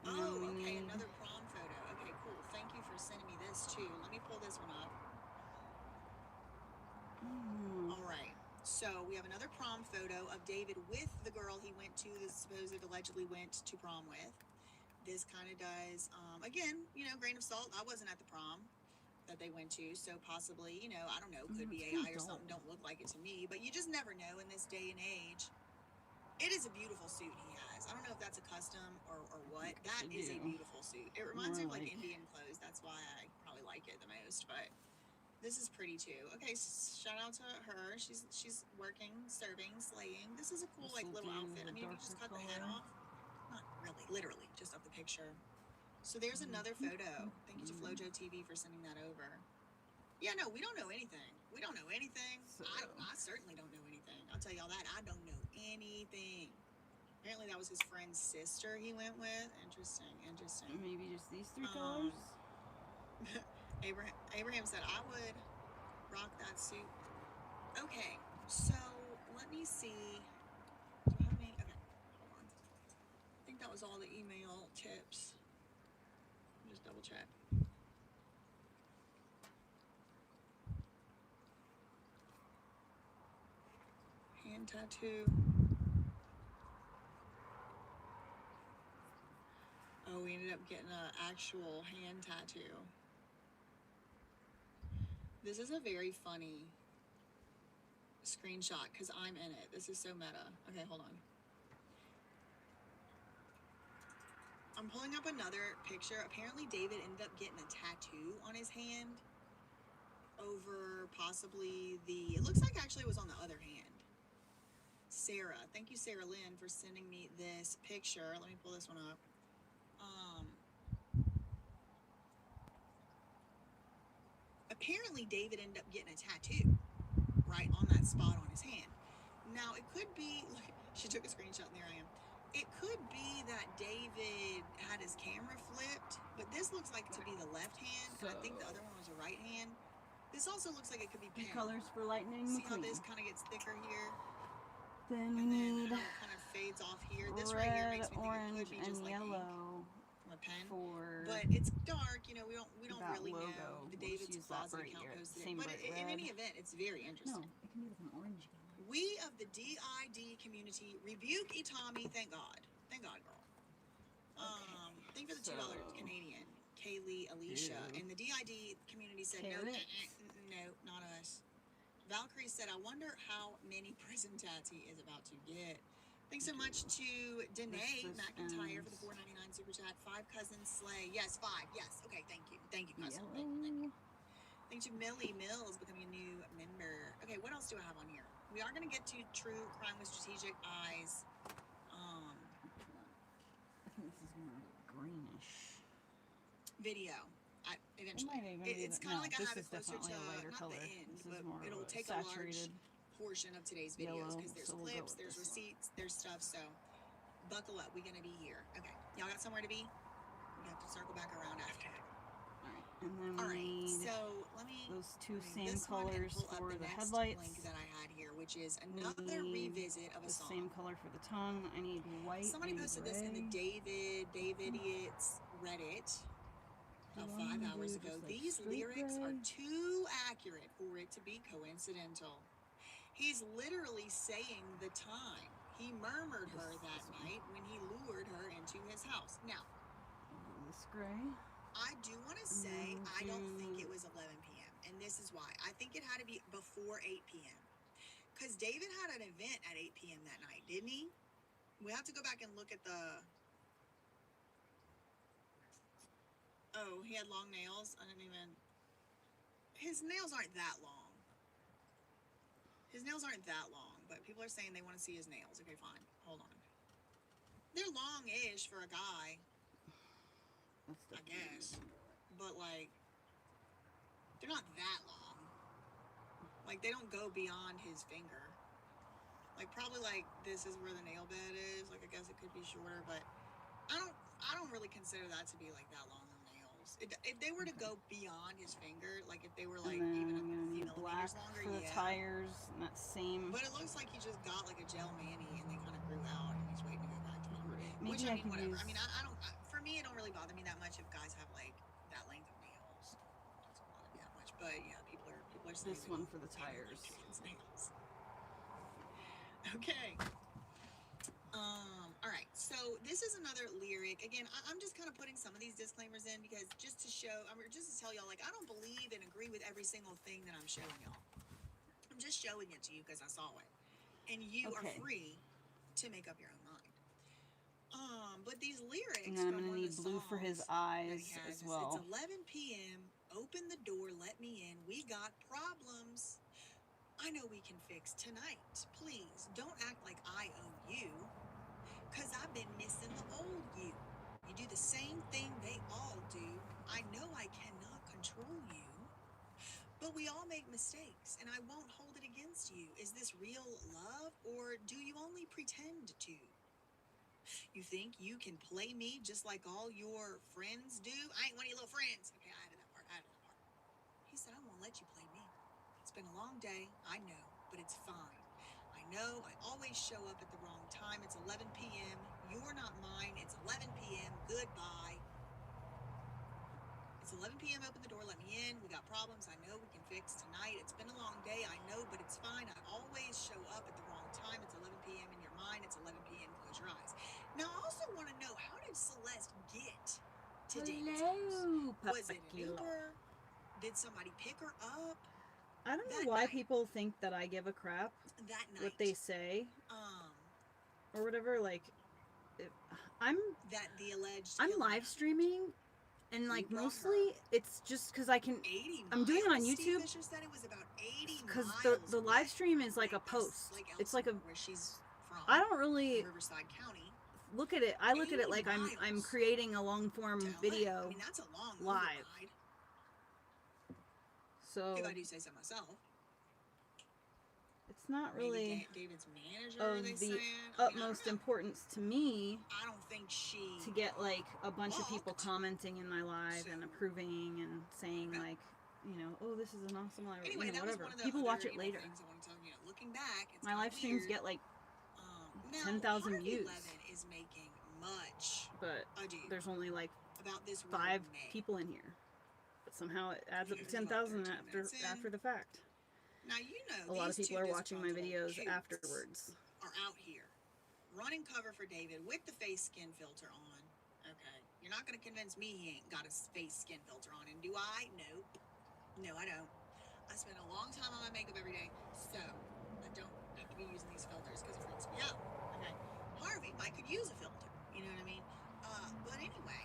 Oh, okay. Another prom photo. Okay, cool. Thank you for sending me this too. Let me pull this one up. All right. So we have another prom photo of David with the girl he went to, allegedly went to prom with. This kind of does, again, grain of salt. I wasn't at the prom that they went to, so possibly, I don't know, could be AI or something. Don't look like it to me, but you just never know in this day and age. It is a beautiful suit he has. I don't know if that's a custom or what. That is a beautiful suit. It reminds me of Indian clothes. That's why I probably like it the most, but this is pretty too. Okay, shout out to her. She's working, serving, slaying. This is a cool little outfit. I mean, if you just cut the head off, not really, literally, just of the picture. So there's another photo. Thank you to Flojo TV for sending that over. Yeah, no, we don't know anything. We don't know anything. I certainly don't know anything. I'll tell y'all that. I don't know anything. Apparently that was his friend's sister he went with. Interesting. Maybe just these 3 colors? Abraham said, I would rock that suit. Okay, so let me see. Do I have any? Okay, hold on. I think that was all the email tips. Just double check. Hand tattoo. Oh, we ended up getting an actual hand tattoo. Oh, okay, another prom photo. Okay, cool. Thank you This is a very funny screenshot because I'm in it. This is so meta. Okay, hold on. I'm pulling up another picture. Apparently David ended up getting a tattoo on his hand over possibly the, it looks like actually it was on the other hand. Sarah, thank you Sarah Lynn for sending me this picture. Let me pull this one up. Apparently David ended up getting a tattoo right on that spot on his hand. Now it could be, look, she took a screenshot and there I am. It could be that David had his camera flipped, but this looks like to be the left hand, and I think the other one was a right hand. This also looks like it could be pale. Colors for Lightning See how McQueen. this kind of gets thicker here? Then we And need then how it kind of fades off here. This red, right here makes me think it orange, could be just and like yellow ink from a pen. for But it's dark, you know, we don't that really logo. know. The We'll just David's use that Closet bright account red, posted same it. But bright in red. any event, it's very interesting. No, it can be an orange color. We of the DID community rebuke Itami. Thank God. Thank God, girl. Thank you for the $2 Canadian. Kaylee Alicia. And the DID community said, no, not us. Valkyrie said, I wonder how many prison tats he is about to get. Thanks so much to Danae McIntyre for the $4.99 super chat. 5 cousins slay. Yes, 5. Yes. Okay, thank you. Thank you, cousin. Thank you. Thank you, Millie Mills, becoming a new member. Okay, what else do I have on here? We are going to get to True Crime with Strategic Eyes. I think this is more greenish. Video. Eventually. It's kind of like I have it closer to, not color. the end, This but is more it'll take a large portion of today's videos because there's clips, there's receipts, there's stuff, so buckle up. We're going to be here. Okay. Y'all got somewhere to be? We have to circle back around after. And then we need let me those two same colors for the headlights. Link that I had here, which is another revisit of a song. Same color for the tongue. I need white. Somebody posted this in the Dave Idiots Reddit about 5 hours ago. These lyrics are too accurate for it to be coincidental. He's literally saying the time he murmured her that night when he lured her into his house. Now, this gray. I do want to say I don't think it was 11 p.m. and this is why. I think it had to be before 8 p.m. because David had an event at 8 p.m. that night, didn't he? We have to go back and look at the... Oh, he had long nails? I didn't even... His nails aren't that long. His nails aren't that long, but people are saying they want to see his nails. Okay, fine. Hold on. They're long-ish for a guy. I guess. But, like, they're not that long. Like, they don't go beyond his finger. Like, probably, like, this is where the nail bed is. Like, I guess it could be shorter, but I don't really consider that to be, like, that long of nails. If they were to go beyond his finger, like, if they were, like, even a few millimeters longer, for the tires, and that same... But it looks like he just got, like, a gel mani, and they kind of grew out, and he's waiting to go back to them. Maybe Which, I mean, whatever. Use... I mean, for me, it don't really bother me that much if guys have, like, that length of nails. It doesn't bother me that much. But, yeah, people are saying... This one for the tires. Nails. Okay. All right. So, this is another lyric. Again, I'm just kind of putting some of these disclaimers in because just to show... just to tell y'all, like, I don't believe and agree with every single thing that I'm showing y'all. I'm just showing it to you because I saw it. And you are free to make up your own mind. But these lyrics and then I'm gonna need blue for his eyes as well. It's 11 p.m. Open the door, let me in. We got problems. I know we can fix tonight. Please don't act like I owe you, cause I've been missing the old you. You do the same thing they all do. I know I cannot control you, but we all make mistakes, and I won't hold it against you. Is this real love, or do you only pretend to? You think you can play me just like all your friends do? I ain't one of your little friends. Okay, I added that part. He said, I won't let you play me. It's been a long day, I know, but it's fine. I know I always show up at the wrong time. It's 11 p.m. You're not mine. It's 11 p.m. Goodbye. It's 11 p.m. Open the door, let me in. We got problems. I know we can fix tonight. It's been a long day, I know, but it's fine. I always show up at the wrong time. It's 11 p.m. in your mind. It's 11 p.m. Close your eyes. Now, I also want to know, how did Celeste get to David's house? Was it an Uber? Did somebody pick her up? I don't know That why night. people think that I give a crap That night. what they say Um, or whatever. Like, I'm that the alleged I'm killer live streaming, and like brought mostly it's just because I can. 80 I'm doing it on miles, Steve YouTube Fisher said it was about 80 because miles the away. live stream is like a That's post. like It's like a. Elsinore, where she's from. I don't really Riverside County. look at it. I look at it 80 like I'm miles creating a long form to LA. video I mean, that's a long live. override. So If I do say so myself. it's not Maybe really David's manager, of they the said. utmost importance to me I don't think she to get like a bunch of people balked. commenting in my live and So- approving and saying like, you know, oh, this is an awesome live, Anyway, you know, that was whatever. one of the People other, watch it you know, later. things I want to tell you. Looking back, it's My kinda live streams weird. get like Now, 10,000 Harvey views. Levin is making much but ado there's only like about this 5 woman, May. people in here. But somehow it adds up to There's about 10,000 13 after minutes in. after the fact. Now you know A lot of these people two are watching my disgruntled videos coots afterwards. are out here running cover for David with the face skin filter on. Okay, you're not going to convince me he ain't got a face skin filter on. And do I? Nope. No, I don't. I spend a long time on my makeup every day, so I don't need to be using these filters because it freaks me out. Okay, Harvey might could use a filter. You know what I mean? But anyway,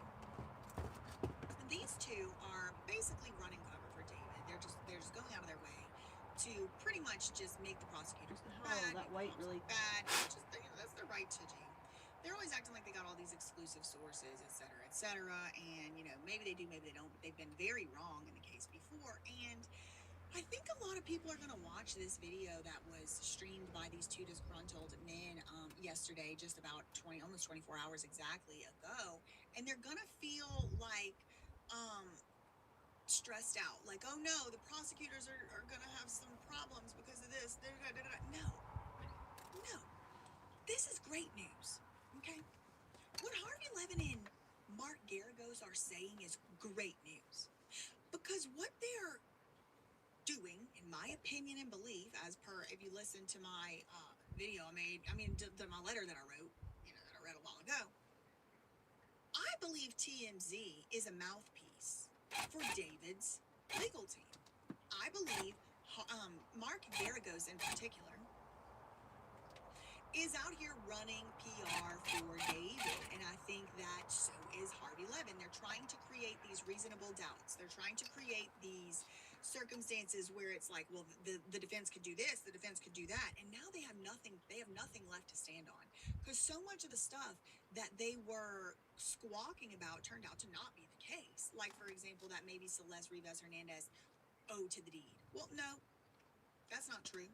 these two are basically running cover for David. They're just going out of their way to pretty much just make the prosecutors look Oh, bad. that make white the cops really. look bad. Just that's their right to do. They're always acting like they got all these exclusive sources, et cetera, and you know maybe they do, maybe they don't. But they've been very wrong in the case before, and I think a lot of people are going to watch this video that was streamed by these two disgruntled men yesterday, just about almost 24 hours exactly ago, and they're going to feel like stressed out, like, oh no, the prosecutors are going to have some problems because of this. No, this is great news, okay? What Harvey Levin and Mark Garagos are saying is great news, because what they're doing, in my opinion and belief, as per if you listen to my video I made, my letter that I wrote, that I read a while ago, I believe TMZ is a mouthpiece for David's legal team. I believe Mark Garagos in particular is out here running PR for David, and I think that so is Harvey Levin. They're trying to create these reasonable doubts. They're trying to create these circumstances where it's like, well, the defense could do this, the defense could do that, and now they have nothing left to stand on, because so much of the stuff that they were squawking about turned out to not be the case. Like, for example, that maybe Celeste Rivas Hernandez owed to the deed. Well, no, that's not true.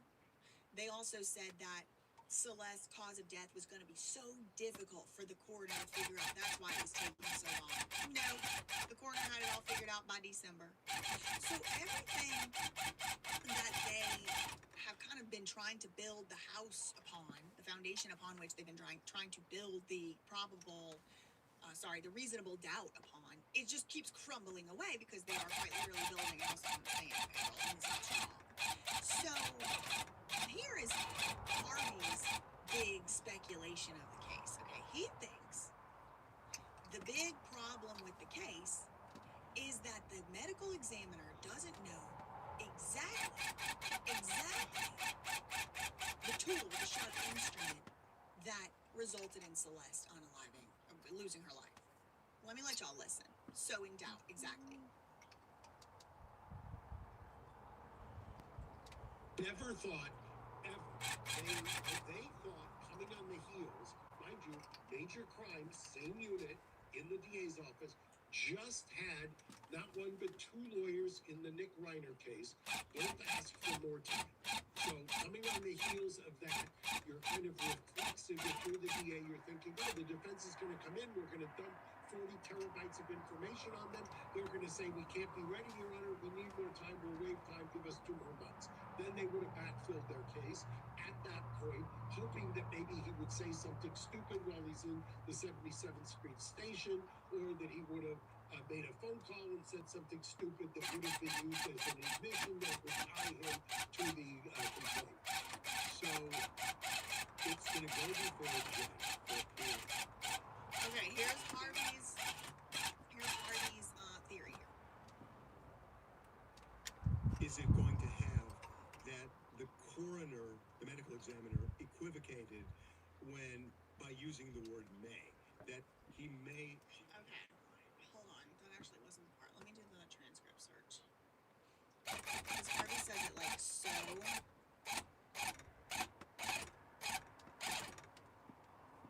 They also said that Celeste's cause of death was going to be so difficult for the coroner to figure out. That's why it was taking so long. No, the coroner had it all figured out by December. So everything that they have kind of been trying to build the house upon, the foundation upon which they've been trying to build the the reasonable doubt upon, it just keeps crumbling away because they are quite literally building a house on the sand, and it's not strong. So here is Harvey's big speculation of the case. Okay, he thinks the big problem with the case is that the medical examiner doesn't know exactly the tool, the sharp instrument that resulted in Celeste losing her life. Let me let y'all listen. Sowing doubt, exactly. Never thought, ever. They thought coming on the heels, mind you, major crime, same unit in the DA's office, just had not one but 2 lawyers in the Nick Reiner case, both asked for more time. So coming on the heels of that, you're kind of reflexive. If you're the DA, you're thinking, oh, the defense is going to come in, we're going to dump 40 terabytes of information on them. They're going to say, we can't be ready, Your Honor, we need more time, we'll waive time, give us 2 more months. Then they would have backfilled their case at that point, hoping that maybe he would say something stupid while he's in the 77th Street station, or that he would have made a phone call and said something stupid that would have been used as an admission that would tie him to the complaint. So it's going to go before a judge. Okay, here's Harvey's theory here. Is it going to have coroner, the medical examiner, equivocated when by using the word may, that he may. Okay, hold on. That actually wasn't the part. Let me do the transcript search. Because Harvey says it like so.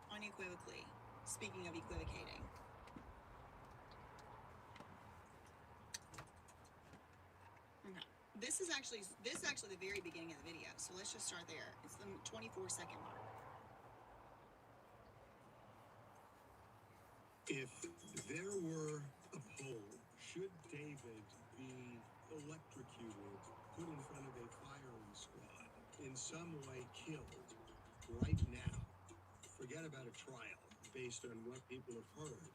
Unequivocally. Speaking of equivocating. Okay. This is actually the very beginning of the video. So let's just start there. It's the 24-second mark. If there were a poll, should David be electrocuted, put in front of a firing squad, in some way killed right now, forget about a trial based on what people have heard,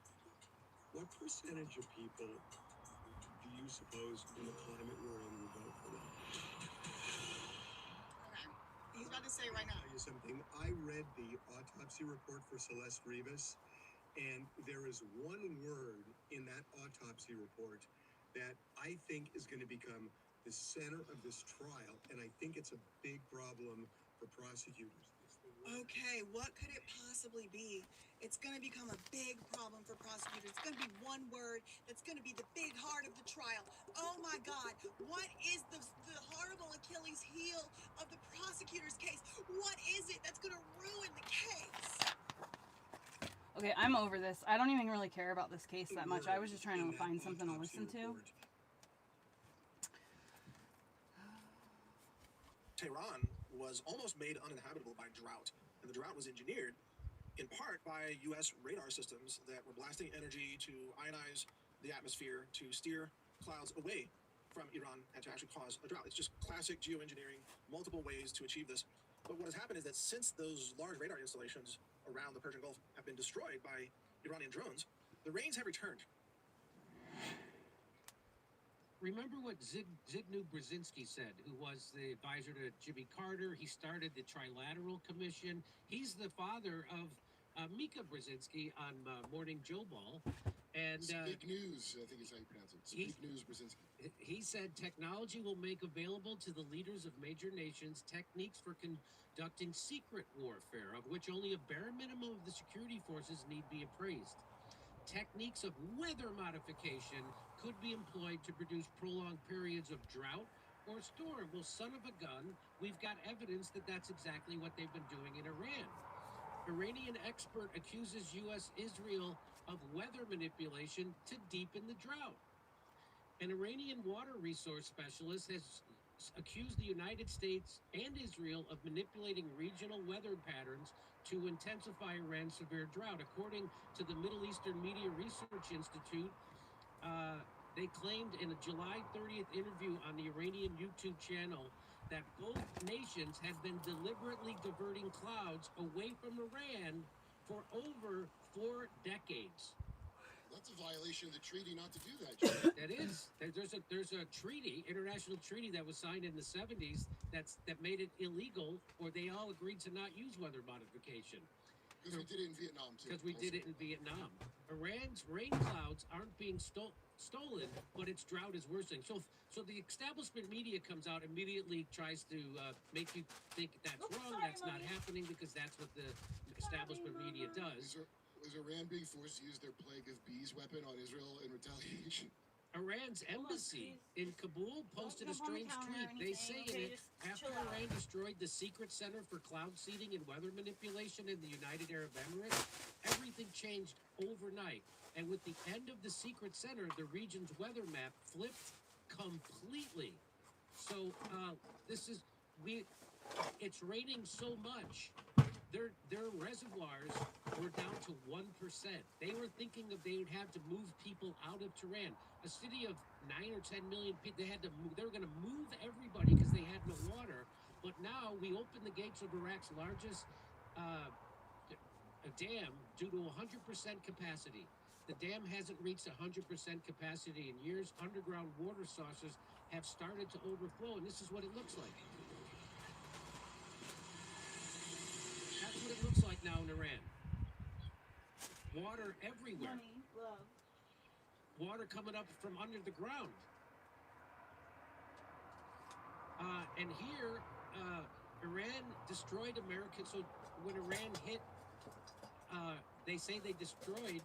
what percentage of people do you suppose in the climate we're in would vote for that? Okay. He's about to say right now. I'll tell you something. I read the autopsy report for Celeste Rivas, and there is one word in that autopsy report that I think is going to become the center of this trial, and I think it's a big problem for prosecutors. Okay, what could it possibly be? It's going to become a big problem for prosecutors. It's going to be one word that's going to be the big heart of the trial. Oh my God, what is the horrible Achilles heel of the prosecutor's case? What is it that's going to ruin the case? Okay, I'm over this. I don't even really care about this case that much. I was just trying to find something to listen to. Tehran was almost made uninhabitable by drought, and the drought was engineered in part by U.S. radar systems that were blasting energy to ionize the atmosphere to steer clouds away from Iran and to actually cause a drought. It's just classic geoengineering, multiple ways to achieve this. But what has happened is that since those large radar installations around the Persian Gulf have been destroyed by Iranian drones, the rains have returned. Remember what Zbigniew Brzezinski said, who was the advisor to Jimmy Carter. He started the Trilateral Commission. He's the father of Mika Brzezinski on Morning Joe Ball. And Big news, I think is how you pronounce it. Big news, Brzezinski. He said technology will make available to the leaders of major nations techniques for conducting secret warfare, of which only a bare minimum of the security forces need be appraised. Techniques of weather modification could be employed to produce prolonged periods of drought or storm. Well, son of a gun, we've got evidence that that's exactly what they've been doing in Iran. Iranian expert accuses U.S. Israel of weather manipulation to deepen the drought. An Iranian water resource specialist has accused the United States and Israel of manipulating regional weather patterns to intensify Iran's severe drought. According to the Middle Eastern Media Research Institute, they claimed in a July 30th interview on the Iranian YouTube channel that both nations had been deliberately diverting clouds away from Iran for over 4 decades. That's a violation of the treaty not to do that, Joe. That is. There's a treaty, international treaty that was signed in the 70s that made it illegal, or they all agreed to not use weather modification. Because we did it in Vietnam, too. Because we did it in Vietnam. Iran's rain clouds aren't being stolen, but its drought is worsening. So the establishment media comes out immediately, tries to make you think that's wrong, that's not happening, because that's what the establishment media does. Was Iran being forced to use their plague of bees weapon on Israel in retaliation? Iran's embassy in Kabul posted a strange tweet. They say in it, after Iran destroyed the secret center for cloud seeding and weather manipulation in the United Arab Emirates, everything changed overnight. And with the end of the secret center, the region's weather map flipped completely. So it's raining so much. Their reservoirs were down to 1%. They were thinking that they would have to move people out of Tehran, a city of 9 or 10 million people. They were going to move everybody because they had no water. But now we opened the gates of Iraq's largest dam due to 100% capacity. The dam hasn't reached 100% capacity in years. Underground water sources have started to overflow, and this is what it looks like. That's what it looks like now in Iran. Water everywhere. Money, love. Water coming up from under the ground. And here, Iran destroyed America. So when Iran hit, they say they destroyed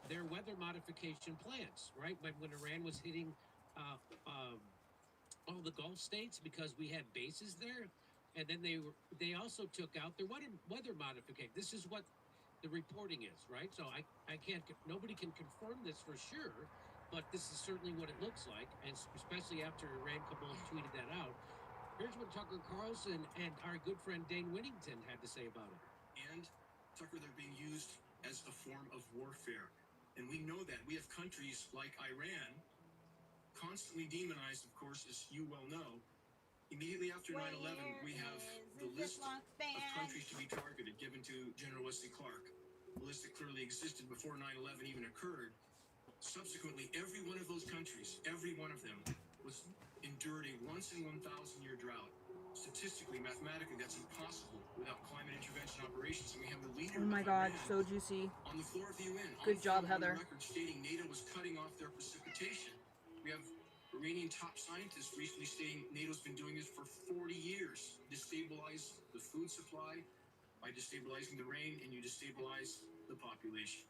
their weather modification plants, right? When Iran was hitting all the Gulf states because we had bases there, and then they also took out their weather modification. This is what the reporting is, right? So I can't, nobody can confirm this for sure, but this is certainly what it looks like, and especially after Iran Kabul tweeted that out. Here's what Tucker Carlson and our good friend Dane Whittington had to say about it. And, Tucker, they're being used as a form of warfare. And we know that. We have countries like Iran, constantly demonized, of course, as you well know. Immediately after 9/11, we have the list of countries to be targeted given to General Wesley Clark. A list that clearly existed before 9/11 even occurred. Subsequently, every one of those countries, every one of them, was endured a once in 1,000 year drought. Statistically, mathematically, that's impossible without climate intervention operations. And we have the leader Oh my of god, Iran so juicy. on the floor of the UN. Good job, Heather. Record stating NATO was cutting off their precipitation. We have Iranian top scientists recently stating NATO's been doing this for 40 years. Destabilize the food supply by destabilizing the rain, and you destabilize the population.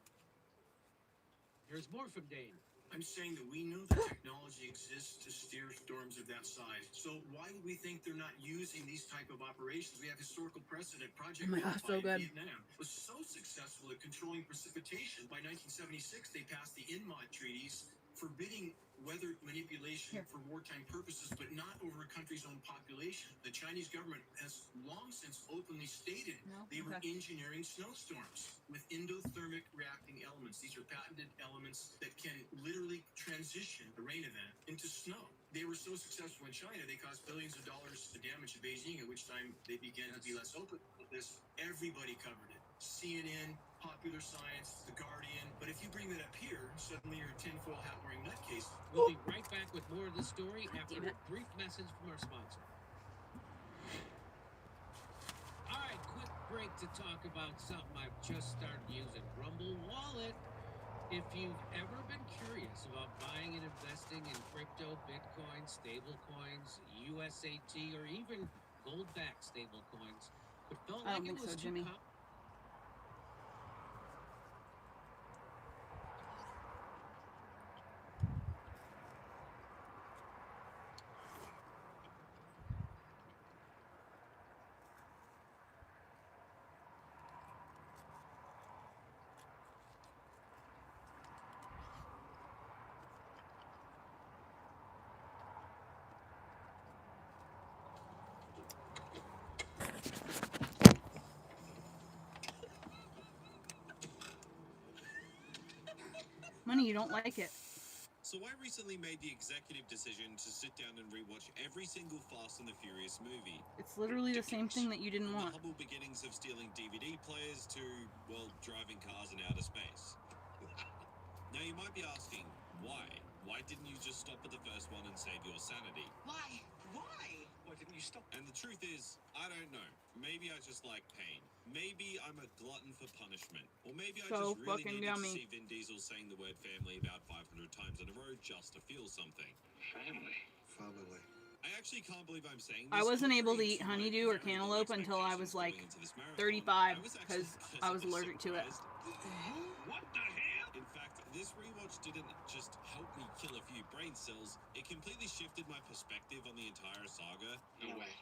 Here's more from Dane. I'm saying that we know the technology exists to steer storms of that size. So why would we think they're not using these type of operations? We have historical precedent. Project so good. Vietnam was so successful at controlling precipitation. By 1976, they passed the INMOD treaties forbidding weather manipulation for wartime purposes, but not over a country's own population. The Chinese government has long since openly stated they were engineering snowstorms with endothermic reacting elements. These are patented elements that can literally transition a rain event into snow. They were so successful in China, they caused billions of dollars of damage to Beijing, at which time they began to be less open with this. Everybody covered it. CNN, Popular Science, The Guardian. But if you bring that up here, suddenly you're a tinfoil hat wearing nutcase. We'll be right back with more of the story after a brief message from our sponsor. All right, quick break to talk about something I've just started using, Rumble Wallet. If you've ever been curious about buying and investing in crypto, Bitcoin, stable coins, USAT, or even gold-backed stable coins, but felt I like don't it think was so, too Jimmy. Money, you don't like it. So I recently made the executive decision to sit down and rewatch every single Fast and the Furious movie. It's literally the same thing that you didn't From want. the humble beginnings of stealing DVD players to, well, driving cars in outer space. Now you might be asking, why? Why didn't you just stop at the first one and save your sanity? Why? Why? Why didn't you stop? And the truth is, I don't know. Maybe I just like pain. Maybe I'm a glutton for punishment. Or maybe I So just really fucking needed yummy. to see Vin Diesel saying the word family about 500 times in a row just to feel something. Family. Family. I actually can't believe I'm saying this. I wasn't able to contrary eat my honeydew or very low cantaloupe until I was expectations like going into this marathon. 35 was actually because I was allergic to it. surprised. What the hell? In fact, this rewatch didn't just help me kill a few brain cells, it completely shifted my perspective on the entire saga. No way.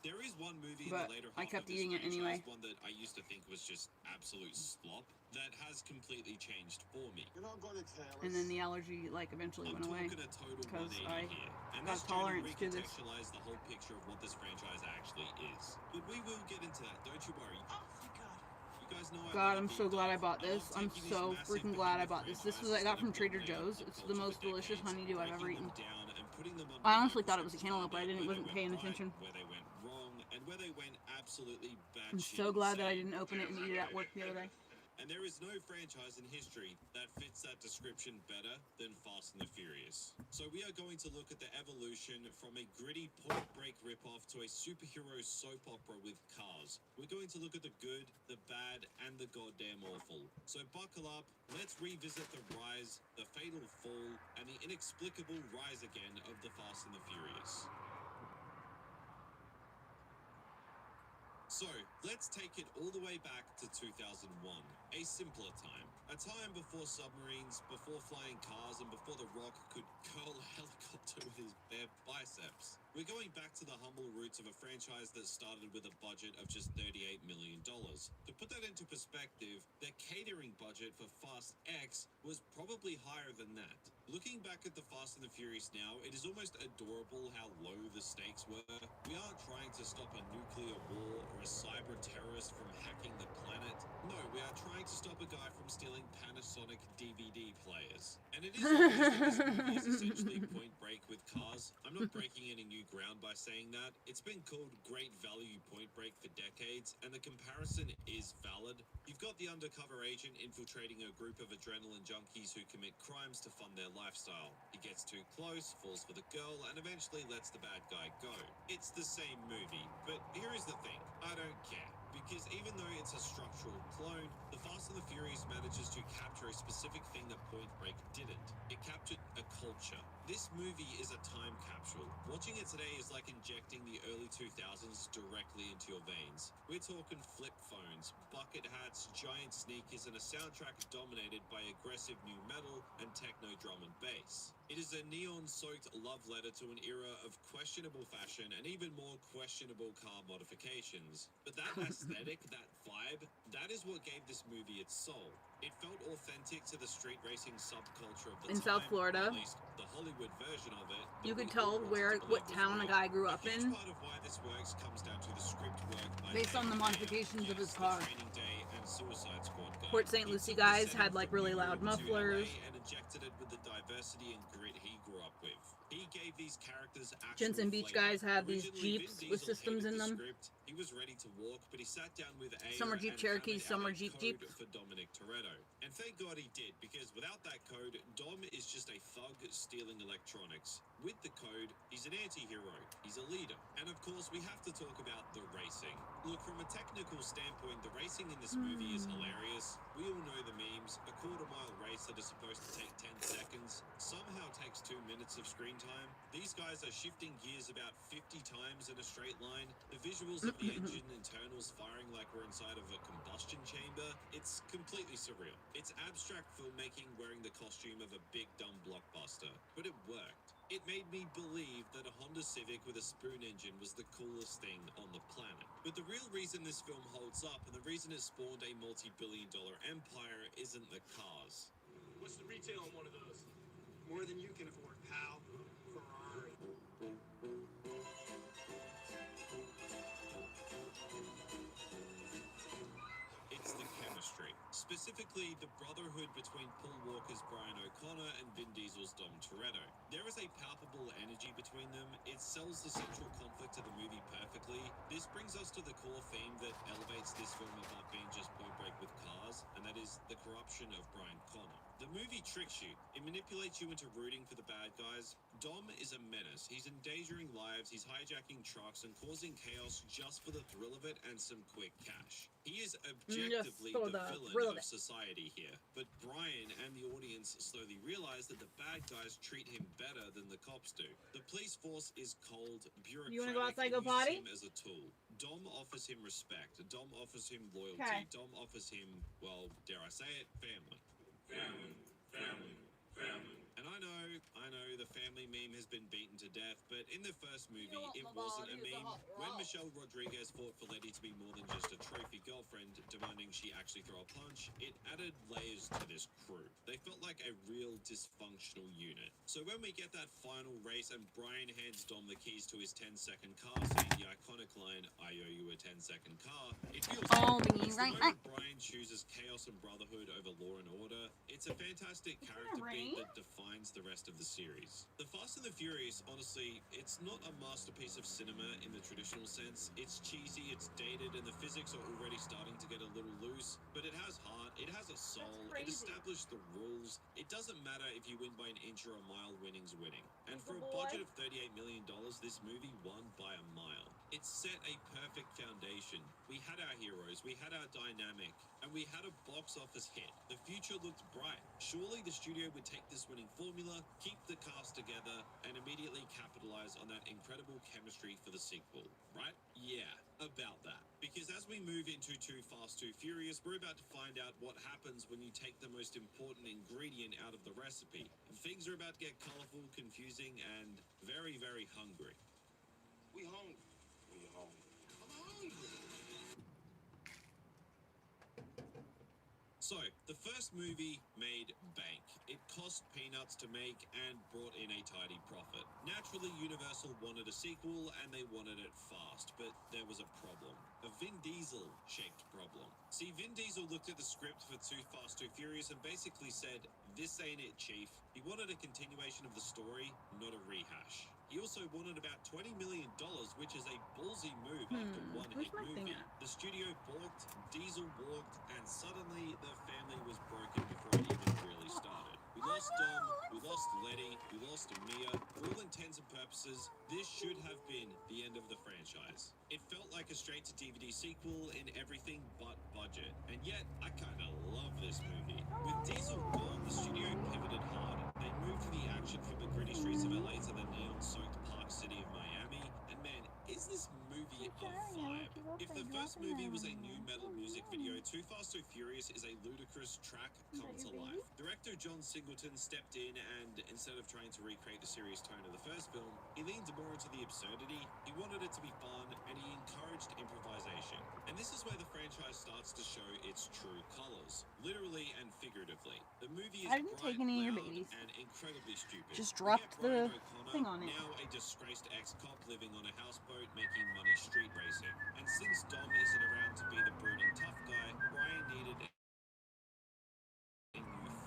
There is one movie But in the later I half kept of this eating it franchise, anyway. one that I used to think was just absolute slop, that has completely changed for me. You're not going to tell us. And then the allergy like eventually I'm went away talking a total because 180 I here, and got this a journey tolerance to this. recontextualized the whole picture of what this franchise actually is. But we will get into that, don't you worry. Oh, thank God. You guys know I God, love I'm a so deep glad I dive. bought this. love I'm taking these so massive freaking glad I behemoth bought this. This was franchises I got that from have Trader dominated Joe's. pop It's the culture most for delicious decades, honeydew I've ever breaking eaten. them down and putting them on I honestly thought it tables was a to cantaloupe, but I talk didn't about where wasn't they paying went right, attention. where they went wrong, and where they went absolutely I'm batshit so glad that I insane. didn't open it and eat it at work the other day. And there is no franchise in history that fits that description better than Fast and the Furious. So we are going to look at the evolution from a gritty Point Break ripoff to a superhero soap opera with cars. We're going to look at the good, the bad, and the goddamn awful. So buckle up, let's revisit the rise, the fatal fall, and the inexplicable rise again of the Fast and the Furious. So, let's take it all the way back to 2001, a simpler time. A time before submarines, before flying cars, and before The Rock could curl a helicopter with his bare biceps. We're going back to the humble roots of a franchise that started with a budget of just $38 million. To put that into perspective, the catering budget for Fast X was probably higher than that. Looking back at the Fast and the Furious now, it is almost adorable how low the stakes were. We aren't trying to stop a nuclear war or a cyber terrorist from hacking the planet. No, we are trying to stop a guy from stealing Panasonic DVD players. And it is obvious that this movie is essentially Point Break with cars. I'm not breaking any new ground by saying that. It's been called Great Value Point Break for decades, and the comparison is valid. You've got the undercover agent infiltrating a group of adrenaline junkies who commit crimes to fund their lifestyle. He gets too close, falls for the girl, and eventually lets the bad guy go. It's the same movie, but here is the thing. I don't care. Because even though it's a structural clone, The Fast and the Furious manages to capture a specific thing that Point Break didn't. It captured a culture. This movie is a time capsule. Watching it today is like injecting the early 2000s directly into your veins. We're talking flip phones, bucket hats, giant sneakers, and a soundtrack dominated by aggressive new metal and techno drum and bass. It is a neon-soaked love letter to an era of questionable fashion and even more questionable car modifications. But that aesthetic, that vibe, that is what gave this movie its soul. It felt authentic to the street racing subculture of the In time, South Florida. or at least the Hollywood version of it. You could tell what town a guy grew up in Part of why this works comes down to the script work by based on the Mayor, modifications of his the car. Training Day and Suicide Squad guy. Port St. He Lucie took the guys setting had like from really New loud York to mufflers. LA and injected it with the diversity and grit he grew up with. He gave these characters actual Jensen Beach flavor. guys had these Originally, Jeeps Vin with Diesel systems hated in the them. script. He was ready to walk, but he sat down with Ayer Some are Jeep and Cherokees, hammered some out are a Jeep code Jeeps. for Dominic Toretto. And thank God he did, because without that code, Dom is just a thug stealing electronics. With the code, he's an anti-hero. He's a leader. And of course, we have to talk about the racing. Look, from a technical standpoint, the racing in this movie is hilarious. We all know the memes. A quarter-mile race that is supposed to take 10 seconds somehow takes 2 minutes of screen time. These guys are shifting gears about 50 times in a straight line. The visuals of the engine internals firing like we're inside of a combustion chamber. It's completely surreal. It's abstract filmmaking wearing the costume of a big dumb blockbuster. But it worked. It made me believe that a Honda Civic with a spoon engine was the coolest thing on the planet. But the real reason this film holds up and the reason it spawned a multi-billion-dollar empire isn't the cars. What's the retail on one of those? More than you can afford, pal. Ferrari. It's the chemistry. Specifically, the brotherhood between Paul Walker's Brian O'Connor and Vin Diesel's Dom Toretto. There is a palpable energy between them. It sells the central conflict of the movie perfectly. This brings us to the core theme that elevates this film above being just Point Break with cars, and that is the corruption of Brian Connor. The movie tricks you. It manipulates you into rooting for the bad guys. Dom is a menace. He's endangering lives, he's hijacking trucks and causing chaos just for the thrill of it and some quick cash. He is objectively for the the villain thrill of of it. society here. But Brian and the audience slowly realize that the bad guys treat him better than the cops do. The police force is cold, bureaucratic, You wanna go outside, and go uses potty? him as a tool. Dom offers him respect. Dom offers him loyalty. Okay. Dom offers him, well, dare I say it, family. And I know the family meme has been beaten to death, but in the first movie, it wasn't a meme. When Michelle Rodriguez fought for Letty to be more than just a trophy girlfriend, demanding she actually throw a punch, it added layers to this crew. They felt like a real dysfunctional unit. So when we get that final race and Brian hands Dom the keys to his 10-second car, saying the iconic line, "I owe you a 10-second car," it feels it's the moment Brian chooses chaos and brotherhood over law and order. It's a fantastic character beat that defines the rest of the series. The Fast and the Furious, honestly, it's not a masterpiece of cinema in the traditional sense. It's cheesy, it's dated, and the physics are already starting to get a little loose, but it has heart, it has a soul, it established the rules. It doesn't matter if you win by an inch or a mile, winning's winning. And for a budget of $38 million, this movie won by a mile. It set a perfect foundation. We had our heroes, we had our dynamic, and we had a box office hit. The future looked bright. Surely the studio would take this winning formula, keep the cast together, and immediately capitalize on that incredible chemistry for the sequel, right? Yeah, about that. Because as we move into Too Fast, Too Furious, we're about to find out what happens when you take the most important ingredient out of the recipe. And things are about to get colorful, confusing, and very, very hungry. We hungry. We hungry. I'm hungry. So, the first movie made bank. It cost peanuts to make and brought in a tidy profit. Naturally, Universal wanted a sequel and they wanted it fast, but there was a problem. A Vin Diesel-shaped problem. See, Vin Diesel looked at the script for Too Fast, Too Furious and basically said, "This ain't it, Chief." He wanted a continuation of the story, not a rehash. He also wanted about $20 million, which is a ballsy move after one Where's hit my thing movie. at? The studio balked, Diesel walked, and suddenly the family was broken before it even really started. We lost Dom, we lost Letty, we lost Mia. For all intents and purposes, this should have been the end of the franchise. It felt like a straight-to-DVD sequel in everything but budget. And yet, I kinda love this movie. With Diesel gone, the studio pivoted hard. They moved the action from the gritty streets of LA to the neon-soaked Park City of Miami. And man, is this movie a vibe? If the first movie was a new metal music video, Too Fast, Too Furious is a ludicrous track come to life. Director John Singleton stepped in and, instead of trying to recreate the serious tone of the first film, he leaned more into the absurdity. He wanted it to be fun, and he encouraged improvisation. And this is where the franchise starts to show its true colors, literally and figuratively. The movie is I didn't take bright, any of your loud, babies. and incredibly stupid. Just We get dropped Brian the O'Connor, thing on it. now a disgraced ex-cop living on a houseboat making money street racing. And since Dom isn't around to be the brooding tough guy, Brian needed a new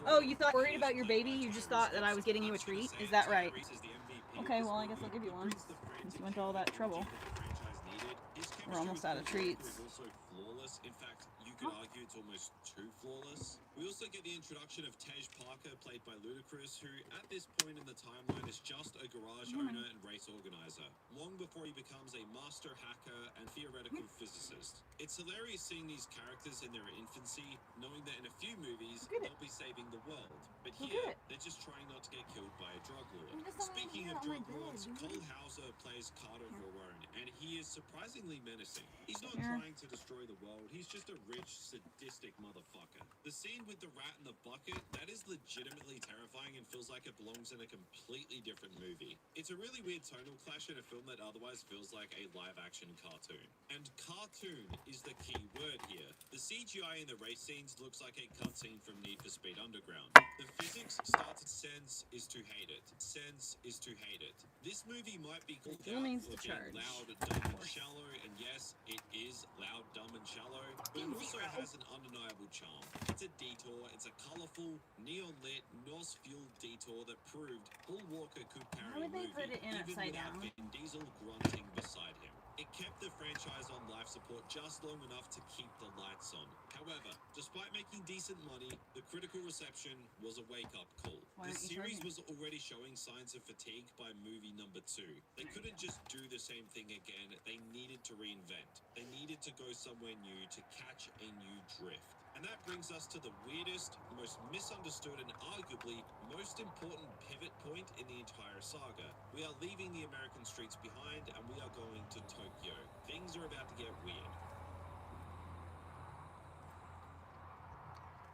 Oh, foil. you thought worried He is about your played baby? by You just Tyrese thought that I was Gibson. getting you a I'm just gonna treat? say Is it, that right? Tyrese is the MVP of Okay, this well, I guess movie. I'll give you He one. brings the Since frantic you went to all that energy trouble. that the franchise needed. His We're chemistry almost with out of Paul treats. Walker is also flawless. In fact, you could argue it's almost too flawless. We also get the introduction of Tej Parker, played by Ludacris, who at this point in the timeline is just a garage owner and race organizer, long before he becomes a master hacker and theoretical physicist. It's hilarious seeing these characters in their infancy, knowing that in a few movies they'll be saving the world. But here, they're just trying not to get killed by a drug lord. Speaking of drug lords, Cole Hauser plays Carter Verone, and he is surprisingly menacing. He's not trying to destroy the world, he's just a rich, sadistic motherfucker. The scene with the rat in the bucket, that is legitimately terrifying and feels like it belongs in a completely different movie. It's a really weird tonal clash in a film that otherwise feels like a live-action cartoon. And cartoon is the key word here. The CGI in the race scenes looks like a cutscene from Need for Speed Underground. The physics starts at sense is to hate it. Sense is to hate it. This movie might be called Still out needs for to being charge. loud, dumb, and shallow, and yes, it is loud, dumb, and shallow, but it also has an undeniable charm. It's a detour, it's a colorful, neon-lit, NOS-fueled detour that proved Paul Walker could carry Why would a they movie, put it in even upside without down? Vin Diesel grunting beside him. It kept the franchise on life support just long enough to keep the lights on. However, despite making decent money, the critical reception was a wake-up call. Why The aren't you series charging? was already showing signs of fatigue by movie number 2. They couldn't just do the same thing again. They needed to reinvent. They needed to go somewhere new to catch a new drift. And that brings us to the weirdest, most misunderstood, and arguably most important pivot point in the entire saga. We are leaving the American streets behind and we are going to Tokyo. Things are about to get weird.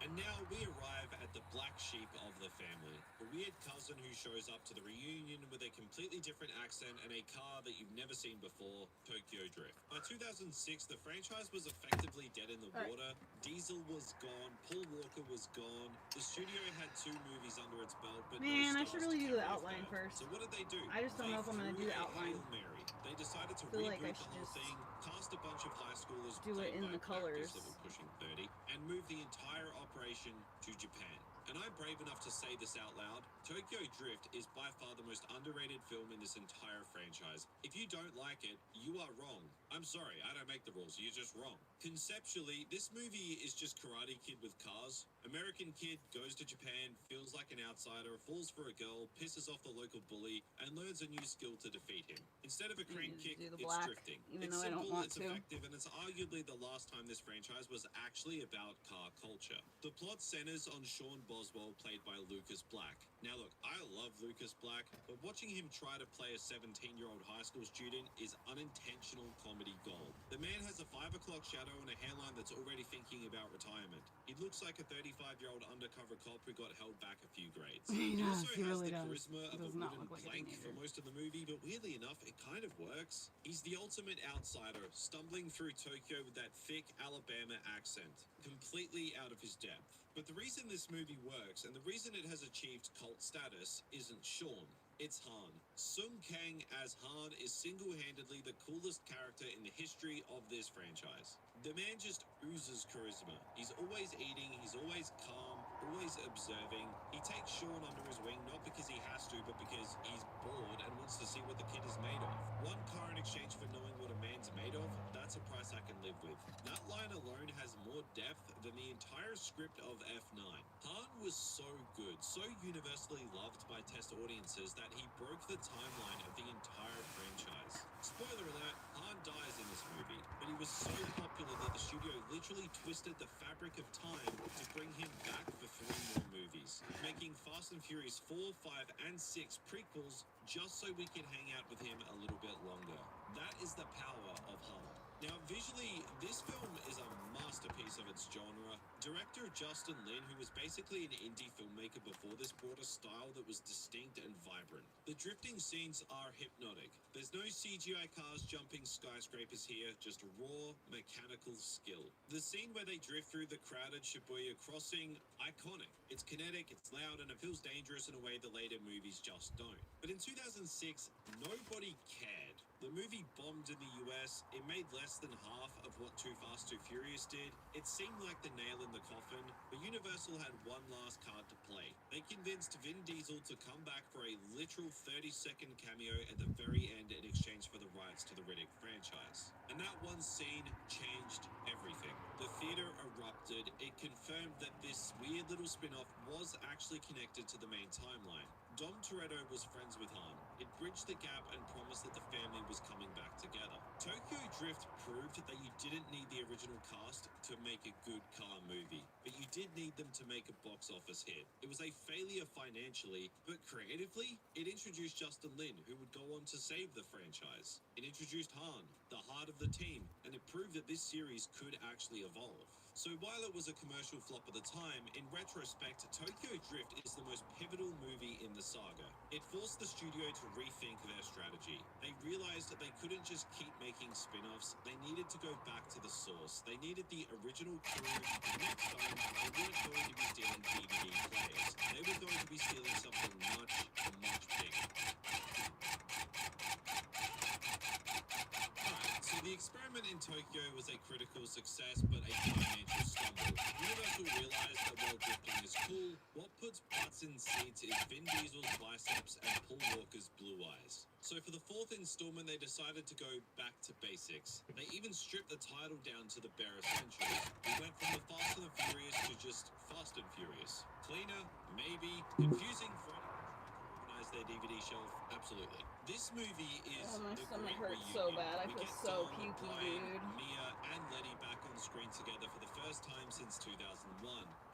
And now we arrive at the black sheep of the family, the weird cousin who shows up to the reunion with a completely different accent and a car that you've never seen before, Tokyo Drift. By 2006, the franchise was effectively dead in the water. Diesel was gone, Paul Walker was gone. The studio had 2 movies under its belt, but Man, no I should stars really to do the carry a outline third. first. So what did they do? I just don't know if I'm gonna threw do the a outline. Hail Mary. They decided to I feel reboot like I the should whole just thing, cast a bunch of high schoolers do it played in by the colors. actors that were pushing 30, and move the entire operation to Japan. and I'm brave enough to say this out loud, Tokyo Drift is by far the most underrated film in this entire franchise. If you don't like it, you are wrong. I'm sorry, I don't make the rules, you're just wrong. Conceptually, this movie is just Karate Kid with cars. American kid goes to Japan, feels like an outsider, falls for a girl, pisses off the local bully, and learns a new skill to defeat him. Instead of a crane kick, do the it's black, drifting. even It's though I don't simple, want it's to. effective, and it's arguably the last time this franchise was actually about car culture. The plot centers on Sean Boswell, played by Lucas Black. Now look, I love Lucas Black, but watching him try to play a 17-year-old high school student is unintentional comedy gold. The man has a 5 o'clock shadow and a hairline that's already thinking about retirement. He looks like a 35-year-old undercover cop who got held back a few grades. He He does, also he has really the does. charisma of a Does not wooden look like a plank for teenager. most of the movie, but weirdly enough, it kind of works. He's the ultimate outsider, stumbling through Tokyo with that thick Alabama accent, completely out of his depth. But the reason this movie works, and the reason it has achieved cult status, isn't Sean. It's Han. Sung Kang as Han is single-handedly the coolest character in the history of this franchise. The man just oozes charisma. He's always eating, he's always calm, always observing. He takes Sean under his wing not because he has to, but because he's bored and wants to see what the kid is made of. One car in exchange for knowing what a man's made of, that's a price I can live with. That line alone has more depth than the entire script of F9. Han was so good, so universally loved by test audiences that he broke the timeline of the entire franchise. Spoiler alert, Han dies in this movie, but he was so popular that the studio literally twisted the fabric of time to bring him back for 3 more movies, making Fast and Furious 4, 5, and 6 prequels just so we could hang out with him a little bit longer. That is the power of Han. Now, visually, this film is a masterpiece of its genre. Director Justin Lin, who was basically an indie filmmaker before this, brought a style that was distinct and vibrant. The drifting scenes are hypnotic. There's no CGI cars jumping skyscrapers here, just raw mechanical skill. The scene where they drift through the crowded Shibuya crossing, iconic. It's kinetic, it's loud, and it feels dangerous in a way that later movies just don't. But in 2006, nobody cared. The movie bombed in the US. It made less than half of what Too Fast, Too Furious did. It seemed like the nail in the coffin, but Universal had one last card to play. They convinced Vin Diesel to come back for a literal 30-second cameo at the very end in exchange for the rights to the Riddick franchise. And that one scene changed everything. The theater erupted. It confirmed that this weird little spin-off was actually connected to the main timeline. Dom Toretto was friends with Han. It bridged the gap and promised that the family was coming back together. Tokyo Drift proved that you didn't need the original cast to make a good car movie, but you did need them to make a box office hit. It was a failure financially, but creatively, it introduced Justin Lin, who would go on to save the franchise. It introduced Han, the heart of the team, and it proved that this series could actually evolve. So while it was a commercial flop at the time, in retrospect, Tokyo Drift is the most pivotal movie in the saga. It forced the studio to rethink their strategy. They realized that they couldn't just keep making spin-offs. They needed to go back to the source. They needed the original crew. Next time, they weren't going to be stealing DVD players. They were going to be stealing something much, much bigger. So the experiment in Tokyo was a critical success, but a financial stumble. Universal realized that while drifting is cool, what puts butts in seats is Vin Diesel's biceps and Paul Walker's blue eyes. So for the 4th installment, they decided to go back to basics. They even stripped the title down to the bare essentials. We went from the Fast and the Furious to just Fast and Furious. Cleaner, maybe. Confusing for anyone trying to organize their DVD shelf? Absolutely. This movie is my the stomach great hurts reunion. so bad. I We feel get so Dom, pukey, Brian, dude. Mia, and Letty back on screen together for the first time since 2001.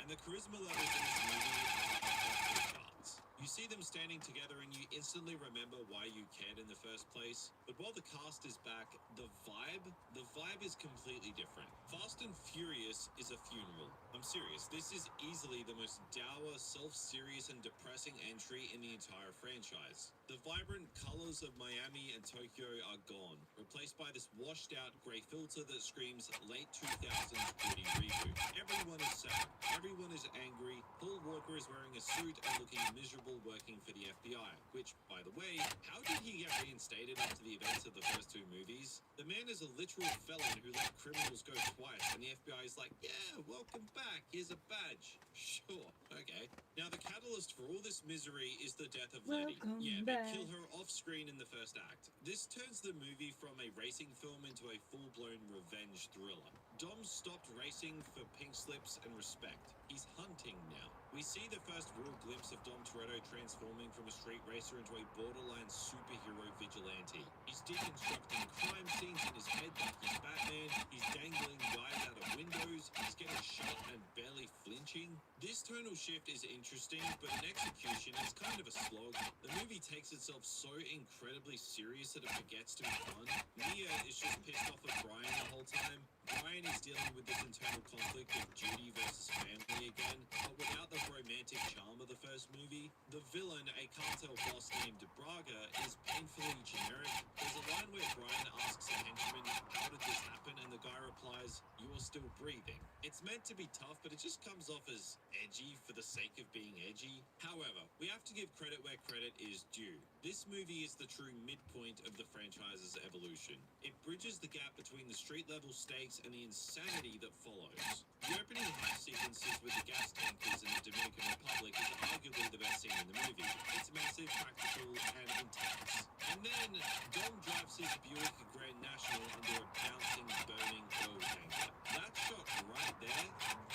And the charisma levels in this movie are off the charts. You see them standing together and you instantly remember why you cared in the first place. But while the cast is back, the vibe is completely different. Fast and Furious is a funeral. I'm serious. This is easily the most dour, self-serious, and depressing entry in the entire franchise. The vibrant colors of Miami and Tokyo are gone, replaced by this washed-out gray filter that screams late 2000s gritty reboot. Everyone is sad. Everyone is angry. Paul Walker is wearing a suit and looking miserable working for the FBI, which, by the way, how did he get reinstated after the events of the first two movies? The man is a literal felon who let criminals go twice, and the FBI is like, yeah, welcome back, here's a badge. Sure, okay. Now the catalyst for all this misery is the death of Letty. Welcome Yeah, back. they kill her off screen in the first act. This turns the movie from a racing film into a full-blown revenge thriller. Dom stopped racing for pink slips and respect. He's hunting now. We see the first real glimpse of Dom Toretto transforming from a street racer into a borderline superhero vigilante. He's deconstructing crime scenes in his head like he's Batman. He's dangling guys out of windows. He's getting shot and barely flinching. This tonal shift is interesting, but in execution, it's kind of a slog. The movie takes itself so incredibly serious that it forgets to be fun. Mia is just pissed off at Brian the whole time. Brian is dealing with this internal conflict of duty versus family again, but without the romantic charm of the first movie. The villain, a cartel boss named Braga, is painfully generic. There's a line where Brian asks a henchman, how did this happen? And the guy replies, you are still breathing. It's meant to be tough, but it just comes off as edgy for the sake of being edgy. However, we have to give credit where credit is due. This movie is the true midpoint of the franchise's evolution. It bridges the gap between the street-level stakes and the insanity that follows. The opening heist sequences with the gas tankers in the Dominican Republic is arguably the best scene in the movie. It's massive, practical, and intense. And then, Dom drives his Buick Grand National under a bouncing, burning oil tanker. That shot right there,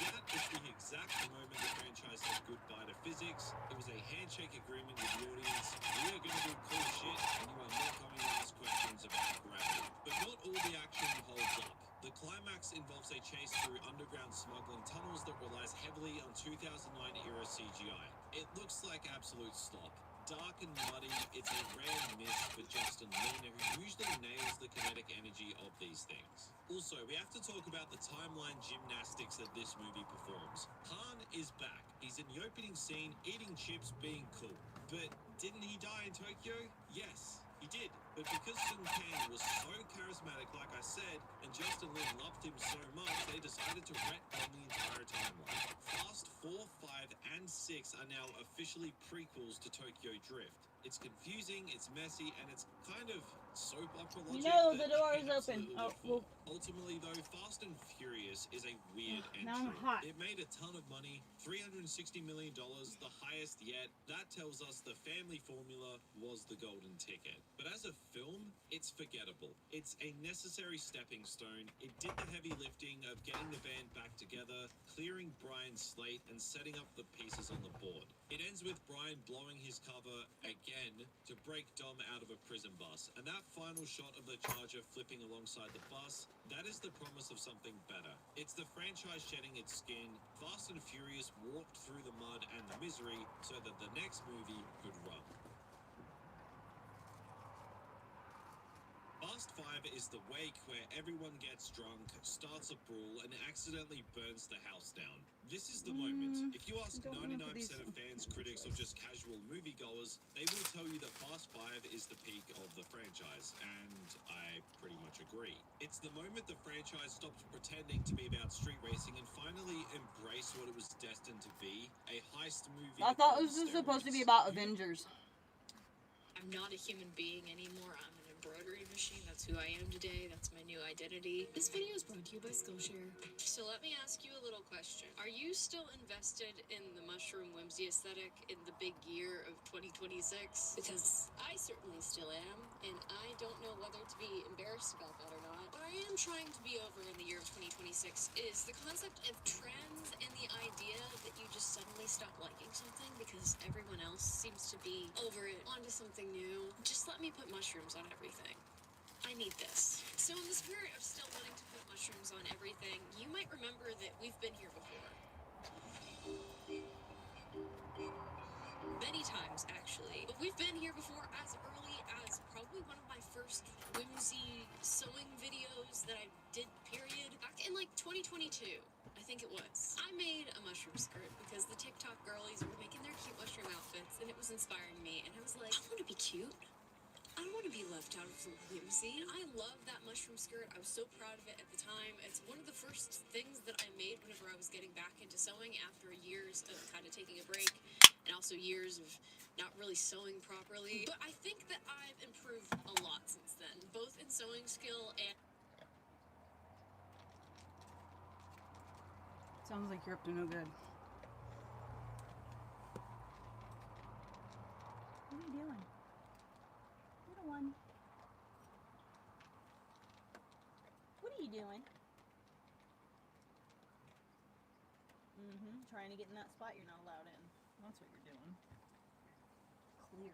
that is the exact moment the franchise said goodbye to physics. It was a handshake agreement with the audience. We are going to do cool shit, and you are not going to ask questions about gravity. But not all the action holds up. The climax involves a chase through underground smuggling tunnels that relies heavily on 2009-era CGI. It looks like absolute slop. Dark and muddy, it's a rare miss for Justin Lin, who usually nails the kinetic energy of these things. Also, we have to talk about the timeline gymnastics that this movie performs. Han is back. He's in the opening scene, eating chips, being cool. But didn't he die in Tokyo? Yes, he did. But because Sun Kang was so charismatic, like I said, and Justin Lin loved him so much, they decided to retcon the entire timeline. Fast 4, 5, and 6 are now officially prequels to Tokyo Drift. It's confusing, it's messy, and it's kind of soap opera logic. You know the that door I is open. absolutely Oh, live well. for. Ultimately, though, Fast and Furious is a weird Now I'm entry. hot. It made a ton of money, $360 million, the highest yet. That tells us the family formula was the golden ticket. But as a film, it's forgettable. It's a necessary stepping stone. It did the heavy lifting of getting the band back together, clearing Brian's slate, and setting up the pieces on the board. It ends with Brian blowing his cover again to break Dom out of a prison bus. And that final shot of the Charger flipping alongside the bus, that is the promise of something better. It's the franchise shedding its skin. Fast and Furious walked through the mud and the misery so that the next movie could run. Fast 5 is the wake where everyone gets drunk, starts a brawl, and accidentally burns the house down. This is the moment. If you ask 99% of fans, critics, or just casual moviegoers, they will tell you that Fast 5 is the peak of the franchise, and I pretty much agree. It's the moment the franchise stopped pretending to be about street racing and finally embraced what it was destined to be, a heist movie. I thought this was supposed to be about Avengers. I'm not a human being anymore. I'm an embroidery machine. That's who I am today. That's my new identity. This video is brought to you by Skillshare. So let me ask you a little question. Are you still invested in the mushroom whimsy aesthetic in the big year of 2026? Because I certainly still am, and I don't know whether to be embarrassed about that or not. What I am trying to be over in the year of 2026 is the concept of trends and the idea that you just suddenly stop liking something because everyone else seems to be over it, onto something new. Just let me put mushrooms on everything. I need this. So in the spirit of still wanting to put mushrooms on everything, you might remember that we've been here before. Many times, actually. But we've been here before as early as probably one of my first whimsy sewing videos that I did, period. Back in like 2022. I think it was. I made a mushroom skirt because the TikTok girlies were making their cute mushroom outfits and it was inspiring me. And I was like, I want to be cute. I don't want to be left out of the whimsy. I love that mushroom skirt. I was so proud of it at the time. It's one of the first things that I made whenever I was getting back into sewing after years of kind of taking a break. and also years of not really sewing properly. But I think that I've improved a lot since then, both in sewing skill and... Sounds like you're up to no good. What are you doing? Little one. What are you doing? Trying to get in that spot you're not allowed in. That's what you're doing. Clearly.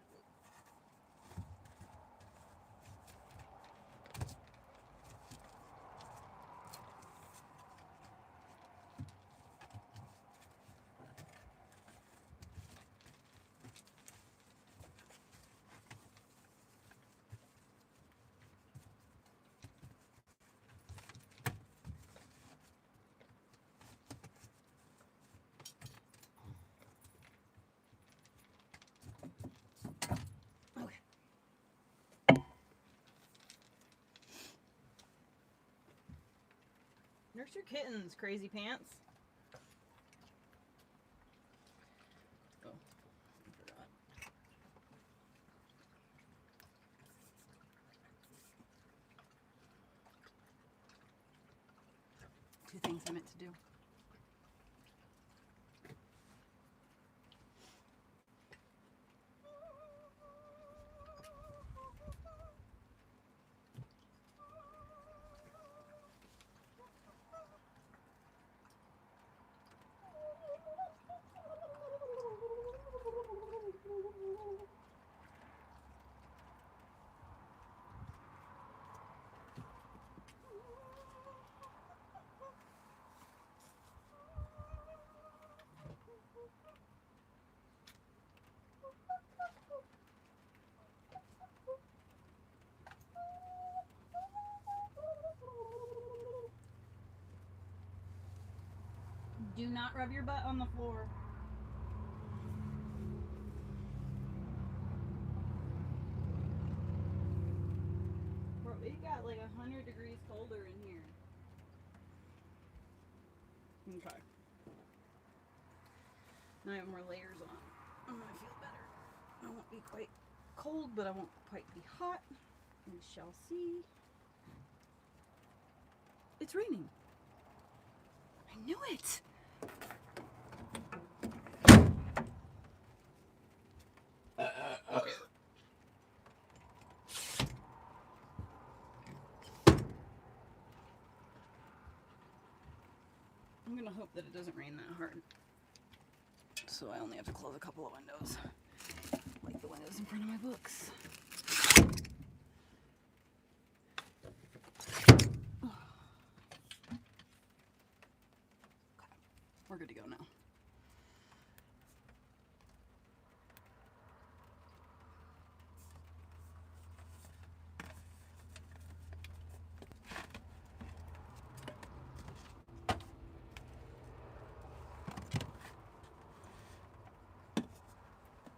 Nurse your kittens, crazy pants. Oh, I forgot. Two things I meant to do. Do not rub your butt on the floor. Bro, it got like 100 degrees colder in here. Okay. Now I have more layers on. I'm gonna feel better. I won't be quite cold, but I won't quite be hot. We shall see. It's raining. I knew it. Okay. I'm gonna hope that it doesn't rain that hard. So I only have to close a couple of windows. Like the windows in front of my books. Okay. We're good to go now.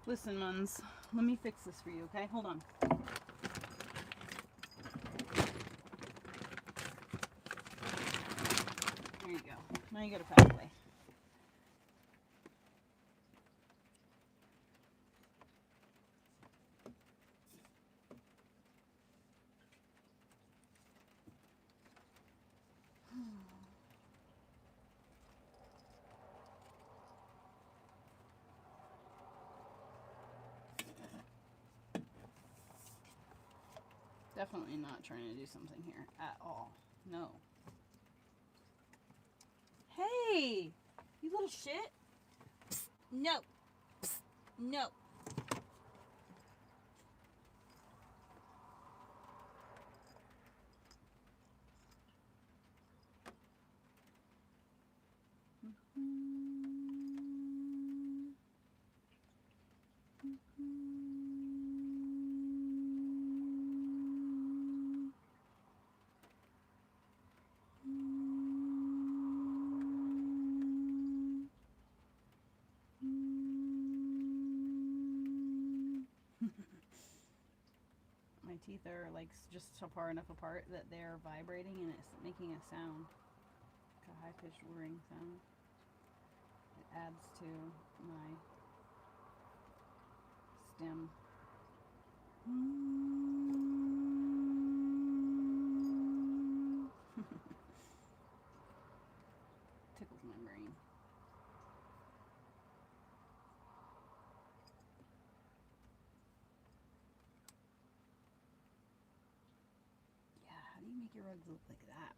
Listen, Muns, let me fix this for you, okay? Hold on. There you go. Now you gotta pack away. Definitely not trying to do something here at all. No. Hey! You little shit! Psst, no! Psst, no! My teeth are like just so far enough apart that they're vibrating and it's making a sound. Like a high-pitched whirring sound. It adds to my him. Tickles my brain. Yeah, how do you make your rugs look like that?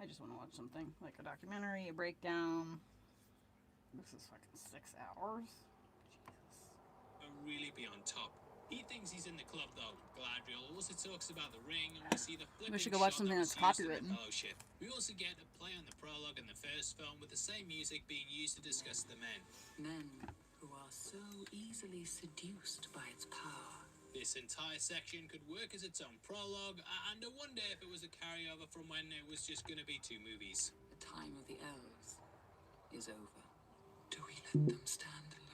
I just want to watch something like a documentary, a breakdown. This is fucking 6 hours. Really be on top. He thinks he's in the club though. Galadriel also talks about the ring, and we see the flipping We should go watch shot something that that's was used in the copywritten. Fellowship. We also get a play on the prologue in the first film with the same music being used to discuss the men. Men who are so easily seduced by its power. This entire section could work as its own prologue, and I wonder if it was a carryover from when it was just going to be 2 movies. The time of the elves is over. Do we let them stand alone?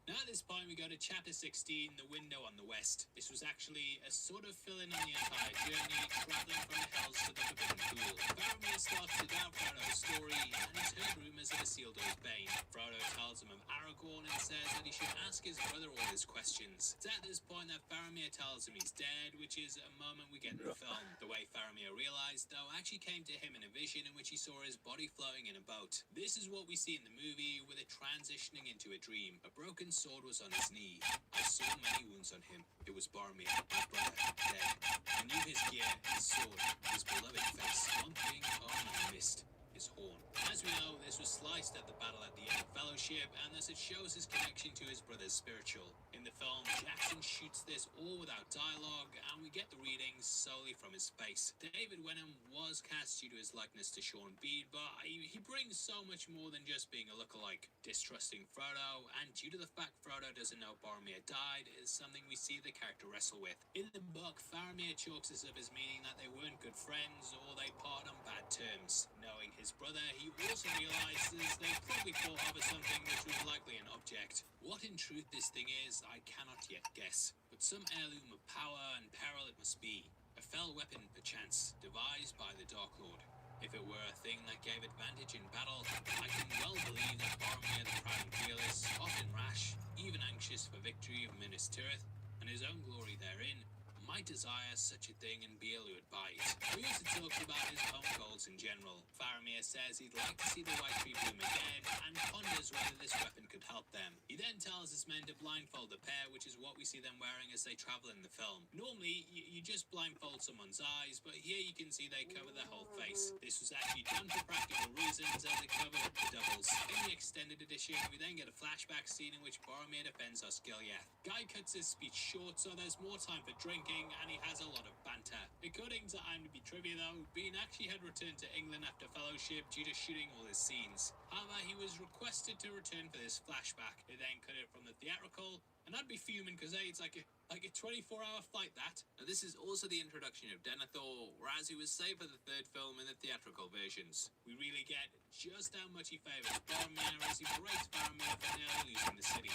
Now at this point we go to chapter 16, The Window on the West. This was actually a sort of fill-in on the entire journey, travelling from the Hells to the Forbidden Pool. Faramir starts to doubt Frodo's story, and he's heard rumours of Isildur's bane. Frodo tells him of Aragorn and says that he should ask his brother all his questions. It's at this point that Faramir tells him he's dead, which is a moment we get in the film. The way Faramir realised, though, actually came to him in a vision in which he saw his body floating in a boat. This is what we see in the movie, with it transitioning into a dream. A broken sword was on his knee. I saw many wounds on him. It was Boromir, my brother, dead. I knew his gear, his sword, his beloved face. One thing only I missed. His horn. As we know, this was sliced at the battle at the end of Fellowship, and thus it shows his connection to his brother's spiritual. In the film, Jackson shoots this all without dialogue, and we get the readings solely from his face. David Wenham was cast due to his likeness to Sean Bean, but he brings so much more than just being a lookalike. Distrusting Frodo, and due to the fact Frodo doesn't know Boromir died, is something we see the character wrestle with. In the book, Faramir chalks this up as meaning that they weren't good friends, or they part on bad terms. Knowing his brother, he also realizes they probably fought over something which was likely an object. What in truth this thing is, I cannot yet guess, but some heirloom of power and peril it must be. A fell weapon, perchance, devised by the Dark Lord. If it were a thing that gave advantage in battle, I can well believe that Boromir the proud and fearless, often rash, even anxious for victory of Minas Tirith, and his own glory therein, might desire such a thing and be allured by it. We also talked about his own goals in general. Faramir says he'd like to see the White Tree bloom again, and ponders whether this weapon could help them. He then tells his men to blindfold the pair, which is what we see them wearing as they travel in the film. Normally, you just blindfold someone's eyes, but here you can see they cover their whole face. This was actually done for practical reasons, as it covered up the doubles. In the extended edition, we then get a flashback scene in which Boromir defends Osgiliath. Guy cuts his speech short, so there's more time for drinking, and he has a lot of banter. According to IMDb trivia though, Bean actually had returned to England after Fellowship due to shooting all his scenes. However, he was requested to return for this flashback. They then cut it from the theatrical, and I'd be fuming because it's like a 24-hour flight, that. Now this is also the introduction of Denethor, whereas he was saved for the 3rd film in the theatrical versions. We really get just how much he favours Boromir as he berates Faramir for nearly losing the city.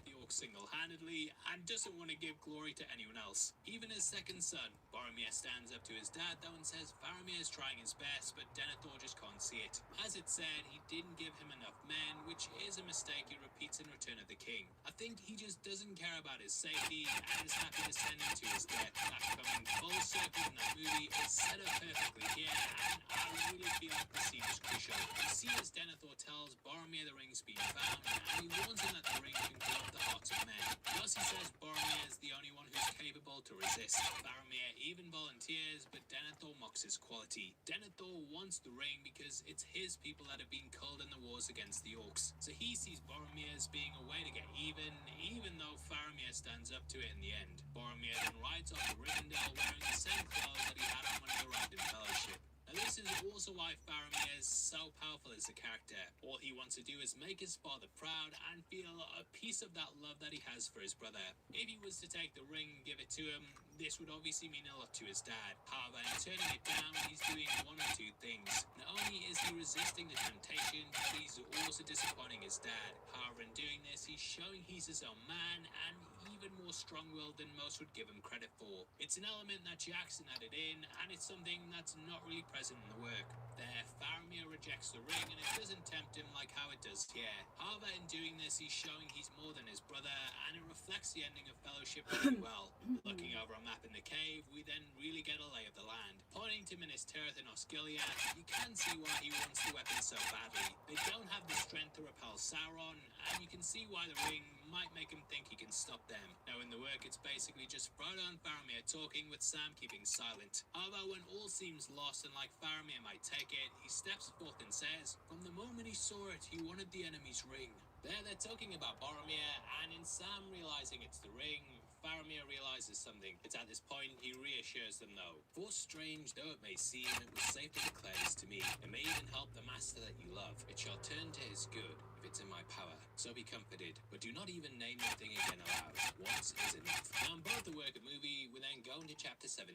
The orcs single-handedly, and doesn't want to give glory to anyone else. Even his second son, Boromir, stands up to his dad though and says Faramir is trying his best, but Denethor just can't see it. As it said, he didn't give him enough men, which is a mistake he repeats in Return of the King. I think he just doesn't care about his safety and is happy to send him to his death. That coming full circle in that movie is set up perfectly here, and I really feel like the scene is crucial. We see as Denethor tells Boromir the ring's been found, and he warns him that the ring can corrupt the hearts of men. Thus he says Boromir is the only one who's capable incapable to resist. Faramir even volunteers, but Denethor mocks his quality. Denethor wants the ring because it's his people that have been killed in the wars against the orcs. So he sees Boromir as being a way to get even though Faramir stands up to it in the end. Boromir then rides off to Rivendell wearing the same clothes that he had on when he arrived in Fellowship. Now this is also why Faramir is so powerful as a character. All he wants to do is make his father proud and feel a piece of that love that he has for his brother. If he was to take the ring and give it to him, this would obviously mean a lot to his dad. However, in turning it down, he's doing one of two things. Not only is he resisting the temptation, but he's also disappointing his dad. However, in doing this, he's showing he's his own man and even more strong-willed than most would give him credit for. It's an element that Jackson added in, and it's something that's not really present in the work. There, Faramir rejects the ring, and it doesn't tempt him like how it does here. However, in doing this, he's showing he's more than his brother, and it reflects the ending of Fellowship really well. Looking over a map in the cave, we then really get a lay of the land. Pointing to Minas Tirith and Osgiliath, you can see why he wants the weapon so badly. They don't have the strength to repel Sauron, and you can see why the ring might make him think he can stop them. Now in the work, it's basically just Frodo and Faramir talking with Sam keeping silent. However, when all seems lost and like Faramir might take it, he steps forth and says, from the moment he saw it, he wanted the enemy's ring. There they're talking about Boromir, and in Sam realizing it's the ring, Faramir realizes something. It's at this point he reassures them though. For strange though it may seem, it was safe to declare this to me. It may even help the master that you love. It shall turn to his good, if it's in my power. So be comforted, but do not even name the thing again aloud. Once is enough. Now in both the work and movie, we then go into chapter 17.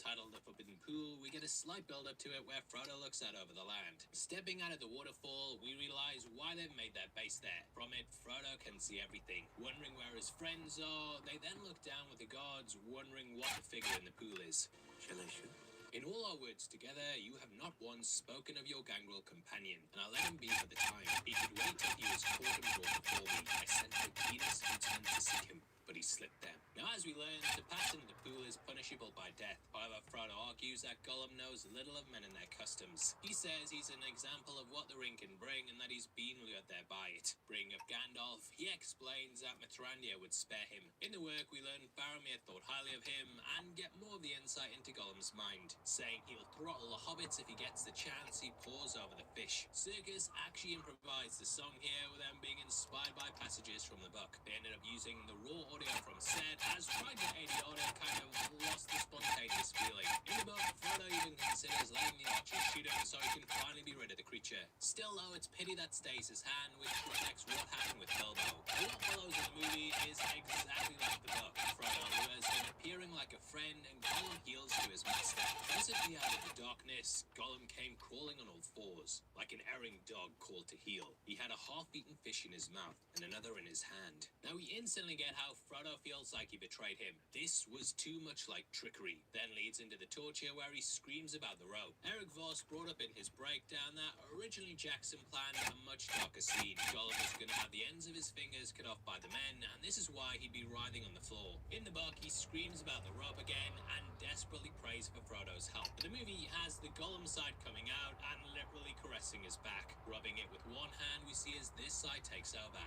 Titled The Forbidden Pool, we get a slight build up to it where Frodo looks out over the land. Stepping out of the waterfall, we realize why they've made their base there. From it, Frodo can see everything. Wondering where his friends are, they then look down with the guards, wondering what the figure in the pool is. Shall I shoot? In all our words together, you have not once spoken of your gangrel companion, and I let him be for the time. He could wait till he was caught and brought before me. I sent my penis and turned to seek him, but he slipped them. Now as we learn, to pass into the pool is punishable by death. However, Frodo argues that Gollum knows little of men and their customs. He says he's an example of what the ring can bring and that he's been lured there by it. Bringing up Gandalf, he explains that Mithrandir would spare him. In the work, we learn Faramir thought highly of him and get more of the insight into Gollum's mind, saying he'll throttle the hobbits if he gets the chance he paws over the fish. Circus actually improvised the song here with them being inspired by passages from the book. They ended up using the raw audio from set, as trying to aid the audio kind of lost the spontaneous feeling. In the book, Frodo even considers letting the archer shoot him so he can finally be rid of the creature. Still though, it's pity that stays his hand, which reflects what happened with Bilbo. What follows in the movie is exactly like the book. Frodo lures him appearing like a friend, and Gollum heals to his master. Presently out of the darkness, Gollum came crawling on all fours, like an erring dog called to heel. He had a half-eaten fish in his mouth and another in his hand. Now we instantly get how Frodo feels like he betrayed him. This was too much like trickery. Then leads into the torture where he screams about the rope. Eric Voss brought up in his breakdown that originally Jackson planned a much darker scene. Gollum was going to have the ends of his fingers cut off by the men, and this is why he'd be writhing on the floor. In the book, he screams about the rope again and desperately prays for Frodo's help. But the movie has the Gollum side coming out and literally caressing his back. Rubbing it with one hand, we see as this side takes over.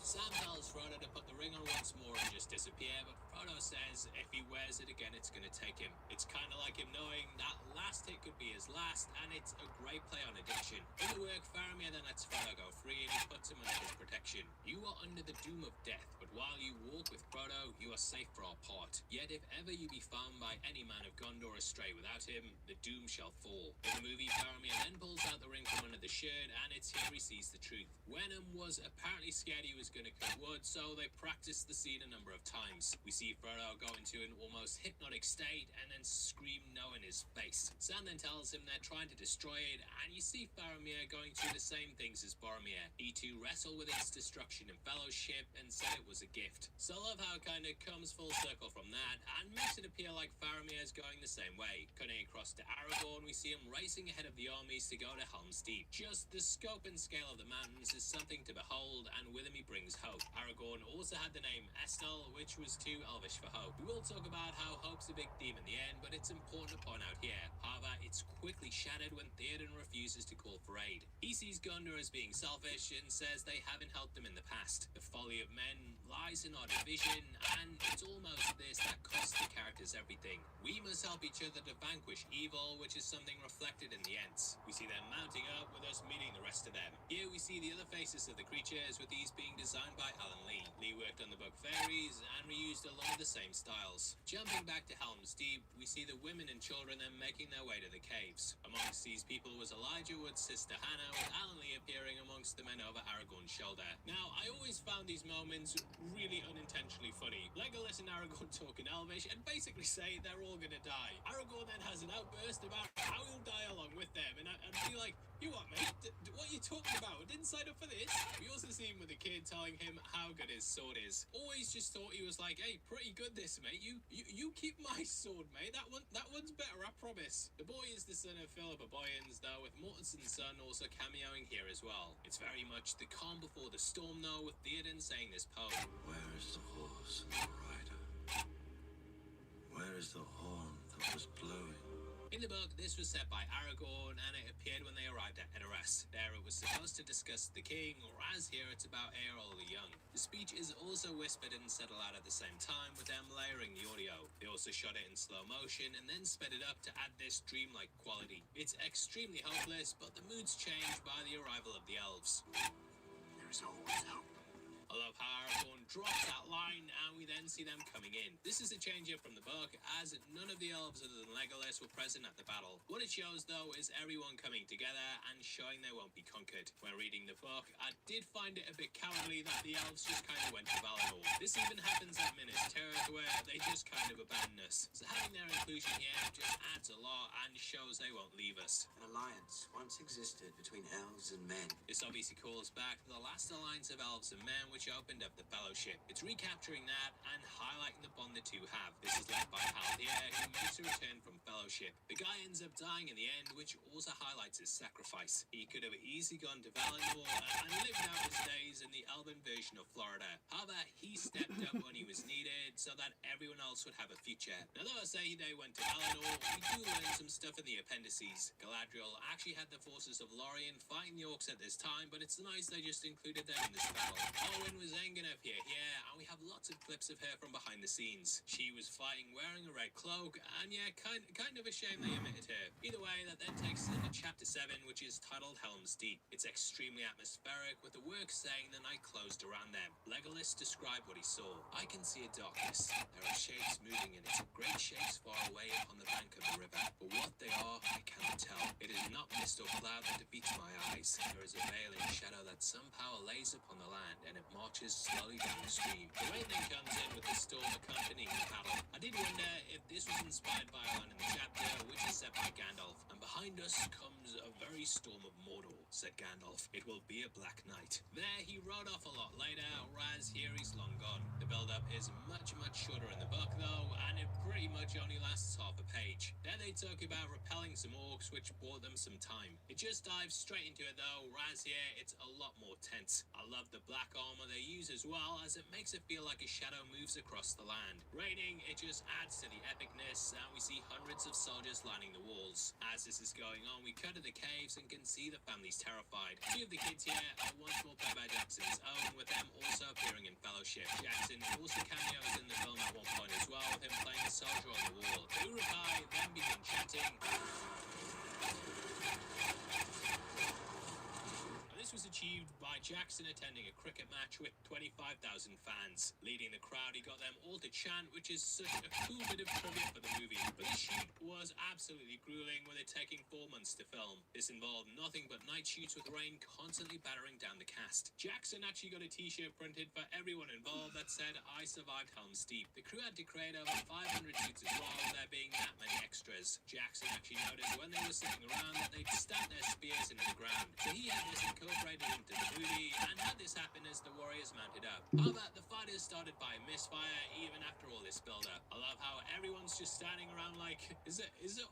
Sam tells Frodo to put the ring on once more and just disappear, but Frodo says if he wears it again, it's gonna take him. It's kind of like him knowing that last hit could be his last, and it's a great play on addiction. In the work, Faramir then lets Frodo go free and he puts him under his protection. You are under the doom of death, but while you walk with Frodo, you are safe for our part. Yet if ever you be found by any man of Gondor astray without him, the doom shall fall. In the movie, Faramir then pulls out the ring from under the shirt, and it's here he sees the truth. Wenham was apparently scared he was going to cut wood, so they practiced the scene a number of times. We see Frodo go into an almost hypnotic state and then scream no in his face. Sam then tells him they're trying to destroy it, and you see Faramir going through the same things as Boromir. He too wrestled with its destruction in Fellowship and said it was a gift. So I love how it kind of comes full circle from that and makes it appear like Faramir is going the same way. Cutting across to Aragorn, we see him racing ahead of the armies to go to Helm's Deep. Just Plus, the scope and scale of the mountains is something to behold, and with him he brings hope. Aragorn also had the name Estel, which was too Elvish for hope. We will talk about how hope's a big theme in the end, but it's important to point out here. However, it's quickly shattered when Theoden refuses to call for aid. He sees Gondor as being selfish and says they haven't helped him in the past. The folly of men lies in our division, and it's almost this that costs the characters everything. We must help each other to vanquish evil, which is something reflected in the Ents. We see them mounting up with us meeting the rest of them. Here we see the other faces of the creatures, with these being designed by Alan Lee. Lee worked on the book Fairies and reused a lot of the same styles. Jumping back to Helm's Deep, we see the women and children then making their way to the caves. Amongst these people was Elijah Wood's sister Hannah, with Alan Lee appearing amongst the men over Aragorn's shoulder. Now, I always found these moments really unintentionally funny. Legolas and Aragorn talk in Elvish and basically say they're all gonna die. Aragorn then has an outburst about how he'll die along with them, and I'd be like, you what, mate? What are you talking about? I didn't sign up for this. We also see him with the kid telling him how good his sword is. Always just thought he was like, hey, pretty good this, mate. You keep my sword, mate. That one's better, I promise. The boy is the son of Philippa Boyens, though, with Mortensen's son also cameoing here as well. It's very much the calm before the storm, though, with Theoden saying this poem. Where is the horse and the rider? Where is the horn that was blowing? In the book, this was set by Aragorn, and it appeared when they arrived at Edoras. There it was supposed to discuss the king, whereas here it's about Eorl the Young. The speech is also whispered and said aloud at the same time, with them layering the audio. They also shot it in slow motion and then sped it up to add this dreamlike quality. It's extremely hopeless, but the mood's changed by the arrival of the elves. There is always hope. I love how Aragorn drops that line, and we then see them coming in. This is a change up from the book, as none of the elves other than Legolas were present at the battle. What it shows, though, is everyone coming together and showing they won't be conquered. When reading the book, I did find it a bit cowardly that the elves just kind of went to Valinor. This even happens at Minas Tirith, where they just kind of abandon us. So having their inclusion here just adds a lot and shows they won't leave us. An alliance once existed between elves and men. This obviously calls back to the last alliance of elves and men, which opened up the Fellowship. It's recapturing that and highlighting the bond the two have. This is led by Hal here, who makes a return from Fellowship. The guy ends up dying in the end, which also highlights his sacrifice. He could have easily gone to Valinor and lived out his days in the elven version of Florida. However, he stepped up when he was needed so that everyone else would have a future. Now, though I say they went to Valinor, we do learn some stuff in the appendices. Galadriel actually had the forces of Lorien fighting the orcs at this time, but it's nice they just included them in this battle. Owen was then gonna appear here, and we have lots of clips of her from behind the scenes. She was fighting wearing a red cloak, and yeah, kind of a shame they omitted her. Either way, that then takes us into chapter 7, which is titled Helm's Deep. It's extremely atmospheric, with the work saying the night closed around them. Legolas described what he saw. I can see a darkness. There are shapes moving in it, great shapes far away upon the bank of the river, but what they are, I cannot tell. It is not mist or cloud that defeats my eyes. There is a veiling shadow that some power lays upon the land, and it marches slowly down the stream. The rain then comes in with the storm accompanying the battle. I did wonder if this was inspired by a line in the chapter, which is set by Gandalf. And behind us comes a very storm of Mordor, said Gandalf. It will be a black night. There he rode off a lot later, whereas here he's long gone. The build-up is much shorter in the book, though, and it pretty much only lasts half a page. There they talk about repelling some orcs, which bought them some time. It just dives straight into it, though, whereas here it's a lot more tense. I love the black armor they use as well, as it makes it feel like a shadow moves across the land. Raining, it just adds to the epicness, and we see hundreds of soldiers lining the walls. As this is going on, we cut to the caves and can see the families terrified. Two of the kids here are once more played by Jackson's own, with them also appearing in Fellowship. Jackson also cameos in the film at one point as well, with him playing a soldier on the wall. Uruk-hai then begin chanting. This was achieved by Jackson attending a cricket match with 25,000 fans. Leading the crowd, he got them all to chant, which is such a cool bit of trivia for the movie. But this shoot was absolutely grueling, with it taking 4 months to film. This involved nothing but night shoots with rain constantly battering down the cast. Jackson actually got a t-shirt printed for everyone involved that said, I survived Helm's Deep. The crew had to create over 500 shoots as well, with there being that many extras. Jackson actually noticed when they were sitting around that they'd stab their spears into the ground. So he had this incorporated into the booty and had this happen as the warriors mounted up. However, the fighters started by misfire even after all this build-up. I love how everyone's just standing around like,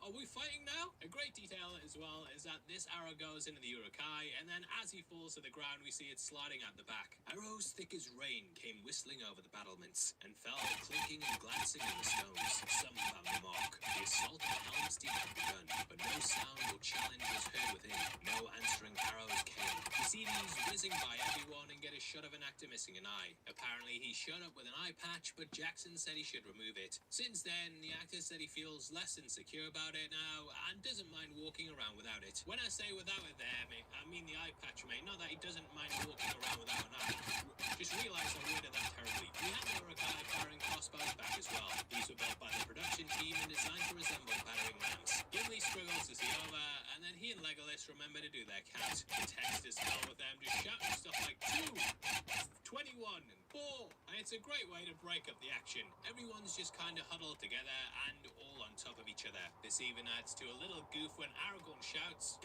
are we fighting now? A great detail as well is that this arrow goes into the urukai, and then as he falls to the ground, we see it sliding out the back. Arrows thick as rain came whistling over the battlements and fell clinking and glancing on the stones. Some found the mark. The assault of Helm's Deep had begun, but no sound or challenge was heard within. No answering arrows came. You see these whizzing by everyone and get a shot of an actor missing an eye. Apparently, he showed up with an eye patch, but Jackson said he should remove it. Since then, the actor said he feels less insecure about it now and doesn't mind walking around without it. When I say without it there, mate, I mean the eye patch, mate. Not that he doesn't mind walking around without an eye. Just realise I worded that terribly. We had the urukai firing crossbows back as well. These were built by the production team and designed to resemble battering rams. Gimli struggles to see over, and then he and Legolas remember to do their count. The text is filled with them just shouting stuff like 2, 21, and 4. And it's a great way to break up the action. Everyone's just kind of huddled together and all on top of each other. This even adds to a little goof when Aragorn shouts.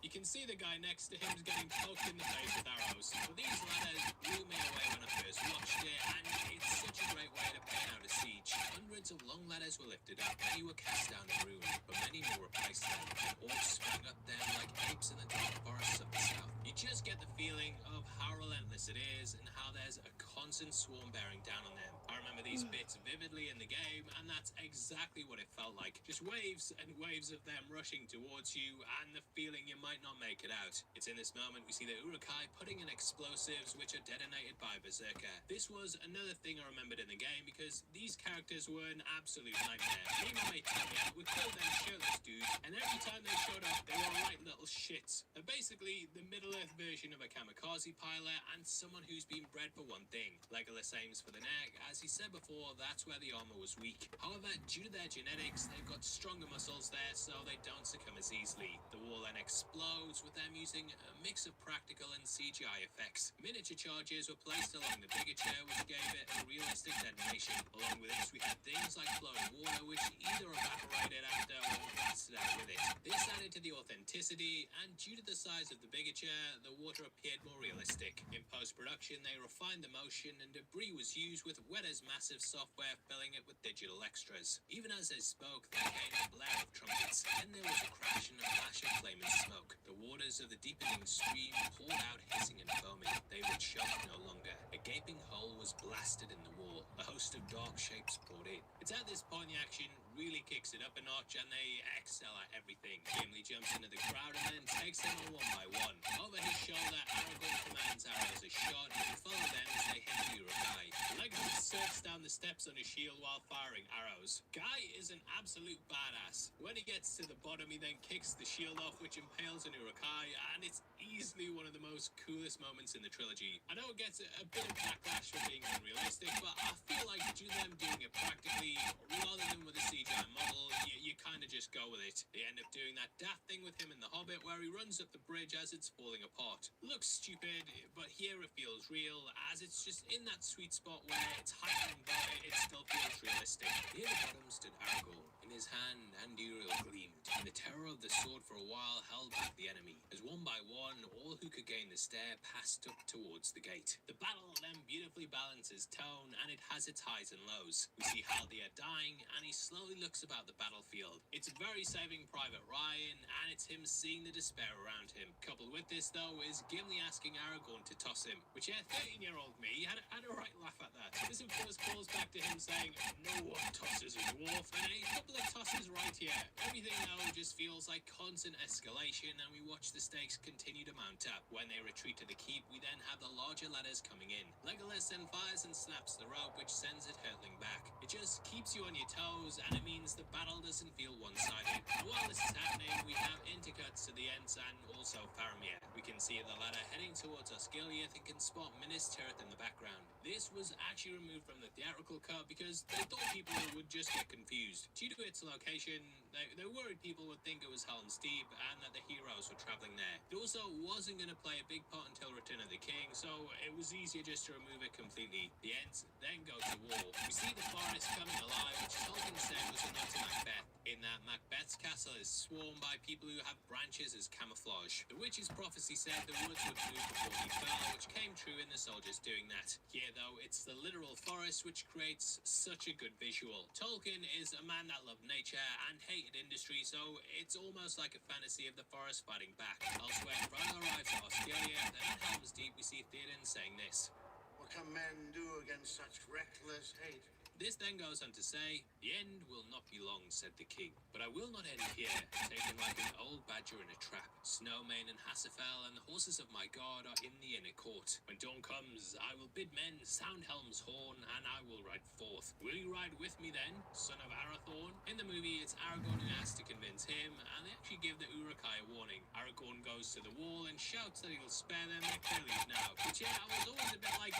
You can see the guy next to him is getting poked in the face with arrows. But these ladders blew me away when I first watched it, and it's such a great way to play out a siege. Hundreds of long ladders were lifted up, many were cast down and ruined, but many more replaced them. Orcs sprang up them like apes in the dark forests of the south. You just get the feeling of how relentless it is and how there's a constant swarm bearing down on them. I remember these bits vividly in the game, and that's exactly what it felt like. Just waves and waves of them rushing towards you, and the feeling you might not make it out. It's in this moment we see the urukai putting in explosives which are detonated by Berserker. This was another thing I remembered in the game because these characters were an absolute nightmare. Me and my mate Tanya, we called them shirtless dudes, and every time they showed up they were right little shits. They're basically the Middle-earth version of a kamikaze pilot and someone who's been bred for one thing. Legolas aims for the neck. As he said before, that's where the armor was weak. However, due to their genetics, they've got stronger muscles there so they don't succumb as easily. The wall then explodes with them using a mix of practical and CGI effects. Miniature charges were placed along the bigature which gave it a realistic detonation. Along with this we had things like flowing water which either evaporated after or blasted out with it. This added to the authenticity, and due to the size of the bigature, the water appeared more realistic. In post-production they refined the motion and debris was used with Weta's massive software filling it with digital extras. Even as they spoke there came a blare of trumpets. Then there was a crash and a flash of flame and smoke. The waters of the deepening stream poured out hissing and foaming. They would choke no longer. A gaping hole was blasted in the wall. A host of dark shapes poured in. It's at this point the action really kicks it up a notch and they excel at everything. Gimli jumps into the crowd and then takes them on one by one. Over his shoulder, Aragorn commands arrows are shot and follow them as they hit the urukai. Legolas surfs down the steps on his shield while firing arrows. Guy is an absolute badass. When he gets to the bottom, he then kicks the shield off, which impales an urukai, and it's easily one of the most coolest moments in the trilogy. I know it gets a bit of backlash for being unrealistic, but I feel like due to them doing it practically rather than with a CGI model, you kind of just go with it. They end up doing that daft thing with him in The Hobbit where he runs up the bridge as it's falling apart. Looks stupid, but here it feels real as it's just in that sweet spot where it's heightened but it still feels realistic. Near the bottom stood Aragorn. In his hand, Anduril gleamed, and the terror of the sword for a while held back the enemy, as one by one, all who could gain the stair passed up towards the gate. The battle then beautifully balances tone, and it has its highs and lows. We see Haldir dying, and he slowly looks about the battlefield. It's very Saving Private Ryan, and it's him seeing the despair around him. Coupled with this, though, is Gimli asking Aragorn to toss him, which 13-year-old me had a right laugh at that. This, of course, calls back to him saying, "No one tosses a dwarf," and a couple of tosses right here. Everything, though, just feels like constant escalation, and we watch the stakes continue to mount up. When they retreat to the keep, we then have the larger ladders coming in. Legolas then fires and snaps the rope, which sends it hurtling back. It just keeps you on your toes, and it means the battle doesn't feel one-sided. While this is happening, we have intercuts to the Ents and also Faramir. We can see the ladder heading towards Osgiliath and can spot Minas Tirith in the background. This was actually removed from the theatrical cut because they thought people would just get confused. Due to its location, They worried people would think it was Helm's Deep and that the heroes were traveling there. It also wasn't going to play a big part until Return of the King, so it was easier just to remove it completely. The Ents then go to war. We see the forest coming alive, which Tolkien said was a note to Macbeth, in that Macbeth's castle is swarmed by people who have branches as camouflage. The witch's prophecy said the woods would move before he fell, which came true in the soldiers doing that. Here, though, it's the literal forest which creates such a good visual. Tolkien is a man that loved nature and hated industry, so it's almost like a fantasy of the forest fighting back. Elsewhere, Frodo arrives at Osgiliath, and at Helm's Deep we see Theoden saying this. What can men do against such reckless hate? This then goes on to say, the end will not be long, said the king. But I will not end here, taken like an old badger in a trap. Snowmane and Hasafel and the horses of my god are in the inner court. When dawn comes, I will bid men sound Helm's horn, and I will ride forth. Will you ride with me then, son of Arathorn? In the movie, it's Aragorn who has to convince him, and they actually give the Uruk-hai a warning. Aragorn goes to the wall and shouts that he'll spare them if they leave now. Which, yeah, I was always a bit like,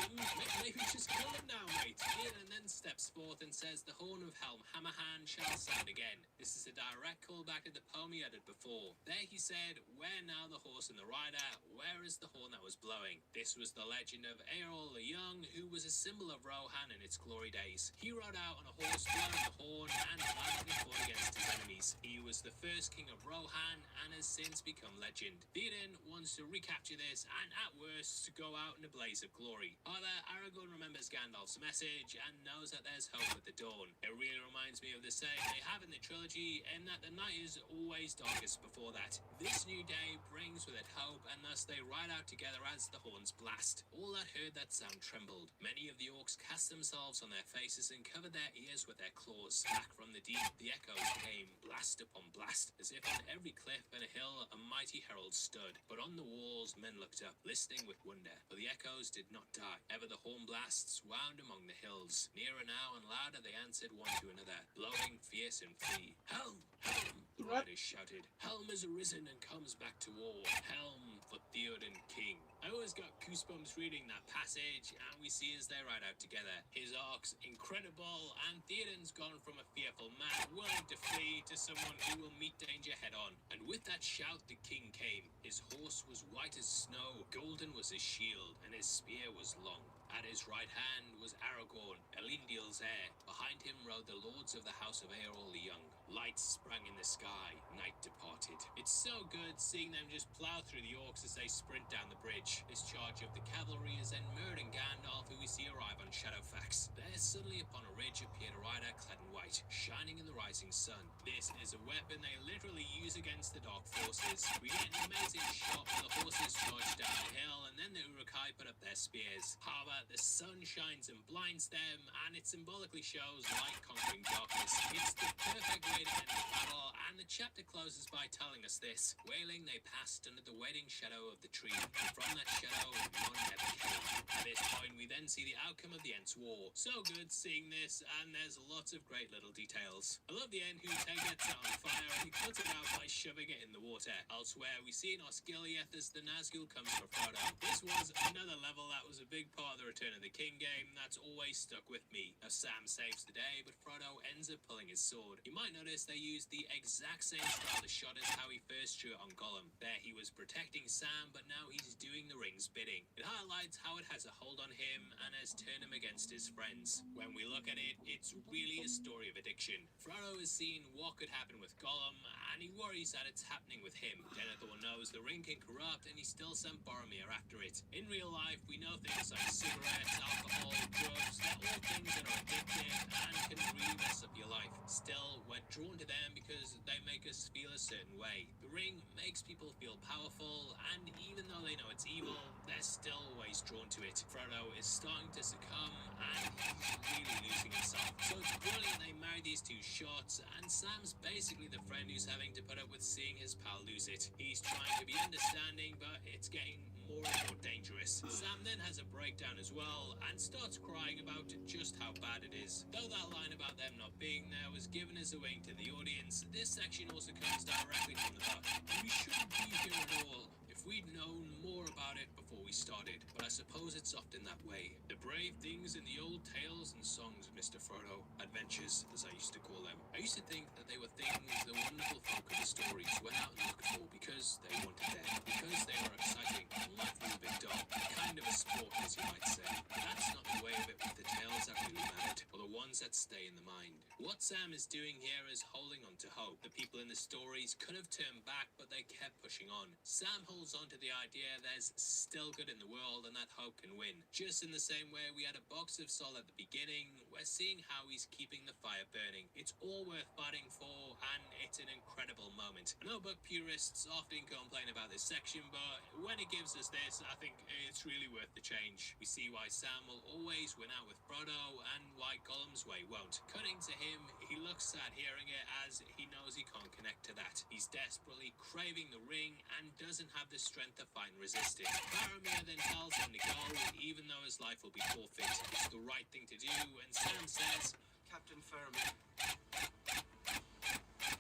maybe just kill them now, mate. Ian then steps forth and says the horn of Helm Hammerhand shall sound again. This is a direct callback to the poem he uttered before. There he said, where now the horse and the rider, where is the horn that was blowing? This was the legend of Eorl the Young, who was a symbol of Rohan in its glory days. He rode out on a horse blowing the horn and valiantly fought against his enemies. He was the first king of Rohan and has since become legend. Theoden wants to recapture this and at worst to go out in a blaze of glory. However, Aragorn remembers Gandalf's message and knows that there's hope at the dawn. It really reminds me of the saying they have in the trilogy, in that the night is always darkest before that. This new day brings with it hope, and thus they ride out together as the horns blast. All that heard that sound trembled. Many of the orcs cast themselves on their faces and covered their ears with their claws. Back from the deep, the echoes came, blast upon blast, as if on every cliff and a hill a mighty herald stood. But on the walls men looked up, listening with wonder, for the echoes did not die. Ever the horn blasts wound among the hills. Nearer now and louder they answered one to another, blowing fierce and free. Helm! Helm! The riders shouted. Helm has arisen and comes back to war. Helm for Theoden King. I always got goosebumps reading that passage, and we see as they ride out together. His arc's incredible, and Theoden's gone from a fearful man willing to flee to someone who will meet danger head on. And with that shout the king came. His horse was white as snow, golden was his shield, and his spear was long. At his right hand was Aragorn, Elendil's heir. Behind him rode the lords of the house of Eorl the Young. Lights sprang in the sky, night departed. It's so good seeing them just plow through the orcs as they sprint down the bridge. This charge of the cavalry is then mirrored in Gandalf, who we see arrive on Shadowfax. There suddenly upon a ridge appeared a rider clad in white, shining in the rising sun. This is a weapon they literally use against the dark forces. We get an amazing shot where the horses charge down the hill, and then the Uruk-hai put up their spears. However, the sun shines and blinds them, and it symbolically shows light conquering darkness. It's the perfect way to end the battle, and the chapter closes by telling us this. Wailing, they passed under the waiting shadow of the tree, and from that shadow none ever came. At this point, we then see the outcome of the Ents' war. So good seeing this, and there's lots of great little details. I love the Ent who gets it on fire, and he puts it out by shoving it in the water. Elsewhere, we see in Osgiliath as the Nazgul comes for Frodo. This was another level that was a big part of the Return of the King game that's always stuck with me. Now Sam saves the day, but Frodo ends up pulling his sword. You might notice they used the exact same style of shot as how he first drew it on Gollum. There he was protecting Sam, but now he's doing the ring's bidding. It highlights how it has a hold on him and has turned him against his friends. When we look at it, it's really a story of addiction. Frodo has seen what could happen with Gollum, and he worries that it's happening with him. Denethor knows the ring can corrupt, and he still sent Boromir after it. In real life, we know things like cigarettes, alcohol, drugs, they're all things that are addictive and can really mess up your life. Still, we're drawn to them because they make us feel a certain way. The ring makes people feel powerful, and even though they know it's evil, they're still always drawn to it. Frodo is starting to succumb, and he's really losing himself. So it's brilliant they marry these two shots, and Sam's basically the friend who's having to put up with seeing his pal lose it. He's trying to be understanding, but it's getting more and more dangerous. Sam then has a breakdown as well and starts crying about just how bad it is. Though that line about them not being there was given as a wink to the audience, this section also comes directly from the book. We shouldn't be here at all. If we'd known more about it before we started, but I suppose it's often that way. The brave things in the old tales and songs, Mr. Frodo. Adventures, as I used to call them. I used to think that they were things the wonderful folk of the stories went out and looked for because they wanted them, because they were exciting, life was a big dog, kind of a sport, as you might say. But that's not the way of it with the tales that really mattered, or the ones that stay in the mind. What Sam is doing here is holding on to hope. The people in the stories could have turned back, but they kept pushing on. Sam holds on to the idea there's still good in the world and that hope can win. Just in the same way we had a box of salt at the beginning, we're seeing how he's keeping the fire burning. It's all worth fighting for, and it's an incredible moment. I know book purists often complain about this section, but when it gives us this, I think it's really worth the change. We see why Sam will always win out with Frodo, and why Gollum's way won't. Cutting to him, he looks sad hearing it, as he knows he can't connect to that. He's desperately craving the ring, and doesn't have the strength to fight and resist it. Faramir then tells him to go, even though his life will be forfeit. It's the right thing to do, and Sam says, Captain Faramir,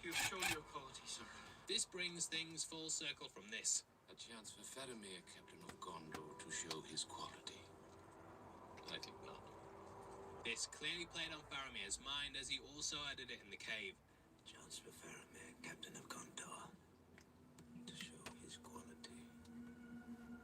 you've shown your quality, sir. This brings things full circle from this. A chance for Faramir, Captain of Gondor, to show his quality. I think not. This clearly played on Faramir's mind, as he also added it in the cave. Chance for Faramir, Captain of Gondor, to show his quality.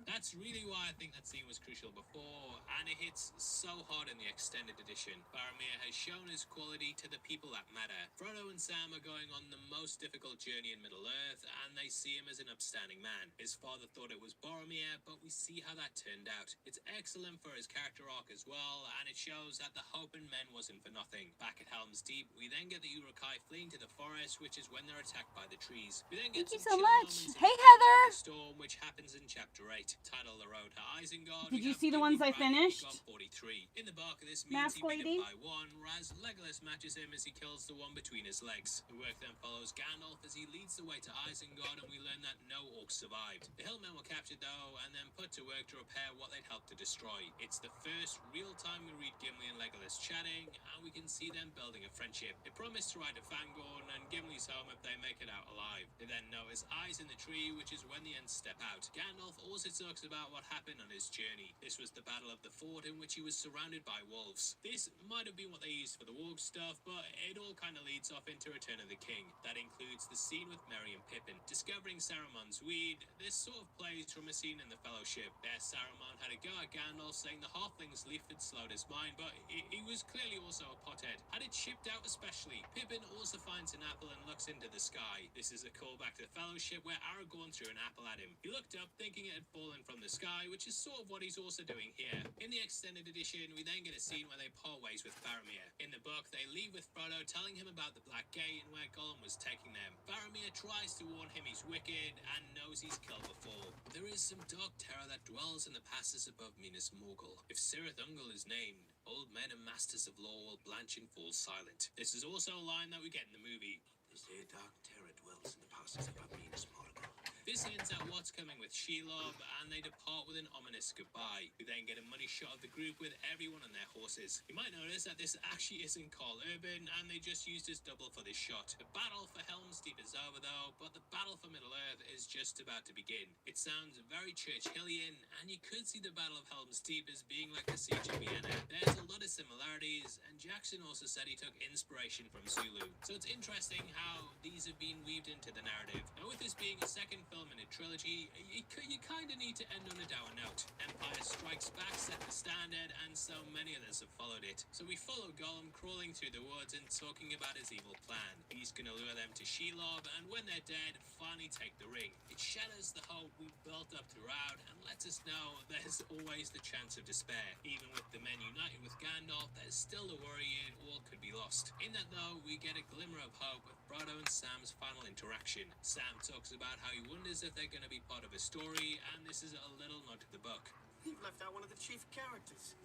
That's really why I think that scene was crucial before, and it hits so hard in the extended edition. Faramir has shown his quality to the people that matter. Frodo and Sam are going on the most difficult journey in Middle-earth, and they see him as an upstanding man. His father thought it was Boromir, but we see how that turned out. It's excellent for his character arc as well, and it shows that the hope in men wasn't for nothing. Back at Helm's Deep, we then get the Uruk-hai fleeing to the forest, which is when they're attacked by the trees. We then get Thank you some so chill much. moments in Hey, the Heather. storm, which happens in chapter 8. Title The Road to Isengard. Did We you have see the Gimli ones I riding finished? Gon 43. In the bark of this means Mask he beat lady? him by one, whereas Legolas matches him as he kills the one between his legs. The work then follows Gandalf as he leads the way to Isengard, and we learn that no orcs survived. The hillmen were captured though, and then put to work to repair what they'd helped to destroy. It's the first real time we read Gimli and Legolas chatting, and we can see them building a friendship. They promise to ride to Fangorn and Gimli's home if they make it out alive. They then notice eyes in the tree, which is when the Ents step out. Gandalf also talks about what happened on his journey. This was the Battle of the Ford, in which he was surrounded by wolves. This might have been what they used for the warg stuff, but it all kind of leads off into Return of the King. That includes the scene with Merry and Pippin discovering Saruman's weed. This sort of plays from a scene in the Fellowship. There, Saruman had a go at Gandalf, saying the halfling's leaf had slowed his mind, but he was clearly also a pothead. Had it shipped out especially. Pippin also finds an apple and looks into the sky. This is a callback to the Fellowship, where Aragorn threw an apple at him. He looked up, thinking it had fallen from the sky, which is sort of what he's also doing here. In the extended edition, we then get a scene where they part ways with Faramir. In the book, they leave with Frodo, telling him about the Black Gate and where Gollum was taking them. Faramir tries to warn him he's wicked and knows he's killed before. There is some dark terror that dwells in the passes above Minas Morgul. If Cirith Ungol is named, old men and masters of law will blanch and fall silent. This is also a line that we get in the movie. They say a dark terror dwells in the passes above Minas Morgul. This hints at what's coming with Shelob, and they depart with an ominous goodbye. We then get a money shot of the group with everyone on their horses. You might notice that this actually isn't Carl Urban, and they just used his double for this shot. The battle for Helm's Deep is over though, but the battle for Middle-earth is just about to begin. It sounds very Churchillian, and you could see the Battle of Helm's Deep as being like the Siege of Vienna. There's a lot of similarities, and Jackson also said he took inspiration from Zulu. So it's interesting how these have been weaved into the narrative. Now, with this being a second film in a trilogy, you kind of need to end on a dour note. Empire Strikes Back set the standard, and so many others have followed it. So we follow Gollum crawling through the woods and talking about his evil plan. He's gonna lure them to Shelob, and when they're dead, finally take the ring. It shatters the hope we've built up throughout, and lets us know there's always the chance of despair. Even with the men united with Gandalf, there's still the worry it all could be lost. In that though, we get a glimmer of hope with Frodo and Sam's final interaction. Sam talks about how he wonders if they're going to be part of a story, and this is a little nod to the book. You've left out one of the chief characters.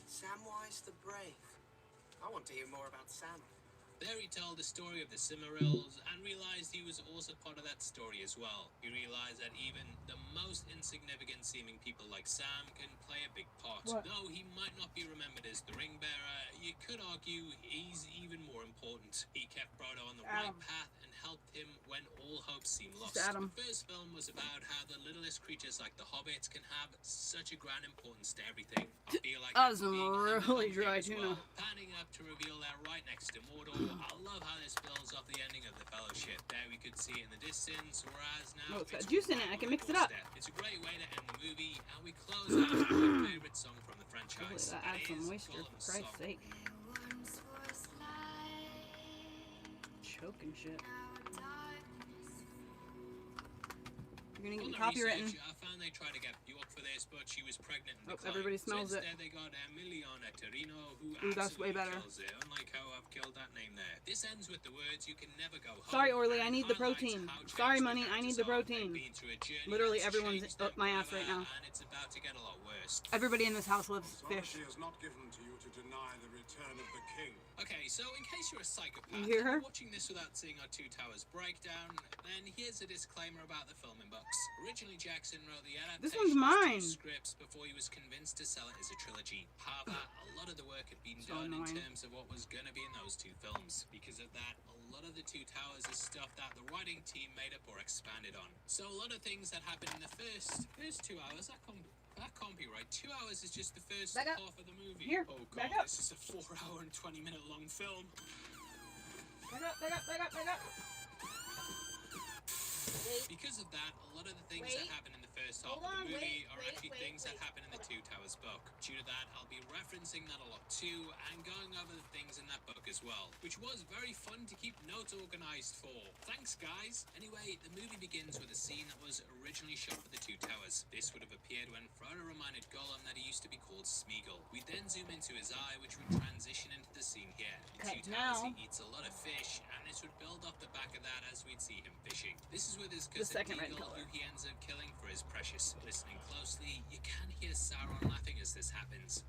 Samwise the Brave. I want to hear more about Sam. There he told the story of the Cimmerils and realized he was also part of that story as well. He realized that even the most insignificant seeming people like Sam can play a big part. What? Though he might not be remembered as the ring bearer, you could argue he's even more important. He kept Frodo on the right path and helped him when all hope seemed lost. Adam. The first film was about how the littlest creatures like the hobbits can have such a grand importance to everything. I feel like that was some really dry tuna. Panning up to reveal they're right next to Mordor. I love how this builds off the ending of the Fellowship. There we could see it in the distance, whereas now it's got juice in it. I can mix it up. It's a great way to end the movie, and we close out with my favorite song from the franchise. That adds some moisture, for Christ's sake. Choking shit. You're gonna get me copywritten. I found they tried to get Bjork for this, but she was pregnant and declined. Everybody smells so it. instead they got Emiliana Torino, who that's way better. kills it, unlike how I've killed that name there. This ends with the words, you can never go home. Sorry, Orly, I need the protein. Sorry, Money, I need the protein. Literally everyone's up my ass right now. And it's about to get a lot worse. Everybody in this house loves fish. Is not given to you to deny the return of the king. Okay, so in case you're a psychopath, you hear her? Watching this without seeing our Two Towers breakdown, then here's a disclaimer about the filming books. Originally, Jackson wrote the adaptation this one's mine. Scripts before he was convinced to sell it as a trilogy. However, a lot of the work had been done in terms of what was going to be in those two films. Because of that, a lot of the Two Towers is stuff that the writing team made up or expanded on. So a lot of things that happened in the first 2 hours, that can't be right. 2 hours is just the first half of the movie. Here, oh god, this is a 4-hour and 20-minute long film. Back up. Because of that, a lot of the things that happen in the first half of the movie are actually things that happen in the Two Towers book. Due to that, I'll be referencing that a lot too, and going over the things in that book as well, which was very fun to keep notes organized for. Thanks, guys! Anyway, the movie begins with a scene that was originally shot for the Two Towers. This would have appeared when Frodo reminded Gollum that he used to be called Smeagol. We then zoom into his eye, which would transition into the scene here. In Two Towers, he eats a lot of fish, and this would build off the back of that as we'd see him fishing. This is with his cousin Deagle, who he ends up killing for his precious. Listening closely, you can hear Sauron laughing as this happens.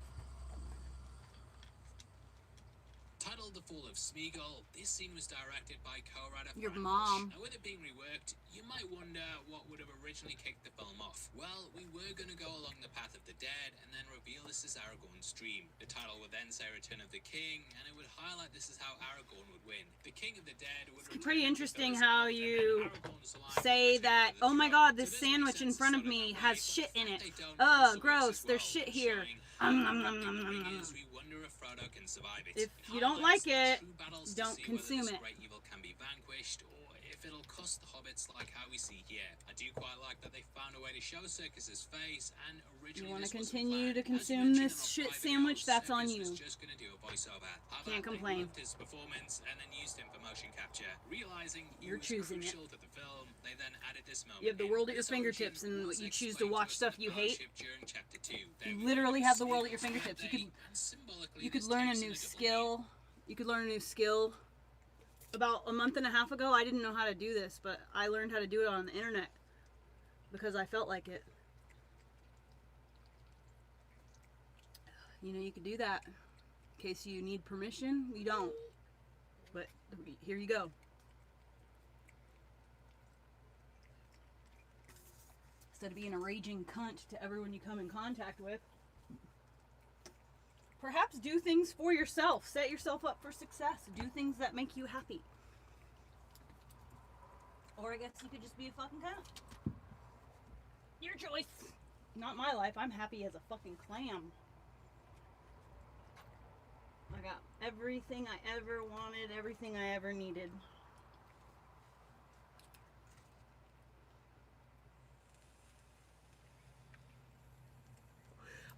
Titled The Fall of Smeagol, this scene was directed by co-writer Your Fran mom. Bush. Now, with it being reworked, you might wonder what would have originally kicked the film off. Well, we were going to go along the path of the dead and then reveal this as Aragorn's dream. The title would then say Return of the King, and it would highlight this is how Aragorn would win. The King of the Dead would It's pretty interesting how you say that, oh my god, this sandwich in front of me has shit in it. Ugh, gross, there's shit here. If you don't like it, don't consume it. Evil can be vanquished, or if it'll cost the hobbits like how we see here. I do quite like that they found a way to show Circus's face, and originally you want to this continue to consume this shit sandwich, that's on you. Just gonna do a voiceover. Can't complain. His performance and then used him for motion capture. Realizing you're choosing it. To the film, they then added this moment. You have the world at your fingertips, and you choose to watch stuff you hate. Chapter 2. You literally have the world at your fingertips. You could learn a new skill. You could learn a new skill. About a month and a half ago, I didn't know how to do this, but I learned how to do it on the internet because I felt like it. You know, you could do that. In case you need permission, you don't. But here you go. Instead of being a raging cunt to everyone you come in contact with, perhaps do things for yourself. Set yourself up for success. Do things that make you happy. Or I guess you could just be a fucking cunt. Your choice. Not my life. I'm happy as a fucking clam. I got everything I ever wanted, everything I ever needed.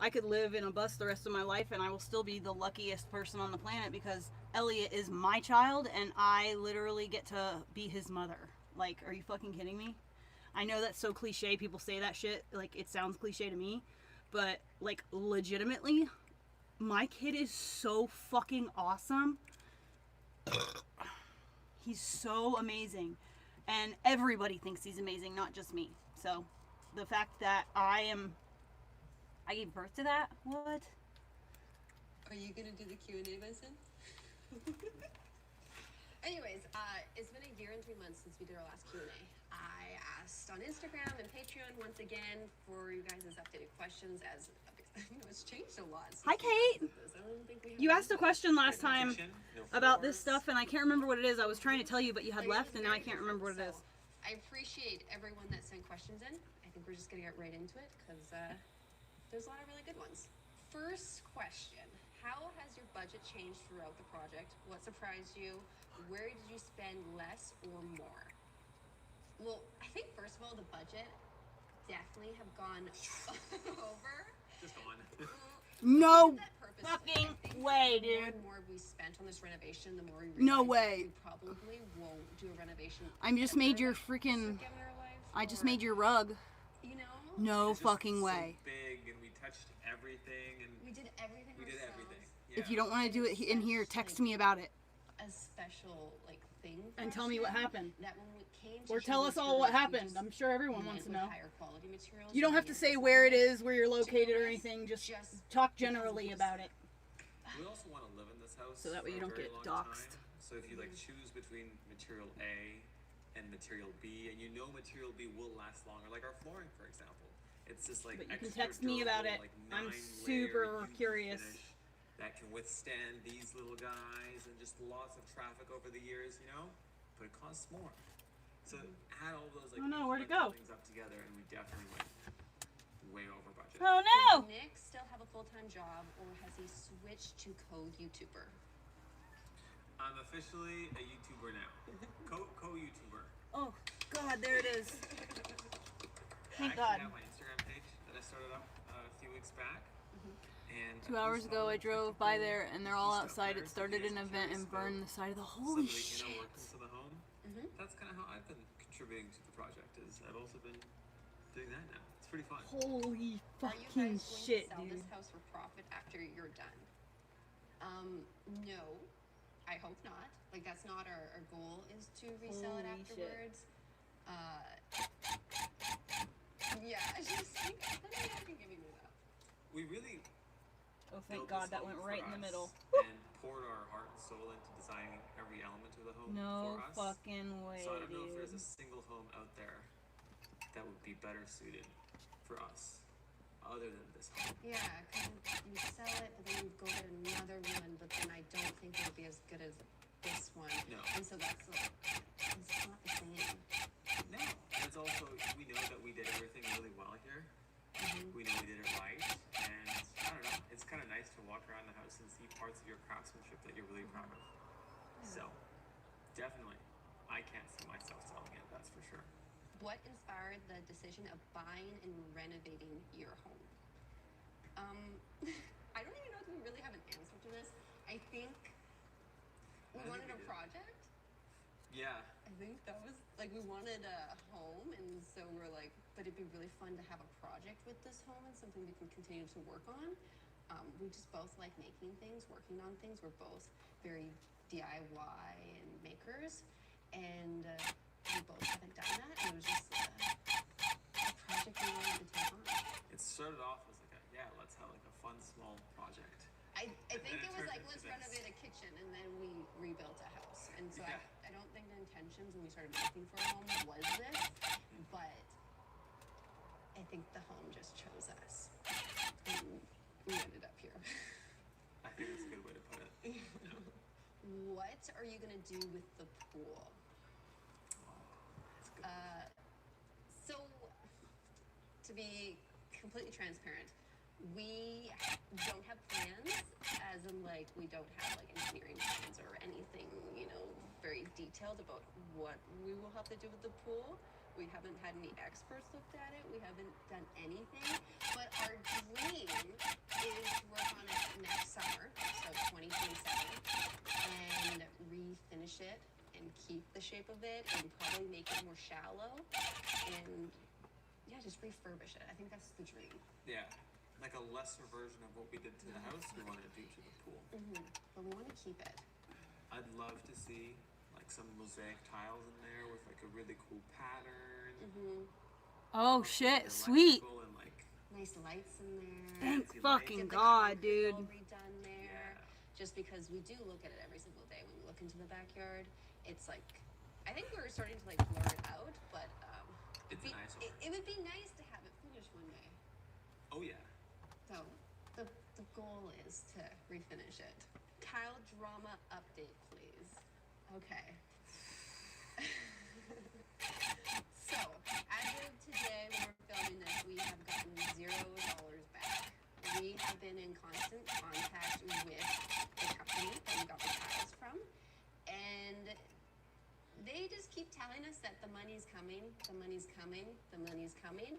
I could live in a bus the rest of my life and I will still be the luckiest person on the planet because Elliot is my child and I literally get to be his mother. Like, are you fucking kidding me? I know that's so cliche, people say that shit, like it sounds cliche to me, but like legitimately, my kid is so fucking awesome. He's so amazing. And everybody thinks he's amazing, not just me. So, the fact that I gave birth to that? What? Are you gonna do the Q&A, Vincent? Anyways, it's been a year and 3 months since we did our last Q&A. I asked on Instagram and Patreon once again for you guys' updated questions as you know, it's changed a lot. Hi, Kate. I don't think we have You asked a question last time Kitchen, no about this floors. stuff, and I can't remember what it is. I was trying to tell you, but you had left, and now I can't remember what it is. I appreciate everyone that sent questions in. I think we're just gonna get right into it because there's a lot of really good ones. First question: how has your budget changed throughout the project? What surprised you? Where did you spend less or more? Well, I think first of all, the budget definitely have gone over. Just on. No Purposely. fucking I think way, the more dude. and more we spent on this renovation, the more we No realized way. we probably won't do a renovation. I just made your freaking. again in our life, I just or, made your rug. You know? No It's just fucking so way. big, and we touched everything, and We did everything. we did ourselves. everything. If you don't want to do it in here, text me about it. A special thing. for And tell us me what now, happened. That when we came to Or tell us all what happened. I'm sure everyone wants to know. Higher quality materials. You don't have to say where it is, where you're located, or anything. Just talk generally about it. We also want to live in this house So that way you for a don't very get long doxxed. time. So if you choose between material A and material B, and you know material B will last longer, like our flooring, for example, it's just But you can extra text me about durable, it. 9 I'm layer super UV curious. finish that can withstand these little guys and just lots of traffic over the years, but it costs more. So add all those Oh no, where'd it incremental go? things up together, and we definitely went way over budget. Oh no! Does Nick still have a full-time job, or has he switched to co-YouTuber? I'm officially a YouTuber now. Co-YouTuber. Oh God, there it is. I Thank God. have my Instagram page that I started up a few weeks back. And 2 hours ago, I drove by there, and they're all outside. It started an event and burned the side of the. Holy shit! Working to the home. That's kind of how I've been contributing to the project. Is I've also been doing that now. It's pretty fun. Holy Are you fucking guys going shit, to sell dude. this house for profit after you're done? No. I hope not. That's not our goal, is to resell it Holy shit. afterwards. Yeah, I just think I can give you that. We really Oh, thank built God, this that home went for right in the us middle. and poured our heart and soul into designing every element of the home No for us. fucking way, So I don't know if there's dude. a single home out there that would be better suited for us, other than this home. Yeah, because you sell it, but then you go get another one, but then I don't think it would be as good as this one. No. And so that's it's not the same. No, and it's also, we know that we did everything really well here. We know we did it right, and I don't know, it's kind of nice to walk around the house and see parts of your craftsmanship that you're really proud of. So, definitely, I can't see myself selling it, that's for sure. What inspired the decision of buying and renovating your home? I don't even know if we really have an answer to this. I think we wanted a project. Yeah. I think that was we wanted a home, and so we're like, but it'd be really fun to have a project with this home and something we can continue to work on. We just both like making things, working on things. We're both very DIY and makers, and we both haven't done that. And it was just a project we wanted to take on. It started off as let's have a fun small project. I think it was turned let's into this. renovate a kitchen, and then we rebuilt a house. And so Yeah. I don't think the intentions when we started looking for a home was this, but I think the home just chose us. And we ended up here. I think that's a good way to put it. Yeah. What are you gonna do with the pool? That's good. So, to be completely transparent, we don't have plans, as in we don't have engineering plans or anything, very detailed about what we will have to do with the pool. We haven't had any experts looked at it. We haven't done anything. But our dream is to work on it next summer, so 2027, and refinish it and keep the shape of it and probably make it more shallow and just refurbish it. I think that's the dream. Yeah. Like a lesser version of what we did to the house, we want to do to the pool. But we want to keep it. I'd love to see some mosaic tiles in there with a really cool pattern. Oh shit, sweet. And, nice lights in there. Thank fancy fucking lights. God, dude. All redone there. Just because we do look at it every single day when we look into the backyard. It's I think we're starting to blur it out, but it's an eyesore. it would be nice to have it finished one day. Oh yeah. So Okay. So, as of today, when we're filming this, we have gotten $0 back. We have been in constant contact with the company that we got the tiles from, and they just keep telling us that the money's coming, the money's coming, the money's coming.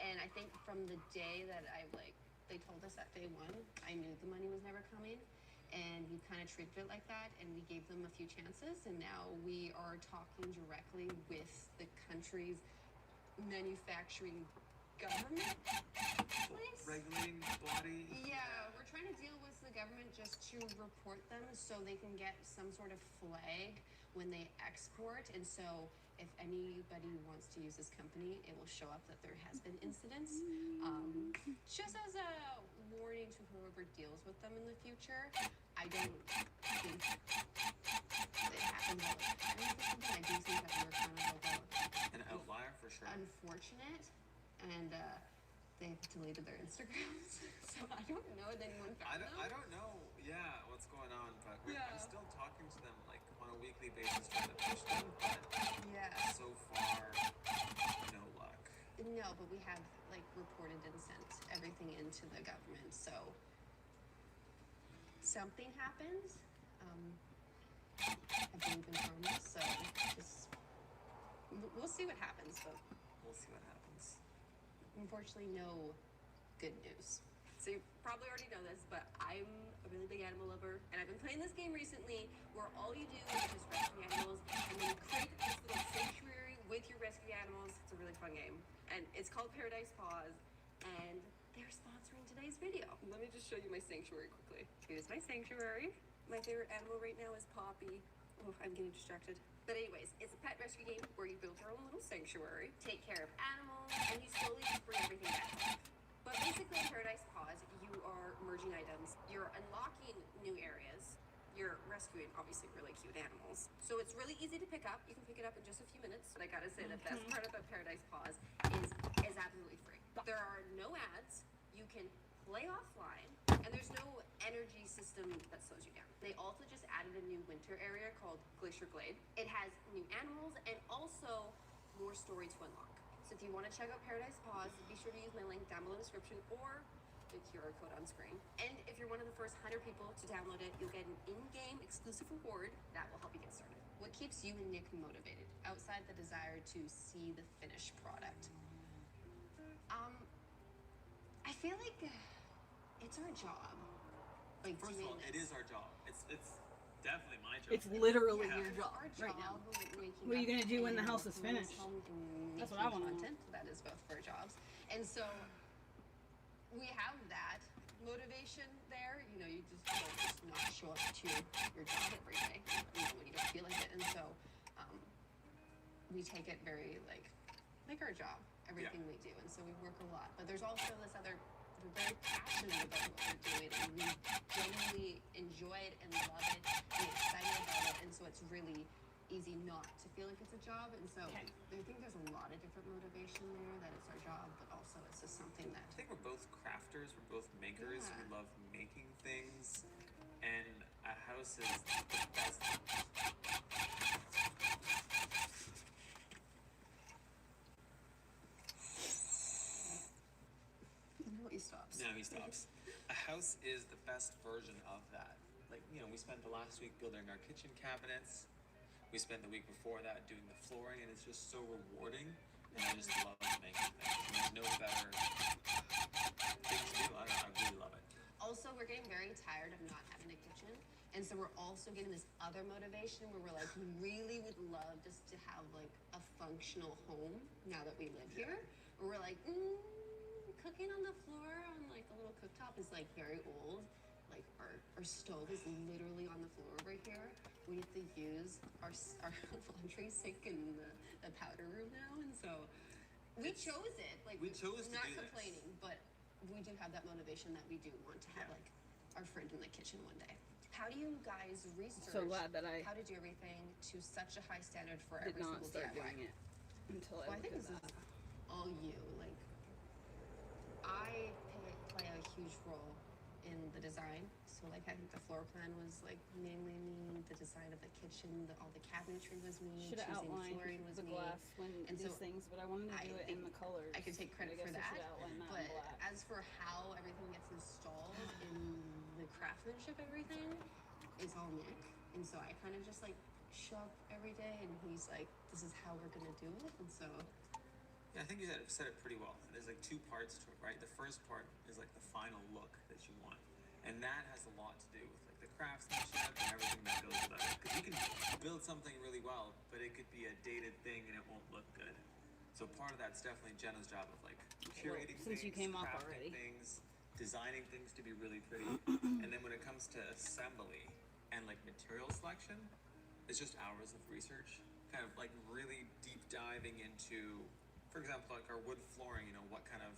And I think from the day that they told us that day one, I knew the money was never coming. And we kind of treated it like that, and we gave them a few chances. And now we are talking directly with the country's manufacturing government place? Regulating body? Yeah, we're trying to deal with the government just to report them so they can get some sort of flag when they export. And so if anybody wants to use this company, it will show up that there has been incidents. Just as a warning to whoever deals with them in the future, I don't think it happens all the time with this company. I do think that we're kind of like an outlier for sure. Unfortunate, and they've deleted their Instagrams, so I don't know that anyone found them. I don't know, yeah, what's going on, but Yeah. I'm still talking to them like on a weekly basis, trying to push them, but Yeah. so far, no luck. No, but we have like reported and sent everything into the government, so something happens. I believe in karma, so just we'll see what happens, but We'll see what happens. unfortunately, no good news. So you probably already know this, but I'm a really big animal lover, and I've been playing this game recently where all you do is just rescue animals, and then you create this little sanctuary with your rescue animals. It's a really fun game, and it's called Paradise Paws, and they're sponsoring today's video. Let me just show you my sanctuary quickly. Here's my sanctuary. My favorite animal right now is Poppy. Oh, I'm getting distracted. But anyways, it's a pet rescue game where you build your own little sanctuary, take care of animals, and you slowly just bring everything back home. But basically in Paradise Paws, you are merging items, you're unlocking new areas, you're rescuing obviously really cute animals. So it's really easy to pick up. You can pick it up in just a few minutes. But I gotta say the best part about Paradise Paws is absolutely free. There are no ads, you can play offline, and there's no energy system that slows you down. They also just added a new winter area called Glacier Glade. It has new animals and also more story to unlock. So if you want to check out Paradise Paws, be sure to use my link down below in the description or the QR code on screen. And if you're one of the first 100 people to download it, you'll get an in-game exclusive reward that will help you get started. What keeps you and Nick motivated outside the desire to see the finished product? I feel like it's our job. Like First of all, it is our job. It's definitely my job. It's literally Yeah, your it's job our right now. job waking What are you up gonna do when the and house is coming finished? home and That's what I making want to know. content. That is both of our jobs. And so we have that motivation there. You know, you just don't just not show up to your job every day, you know, when you don't feel like it. And so we take it very like our job, everything we do. And so we work a lot. But there's also this other, we're very passionate about what we're doing, and we genuinely enjoy it and love it and excited about it. And so it's really easy not to feel like it's a job. And so I think there's a lot of different motivation there, that it's our job, but also it's just something that I think we're both crafters, we're both makers, Yeah. we love making things, and a house is the best. No, he stops. No, he stops. A house is the best version of that. Like, you know, we spent the last week building our kitchen cabinets. We spent the week before that doing the flooring, and it's just so rewarding. And I just love making things. And there's no better thing to do. I don't know, I really love it. Also, we're getting very tired of not having a kitchen. And so we're also getting this other motivation where we're like, we really would love just to have like a functional home now that we live here. Where we're like, cooking on the floor on like a little cooktop is like very old. Like our stove is literally on the floor right here. We have to use our laundry sink in the powder room now. And so we chose it. Like we chose to not do this. complaining, but we do have that motivation that we do want to have like our friend in the kitchen one day. How do you guys research So glad that I how to do everything to such a high standard for did every not single start DIY? doing it until Well, I I think looked this at is that. all you. Like, I play a huge role in the design, So like I think the floor plan was like mainly me, the design of the kitchen, all the cabinetry was me, Should have choosing outlined flooring was the me. glass when And these so things, but I wanted to do it in the colors. I can take credit for I that. should outline that But in black. as for how everything gets installed in the craftsmanship, everything is all Nick. And so I kind of just like show up every day, and he's like, "This is how we're gonna do it." And so. Yeah, I think you said it pretty well. There's like two parts to it, right? The first part is like the final look that you want. And that has a lot to do with like the craftsmanship and everything that goes with it. Because you can build something really well, but it could be a dated thing and it won't look good. So part of that's definitely Jenna's job of like curating since things, you came off crafting already. things, designing things to be really pretty. And then when it comes to assembly and like material selection, it's just hours of research. Kind of like really deep diving into, for example, like our wood flooring, you know, what kind of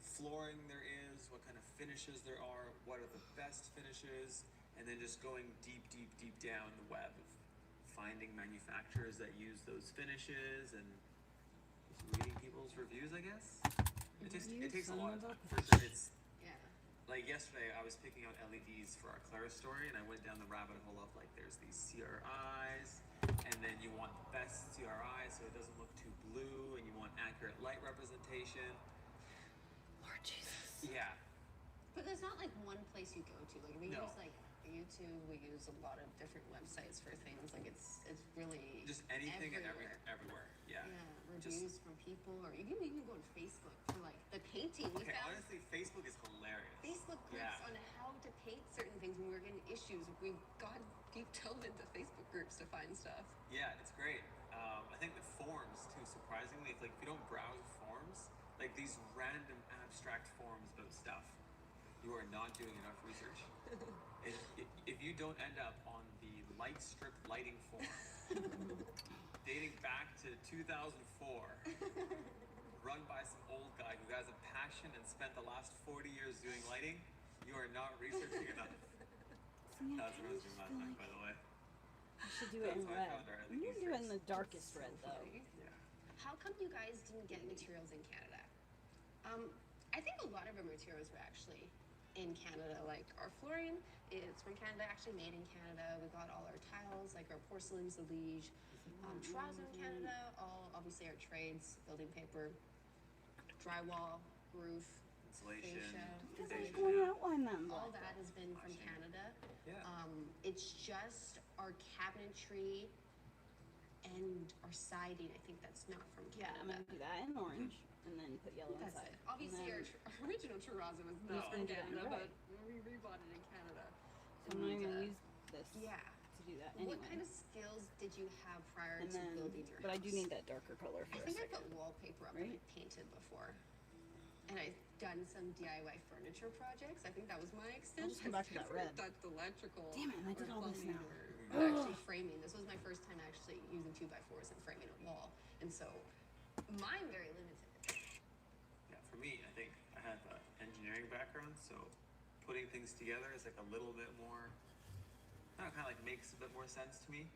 flooring there is, what kind of finishes there are, what are the best finishes, and then just going deep, deep, deep down the web of finding manufacturers that use those finishes and just reading people's reviews, I guess. It takes a lot of time, for sure. It's like yesterday I was picking out LEDs for our Clara story, and I went down the rabbit hole of like there's these CRIs, and then you want the best CRI so it doesn't look too blue, and you want accurate light representation. Lord Jesus. Yeah. But there's not like one place you go to. Like we No. use like YouTube, we use a lot of different websites for things. Like it's really Just anything everywhere. and everywhere. Yeah. Reviews from people, or you can even go on Facebook for like the painting. We Okay, found honestly, Facebook is hilarious. Facebook groups on how to paint certain things when we were getting issues. We delved into Facebook groups to find stuff. Yeah, it's great. I think the forums too, surprisingly, if you don't browse forums, like these random abstract forums about stuff, you are not doing enough research. If you don't end up on the light strip lighting forum, dating back to 2004, run by some old guy who has a passion and spent the last 40 years doing lighting, you are not researching enough. That's what I was doing last night, by the way. I should do it in red. You need to do it in the darkest red, though. Yeah. How come you guys didn't get materials in Canada? I think a lot of our materials were actually in Canada. Like our flooring is from Canada, actually made in Canada. We got all our tiles, like our porcelains, the liege, terrazzo in Canada. All obviously our trades, building paper, drywall, roof, insulation, outline them. all that has been from Canada. Yeah. It's just our cabinetry and our siding. I think that's not from Canada. Yeah, I'm gonna do that in orange, and then put yellow That's inside. it. Obviously, our original terrazzo was I'm not just from gonna do that in Canada, red. but we rebought it in Canada. So I'm not even gonna use this. Yeah. To do that anyway. What kind of skills did you have prior And to then, building your but house? I do need that darker color for I a think I second. put wallpaper up and I painted before. And I've done some DIY furniture projects. I think that was my extension. I'll just come back to that I've never red. touched electrical. Damn it, I did or all this plumbing now. Or actually framing. This was my first time actually using 2x4s and framing a wall. And so mine very limited. Yeah, for me, I think I have an engineering background, so putting things together is like a little bit more, kind of like makes a bit more sense to me.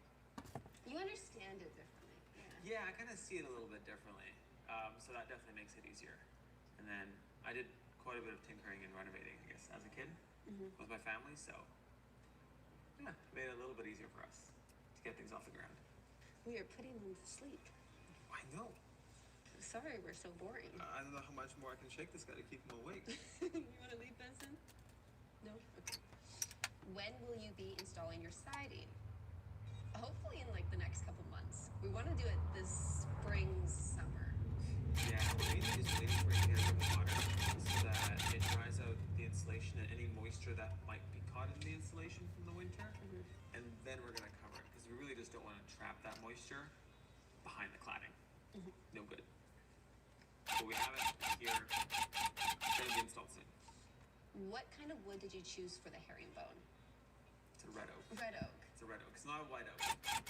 You understand it differently. Yeah, I kind of see it a little bit differently. So that definitely makes it easier. And then I did quite a bit of tinkering and renovating, I guess, as a kid with my family. So yeah, it made it a little bit easier for us to get things off the ground. We are putting them to sleep. I know. Sorry, we're so boring. I don't know how much more I can shake this guy to keep him awake. You want to leave Benson? No? Okay. When will you be installing your siding? Hopefully in like the next couple months. We want to do it this spring, summer. Yeah, we're mainly just waiting for it to get a bit hotter so that it dries out the insulation and any moisture that might be caught in the insulation from the winter. And then we're going to cover it because we really just don't want to trap that moisture behind the cladding. No good. But we have it here. It's going to be installed soon. What kind of wood did you choose for the herringbone? It's a red oak. Red oak. It's a red oak. It's not a white oak.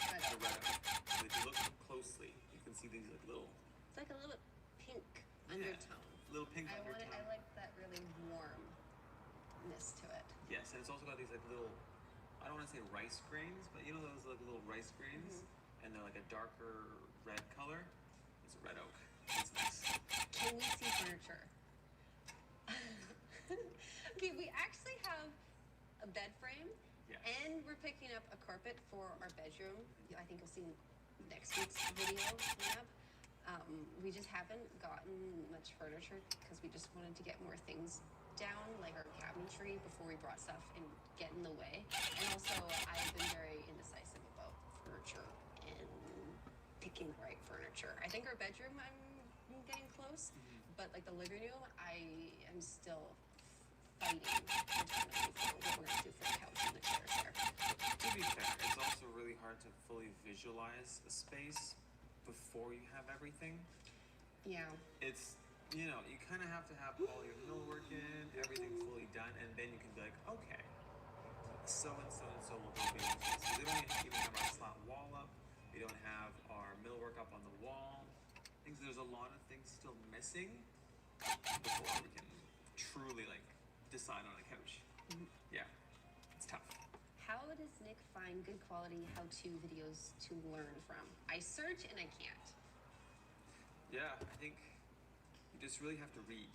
Red It's a oak. red oak. So if you look closely, you can see these like little It's like a little pink undertone. little pink I undertone. like that really warmness to it. Yes, and it's also got these like little, I don't want to say rice grains, but you know those like little rice grains, and they're like a darker red color. It's a red oak. It's nice. Can we see furniture? Okay, we actually have a a bed frame, Yes. and we're picking up a carpet for our bedroom. I think you'll see next week's video coming up. We just haven't gotten much furniture because we just wanted to get more things down, like our cabinetry, before we brought stuff and get in the way. And also, I've been very indecisive about furniture and picking the right furniture. I think our bedroom, I'm getting close, but like the living room, I am still fighting internally for what we're gonna do for the couch and the chairs there. To be fair, it's also really hard to fully visualize a space before you have everything. Yeah. It's, you know, you kind of have to have all your millwork in, everything fully done, and then you can be like, okay, so and so and so will go be in this. We don't even have our slat wall up. We don't have our millwork up on the wall. I think there's a lot of things still missing before we can truly like decide on a couch. Yeah, it's tough. How does Nick find good quality how-to videos to learn from? I search and I can't. Yeah, I think you just really have to read.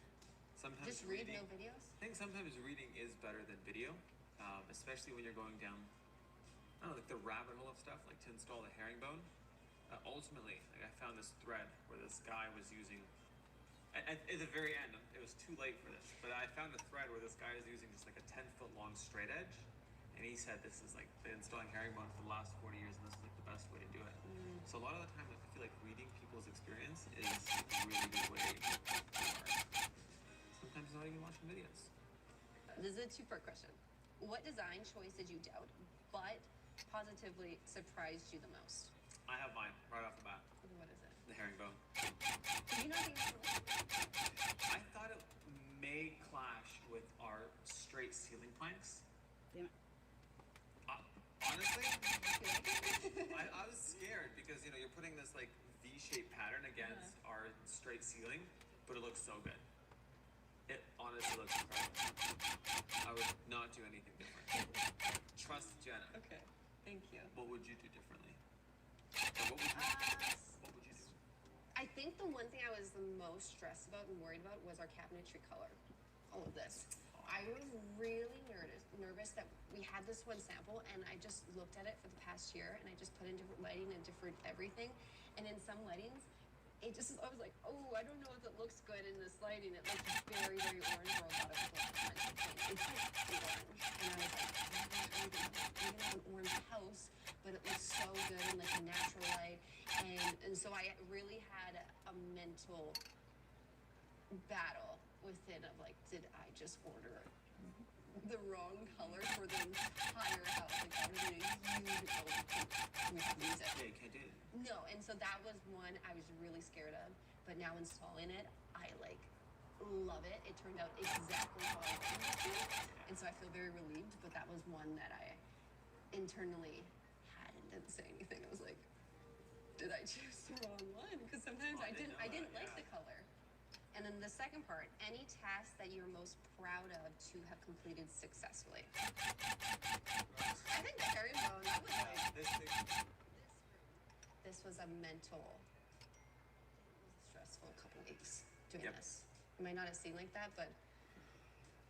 Sometimes Just read, reading, no videos? I think sometimes reading is better than video, especially when you're going down, I don't know, like the rabbit hole of stuff, like to install the herringbone. Ultimately, like I found this thread where this guy was using, at the very end, it was too late for this, but I found a thread where this guy is using just like a 10-foot long straight edge, and he said this is like been installing herringbone for the last 40 years, and this is like the best way to do it. So a lot of the time, I feel like reading people's experience is a really good way to learn. Sometimes not even watching videos. This is a two-part question. What design choice did you doubt, but positively surprised you the most? I have mine right off the bat. What is it? The herringbone. Did you not think it was I thought it may clash with our straight ceiling planks. Damn it. Honestly, I was scared because, you know, you're putting this like V-shaped pattern against our straight ceiling, but it looks so good. It honestly looks incredible. I would not do anything different. Trust Jenna. Okay, thank you. What would you do differently? Or what would you do? I think the one thing I was the most stressed about and worried about was our cabinetry color. All of this. I was really nervous that we had this one sample, and I just looked at it for the past year, and I just put in different lighting and different everything. And in some lightings, I was like, oh, I don't know if it looks good in this lighting. It looks very, very orange, or a lot of people it's like orange. And I was like, we don't have an orange house, but it looks so good in like a natural light. And so I really had a mental battle within of like, did I just order the wrong color for the entire house? Like, I was in a huge we can use it. Yeah, you can't do it. No, and so that was one I was really scared of, but now installing it, I like love it. It turned out exactly how I wanted it to, and so I feel very relieved, but that was one that I internally had and didn't say anything. I was like, did I choose the wrong one? Because sometimes I didn't like the color. And then the second part, any task that you're most proud of to have completed successfully. I think the herringbone, that was like, this was a mental, it was a stressful couple weeks doing this. It might not have seemed like that, but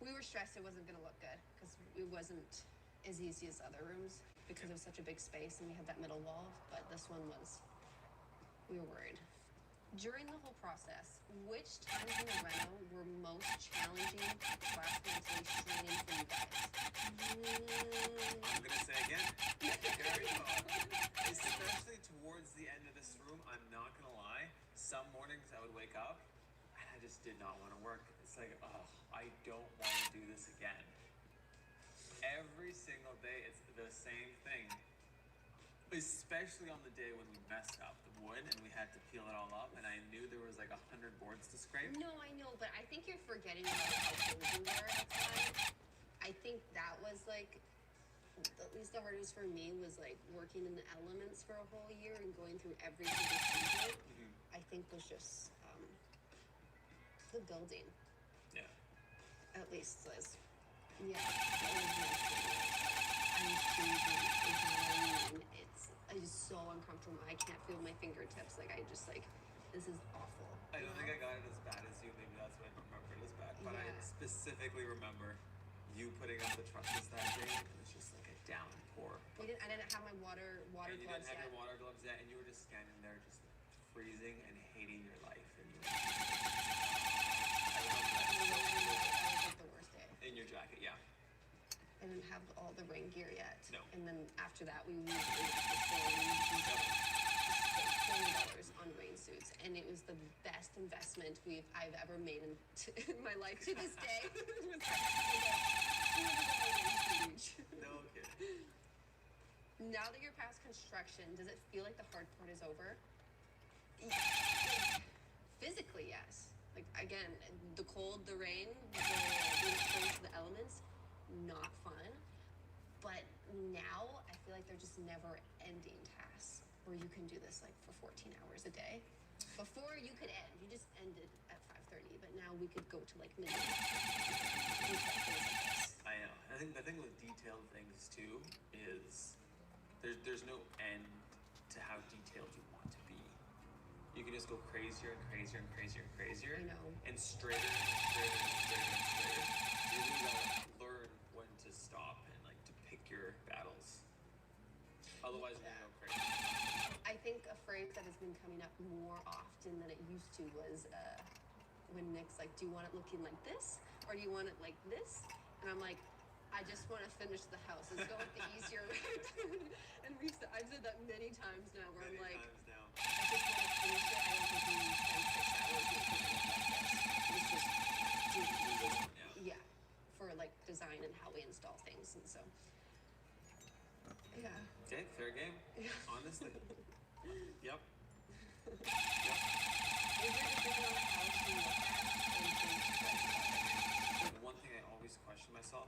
we were stressed it wasn't gonna look good because it wasn't as easy as other rooms because it was such a big space and we had that middle wall, but this one was, we were worried. During the whole process, which times in the reno were most challenging / mentally straining for you guys? I'm gonna say again, especially towards the end of this room, I'm not gonna lie, some mornings I would wake up and I just did not want to work. It's like, oh, I don't want to do this again. Every single day it's the same thing. Especially on the day when we messed up the wood and we had to peel it all up and I knew there was like 100 boards to scrape. No, I know, but I think you're forgetting about how cozy we were at the time. I think that was like, at least the hardest for me was like working in the elements for a whole year and going through every single season. I think was just the building. Yeah. At least was, yeah. That was my favorite. I'm freezing, it's raining, I was so uncomfortable. I can't feel my fingertips. Like, I just like, this is awful. I don't think I got it as bad as you. Maybe that's why I don't remember it as bad. But I specifically remember you putting up the trusses that day, and it's just like a downpour. I didn't have my water And you gloves didn't have yet. your water gloves yet, and you were just standing there just freezing and hating your life. And you were It was like the worst day. in your jacket, yeah. I didn't have all the rain gear yet. No. And then after that, we went to the store and we spent $20 on rain suits, and it was the best investment I've ever made in my life to this day. It was No kidding. Now that you're past construction, does it feel like the hard part is over? Physically, yes. Like, again, the cold, the rain, being exposed to the elements, not fun. But now I feel like they're just never-ending tasks where you can do this like for 14 hours a day. Before you could end, you just ended at 5:30, but now we could go to like midnight. I know. I think the thing with detailed things too is there's no end to how detailed you want to be. You can just go crazier and crazier and crazier and crazier. I know. And straighter and straighter and straighter and straighter. You really gotta learn when to stop and like to pick your battles. Otherwise, you're gonna go crazy. I think a phrase that has been coming up more often than it used to was when Nick's like, do you want it looking like this? Or do you want it like this? And I'm like, I just want to finish the house. Let's go with the easier route. And I've said that many times now where I'm like, I just want to finish it. I don't think we need 10, 6 hours making it look like this. Let's just do it. Yeah. For like design and how we install things. And so, yeah. Okay, fair game. Yeah. Honestly. Yep. Is there a decision on the house you look at and think The one thing I always question myself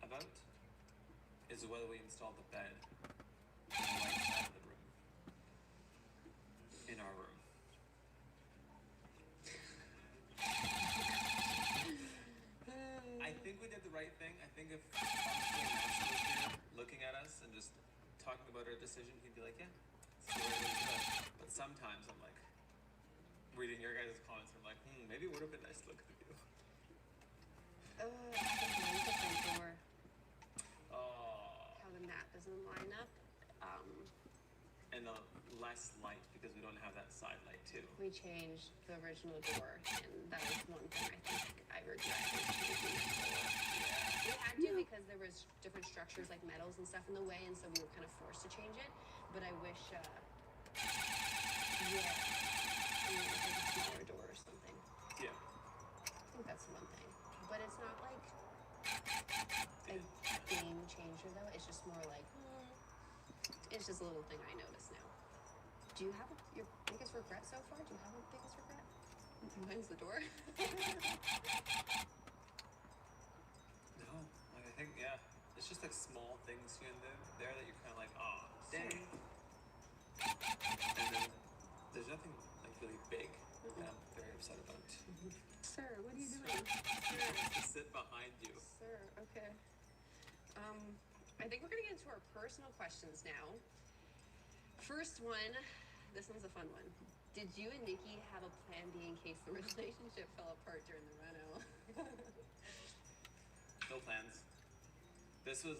about is whether we install the bed on the right side of the room. In our room. I think we did the right thing. I think if Nancy was here looking at us and just talking about our decision, he'd be like, yeah, it's the right way to do it. But sometimes I'm like, reading your guys' comments, I'm like, maybe it would have been nice to look at the view. I think mine's the front door. Oh. How the mat doesn't line up. And the less light because we don't have that side light too. We changed the original door, and that was one thing I think I regret was changing that door. Yeah. We had to because there was different structures like metals and stuff in the way, and so we were kind of forced to change it. But I wish, it was like a smaller door or something. Yeah. I think that's one thing. But it's not like a game changer though. It's just more like, it's just a little thing I notice now. Do you have your biggest regret so far? Do you have a biggest regret? Mine's the door. No, like I think, yeah, it's just like small things here and there that you're kind of like, oh, dang. And then there's nothing like really big that I'm very upset about. Sir, what are you doing? Sir, to sit behind you. Sir, okay. I think we're gonna get into our personal questions now. First one, this one's a fun one. Did you and Nikki have a plan B in case the relationship fell apart during the reno? No plans. This was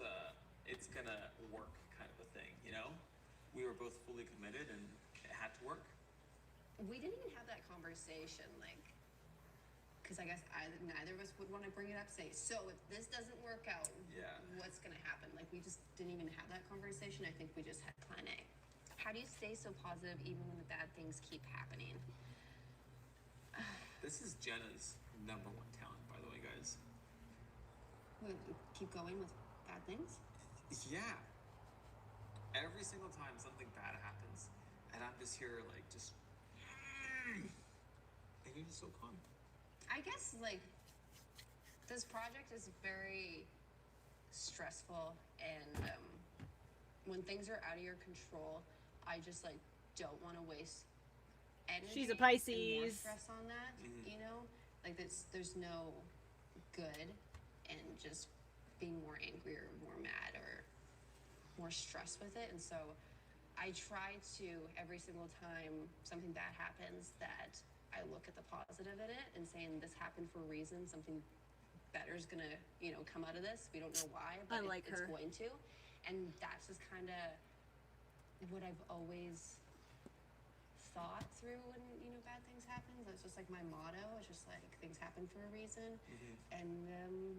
it's gonna work kind of a thing, you know? We were both fully committed and it had to work. We didn't even have that conversation, like, because I guess neither of us would want to bring it up, say, so if this doesn't work out, what's gonna happen? Like, we just didn't even have that conversation. I think we just had plan A. How do you stay so positive even when the bad things keep happening? This is Jenna's #1 talent, by the way, guys. Keep going with bad things? Yeah. Every single time something bad happens, and I'm just here, like, just... And you're just so calm. I guess, like, this project is very stressful, and when things are out of your control, I just, like, don't want to waste energy. She's a And more Pisces. stress on that, you know? Like, there's no good in just being more angry or more mad or more stressed with it. And so I try to, every single time something bad happens, that I look at the positive in it and saying this happened for a reason, something better's gonna, you know, come out of this. We don't know why, but it's going to. And that's just kind of what I've always thought through when, you know, bad things happen. That's just like my motto. It's just like things happen for a reason. And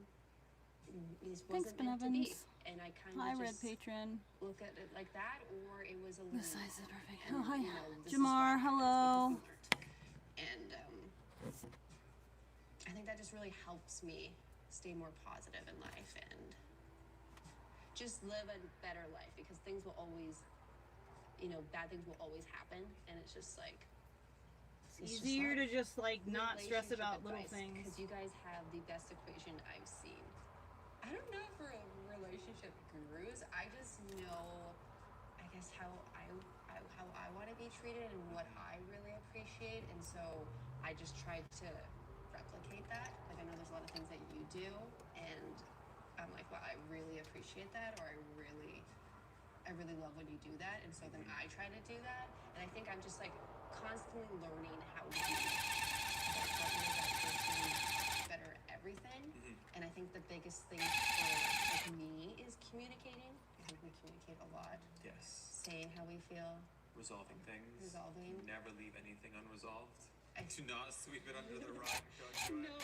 this wasn't meant to be. And I kind of Red just patron. look at it like that, or it was a The learning. size is perfect. And, Oh, hi. you know, this is Jamar, why it hello. happens, because we learned. And I think that just really helps me stay more positive in life and just live a better life, because things will always, you know, bad things will always happen, and it's just like It's easier to just like not stress about little things. Because you guys have the best equation I've seen. I don't know for relationship gurus. I just know, I guess, how I want to be treated and what I really appreciate, and so I just tried to replicate that. Like, I know there's a lot of things that you do, and I'm like, wow, I really appreciate that, or I really love when you do that, and so then I try to do that, and I think I'm just like constantly learning how to do that partner, that person, better everything. And I think the biggest thing for like me is communicating. I think we communicate a lot. Yes. Saying how we feel. Resolving things. Resolving. Never leave anything unresolved. Do not sweep it under the rug. Don't do it. No,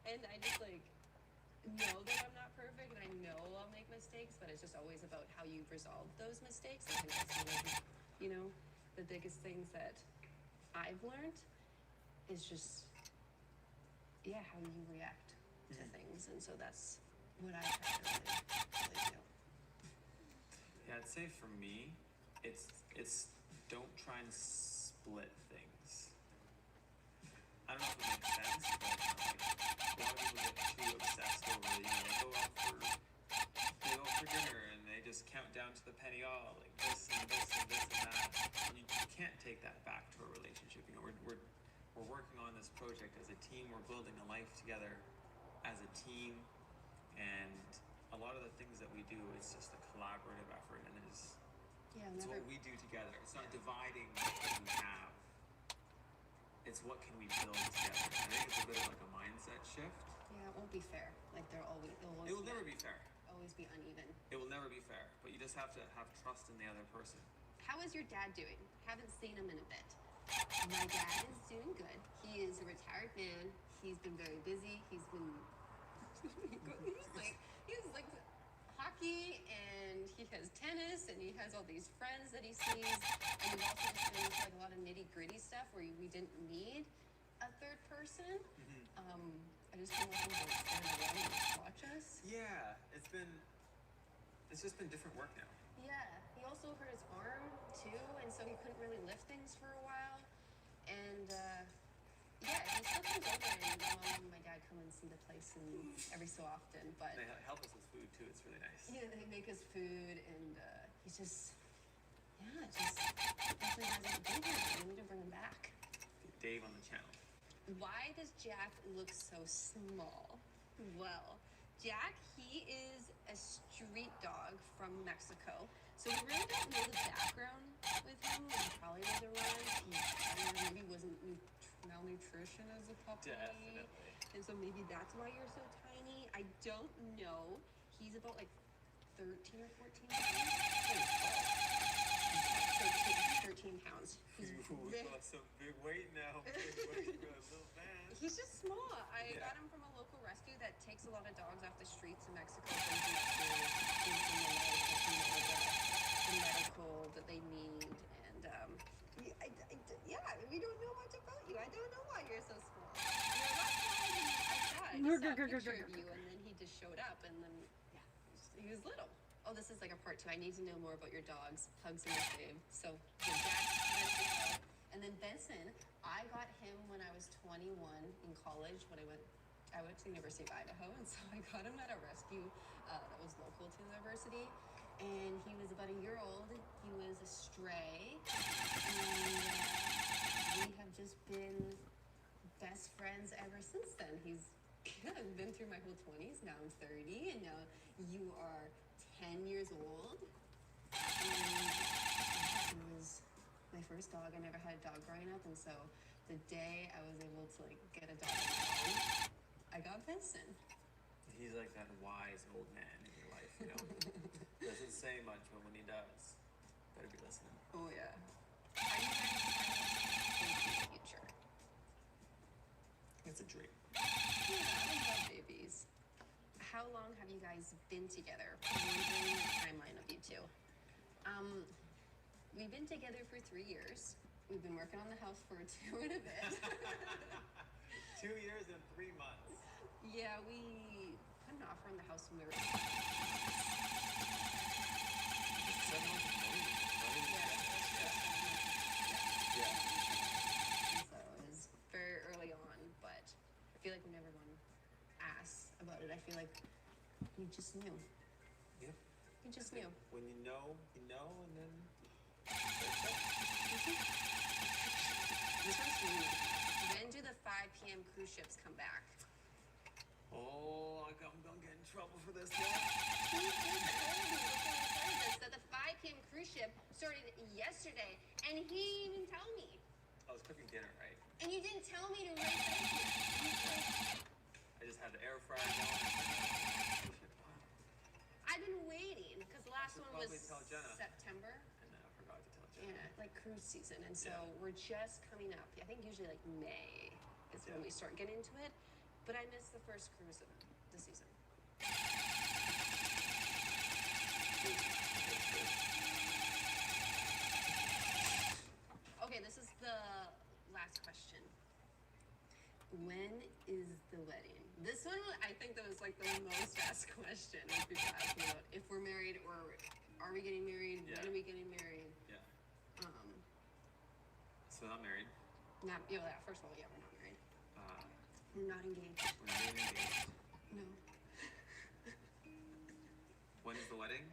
and I just like know that I'm not perfect, and I know I'll make mistakes, but it's just always about how you resolve those mistakes. I think that's one of, you know, the biggest things that I've learned is just, yeah, how you react to things, and so that's what I try to really do. Yeah, I'd say for me, it's don't try and split things. I don't know if it makes sense, but like, a lot of people get too obsessed over, you know, they go out for dinner and they just count down to the penny, oh, like this and this and this and that. And you can't take that back to a relationship. You know, we're working on this project as a team. We're building a life together as a team, and a lot of the things that we do, it's just a collaborative effort, and it's what we do together. It's not dividing what we have. It's what can we build together. I think it's a bit of like a mindset shift. Yeah, it won't be fair. Like it will never be fair. Always be uneven. It will never be fair. But you just have to have trust in the other person. How is your dad doing? Haven't seen him in a bit. My dad is doing good. He is a retired man. He's been very busy. He's been he's like hockey, and he has tennis, and he has all these friends that he sees, and we've also just been into like a lot of nitty-gritty stuff where we didn't need a third person. I just feel like he's like stand around and watch us. Yeah, it's just been different work now. Yeah, he also hurt his arm too, and so he couldn't really lift things for a while. And yeah, he still comes over, and my mom and my dad come and see the place and every so often. But they help us with food too. It's really nice. Yeah, they make us food, and he's just definitely hasn't been here. We need to bring him back. Dave on the channel. Why does Jack look so small? Well, Jack, he is a street dog from Mexico. So we really don't know the background with him. He probably was around. He maybe wasn't malnutrition as a puppy. Definitely. And so maybe that's why you're so tiny. I don't know. He's about like 13 or 14 pounds. 13 pounds. He's got some big weight now. Big weight for a little man. He's just small. I got him from a local rescue that takes a lot of dogs off the streets in Mexico. The medical that they need, and we don't know much about you. I don't know why you're so small. I saw a picture of you, and then he just showed up, and then he was little. Oh, this is like a part 2. I need to know more about your dogs. Hugs and a fave. So, Jack, and then Benson, I got him when I was 21 in college. When I went to the University of Idaho, and so I got him at a rescue that was local to the university. And he was about a year old. He was a stray, and we have just been best friends ever since then. He's been through my whole 20s. Now I'm 30, and now you are 10 years old. And he was my first dog. I never had a dog growing up, and so the day I was able to like get a dog, I got Benson. He's like that wise old man in your life, you know. Doesn't say much, but when he does, better be listening. Oh yeah. Are you guys planning in the future? It's a dream. Yeah, I love babies. How long have you guys been together? I'm wondering the timeline of you two. We've been together for 3 years. We've been working on the house for 2 and a bit. 2 years and 3 months. Yeah, we put an offer on the house when we were 7 months Yeah. So it was very early on, but I feel like when everyone asks about it, I feel like you just knew. Yep. You just knew. When you know, and then. This one's for you. When do the 5 p.m. cruise ships come back? Oh, I'm gonna get in trouble for this one. He just told me before we started this that the 5 p.m. cruise ship started yesterday, and he didn't even tell me. I was cooking dinner, right? And you didn't tell me to write that. I just had the air fryer going. I've been waiting because the last one was tell Jenna. September. And then I forgot to tell Jenna. Yeah, like cruise season, and so we're just coming up. I think usually like May is when we start getting into it, but I missed the first cruise of the season. Okay, this is the last question. When is the wedding? This one, I think that was like the most asked question. If people ask me about if we're married or are we getting married? Yeah. When are we getting married? Yeah. So not married. Not, you know, first of all, yeah, we're not married. We're not engaged. We're not even engaged. No. When is the wedding?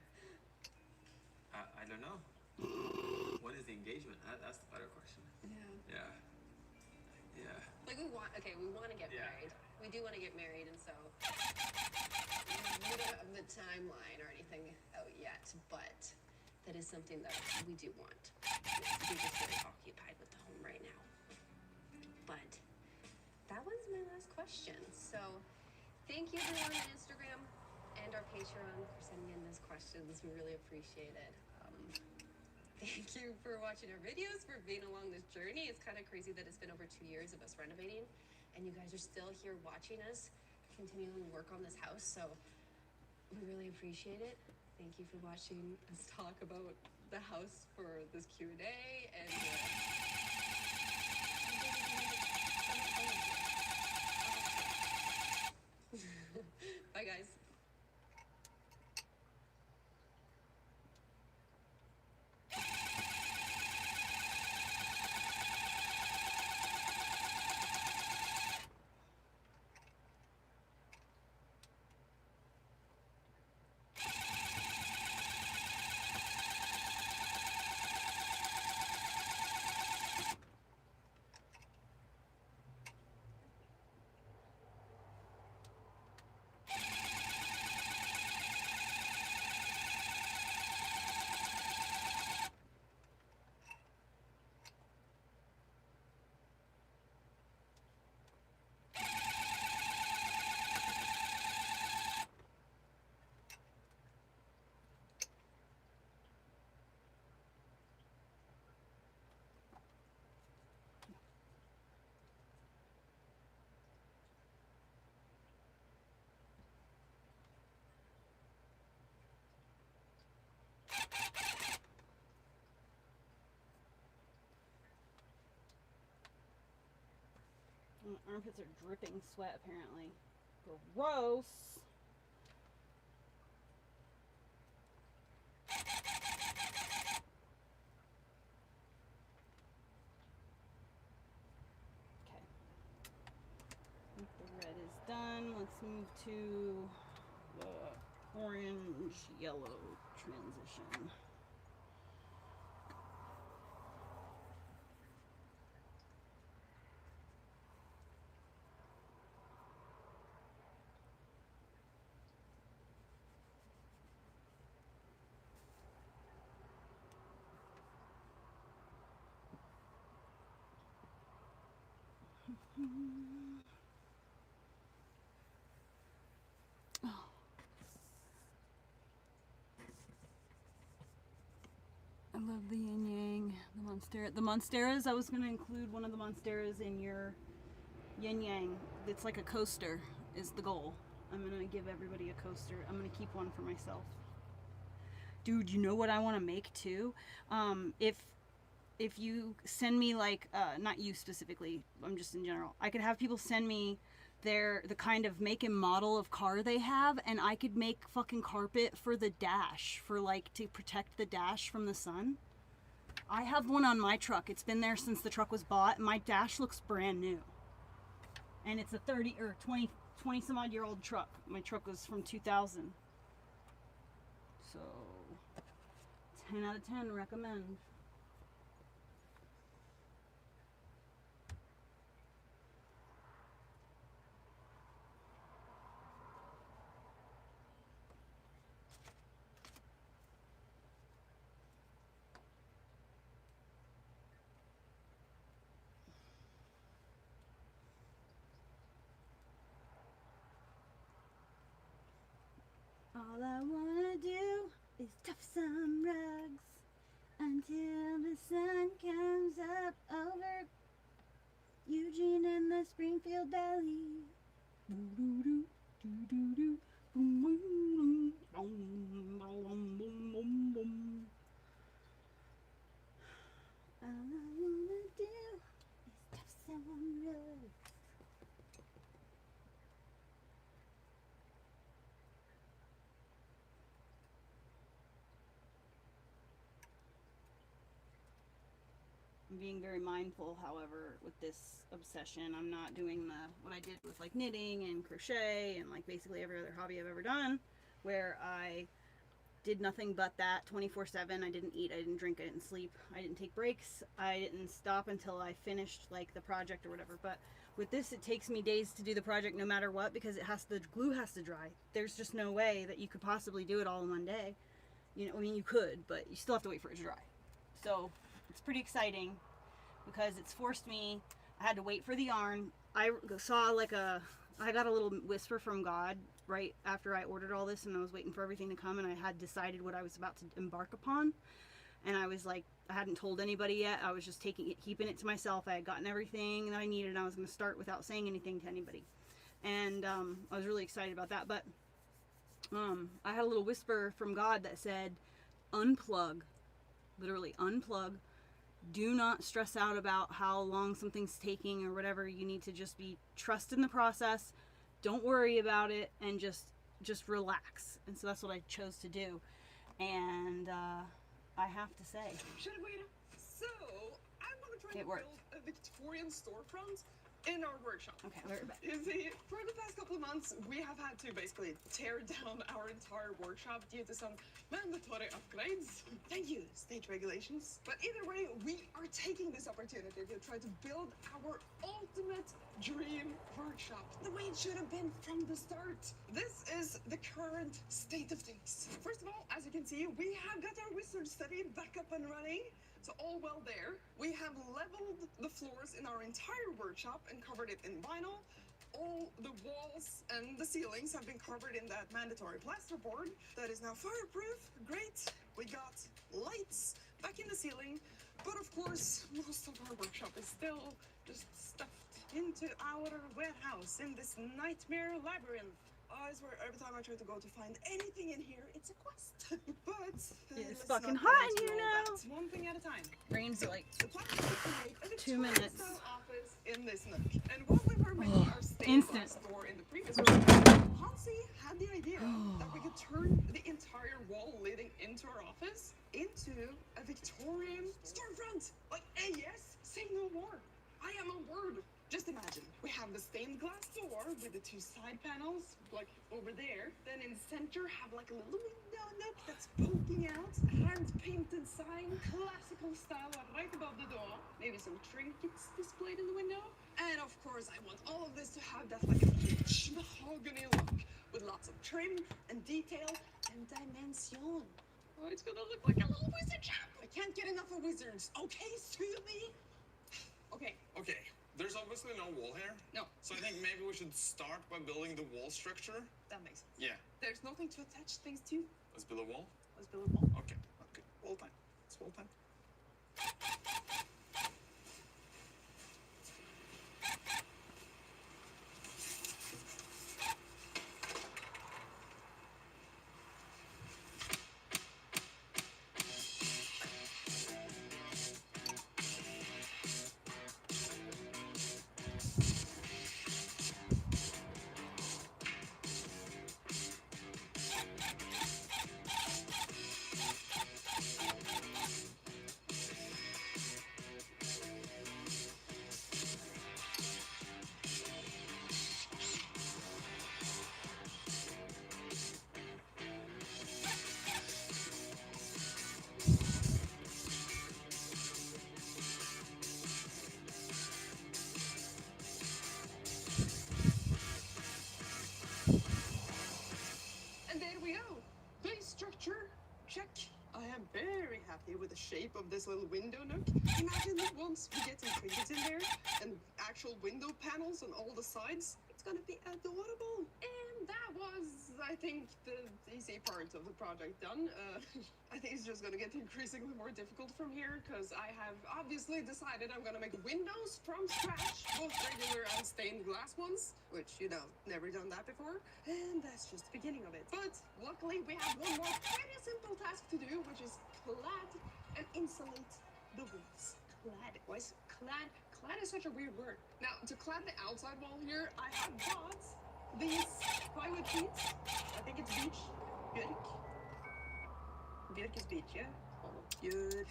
I don't know. When is the engagement? That's the better question. Yeah. Yeah. Like we want to get married. We do want to get married, and so we don't have the timeline or anything out yet, but that is something that we do want. We're just very occupied with the home right now. But that was my last question. So thank you everyone on Instagram and our Patreon for sending in those questions. We really appreciate it. Thank you for watching our videos, for being along this journey. It's kind of crazy that it's been over 2 years of us renovating, and you guys are still here watching us continually work on this house. So we really appreciate it. Thank you for watching us talk about the house for this Q&A, and bye guys. My armpits are dripping sweat, apparently. Gross! Okay. I think the red is done. Let's move to the orange-yellow transition. love the yin yang, the monstera. The monsteras, I was going to include one of the monsteras in your yin yang. It's like a coaster is the goal. I'm going to give everybody a coaster. I'm going to keep one for myself. Dude, you know what I want to make too? If you send me like, not you specifically, I'm just in general, I could have people send me the kind of make and model of car they have, and I could make fucking carpet for the dash, for like to protect the dash from the sun. I have one on my truck. It's been there since the truck was bought. My dash looks brand new. And it's a 30 or 20 some odd year old truck. My truck was from 2000. So 10 out of 10 recommend. All I wanna do is tuft some rugs until the sun comes up over Eugene and the Springfield Valley. All I wanna do is tuft some rugs. I'm being very mindful, however, with this obsession. I'm not doing what I did with like knitting and crochet and like basically every other hobby I've ever done, where I did nothing but that 24/7. I didn't eat, I didn't drink, I didn't sleep, I didn't take breaks, I didn't stop until I finished like the project or whatever. But with this, it takes me days to do the project no matter what, because the glue has to dry. There's just no way that you could possibly do it all in one day. You know, I mean, you could, but you still have to wait for it to dry. So it's pretty exciting because it's forced me. I had to wait for the yarn. I got a little whisper from God right after I ordered all this, and I was waiting for everything to come, and I had decided what I was about to embark upon. And I was like, I hadn't told anybody yet. I was just keeping it to myself. I had gotten everything that I needed, and I was going to start without saying anything to anybody. And I was really excited about that. But I had a little whisper from God that said, unplug, literally unplug. Do not stress out about how long something's taking or whatever. You need to just trust in the process. Don't worry about it, and just relax. And so that's what I chose to do. And I have to say, So I want to try it to worked. build a Victorian storefront in our workshop. Okay, we're back. You see, for the past couple of months, we have had to basically tear down our entire workshop due to some mandatory upgrades. Thank you, state regulations. But either way, we are taking this opportunity to try to build our ultimate dream workshop, the way it should have been from the start. This is the current state of things. First of all, as you can see, we have got our wizard study back up and running. So all well there. We have leveled the floors in our entire workshop and covered it in vinyl. All the walls and the ceilings have been covered in that mandatory plasterboard that is now fireproof. Great. We got lights back in the ceiling. But of course, most of our workshop is still just stuffed into our warehouse in this nightmare labyrinth. I swear, every time I try to go to find anything in here, it's a quest. But it's let's fucking not hot get in into here all now. that. One thing at a time. Rain's like The plan is to make a 2 minutes. Victorian-style office in this nook. And while we were making our stained glass door in the previous room, Hansi had the idea that we could turn the entire wall leading into our office into a Victorian storefront. Like, yes, say no more. I am on board. Just imagine, we have the stained glass door with the 2 side panels, like over there. Then in the center, have like a little window nook that's poking out, hand-painted sign, classical style right above the door. Maybe some trinkets displayed in the window. And of course, I want all of this to have that like a rich mahogany look with lots of trim and detail and dimension. Oh, it's gonna look like a little wizard shop. I can't get enough of wizards. Okay, sue me. Okay. There's obviously no wall here. No. So I think maybe we should start by building the wall structure. That makes sense. Yeah. There's nothing to attach things to. Let's build a wall. Let's build a wall. Okay. Wall time. It's wall time. And there we go. Base structure, check. I am very happy with the shape of this little window nook. Imagine that once we get some trinkets in there and actual window panels on all the sides, it's gonna be adorable. And that was, I think, the easy part of the project done. I think it's just gonna get increasingly more difficult from here because I have obviously decided I'm gonna make windows from scratch, both regular and stained glass ones, which, you know, never done that before. And that's just the beginning of it. But luckily we have one more pretty simple task to do, which is clad and insulate the walls. Clad. Why is clad? Clad is such a weird word. Now, to clad the outside wall here, I have bought these plywood sheets. I think it's beech. Björk. Björk is beech, yeah? Björk.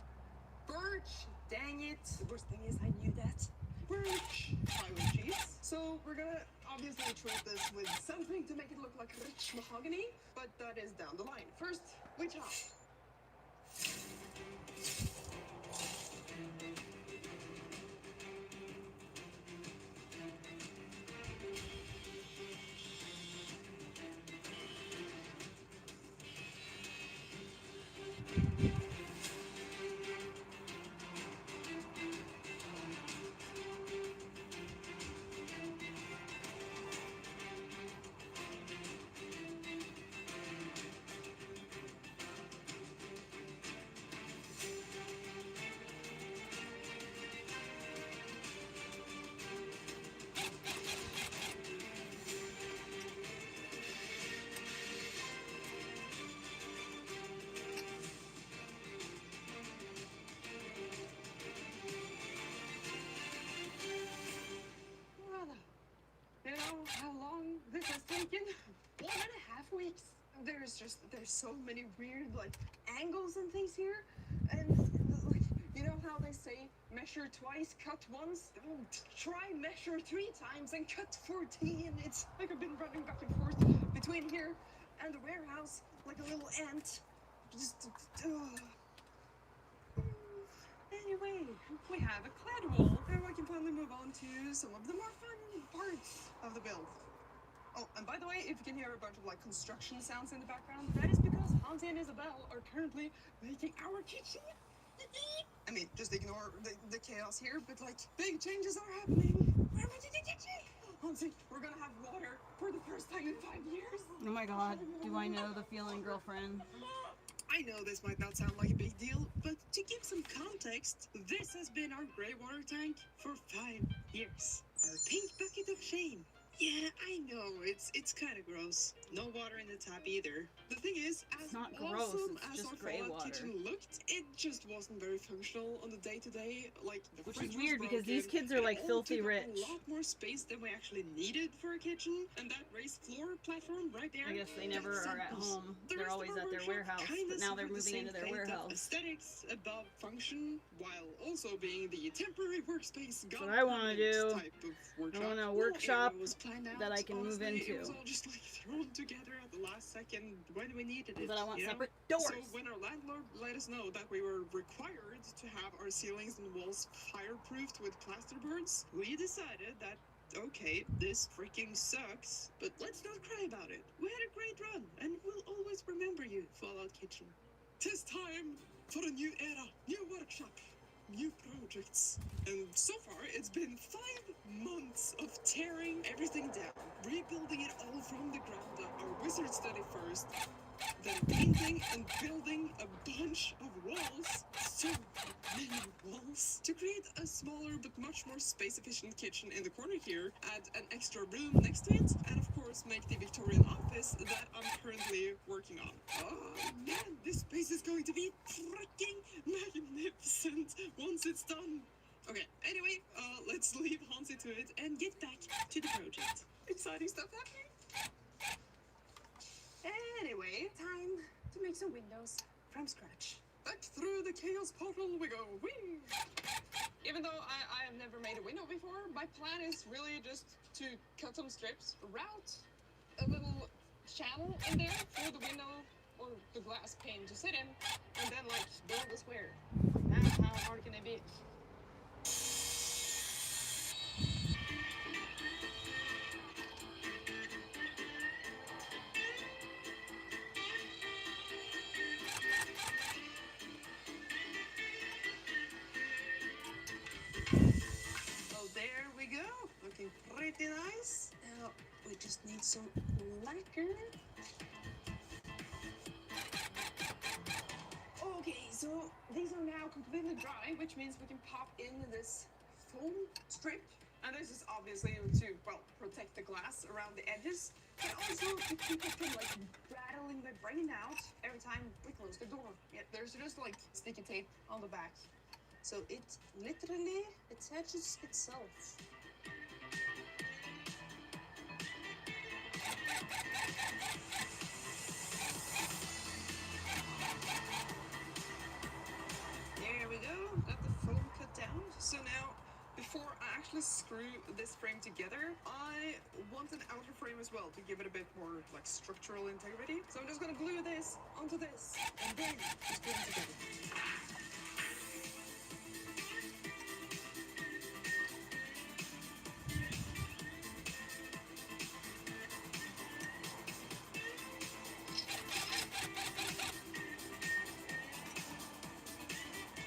Birch! Dang it! The worst thing is I knew that. Birch plywood sheets. So we're gonna obviously treat this with something to make it look like rich mahogany, but that is down the line. First, we chop. You know how long this has taken? 1.5 weeks. There's so many weird like angles and things here, and like you know how they say measure twice, cut once. Try measure 3 times and cut 14. It's like I've been running back and forth between here and the warehouse like a little ant. Just. Anyway, we have a clad wall, and we can finally move on to some of the more fun parts of the build. Oh, and by the way, if you can hear a bunch of like construction sounds in the background, that is because Hansi and Isabel are currently making our kitchen. I mean, just ignore the chaos here, but like big changes are happening. We're making the kitchen. Hansi, we're gonna have water for the first time in 5 years. Oh my god, do I know the feeling, girlfriend? I know this might not sound like a big deal, but to give some context, this has been our grey water tank for 5 years. Our pink bucket of shame. Yeah, I know, it's kind of gross. No water in the tap either. The thing is, as not gross, awesome it's as just our grey Fallout water. kitchen looked, it just wasn't very functional on the day-to-day. Like, the Which fridge is was weird because these broken, kids are it like all filthy took up rich. a lot more space than we actually needed for a kitchen, and that raised floor platform right there. I guess they never that's are at samples. home. The They're rest of always our at their workshop warehouse, kinda but now they're suffered the moving same into their fate of warehouse. aesthetics above function, while also being the temporary workspace That's what I want to do. type of workshop. I want a No workshop area was planned out. that I can move Honestly, into. It was all just like thrown together at the last second when we needed it. But I want you know? separate doors. So when our landlord let us know that we were required to have our ceilings and walls fireproofed with plasterboards, we decided that okay, this freaking sucks, but let's not cry about it. We had a great run, and we'll always remember you, Fallout Kitchen. 'Tis time for a new era, new workshop, new projects. And so far, it's been 5 months of tearing everything down, rebuilding it all from the ground up. Our wizard study first, then painting and building a bunch of walls, so many walls. To create a smaller but much more space-efficient kitchen in the corner here, add an extra room next to it, and of course make the Victorian office that I'm currently working on. Oh man, this space is going to be freaking magnificent once it's done. Okay, anyway, let's leave Hansi to it and get back to the project. Exciting stuff happening. Anyway, time to make some windows from scratch. Back through the chaos portal we go. Whee! Even though I have never made a window before, my plan is really just to cut some strips, route a little channel in there for the window or the glass pane to sit in, and then like build a square. How hard can it be? So there we go, looking pretty nice. Now we just need some lacquer. Okay, so these are now completely dry, which means we can pop in this foam strip. And this is obviously to, well, protect the glass around the edges, but also to keep it from like rattling the brain out every time we close the door. Yeah, there's just like sticky tape on the back. So it literally attaches itself. There we go, got the foam cut down. So now, before I actually screw this frame together, I want an outer frame as well to give it a bit more like structural integrity. So I'm just gonna glue this onto this, and then just glue it together.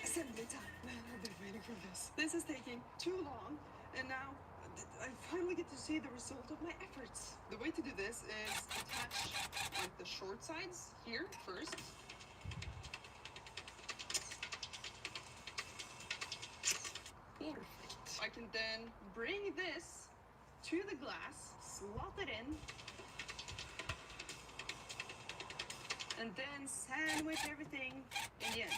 Assembly time. Man, I've been waiting for this. This is taking too long, and now I finally get to see the result of my efforts. The way to do this is attach like the short sides here first. Perfect. I can then bring this to the glass, slot it in, and then sandwich everything in the end.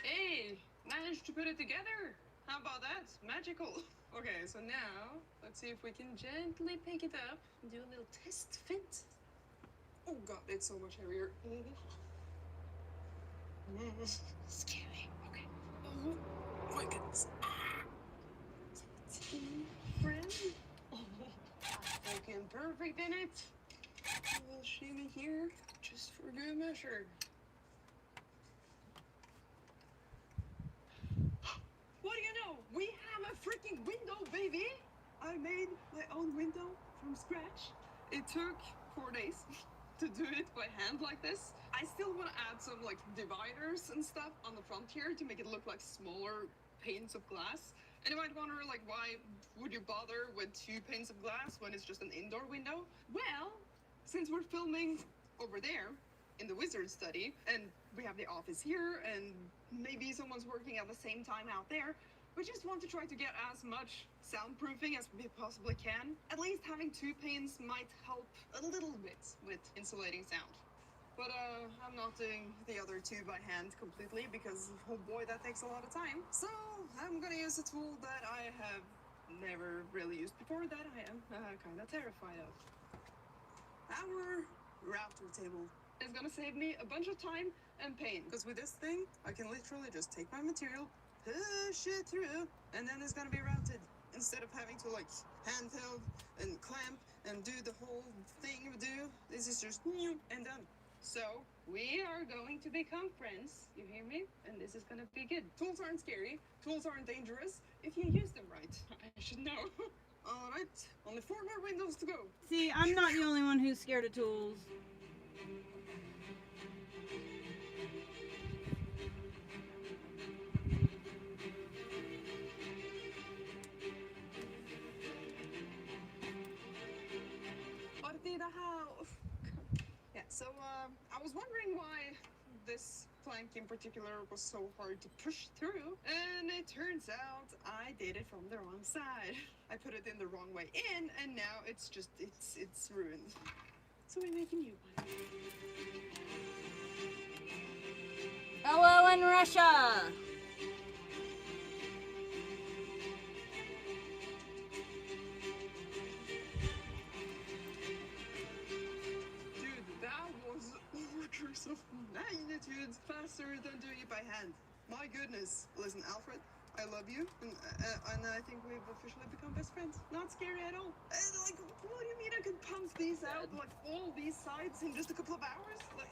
Hey, managed to put it together. How about that? Magical. Okay, so now let's see if we can gently pick it up and do a little test fit. Oh god, it's so much heavier. Scary. Okay. Oh my goodness. Friend. Oh, I'm fucking perfect in it. A little shimmy here, just for good measure. What do you know? We have a freaking window, baby! I made my own window from scratch. It took 4 days to do it by hand like this. I still want to add some like dividers and stuff on the front here to make it look like smaller panes of glass. And you might wonder, like, why would you bother with 2 panes of glass when it's just an indoor window? Well, since we're filming over there in the wizard study, and we have the office here, and maybe someone's working at the same time out there, we just want to try to get as much soundproofing as we possibly can. At least having 2 panes might help a little bit with insulating sound. But I'm not doing the other 2 by hand completely because, oh boy, that takes a lot of time. So I'm gonna use a tool that I have never really used before, that I am kind of terrified of. Our router table is gonna save me a bunch of time and pain, because with this thing, I can literally just take my material, push it through, and then it's gonna be routed, instead of having to like handheld and clamp and do the whole thing we do. This is just and done. So we are going to become friends, you hear me? And this is gonna be good. Tools aren't scary, tools aren't dangerous if you use them right. I should know. All right, only 4 more windows to go. See, I'm not the only one who's scared of tools. Party the house. So I was wondering why this plank in particular was so hard to push through, and it turns out I did it from the wrong side. I put it in the wrong way in, and now it's just it's ruined. So we make a new one. Hello in Russia. Dude, that was orders of magnitude faster than doing it by hand. My goodness. Listen, Alfred, I love you, and I think we've officially become best friends. Not scary at all. Like, what do you mean I could pump these out, like, all these sides in just a couple of hours? Like,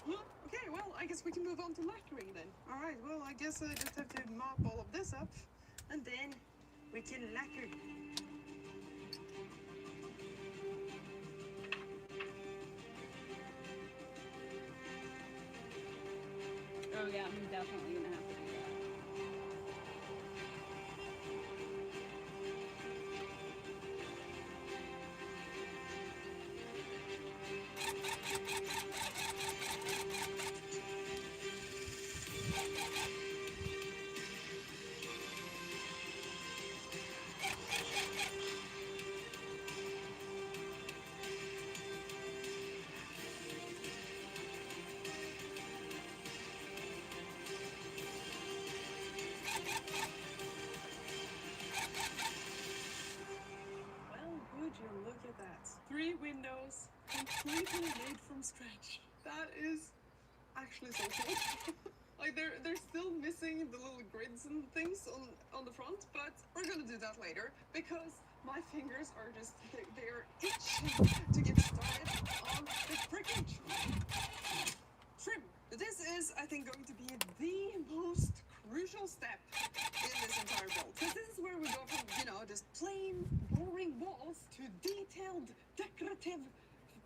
huh? Okay, well, I guess we can move on to lacquering then. All right, well, I guess I just have to mop all of this up, and then we can lacquer. Oh yeah, I'm definitely gonna have to do that. Well, would you look at that? 3 windows, completely made from scratch. That is actually so cool. Like, they're still missing the little grids and things on the front, but we're gonna do that later because my fingers are just, they're itching to get started on the freaking trim. This is, I think, going to be the most crucial step in this entire build. Because this is where we go from, you know, just plain, boring walls to detailed, decorative,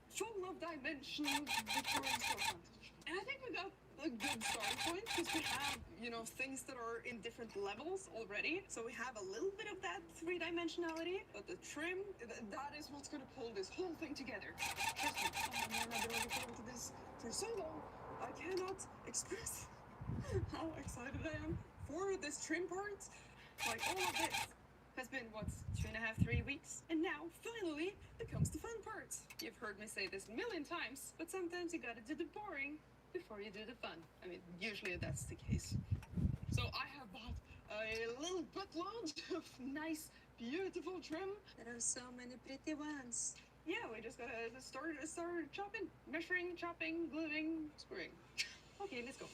full of dimension Victorian style frontage. And I think we got a good starting point because we have, you know, things that are in different levels already. So we have a little bit of that three-dimensionality, but the trim, that is what's going to pull this whole thing together. Trust me, oh man, I've been looking forward to this for so long. I cannot express how excited I am for this trim part. Like, all of this has been, what, 2.5, 3 weeks? And now, finally, becomes the fun part. You've heard me say this a million times, but sometimes you gotta do the boring before you do the fun. I mean, usually that's the case. So I have bought a little buttload of nice, beautiful trim. There are so many pretty ones. Yeah, we just gotta start chopping, measuring, chopping, gluing, screwing. Okay, let's go.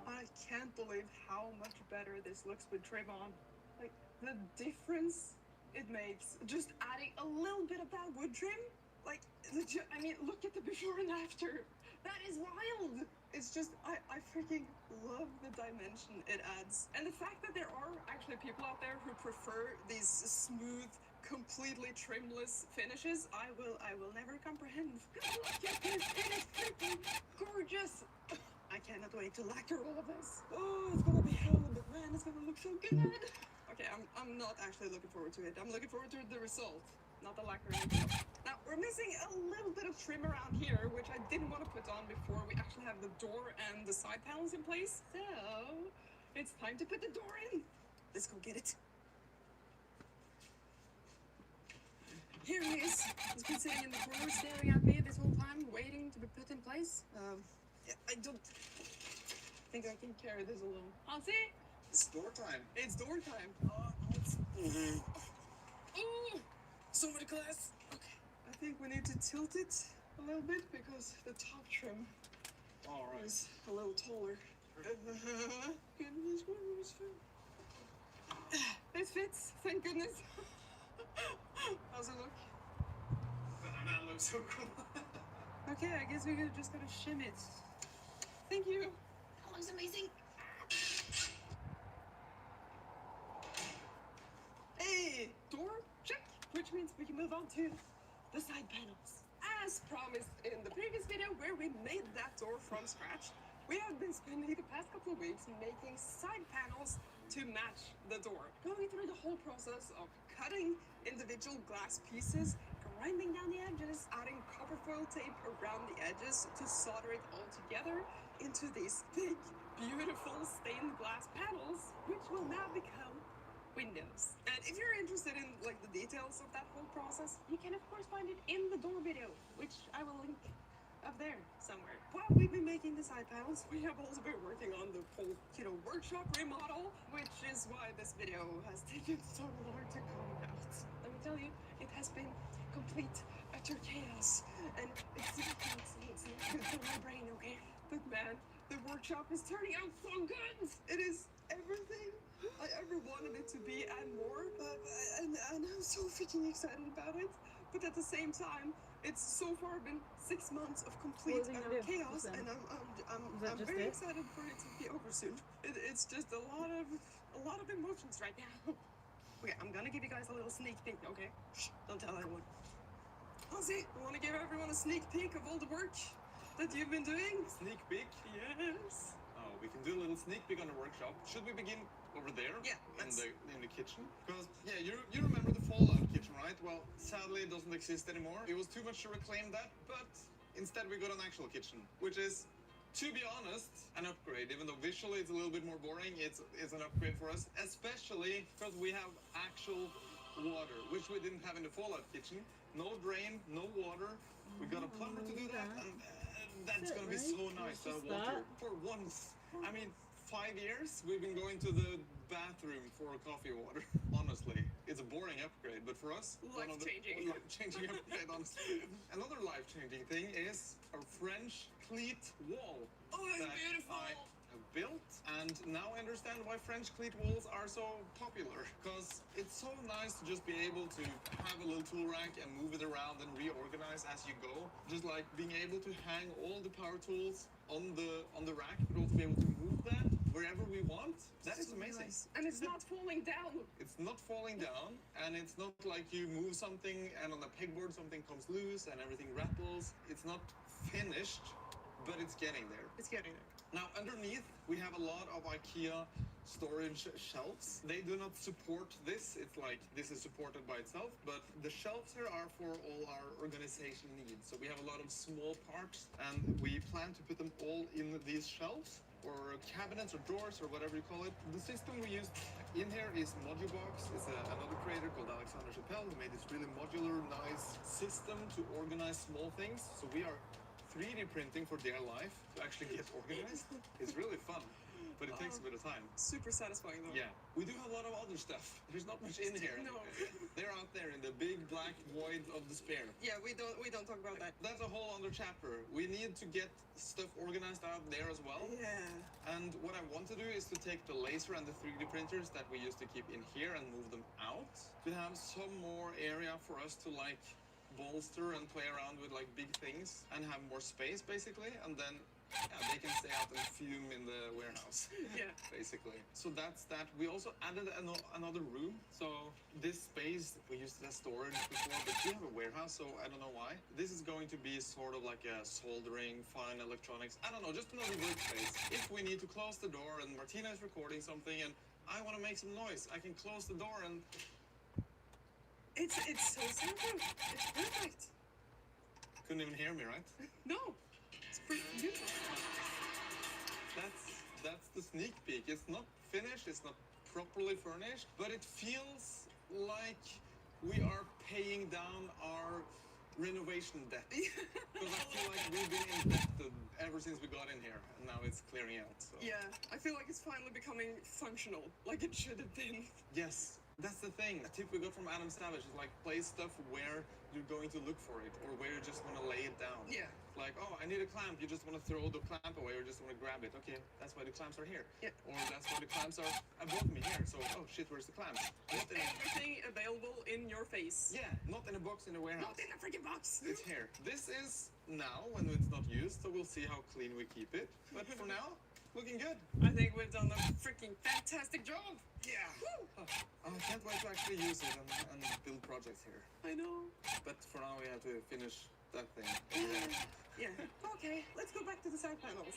I can't believe how much better this looks with trim on. Like, the difference it makes just adding a little bit of that wood trim. Like, legit, I mean, look at the before and after. That is wild. It's just, I freaking love the dimension it adds. And the fact that there are actually people out there who prefer these smooth, completely trimless finishes, I will never comprehend. Look at this, it is freaking gorgeous. I cannot wait to lacquer all of this. Oh, it's gonna be hell, but man, it's gonna look so good. Okay, I'm not actually looking forward to it. I'm looking forward to the result, not the lacquer. Now, we're missing a little bit of trim around here, which I didn't want to put on before we actually have the door and the side panels in place. So, it's time to put the door in. Let's go get it. Here he is. He's been sitting in the corner staring at me this whole time, waiting to be put in place. Yeah, I don't think I can carry this alone. Hansi? It's door time. It's door time. Oh, so much glass. Okay, I think we need to tilt it a little bit because the top trim is a little taller. It fits, thank goodness. How's it look? That looks so cool. Okay, I guess we're just gonna shim it. Thank you. That looks amazing. Hey, door check, which means we can move on to the side panels. As promised in the previous video where we made that door from scratch, we have been spending the past couple of weeks making side panels to match the door. Going through the whole process of cutting individual glass pieces, grinding down the edges, adding copper foil tape around the edges to solder it all together into these big, beautiful stained glass panels, which will now become windows. And if you're interested in like the details of that whole process, you can of course find it in the door video, which I will link up there somewhere. While we've been making the side panels, we have also been working on the whole, workshop remodel, which is why this video has taken so long to come out. Let me tell you, it has been complete, utter chaos, and it's not good for my brain, okay? But man, the workshop is turning out so good! It is everything I ever wanted it to be and more, and I'm so freaking excited about it. But at the same time, it's so far been 6 months of complete utter chaos, and I'm very excited for it to be over soon. It's just a lot of emotions right now. Okay, I'm gonna give you guys a little sneak peek, okay? Shh, don't tell anyone. Hansi, I want to give everyone a sneak peek of all the work that you've been doing. Sneak peek? Yes. Oh, we can do a little sneak peek on the workshop. Should we begin over there? Yeah, in the kitchen? Because yeah, you remember the Fallout kitchen, right? Well, sadly it doesn't exist anymore. It was too much to reclaim that, but instead we got an actual kitchen, which is, to be honest, an upgrade. Even though visually it's a little bit more boring, it's an upgrade for us, especially because we have actual water, which we didn't have in the Fallout kitchen. No drain, no water. We got a plumber to do that, and that's gonna be so nice to have water for once. I mean, 5 years we've been going to the bathroom for coffee water. Honestly, it's a boring upgrade, but for us, life-changing. Life-changing upgrade. Honestly, another life-changing thing is a French cleat wall. Oh, it's beautiful. I have built, and now I understand why French cleat walls are so popular. Because it's so nice to just be able to have a little tool rack and move it around and reorganize as you go. Just like being able to hang all the power tools on the rack, but also be able to move them wherever we want. That is amazing. Nice. And it's not falling down. It's not falling down, and it's not like you move something and on the pegboard something comes loose and everything rattles. It's not finished, but it's getting there. It's getting there. Now, underneath, we have a lot of IKEA storage shelves. They do not support this. It's like this is supported by itself, but the shelves here are for all our organization needs. So we have a lot of small parts, and we plan to put them all in these shelves, or cabinets, or drawers, or whatever you call it. The system we used in here is Modubox. It's another creator called Alexander Chappelle who made this really modular, nice system to organize small things. So we are 3D printing for dear life to actually get organized. It's really fun, but it takes a bit of time. Super satisfying though. Yeah, we do have a lot of other stuff. There's not much in here. No. They're out there in the big black void of despair. Yeah, we don't talk about that. That's a whole other chapter. We need to get stuff organized out there as well. Yeah. And what I want to do is to take the laser and the 3D printers that we used to keep in here and move them out to have some more area for us to like bolster and play around with like big things and have more space basically, and then they can stay out and fume in the warehouse. Yeah. Basically. So that's that. We also added another room. So this space we used as storage before, but we have a warehouse, so I don't know why. This is going to be sort of like a soldering, fine electronics. I don't know, just another workspace. If we need to close the door and Martina is recording something and I want to make some noise, I can close the door and It's so simple. It's perfect. couldn't even hear me, right? No, it's pretty beautiful. That's the sneak peek. It's not finished, it's not properly furnished, but it feels like we are paying down our renovation debt. Because I feel like we've been indebted ever since we got in here, and now it's clearing out. So. Yeah, I feel like it's finally becoming functional, like it should have been. Yes, that's the thing. A tip we got from Adam Savage is like place stuff where you're going to look for it, or where you just want to lay it down. Yeah. Like, oh, I need a clamp. You just want to throw the clamp away, or just want to grab it. Okay, that's why the clamps are here. Yeah. Or that's why the clamps are above me here. So, oh shit, where's the clamps? Everything available in your face. Yeah, not in a box in the warehouse. Not in a freaking box. It's here. This is now when it's not used, so we'll see how clean we keep it. But for now, looking good. I think we've done a freaking fantastic job. Yeah. Oh, I can't wait to actually use it and build projects here. I know. But for now, we have to finish that thing. Yeah. Okay, let's go back to the side panels.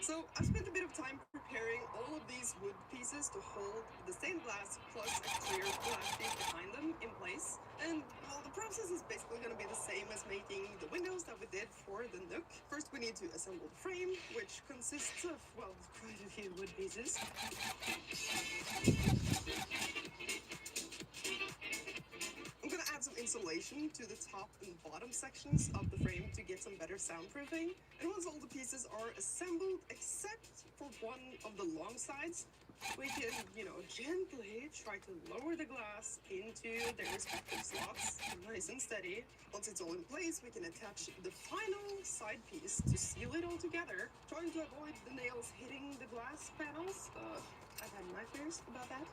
So I spent a bit of time preparing all of these wood pieces to hold the stained glass plus a clear plastic behind them in place. And well, the process is basically going to be the same as making the windows that we did for the Nook. First we need to assemble the frame, which consists of, well, quite a few wood pieces. I'm gonna add some insulation to the top and bottom sections of the frame to get some better soundproofing. And once all the pieces are assembled, except for one of the long sides, we can, gently try to lower the glass into their respective slots, nice and steady. Once it's all in place, we can attach the final side piece to seal it all together, trying to avoid the nails hitting the glass panels. I've had nightmares about that.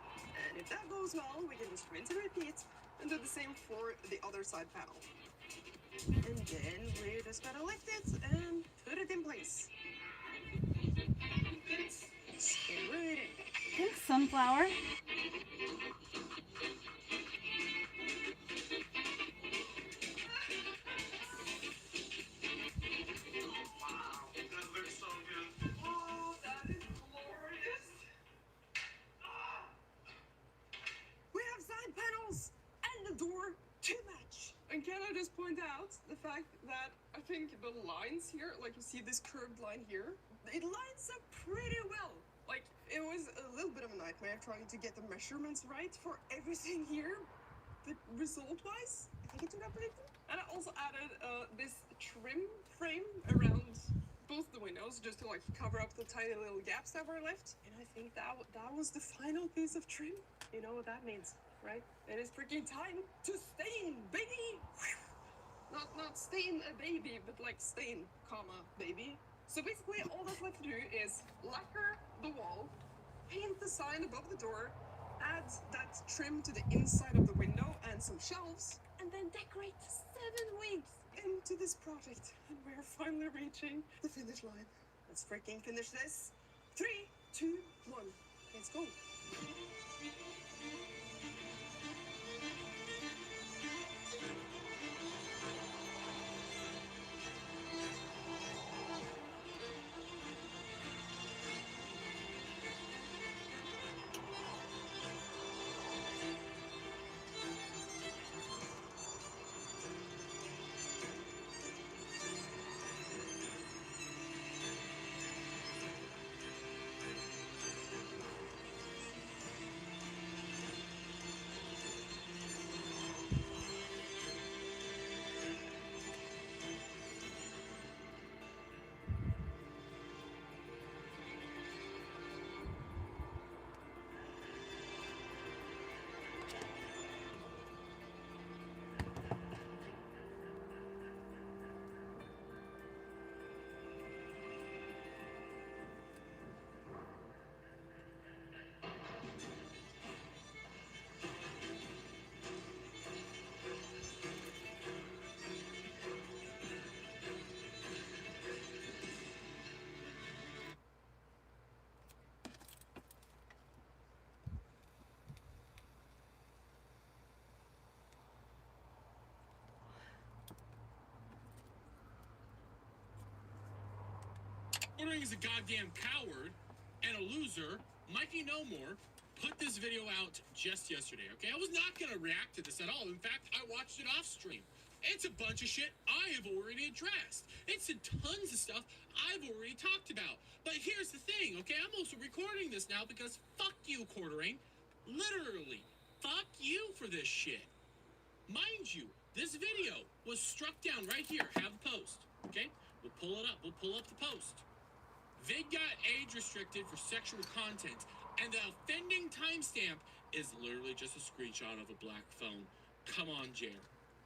And if that goes well, we can just rinse and repeat and do the same for the other side panel. And then we just gotta lift it and put it in place. Stay right in. Thanks, Sunflower. That looks so good. Oh, that is glorious. We have side panels and the door to match. And can I just point out the fact that I think the lines here, like you see this curved line here, it lines up pretty well. Like, it was a little bit of a nightmare trying to get the measurements right for everything here, but result-wise, I think it turned out pretty good. And I also added this trim frame around both the windows just to like cover up the tiny little gaps that were left. And I think that was the final piece of trim. You know what that means, right? It is freaking time to stain, baby! Not stain a baby, but like stain, comma, baby. So basically all that's left to do is lacquer the wall, paint the sign above the door, add that trim to the inside of the window and some shelves, and then decorate 7 weeks into this project. And we're finally reaching the finish line. Let's freaking finish this. 3, 2, 1, let's go. Quartering is a goddamn coward and a loser. Mikey No More put this video out just yesterday, okay? I was not going to react to this at all. In fact, I watched it off stream. It's a bunch of shit I have already addressed. It's tons of stuff I've already talked about. But here's the thing, okay? I'm also recording this now because fuck you, Quartering. Literally, fuck you for this shit. Mind you, this video was struck down right here. Have a post, okay? We'll pull it up. We'll pull up the post. Vid got age restricted for sexual content, and the offending timestamp is literally just a screenshot of a black phone. Come on, Jer.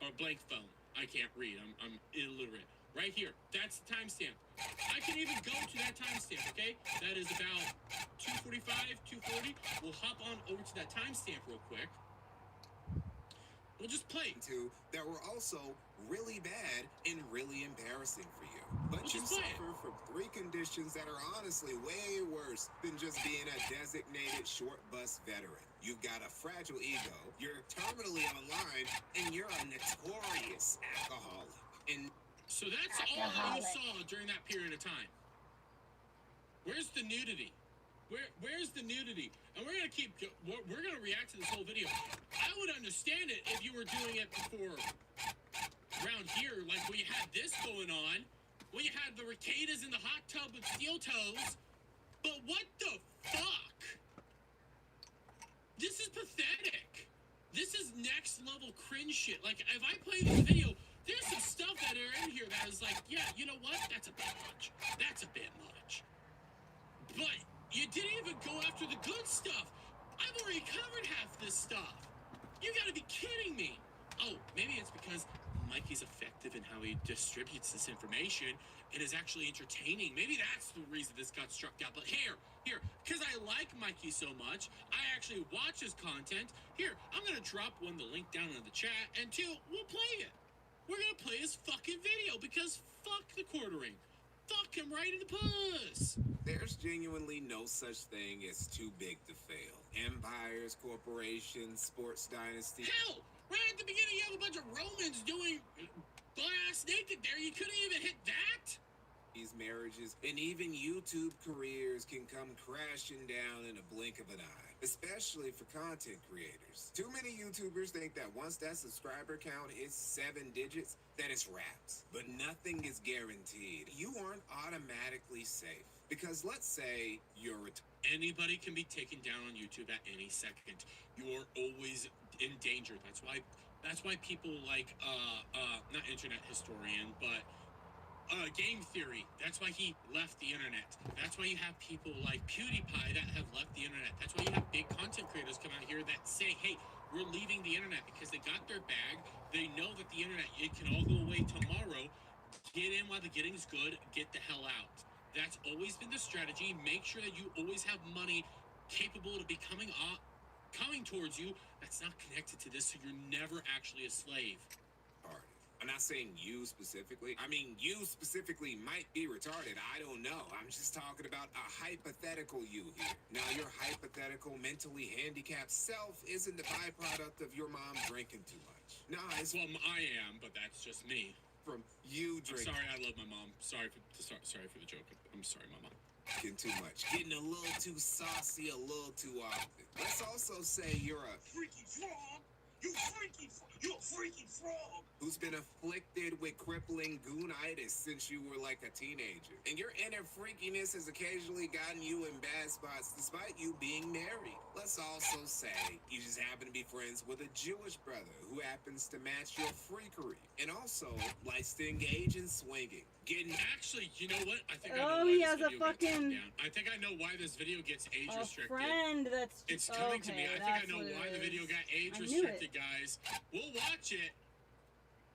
Or blank phone. I can't read. I'm illiterate. Right here. That's the timestamp. I can even go to that timestamp, okay? That is about 2:45, 2:40. We'll hop on over to that timestamp real quick. We'll just play. That were also really bad and really embarrassing for you. But you suffer from 3 conditions that are honestly way worse than just being a designated short bus veteran. You've got a fragile ego, you're terminally online, and you're a notorious alcoholic. And so that's all you saw during that period of time. Where's the nudity? Where's the nudity? And we're gonna react to this whole video. I would understand it if you were doing it before around here, like when you had this going on, when you had the ricadas in the hot tub with steel toes. But what the fuck? This is pathetic. This is next level cringe shit. Like, if I play this video, there's some stuff that are in here that is like, yeah, you know what? That's a bit much. That's a bit much. But you didn't even go after the good stuff. I've already covered half this stuff. You gotta be kidding me. Oh, maybe it's because Mikey's effective in how he distributes this information and is actually entertaining. Maybe that's the reason this got struck down. But here, because I like Mikey so much, I actually watch his content. Here, I'm gonna drop 1, the link down in the chat, and 2, we'll play it. We're gonna play his fucking video because fuck the Quartering. Fuck him right in the puss. there's genuinely no such thing as too big to fail. Empires, corporations, sports dynasty. Hell, right at the beginning you have a bunch of Romans doing butt-ass naked there. You couldn't even hit that? These marriages and even YouTube careers can come crashing down in a blink of an eye, especially for content creators. Too many YouTubers think that once that subscriber count hits 7 digits, that it's wraps. But nothing is guaranteed. You aren't automatically safe. Because let's say you're anybody can be taken down on YouTube at any second. You're always in danger. That's why people like not internet historian, but game theory. That's why he left the internet. That's why you have people like PewDiePie that have left the internet. That's why you have big content creators come out here that say, hey, we're leaving the internet because they got their bag. They know that the internet, it can all go away tomorrow. Get in while the getting's good. Get the hell out. That's always been the strategy. Make sure that you always have money capable of becoming coming towards you that's not connected to this, so you're never actually a slave. I'm not saying you specifically. I mean, you specifically might be retarded. I don't know. I'm just talking about a hypothetical you here. Now, your hypothetical, mentally handicapped self isn't the byproduct of your mom drinking too much. No, it's... Well, I am, but that's just me. From you drinking... I'm sorry, I love my mom. Sorry for the joke. I'm sorry, Mama. Getting too much. Getting a little too saucy a little too often. Let's also say you're a... Freaky frog! You're a freaky frog! Who's been afflicted with crippling goonitis since you were like a teenager. And your inner freakiness has occasionally gotten you in bad spots despite you being married. Let's also say you just happen to be friends with a Jewish brother who happens to match your freakery. And also likes to engage in swinging. Actually, you know what? I think I know why he this has a video gets taken fucking... down. I think I know why this video gets age restricted. friend that's... It's coming to me. I think I know why the video got age restricted, guys. We'll watch it,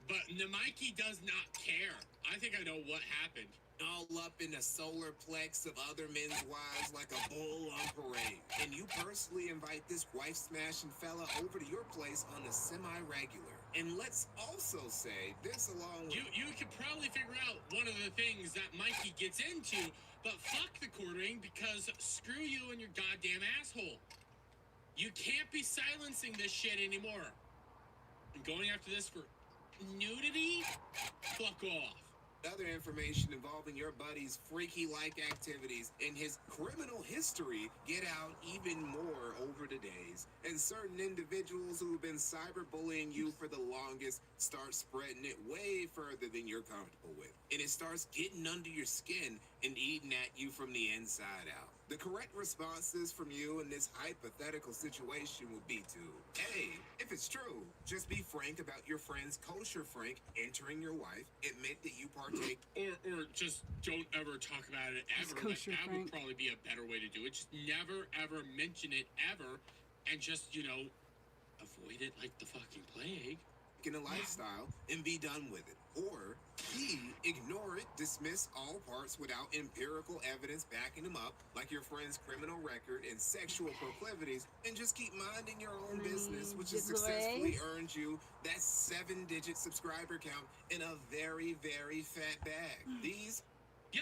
but Mikey does not care. I think I know what happened. All up in the solar plex of other men's wives like a bull on parade. And you personally invite this wife-smashing fella over to your place on a semi-regular. And let's also say this along with... You could probably figure out one of the things that Mikey gets into, but fuck the Quartering because screw you and your goddamn asshole. You can't be silencing this shit anymore. And going after this for nudity? Fuck off. Other information involving your buddy's freaky-like activities and his criminal history get out even more over the days. And certain individuals who have been cyberbullying you for the longest start spreading it way further than you're comfortable with. And it starts getting under your skin and eating at you from the inside out. The correct responses from you in this hypothetical situation would be to A, if it's true, just be frank about your friend's kosher Frank entering your wife, admit that you partake. Or just don't ever talk about it ever. Like, that would probably be a better way to do it. Just never ever mention it ever, and just, you know, avoid it like the fucking plague. In a lifestyle and be done with it. Or B, ignore it, dismiss all parts without empirical evidence backing them up, like your friend's criminal record and sexual proclivities, and just keep minding your own business, which has successfully earned you that 7-digit subscriber count in a very, very fat bag. These... Yeah.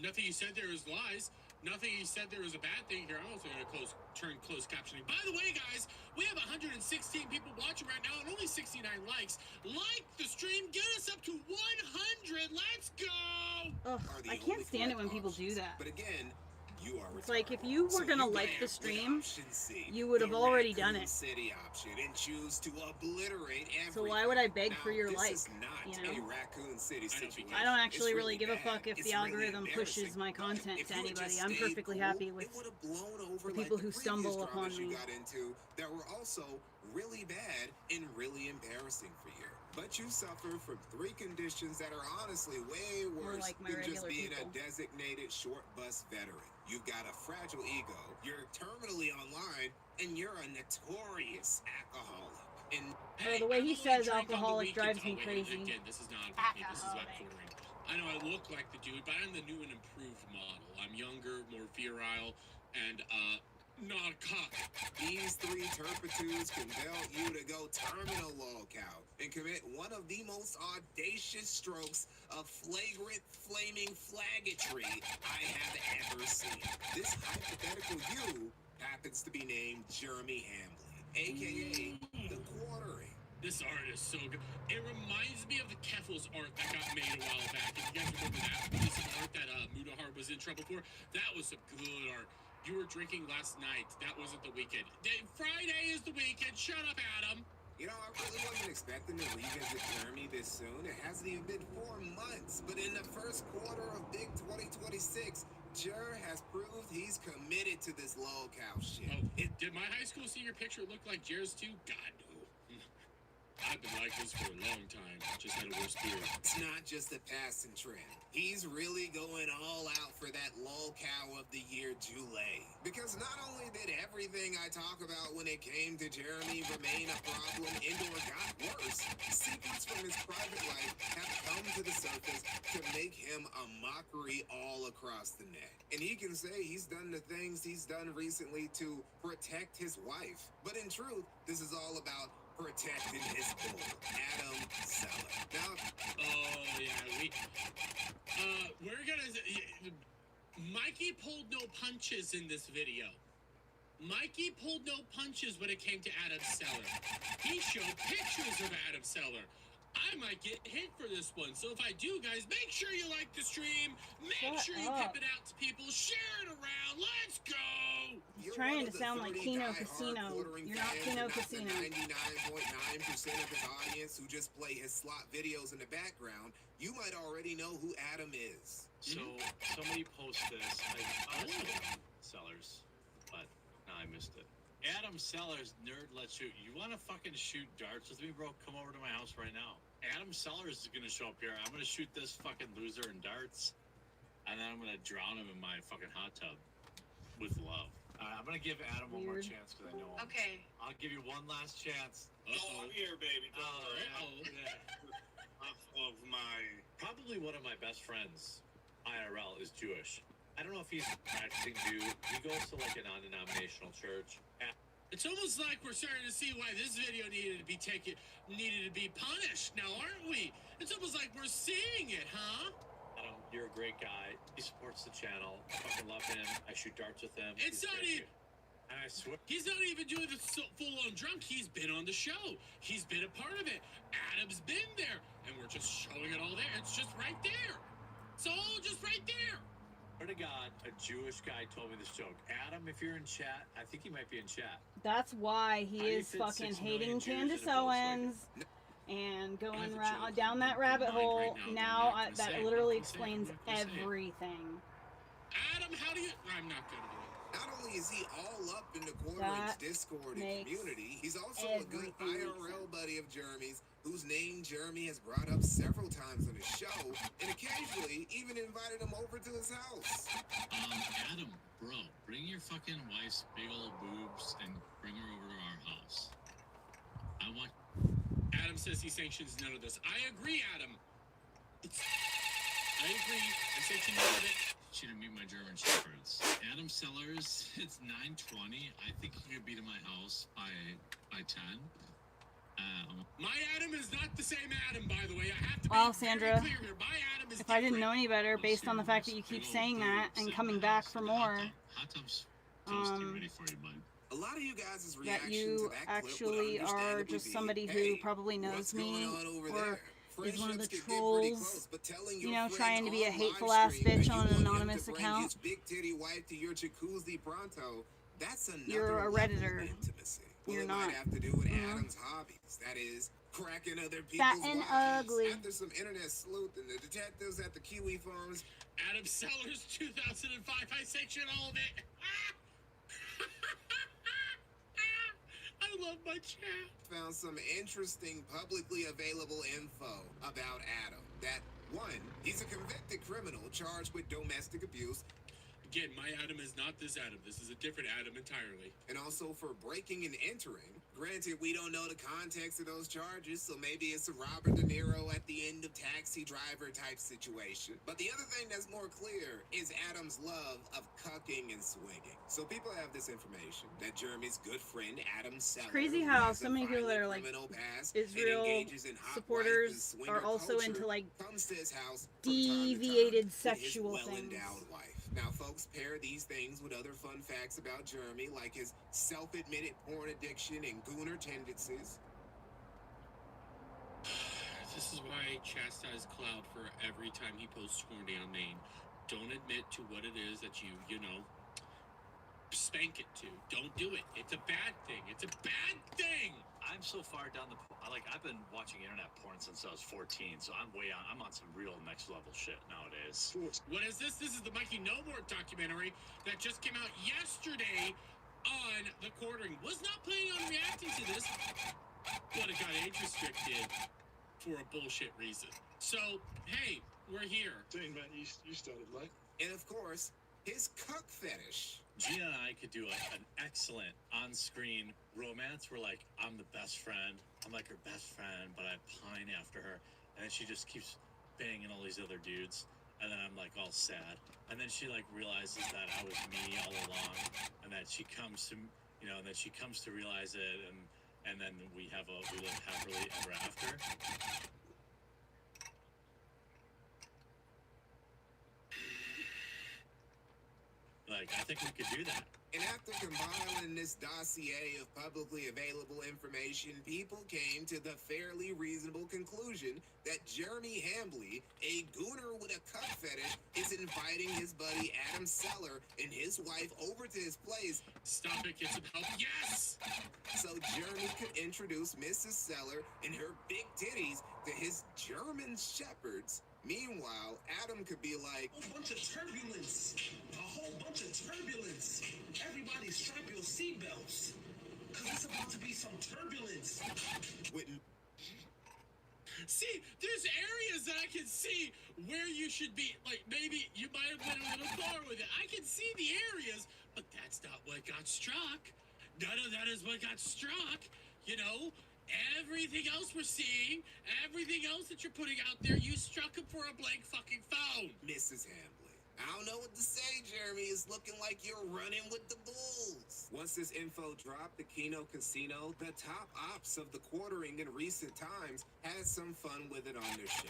Nothing you said there is lies. Nothing you said there is a bad thing here. I'm also going to turn closed captioning. By the way, guys, we have 116 people watching right now and only 69 likes. Like the stream, get us up to 100. Let's go. Ugh, I can't stand it when people do that. But again, you are it's like if you were gonna like the stream, you would have already done it. City option and choose to obliterate everything. So why would I beg for your like? This is not a Raccoon City situation. I don't actually really give a fuck if the algorithm pushes my content to anybody. I'm perfectly happy with the people who stumble upon me. Got into that were also really bad and really embarrassing for you. But you suffer from 3 conditions that are honestly way worse than just being a designated short bus veteran. You've got a fragile ego, you're terminally online, and you're a notorious alcoholic. And the way he says alcoholic drives me crazy. Again, this is not about me, this is about quartering. I know I look like the dude, but I'm the new and improved model. I'm younger, more virile, and not a cock. These 3 turpitudes compel you to go terminal lolcow and commit one of the most audacious strokes of flagrant, flaming flaggetry I have ever seen. This hypothetical you happens to be named Jeremy Hambley, aka the Quartering. This art is so good. It reminds me of the Keffels art that got made a while back. If you guys remember that piece of art that Mudahar was in trouble for, that was some good art. You were drinking last night. That wasn't the weekend. Friday is the weekend. Shut up, Adam. You know, I really wasn't expecting to revisit Jeremy this soon. It hasn't even been 4 months. But in the first quarter of Big 2026, Jer has proved he's committed to this lolcow shit. Oh, did my high school senior picture look like Jer's too? God, no. I've been like this for a long time. Just had a worse beard. It's not just a passing trend. He's really going all out for that lolcow of the year July. Because not only did everything I talk about when it came to Jeremy remain a problem and/or got worse, secrets from his private life have come to the surface to make him a mockery all across the net. And he can say he's done the things he's done recently to protect his wife. But in truth, this is all about protecting his bull, Adam Seller. Now, we're gonna. Mikey pulled no punches in this video. Mikey pulled no punches when it came to Adam Seller. He showed pictures of Adam Seller. I might get hit for this one. So if I do, guys, make sure you like the stream. Make sure you pip it out to people. Share it around. Let's go. He's trying to sound like Kino Casino. You're not Kino Casino. 99.9% of his audience who just play his slot videos in the background, you might already know who Adam is. So somebody posted this. I Sellers, but no, I missed it. Adam Sellers, nerd, let's shoot. You want to fucking shoot darts with me, bro? Come over to my house right now. Adam Sellers is going to show up here. I'm going to shoot this fucking loser in darts, and then I'm going to drown him in my fucking hot tub with love. I'm going to give Adam one more chance because I know him. Okay. I'll give you one last chance. Oh, I'm here, baby. Don't worry. Of my... Probably one of my best friends, IRL, is Jewish. I don't know if he's a practicing Jew. He goes to like a non-denominational church. It's almost like we're starting to see why this video needed to be punished now, aren't we? It's almost like we're seeing it, huh? Adam, you're a great guy. He supports the channel. I fucking love him. I shoot darts with him. It's not even... And I swear... He's not even doing the full-on drunk. He's been on the show. He's been a part of it. Adam's been there. And we're just showing it all there. It's just right Swear to God, a Jewish guy told me this joke. Adam, if you're in chat, I think he might be in chat. That's why How he do you is fit fucking 6 million hating Jews in a Candace Volkswagen? Owens and going have a joke down that in rabbit mind right hole. now that I'm Now not gonna that say. literally I'm not gonna say it. explains I'm not gonna say it. everything. Adam, how do you? I'm not gonna do it. Not only is he all up in the quarter inch That Discord and makes community, he's also a good everything make IRL sense. buddy of Jeremy's, whose name Jeremy has brought up several times on his show, and occasionally even invited him over to his house. Adam, bro, bring your fucking wife's big old boobs and bring her over to our house. I want. Adam says he sanctions none of this. I agree, Adam. I agree. I sanction none of it. You to meet my German shepherds. Adam Sellers, it's 9:20. I think you could be to my house by 10. My Adam is not the same Adam, by the way. I have to be Well, very Sandra, clear here. My Adam is if I didn't different. know any better, based on the fact that you keep saying that and coming back for more, Hot tub's toasty, ready for you, bud. A lot of you guys' that reaction you to that actually clip would are understandably just be, somebody who "Hey, probably knows what's me going on over or there?" is one of the Friendships can get pretty trolls, close, but telling you your know, friend trying to be a on hateful live ass stream that bitch you on want an him to anonymous bring account. his big titty wife to your jacuzzi pronto, that's another You're a level of Redditor. intimacy. Well, You're it not. might have to do with Mhm. Adam's hobbies. That is, cracking other Fat people's and wives. ugly. After some internet sleuthing, the detectives at the Kiwi Farms Adam Sellers, 2005. I sanction all of it. I love my chat. found some interesting publicly available info about Adam. That, one, he's a convicted criminal charged with domestic abuse. Again, my Adam is not this Adam. This is a different Adam entirely. And also for breaking and entering. Granted, we don't know the context of those charges, so maybe it's a Robert De Niro at the end of Taxi Driver type situation. But the other thing that's more clear is Adam's love of cucking and swinging. So people have this information that Jeremy's good friend Adam Sellers, Crazy who how has a so many people that are violent like criminal past and Israel engages in hot supporters wife and swinger are also culture, into like comes to his house from time to time deviated with his sexual things. well-endowed wife. Now, folks, pair these things with other fun facts about Jeremy, like his self-admitted porn addiction and gooner tendencies. This is why I chastise Cloud for every time he posts horny on Maine. Don't admit to what it is that you know, spank it to. Don't do it. It's a bad thing. It's a bad thing. I'm so far down the. I've been watching internet porn since I was 14, so I'm way on. I'm on some real next level shit nowadays. What is this? This is the Mikey No More documentary that just came out yesterday on the quartering. Was not planning on reacting to this, but it got age restricted for a bullshit reason. So, hey, we're here. Dang, man, you started late. And of course, his cuck fetish. Gina and I could do an excellent on-screen romance where, like, I'm the best friend. I'm like her best friend, but I pine after her. And then she just keeps banging all these other dudes. And then I'm, like, all sad. And then she, like, realizes that I was me all along. And that she comes to, you know, and then she comes to realize it. And then we live happily ever after. Like, I think we could do that. And after compiling this dossier of publicly available information, people came to the fairly reasonable conclusion that Jeremy Hambley, a gooner with a cuck fetish, is inviting his buddy Adam Seller and his wife over to his place. Stop it, get some help. Yes! So Jeremy could introduce Mrs. Seller and her big titties to his German shepherds. Meanwhile, Adam could be like, A bunch of turbulence. A whole bunch of turbulence. Everybody strap your seatbelts. Because it's about to be some turbulence. with See, there's areas that I can see where you should be. Like, maybe you might have been a little far with it. I can see the areas, but that's not what got struck. None of that is what got struck. You know, everything else we're seeing, everything else that you're putting out there, you struck him for a blank fucking phone. Mrs. Hambley. I don't know what to say, Jeremy. It's looking like you're running with the Bulls. Once this info dropped, the Keno Casino, the top ops of the quartering in recent times, had some fun with it on their show.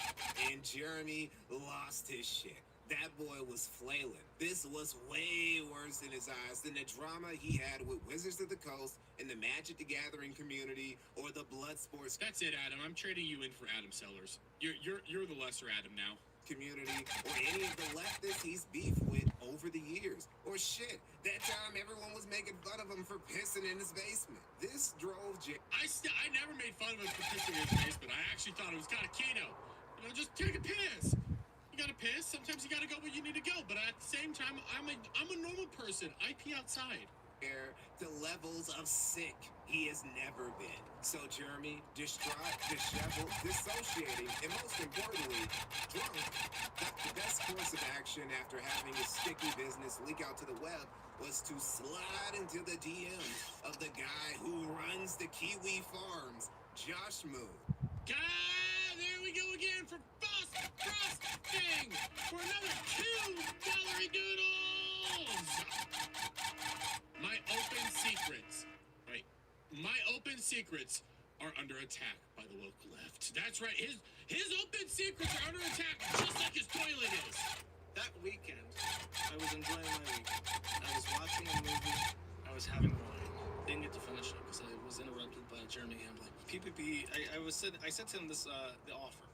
And Jeremy lost his shit. That boy was flailing. This was way worse in his eyes than the drama he had with Wizards of the Coast and the Magic the Gathering community or the Blood Sports. That's it, Adam. I'm trading you in for Adam Sellers. You're the lesser Adam now. community or any of the leftists he's beefed with over the years. Or shit, that time everyone was making fun of him for pissing in his basement. This drove I never made fun of him for pissing in his basement. I actually thought it was kind of keto. You know, just take a piss. You gotta piss. Sometimes you gotta go where you need to go. But at the same time, I'm a normal person. I pee outside. To levels of sick he has never been. So Jeremy, distraught, disheveled, dissociating, and most importantly, drunk, thought the best course of action after having his sticky business leak out to the web was to slide into the DMs of the guy who runs the Kiwi Farms, Josh Moon. There we go again for frosting for another $2 doodles. My open secrets, right? My open secrets are under attack by the woke left. That's right. His open secrets are under attack, just like his toilet is. That weekend, I was enjoying my weekend. I was watching a movie. I was having wine. Didn't get to finish it because I was interrupted by Jeremy Hamblin. PPP. I said to him this the offer,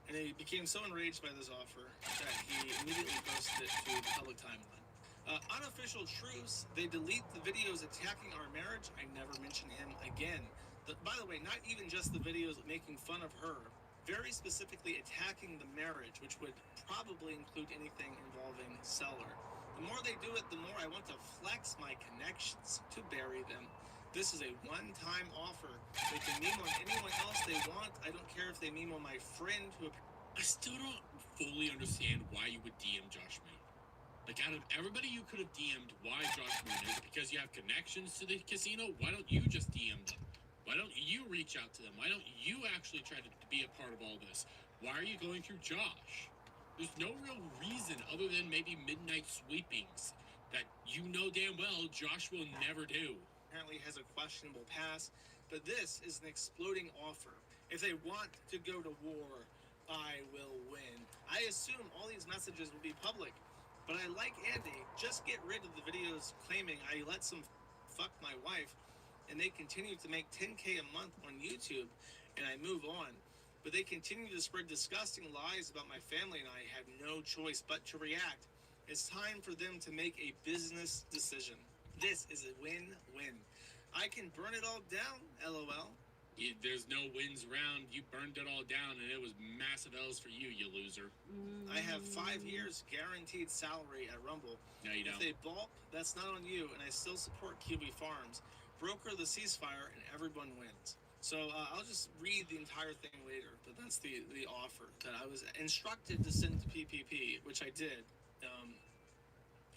and he became so enraged by this offer that he immediately posted it to the public timeline. Unofficial truths, they delete the videos attacking our marriage. I never mention him again. By the way, not even just the videos making fun of her, very specifically attacking the marriage, which would probably include anything involving Seller. The more they do it, the more I want to flex my connections to bury them. This is a one-time offer. They can meme on anyone else they want. I don't care if they meme on my friend who... I still don't fully understand why you would DM Josh Moon. Like, out of everybody you could have DM'd, why Josh Moon? Is it because you have connections to the casino? Why don't you just DM them? Why don't you reach out to them? Why don't you actually try to be a part of all this? Why are you going through Josh? There's no real reason other than maybe midnight sweepings that you know damn well Josh will never do. Apparently has a questionable past, but this is an exploding offer. If they want to go to war, I will win. I assume all these messages will be public. But I like Andy, just get rid of the videos claiming I let some fuck my wife, and they continue to make $10K a month on YouTube, and I move on. But they continue to spread disgusting lies about my family, and I have no choice but to react. It's time for them to make a business decision. This is a win-win. I can burn it all down, LOL. There's no wins round. You burned it all down, and it was massive L's for you, you loser. I have 5 years guaranteed salary at Rumble. No, you don't. If they balk, that's not on you, and I still support Kiwi Farms. Broker the ceasefire, and everyone wins. So I'll just read the entire thing later, but that's the offer that I was instructed to send to PPP, which I did.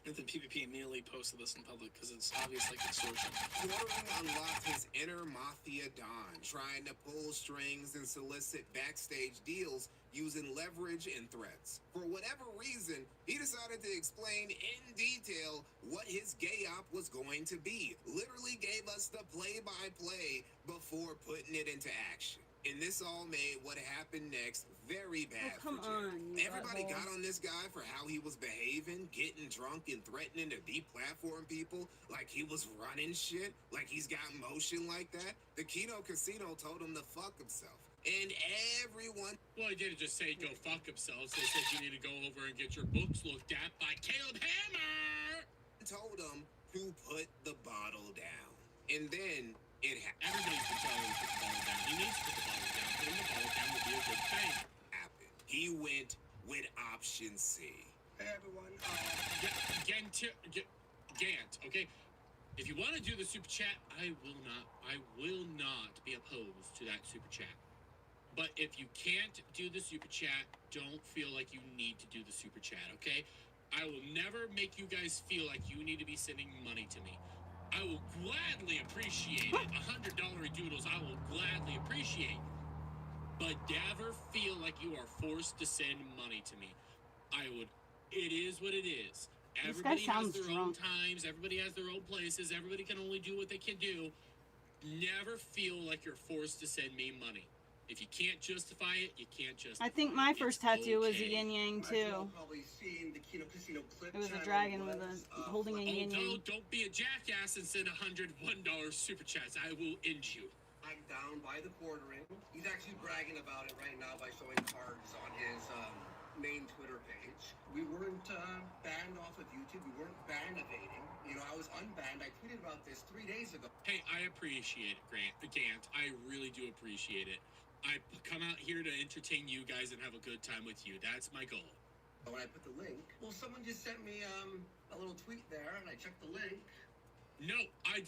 And then PPP immediately posted this in public because it's obvious like extortion. Quartering unlocked his inner mafia don, trying to pull strings and solicit backstage deals using leverage and threats. For whatever reason, he decided to explain in detail what his gay op was going to be. Literally gave us the play-by-play before putting it into action. And this all made what happened next very bad for Jerry. Everybody got on this guy for how he was behaving, getting drunk and threatening to deplatform people like he was running shit, like he's got motion like that. The Keno Casino told him to fuck himself. And everyone... Well, he didn't just say go fuck himself. They said you need to go over and get your books looked at by Caleb Hammer! Told him to put the bottle down. And then... Everybody's been telling him to put the bottle down. He needs to put the bottle down. Putting the bottle down will be a good thing. He went with option C. Hey, everyone. Gant, okay? If you want to do the super chat, I will not be opposed to that super chat. But if you can't do the super chat, don't feel like you need to do the super chat, okay? I will never make you guys feel like you need to be sending money to me. I will gladly appreciate it. $100 doodles, I will gladly appreciate. But never feel like you are forced to send money to me. It is what it is. Everybody has their own times. Everybody has their own places. Everybody can only do what they can do. Never feel like you're forced to send me money. If you can't justify it, you can't justify it. I think my first tattoo was a yin yang too. It was a dragon with a holding a yin yang. Don't be a jackass and send $101 super chats. I will end you. I'm down by the quartering. He's actually bragging about it right now by showing cards on his main Twitter We weren't banned off of YouTube. We weren't ban-evading. You know, I was unbanned. I tweeted about this 3 days ago. Hey, I appreciate it, Gant. I really do appreciate it. I come out here to entertain you guys and have a good time with you. That's my goal. When I put the link, well, someone just sent me a little tweet there, and I checked the link. No, I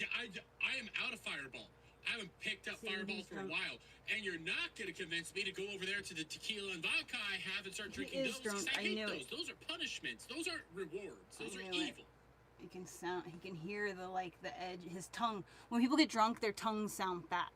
am out of Fireball. I haven't picked up Fireball for a while, and you're not going to convince me to go over there to the tequila and vodka I have and start drinking those. Drunk. I hate those. It. Those are punishments. Those aren't rewards. Those are evil. He can hear the edge, his tongue. When people get drunk, their tongues sound fat.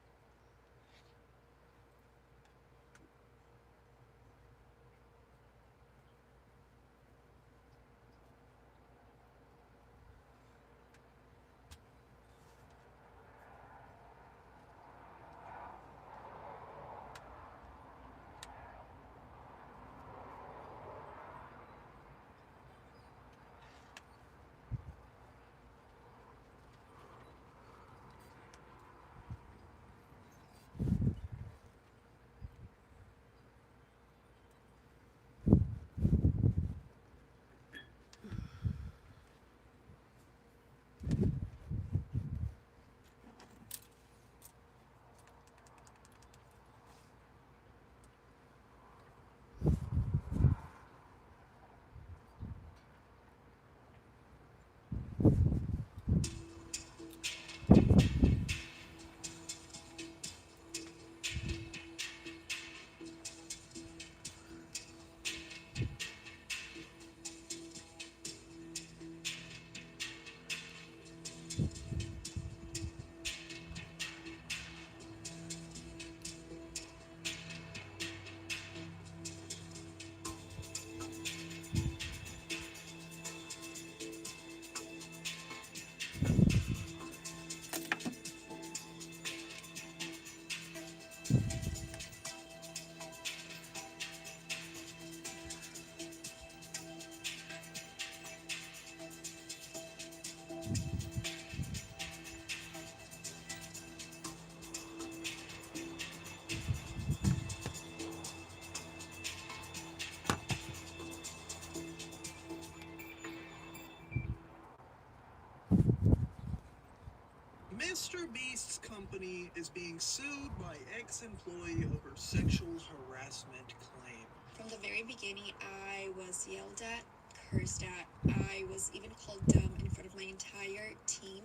Mr. Beast's company is being sued by ex-employee over sexual harassment claim. From the very beginning, I was yelled at, cursed at. I was even called dumb in front of my entire team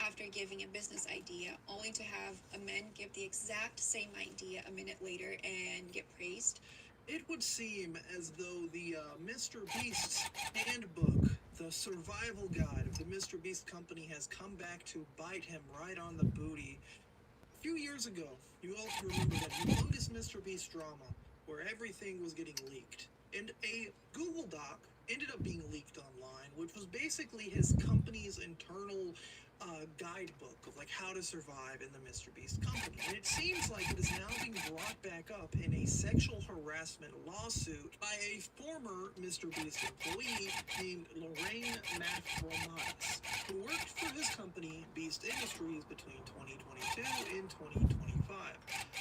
after giving a business idea, only to have a man give the exact same idea a minute later and get praised. It would seem as though the Mr. Beast's handbook, the survival guide of the Mr. Beast company, has come back to bite him right on the booty. A few years ago, you all can remember that humongous Mr. Beast drama where everything was getting leaked. And a Google Doc ended up being leaked online, which was basically his company's internal guidebook of how to survive in the Mr. Beast company. And it seems like it is now being brought back up in a sexual harassment lawsuit by a former Mr. Beast employee named Lorraine Mathromatis, who worked for his company, Beast Industries, between 2022 and 2025.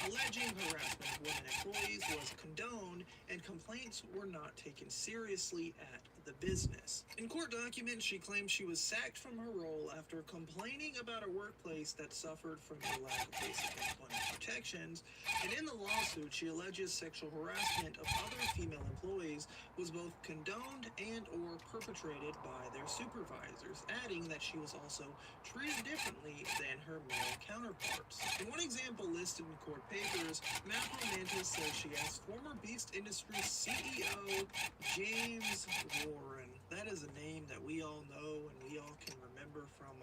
Alleging harassment of women employees was condoned and complaints were not taken seriously at the business. In court documents, she claimed she was sacked from her role after complaining about a workplace that suffered from the lack of basic employment protections, and in the lawsuit, she alleges sexual harassment of other female employees was both condoned and or perpetrated by their supervisors, adding that she was also treated differently than her male counterparts. In one example listed in court papers, Mathromatis says she asked former Beast Industries CEO James Warren. That is a name that we all know and we all can remember from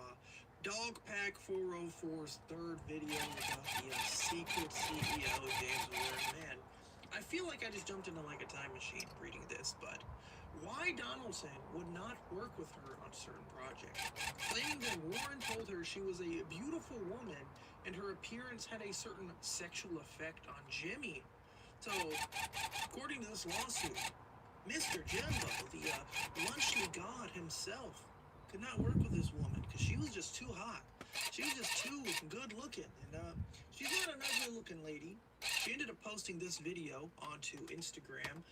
Dog Pack 404's third video about the secret CEO James Warren. Man, I feel like I just jumped into a time machine reading this, but why Donaldson would not work with her on certain projects, claiming that Warren told her she was a beautiful woman and her appearance had a certain sexual effect on Jimmy. So, according to this lawsuit, Mr. Jimbo, the lunchly god himself, could not work with this woman because she was just too hot. She was just too good looking, and she's not an ugly looking lady. She ended up posting this video onto Instagram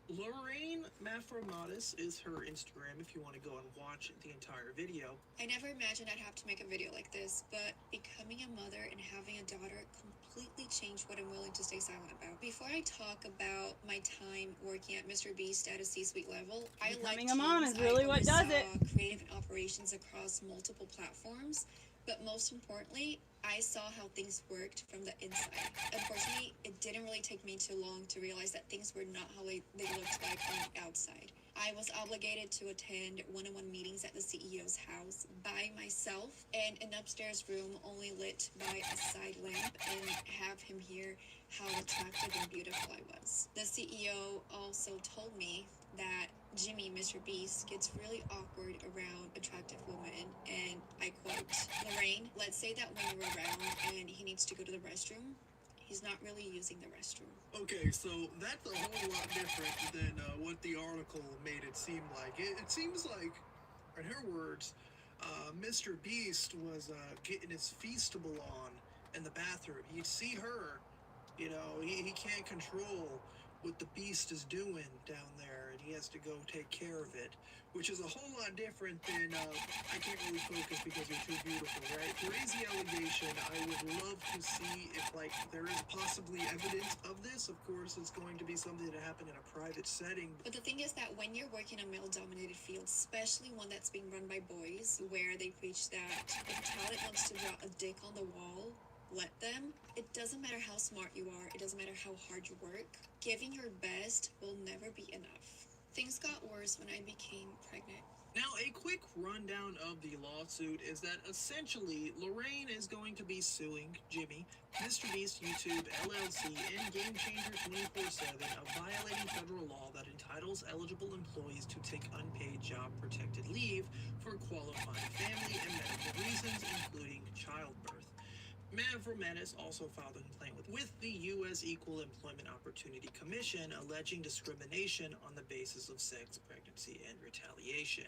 Lorraine Mafromatis is her Instagram if you want to go and watch the entire video. I never imagined I'd have to make a video like this, but becoming a mother and having a daughter completely changed what I'm willing to stay silent about. Before I talk about my time working at Mr. Beast at a C-suite level, I like Becoming a mom teams. is really I what does it. oversaw creative and operations across multiple platforms, but most importantly, I saw how things worked from the inside. Unfortunately, it didn't really take me too long to realize that things were not how they looked like on the outside. I was obligated to attend one-on-one meetings at the CEO's house by myself and an upstairs room only lit by a side lamp and have him hear how attractive and beautiful I was. The CEO also told me that Jimmy, Mr. Beast, gets really awkward around attractive women, and I quote, Lorraine, let's say that when you're around and he needs to go to the restroom, he's not really using the restroom. Okay, so that's a whole lot different than what the article made it seem like. It seems like, in her words, Mr. Beast was getting his feastable on in the bathroom. You'd see her, you know, he can't control what the Beast is doing down there, and he has to go take care of it, which is a whole lot different than, I can't really focus because you're too beautiful, right? Crazy allegation. I would love to see if, like, there is possibly evidence of this. Of course, it's going to be something that happened in a private setting. But the thing is that when you're working a male-dominated field, especially one that's being run by boys, where they preach that if a talent wants to draw a dick on the wall, let them. It doesn't matter how smart you are, it doesn't matter how hard you work, giving your best will never be enough. Things got worse when I became pregnant. Now, a quick rundown of the lawsuit is that essentially Lorraine is going to be suing Jimmy, Mr. Beast YouTube LLC, and Game Changer 24/7 of violating federal law that entitles eligible employees to take unpaid job-protected leave for qualifying family and medical reasons, including childbirth. Mavromatis also filed a complaint with the U.S. Equal Employment Opportunity Commission alleging discrimination on the basis of sex, pregnancy, and retaliation.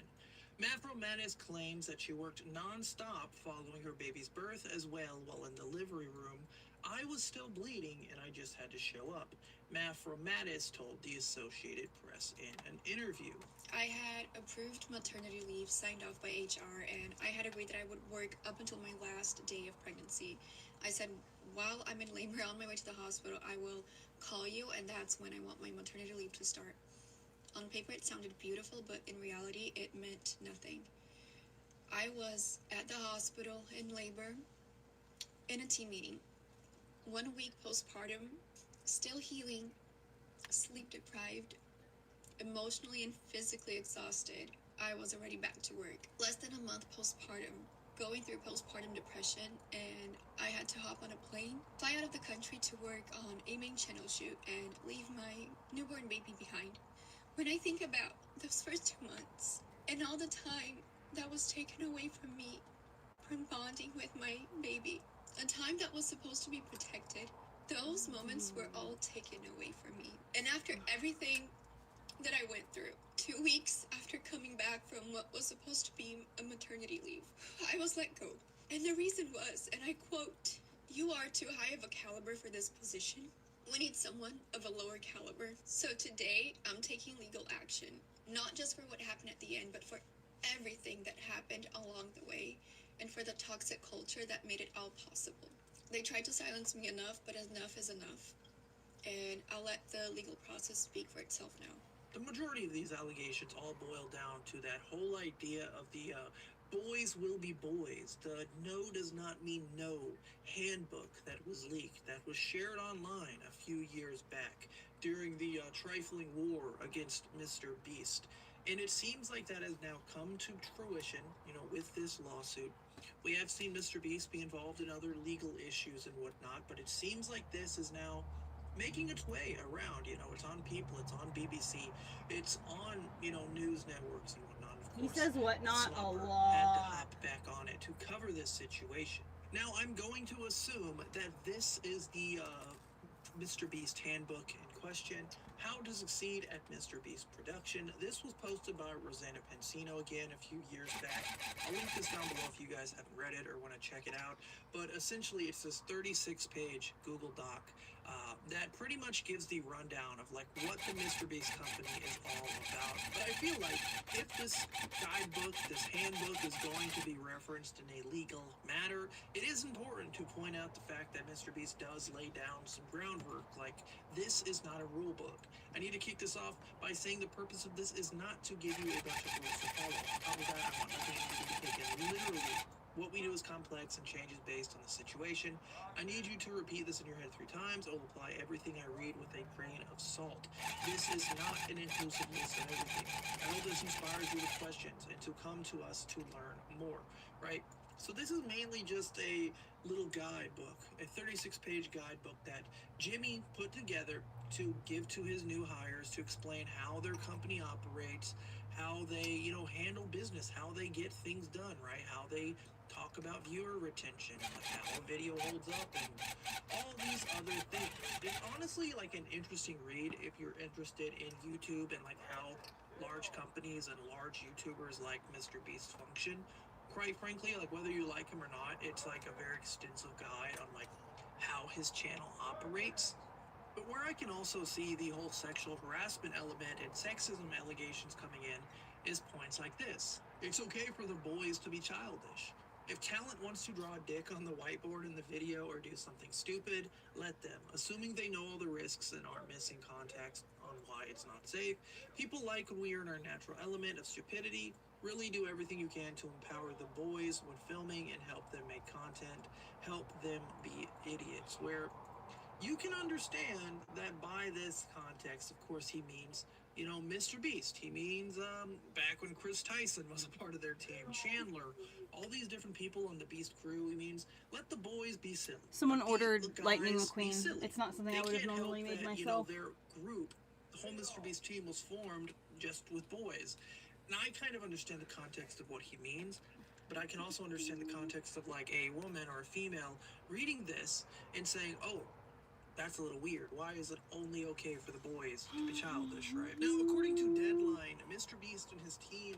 Mavromatis claims that she worked non-stop following her baby's birth as well while in the delivery room. I was still bleeding and I just had to show up. Mavromatis told the Associated Press in an interview. I had approved maternity leave signed off by HR, and I had agreed that I would work up until my last day of pregnancy. I said, while I'm in labor on my way to the hospital, I will call you, and that's when I want my maternity leave to start. On paper, it sounded beautiful, but in reality, it meant nothing. I was at the hospital in labor in a team meeting. 1 week postpartum, still healing, sleep deprived, emotionally and physically exhausted. I was already back to work. Less than a month postpartum, going through postpartum depression, and I had to hop on a plane, fly out of the country to work on a main channel shoot, and leave my newborn baby behind. When I think about those first 2 months, and all the time that was taken away from me, from bonding with my baby, a time that was supposed to be protected, those moments were all taken away from me. And after everything that I went through, 2 weeks after coming back from what was supposed to be a maternity leave, I was let go. And the reason was, and I quote, "You are too high of a caliber for this position. We need someone of a lower caliber." So today, I'm taking legal action, not just for what happened at the end, but for everything that happened along the way, and for the toxic culture that made it all possible. They tried to silence me enough, but enough is enough. And I'll let the legal process speak for itself now. The majority of these allegations all boil down to that whole idea of the boys will be boys. The no does not mean no handbook that was leaked, that was shared online a few years back during the trifling war against Mr. Beast. And it seems like that has now come to fruition, you know, with this lawsuit. We have seen Mr. Beast be involved in other legal issues and whatnot, but it seems like this is now making its way around. You know, it's on People, it's on BBC, it's on, you know, news networks and whatnot. Of He course, says whatnot a Slumber lot. had to hop back on it to cover this situation. Now, I'm going to assume that this is the Mr. Beast handbook in question. How to Succeed at Mr. Beast Production. This was posted by Rosanna Pensino again a few years back. I'll link this down below if you guys haven't read it or want to check it out. But essentially, it's this 36-page Google Doc that pretty much gives the rundown of like what the Mr. Beast company is all about. But I feel like if this guidebook, this handbook is going to be referenced in a legal matter, it is important to point out the fact that Mr. Beast does lay down some groundwork. Like, this is not a rule book. I need to kick this off by saying the purpose of this is not to give you a bunch of rules to follow. On top of that, I want nothing to be taken literally. What we do is complex and changes based on the situation. I need you to repeat this in your head 3 times. I will apply everything I read with a grain of salt. This is not an inclusive list of everything. I hope this inspires you with questions and to come to us to learn more, right? So this is mainly just a little guidebook, a 36-page guidebook that Jimmy put together to give to his new hires to explain how their company operates, how they, handle business, how they get things done, right? How they talk about viewer retention, like how a video holds up, and all these other things. It's honestly like an interesting read if you're interested in YouTube and like how large companies and large YouTubers like Mr. Beast function. Quite frankly, like whether you like him or not, it's like a very extensive guide on like how his channel operates. But where I can also see the whole sexual harassment element and sexism allegations coming in is points like this. It's okay for the boys to be childish. If talent wants to draw a dick on the whiteboard in the video or do something stupid, let them, assuming they know all the risks and aren't missing context on why it's not safe. People like when we are in our natural element of stupidity. Really do everything you can to empower the boys when filming and help them make content, help them be idiots, where you can understand that by this context, of course, he means, Mr. Beast. He means back when Chris Tyson was a part of their team, Chandler, all these different people on the Beast crew. He means let the boys be silly. Someone ordered Lightning McQueen. It's not something I would have normally made myself. Their group, the whole Mr. Beast team was formed just with boys. Now, I kind of understand the context of what he means, but I can also understand the context of like a woman or a female reading this and saying, oh, that's a little weird. Why is it only okay for the boys to be childish, right? Now, according to Deadline, Mr. Beast and his team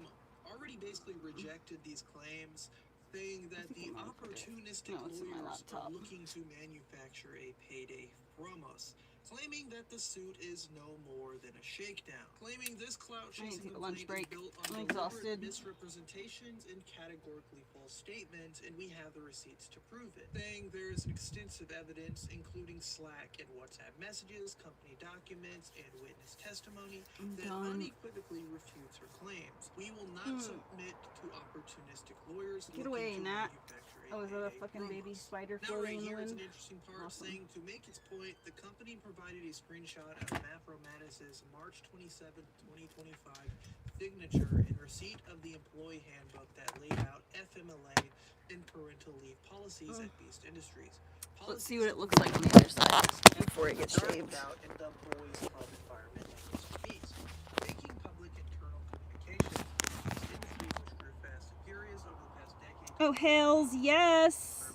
already basically rejected these claims, saying that the opportunistic lawyers are looking to manufacture a payday from us, claiming that the suit is no more than a shakedown, claiming this clout-chasing complaint is built on deliberate misrepresentations and categorically false statements, and we have the receipts to prove it, saying there is extensive evidence, including Slack and WhatsApp messages, company documents, and witness testimony that unequivocally refutes her claims. We will not submit to opportunistic lawyers Get looking away, to Nat. manufacture Oh, is that a fucking baby spider floating in the wind? An interesting part saying to make its point, the company provided a screenshot of Mafro Mattis's March 27, 2025 signature in receipt of the employee handbook that laid out FMLA and parental leave policies at Beast Industries. Let's see what it looks like on the other side before it gets shaved. In the boys club environment at Mr. Beast, making public internal communications. Beast Industries, which grew fast and furious over the past decade. Oh, hells yes!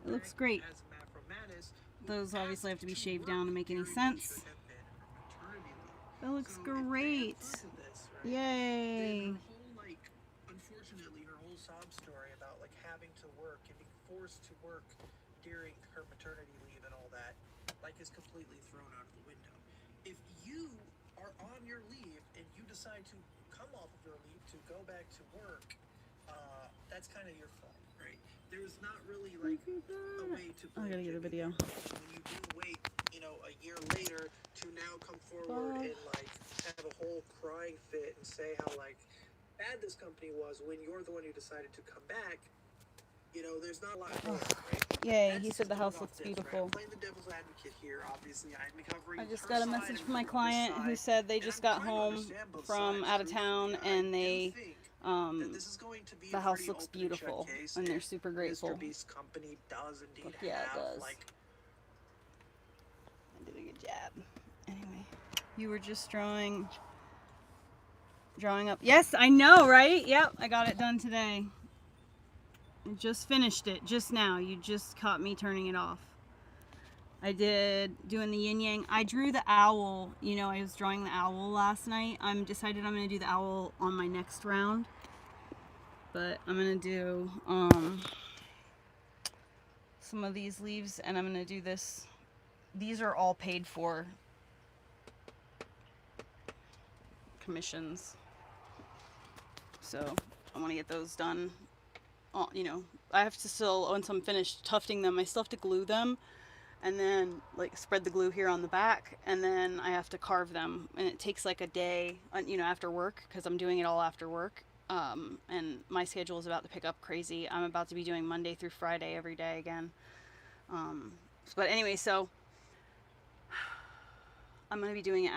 It looks great. Those obviously have to be shaved down to make any sense. That looks great. Yay. Unfortunately, her whole sob story about like having to work and being forced to work during her maternity leave and all that, like is completely thrown out of the window. If you are on your leave and you decide to come off of your leave to go back to work, that's kind of your fault, right? There's not really like a way to I gotta get a video. when you do wait, a year later to now come forward and like have a whole crying fit and say how like bad this company was when you're the one who decided to come back. There's not a lot of right? Yay, he said the house looks beautiful. I'm playing the devil's advocate here. Obviously, I'm covering I just got a message from my client who said they just got home from out of town and they the house looks beautiful and they're super grateful. Mr. Beast company does indeed yeah, it have does. like I did a good job. Anyway, you were just drawing up. Yes, I know, right? Yep, I got it done today. I just finished it just now. You just caught me turning it off. I did doing the yin yang. I drew the owl. You know, I was drawing the owl last night. I'm decided I'm going to do the owl on my next round. But I'm going to do some of these leaves, and I'm going to do this. These are all paid for commissions. So I want to get those done. You know, I have to still, once I'm finished tufting them, I still have to glue them. And then like spread the glue here on the back, and then I have to carve them, and it takes like a day, you know, after work, because I'm doing it all after work. And my schedule is about to pick up crazy. I'm about to be doing Monday through Friday every day again. But anyway, so I'm going to be doing it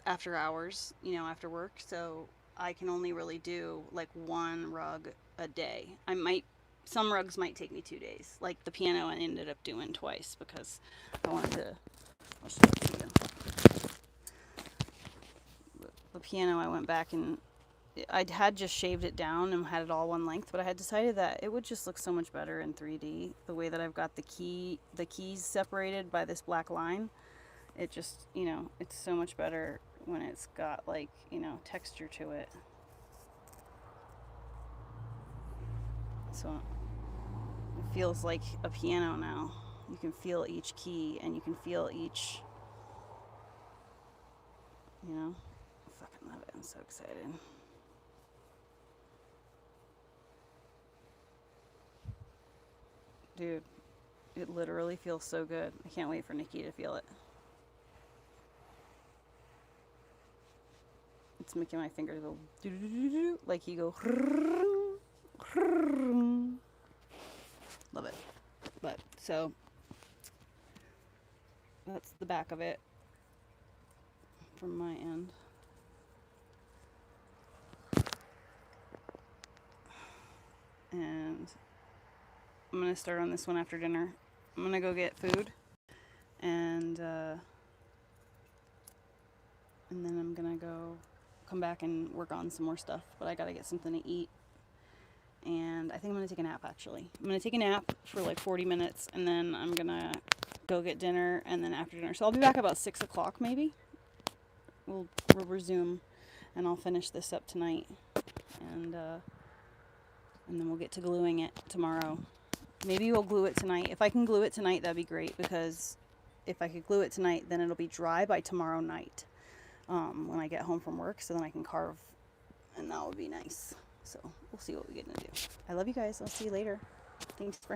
after hours, you know, after work. So I can only really do like one rug a day. Some rugs might take me 2 days. Like the piano I ended up doing twice because I wanted to, I'll show it to you. The piano I went back and I had just shaved it down and had it all one length, but I had decided that it would just look so much better in 3D. The way that I've got the keys separated by this black line, it just, you know, it's so much better when it's got like, you know, texture to it. So it feels like a piano now. You can feel each key and you can feel each, you know. I fucking love it. I'm so excited. Dude, it literally feels so good. I can't wait for Nikki to feel it. It's making my fingers go doo-doo-doo-doo-doo, like you go. Love it. But so that's the back of it from my end. And I'm gonna start on this one after dinner. I'm gonna go get food, and then I'm gonna go come back and work on some more stuff. But I gotta get something to eat, and I think I'm gonna take a nap. Actually, I'm gonna take a nap for like 40 minutes, and then I'm gonna go get dinner, and then after dinner, so I'll be back about 6 o'clock maybe. We'll resume, and I'll finish this up tonight, and then we'll get to gluing it tomorrow. Maybe we'll glue it tonight. If I can glue it tonight, that'd be great, because if I could glue it tonight, then it'll be dry by tomorrow night when I get home from work, so then I can carve, and that would be nice. So we'll see what we get to do. I love you guys. I'll see you later. Thanks for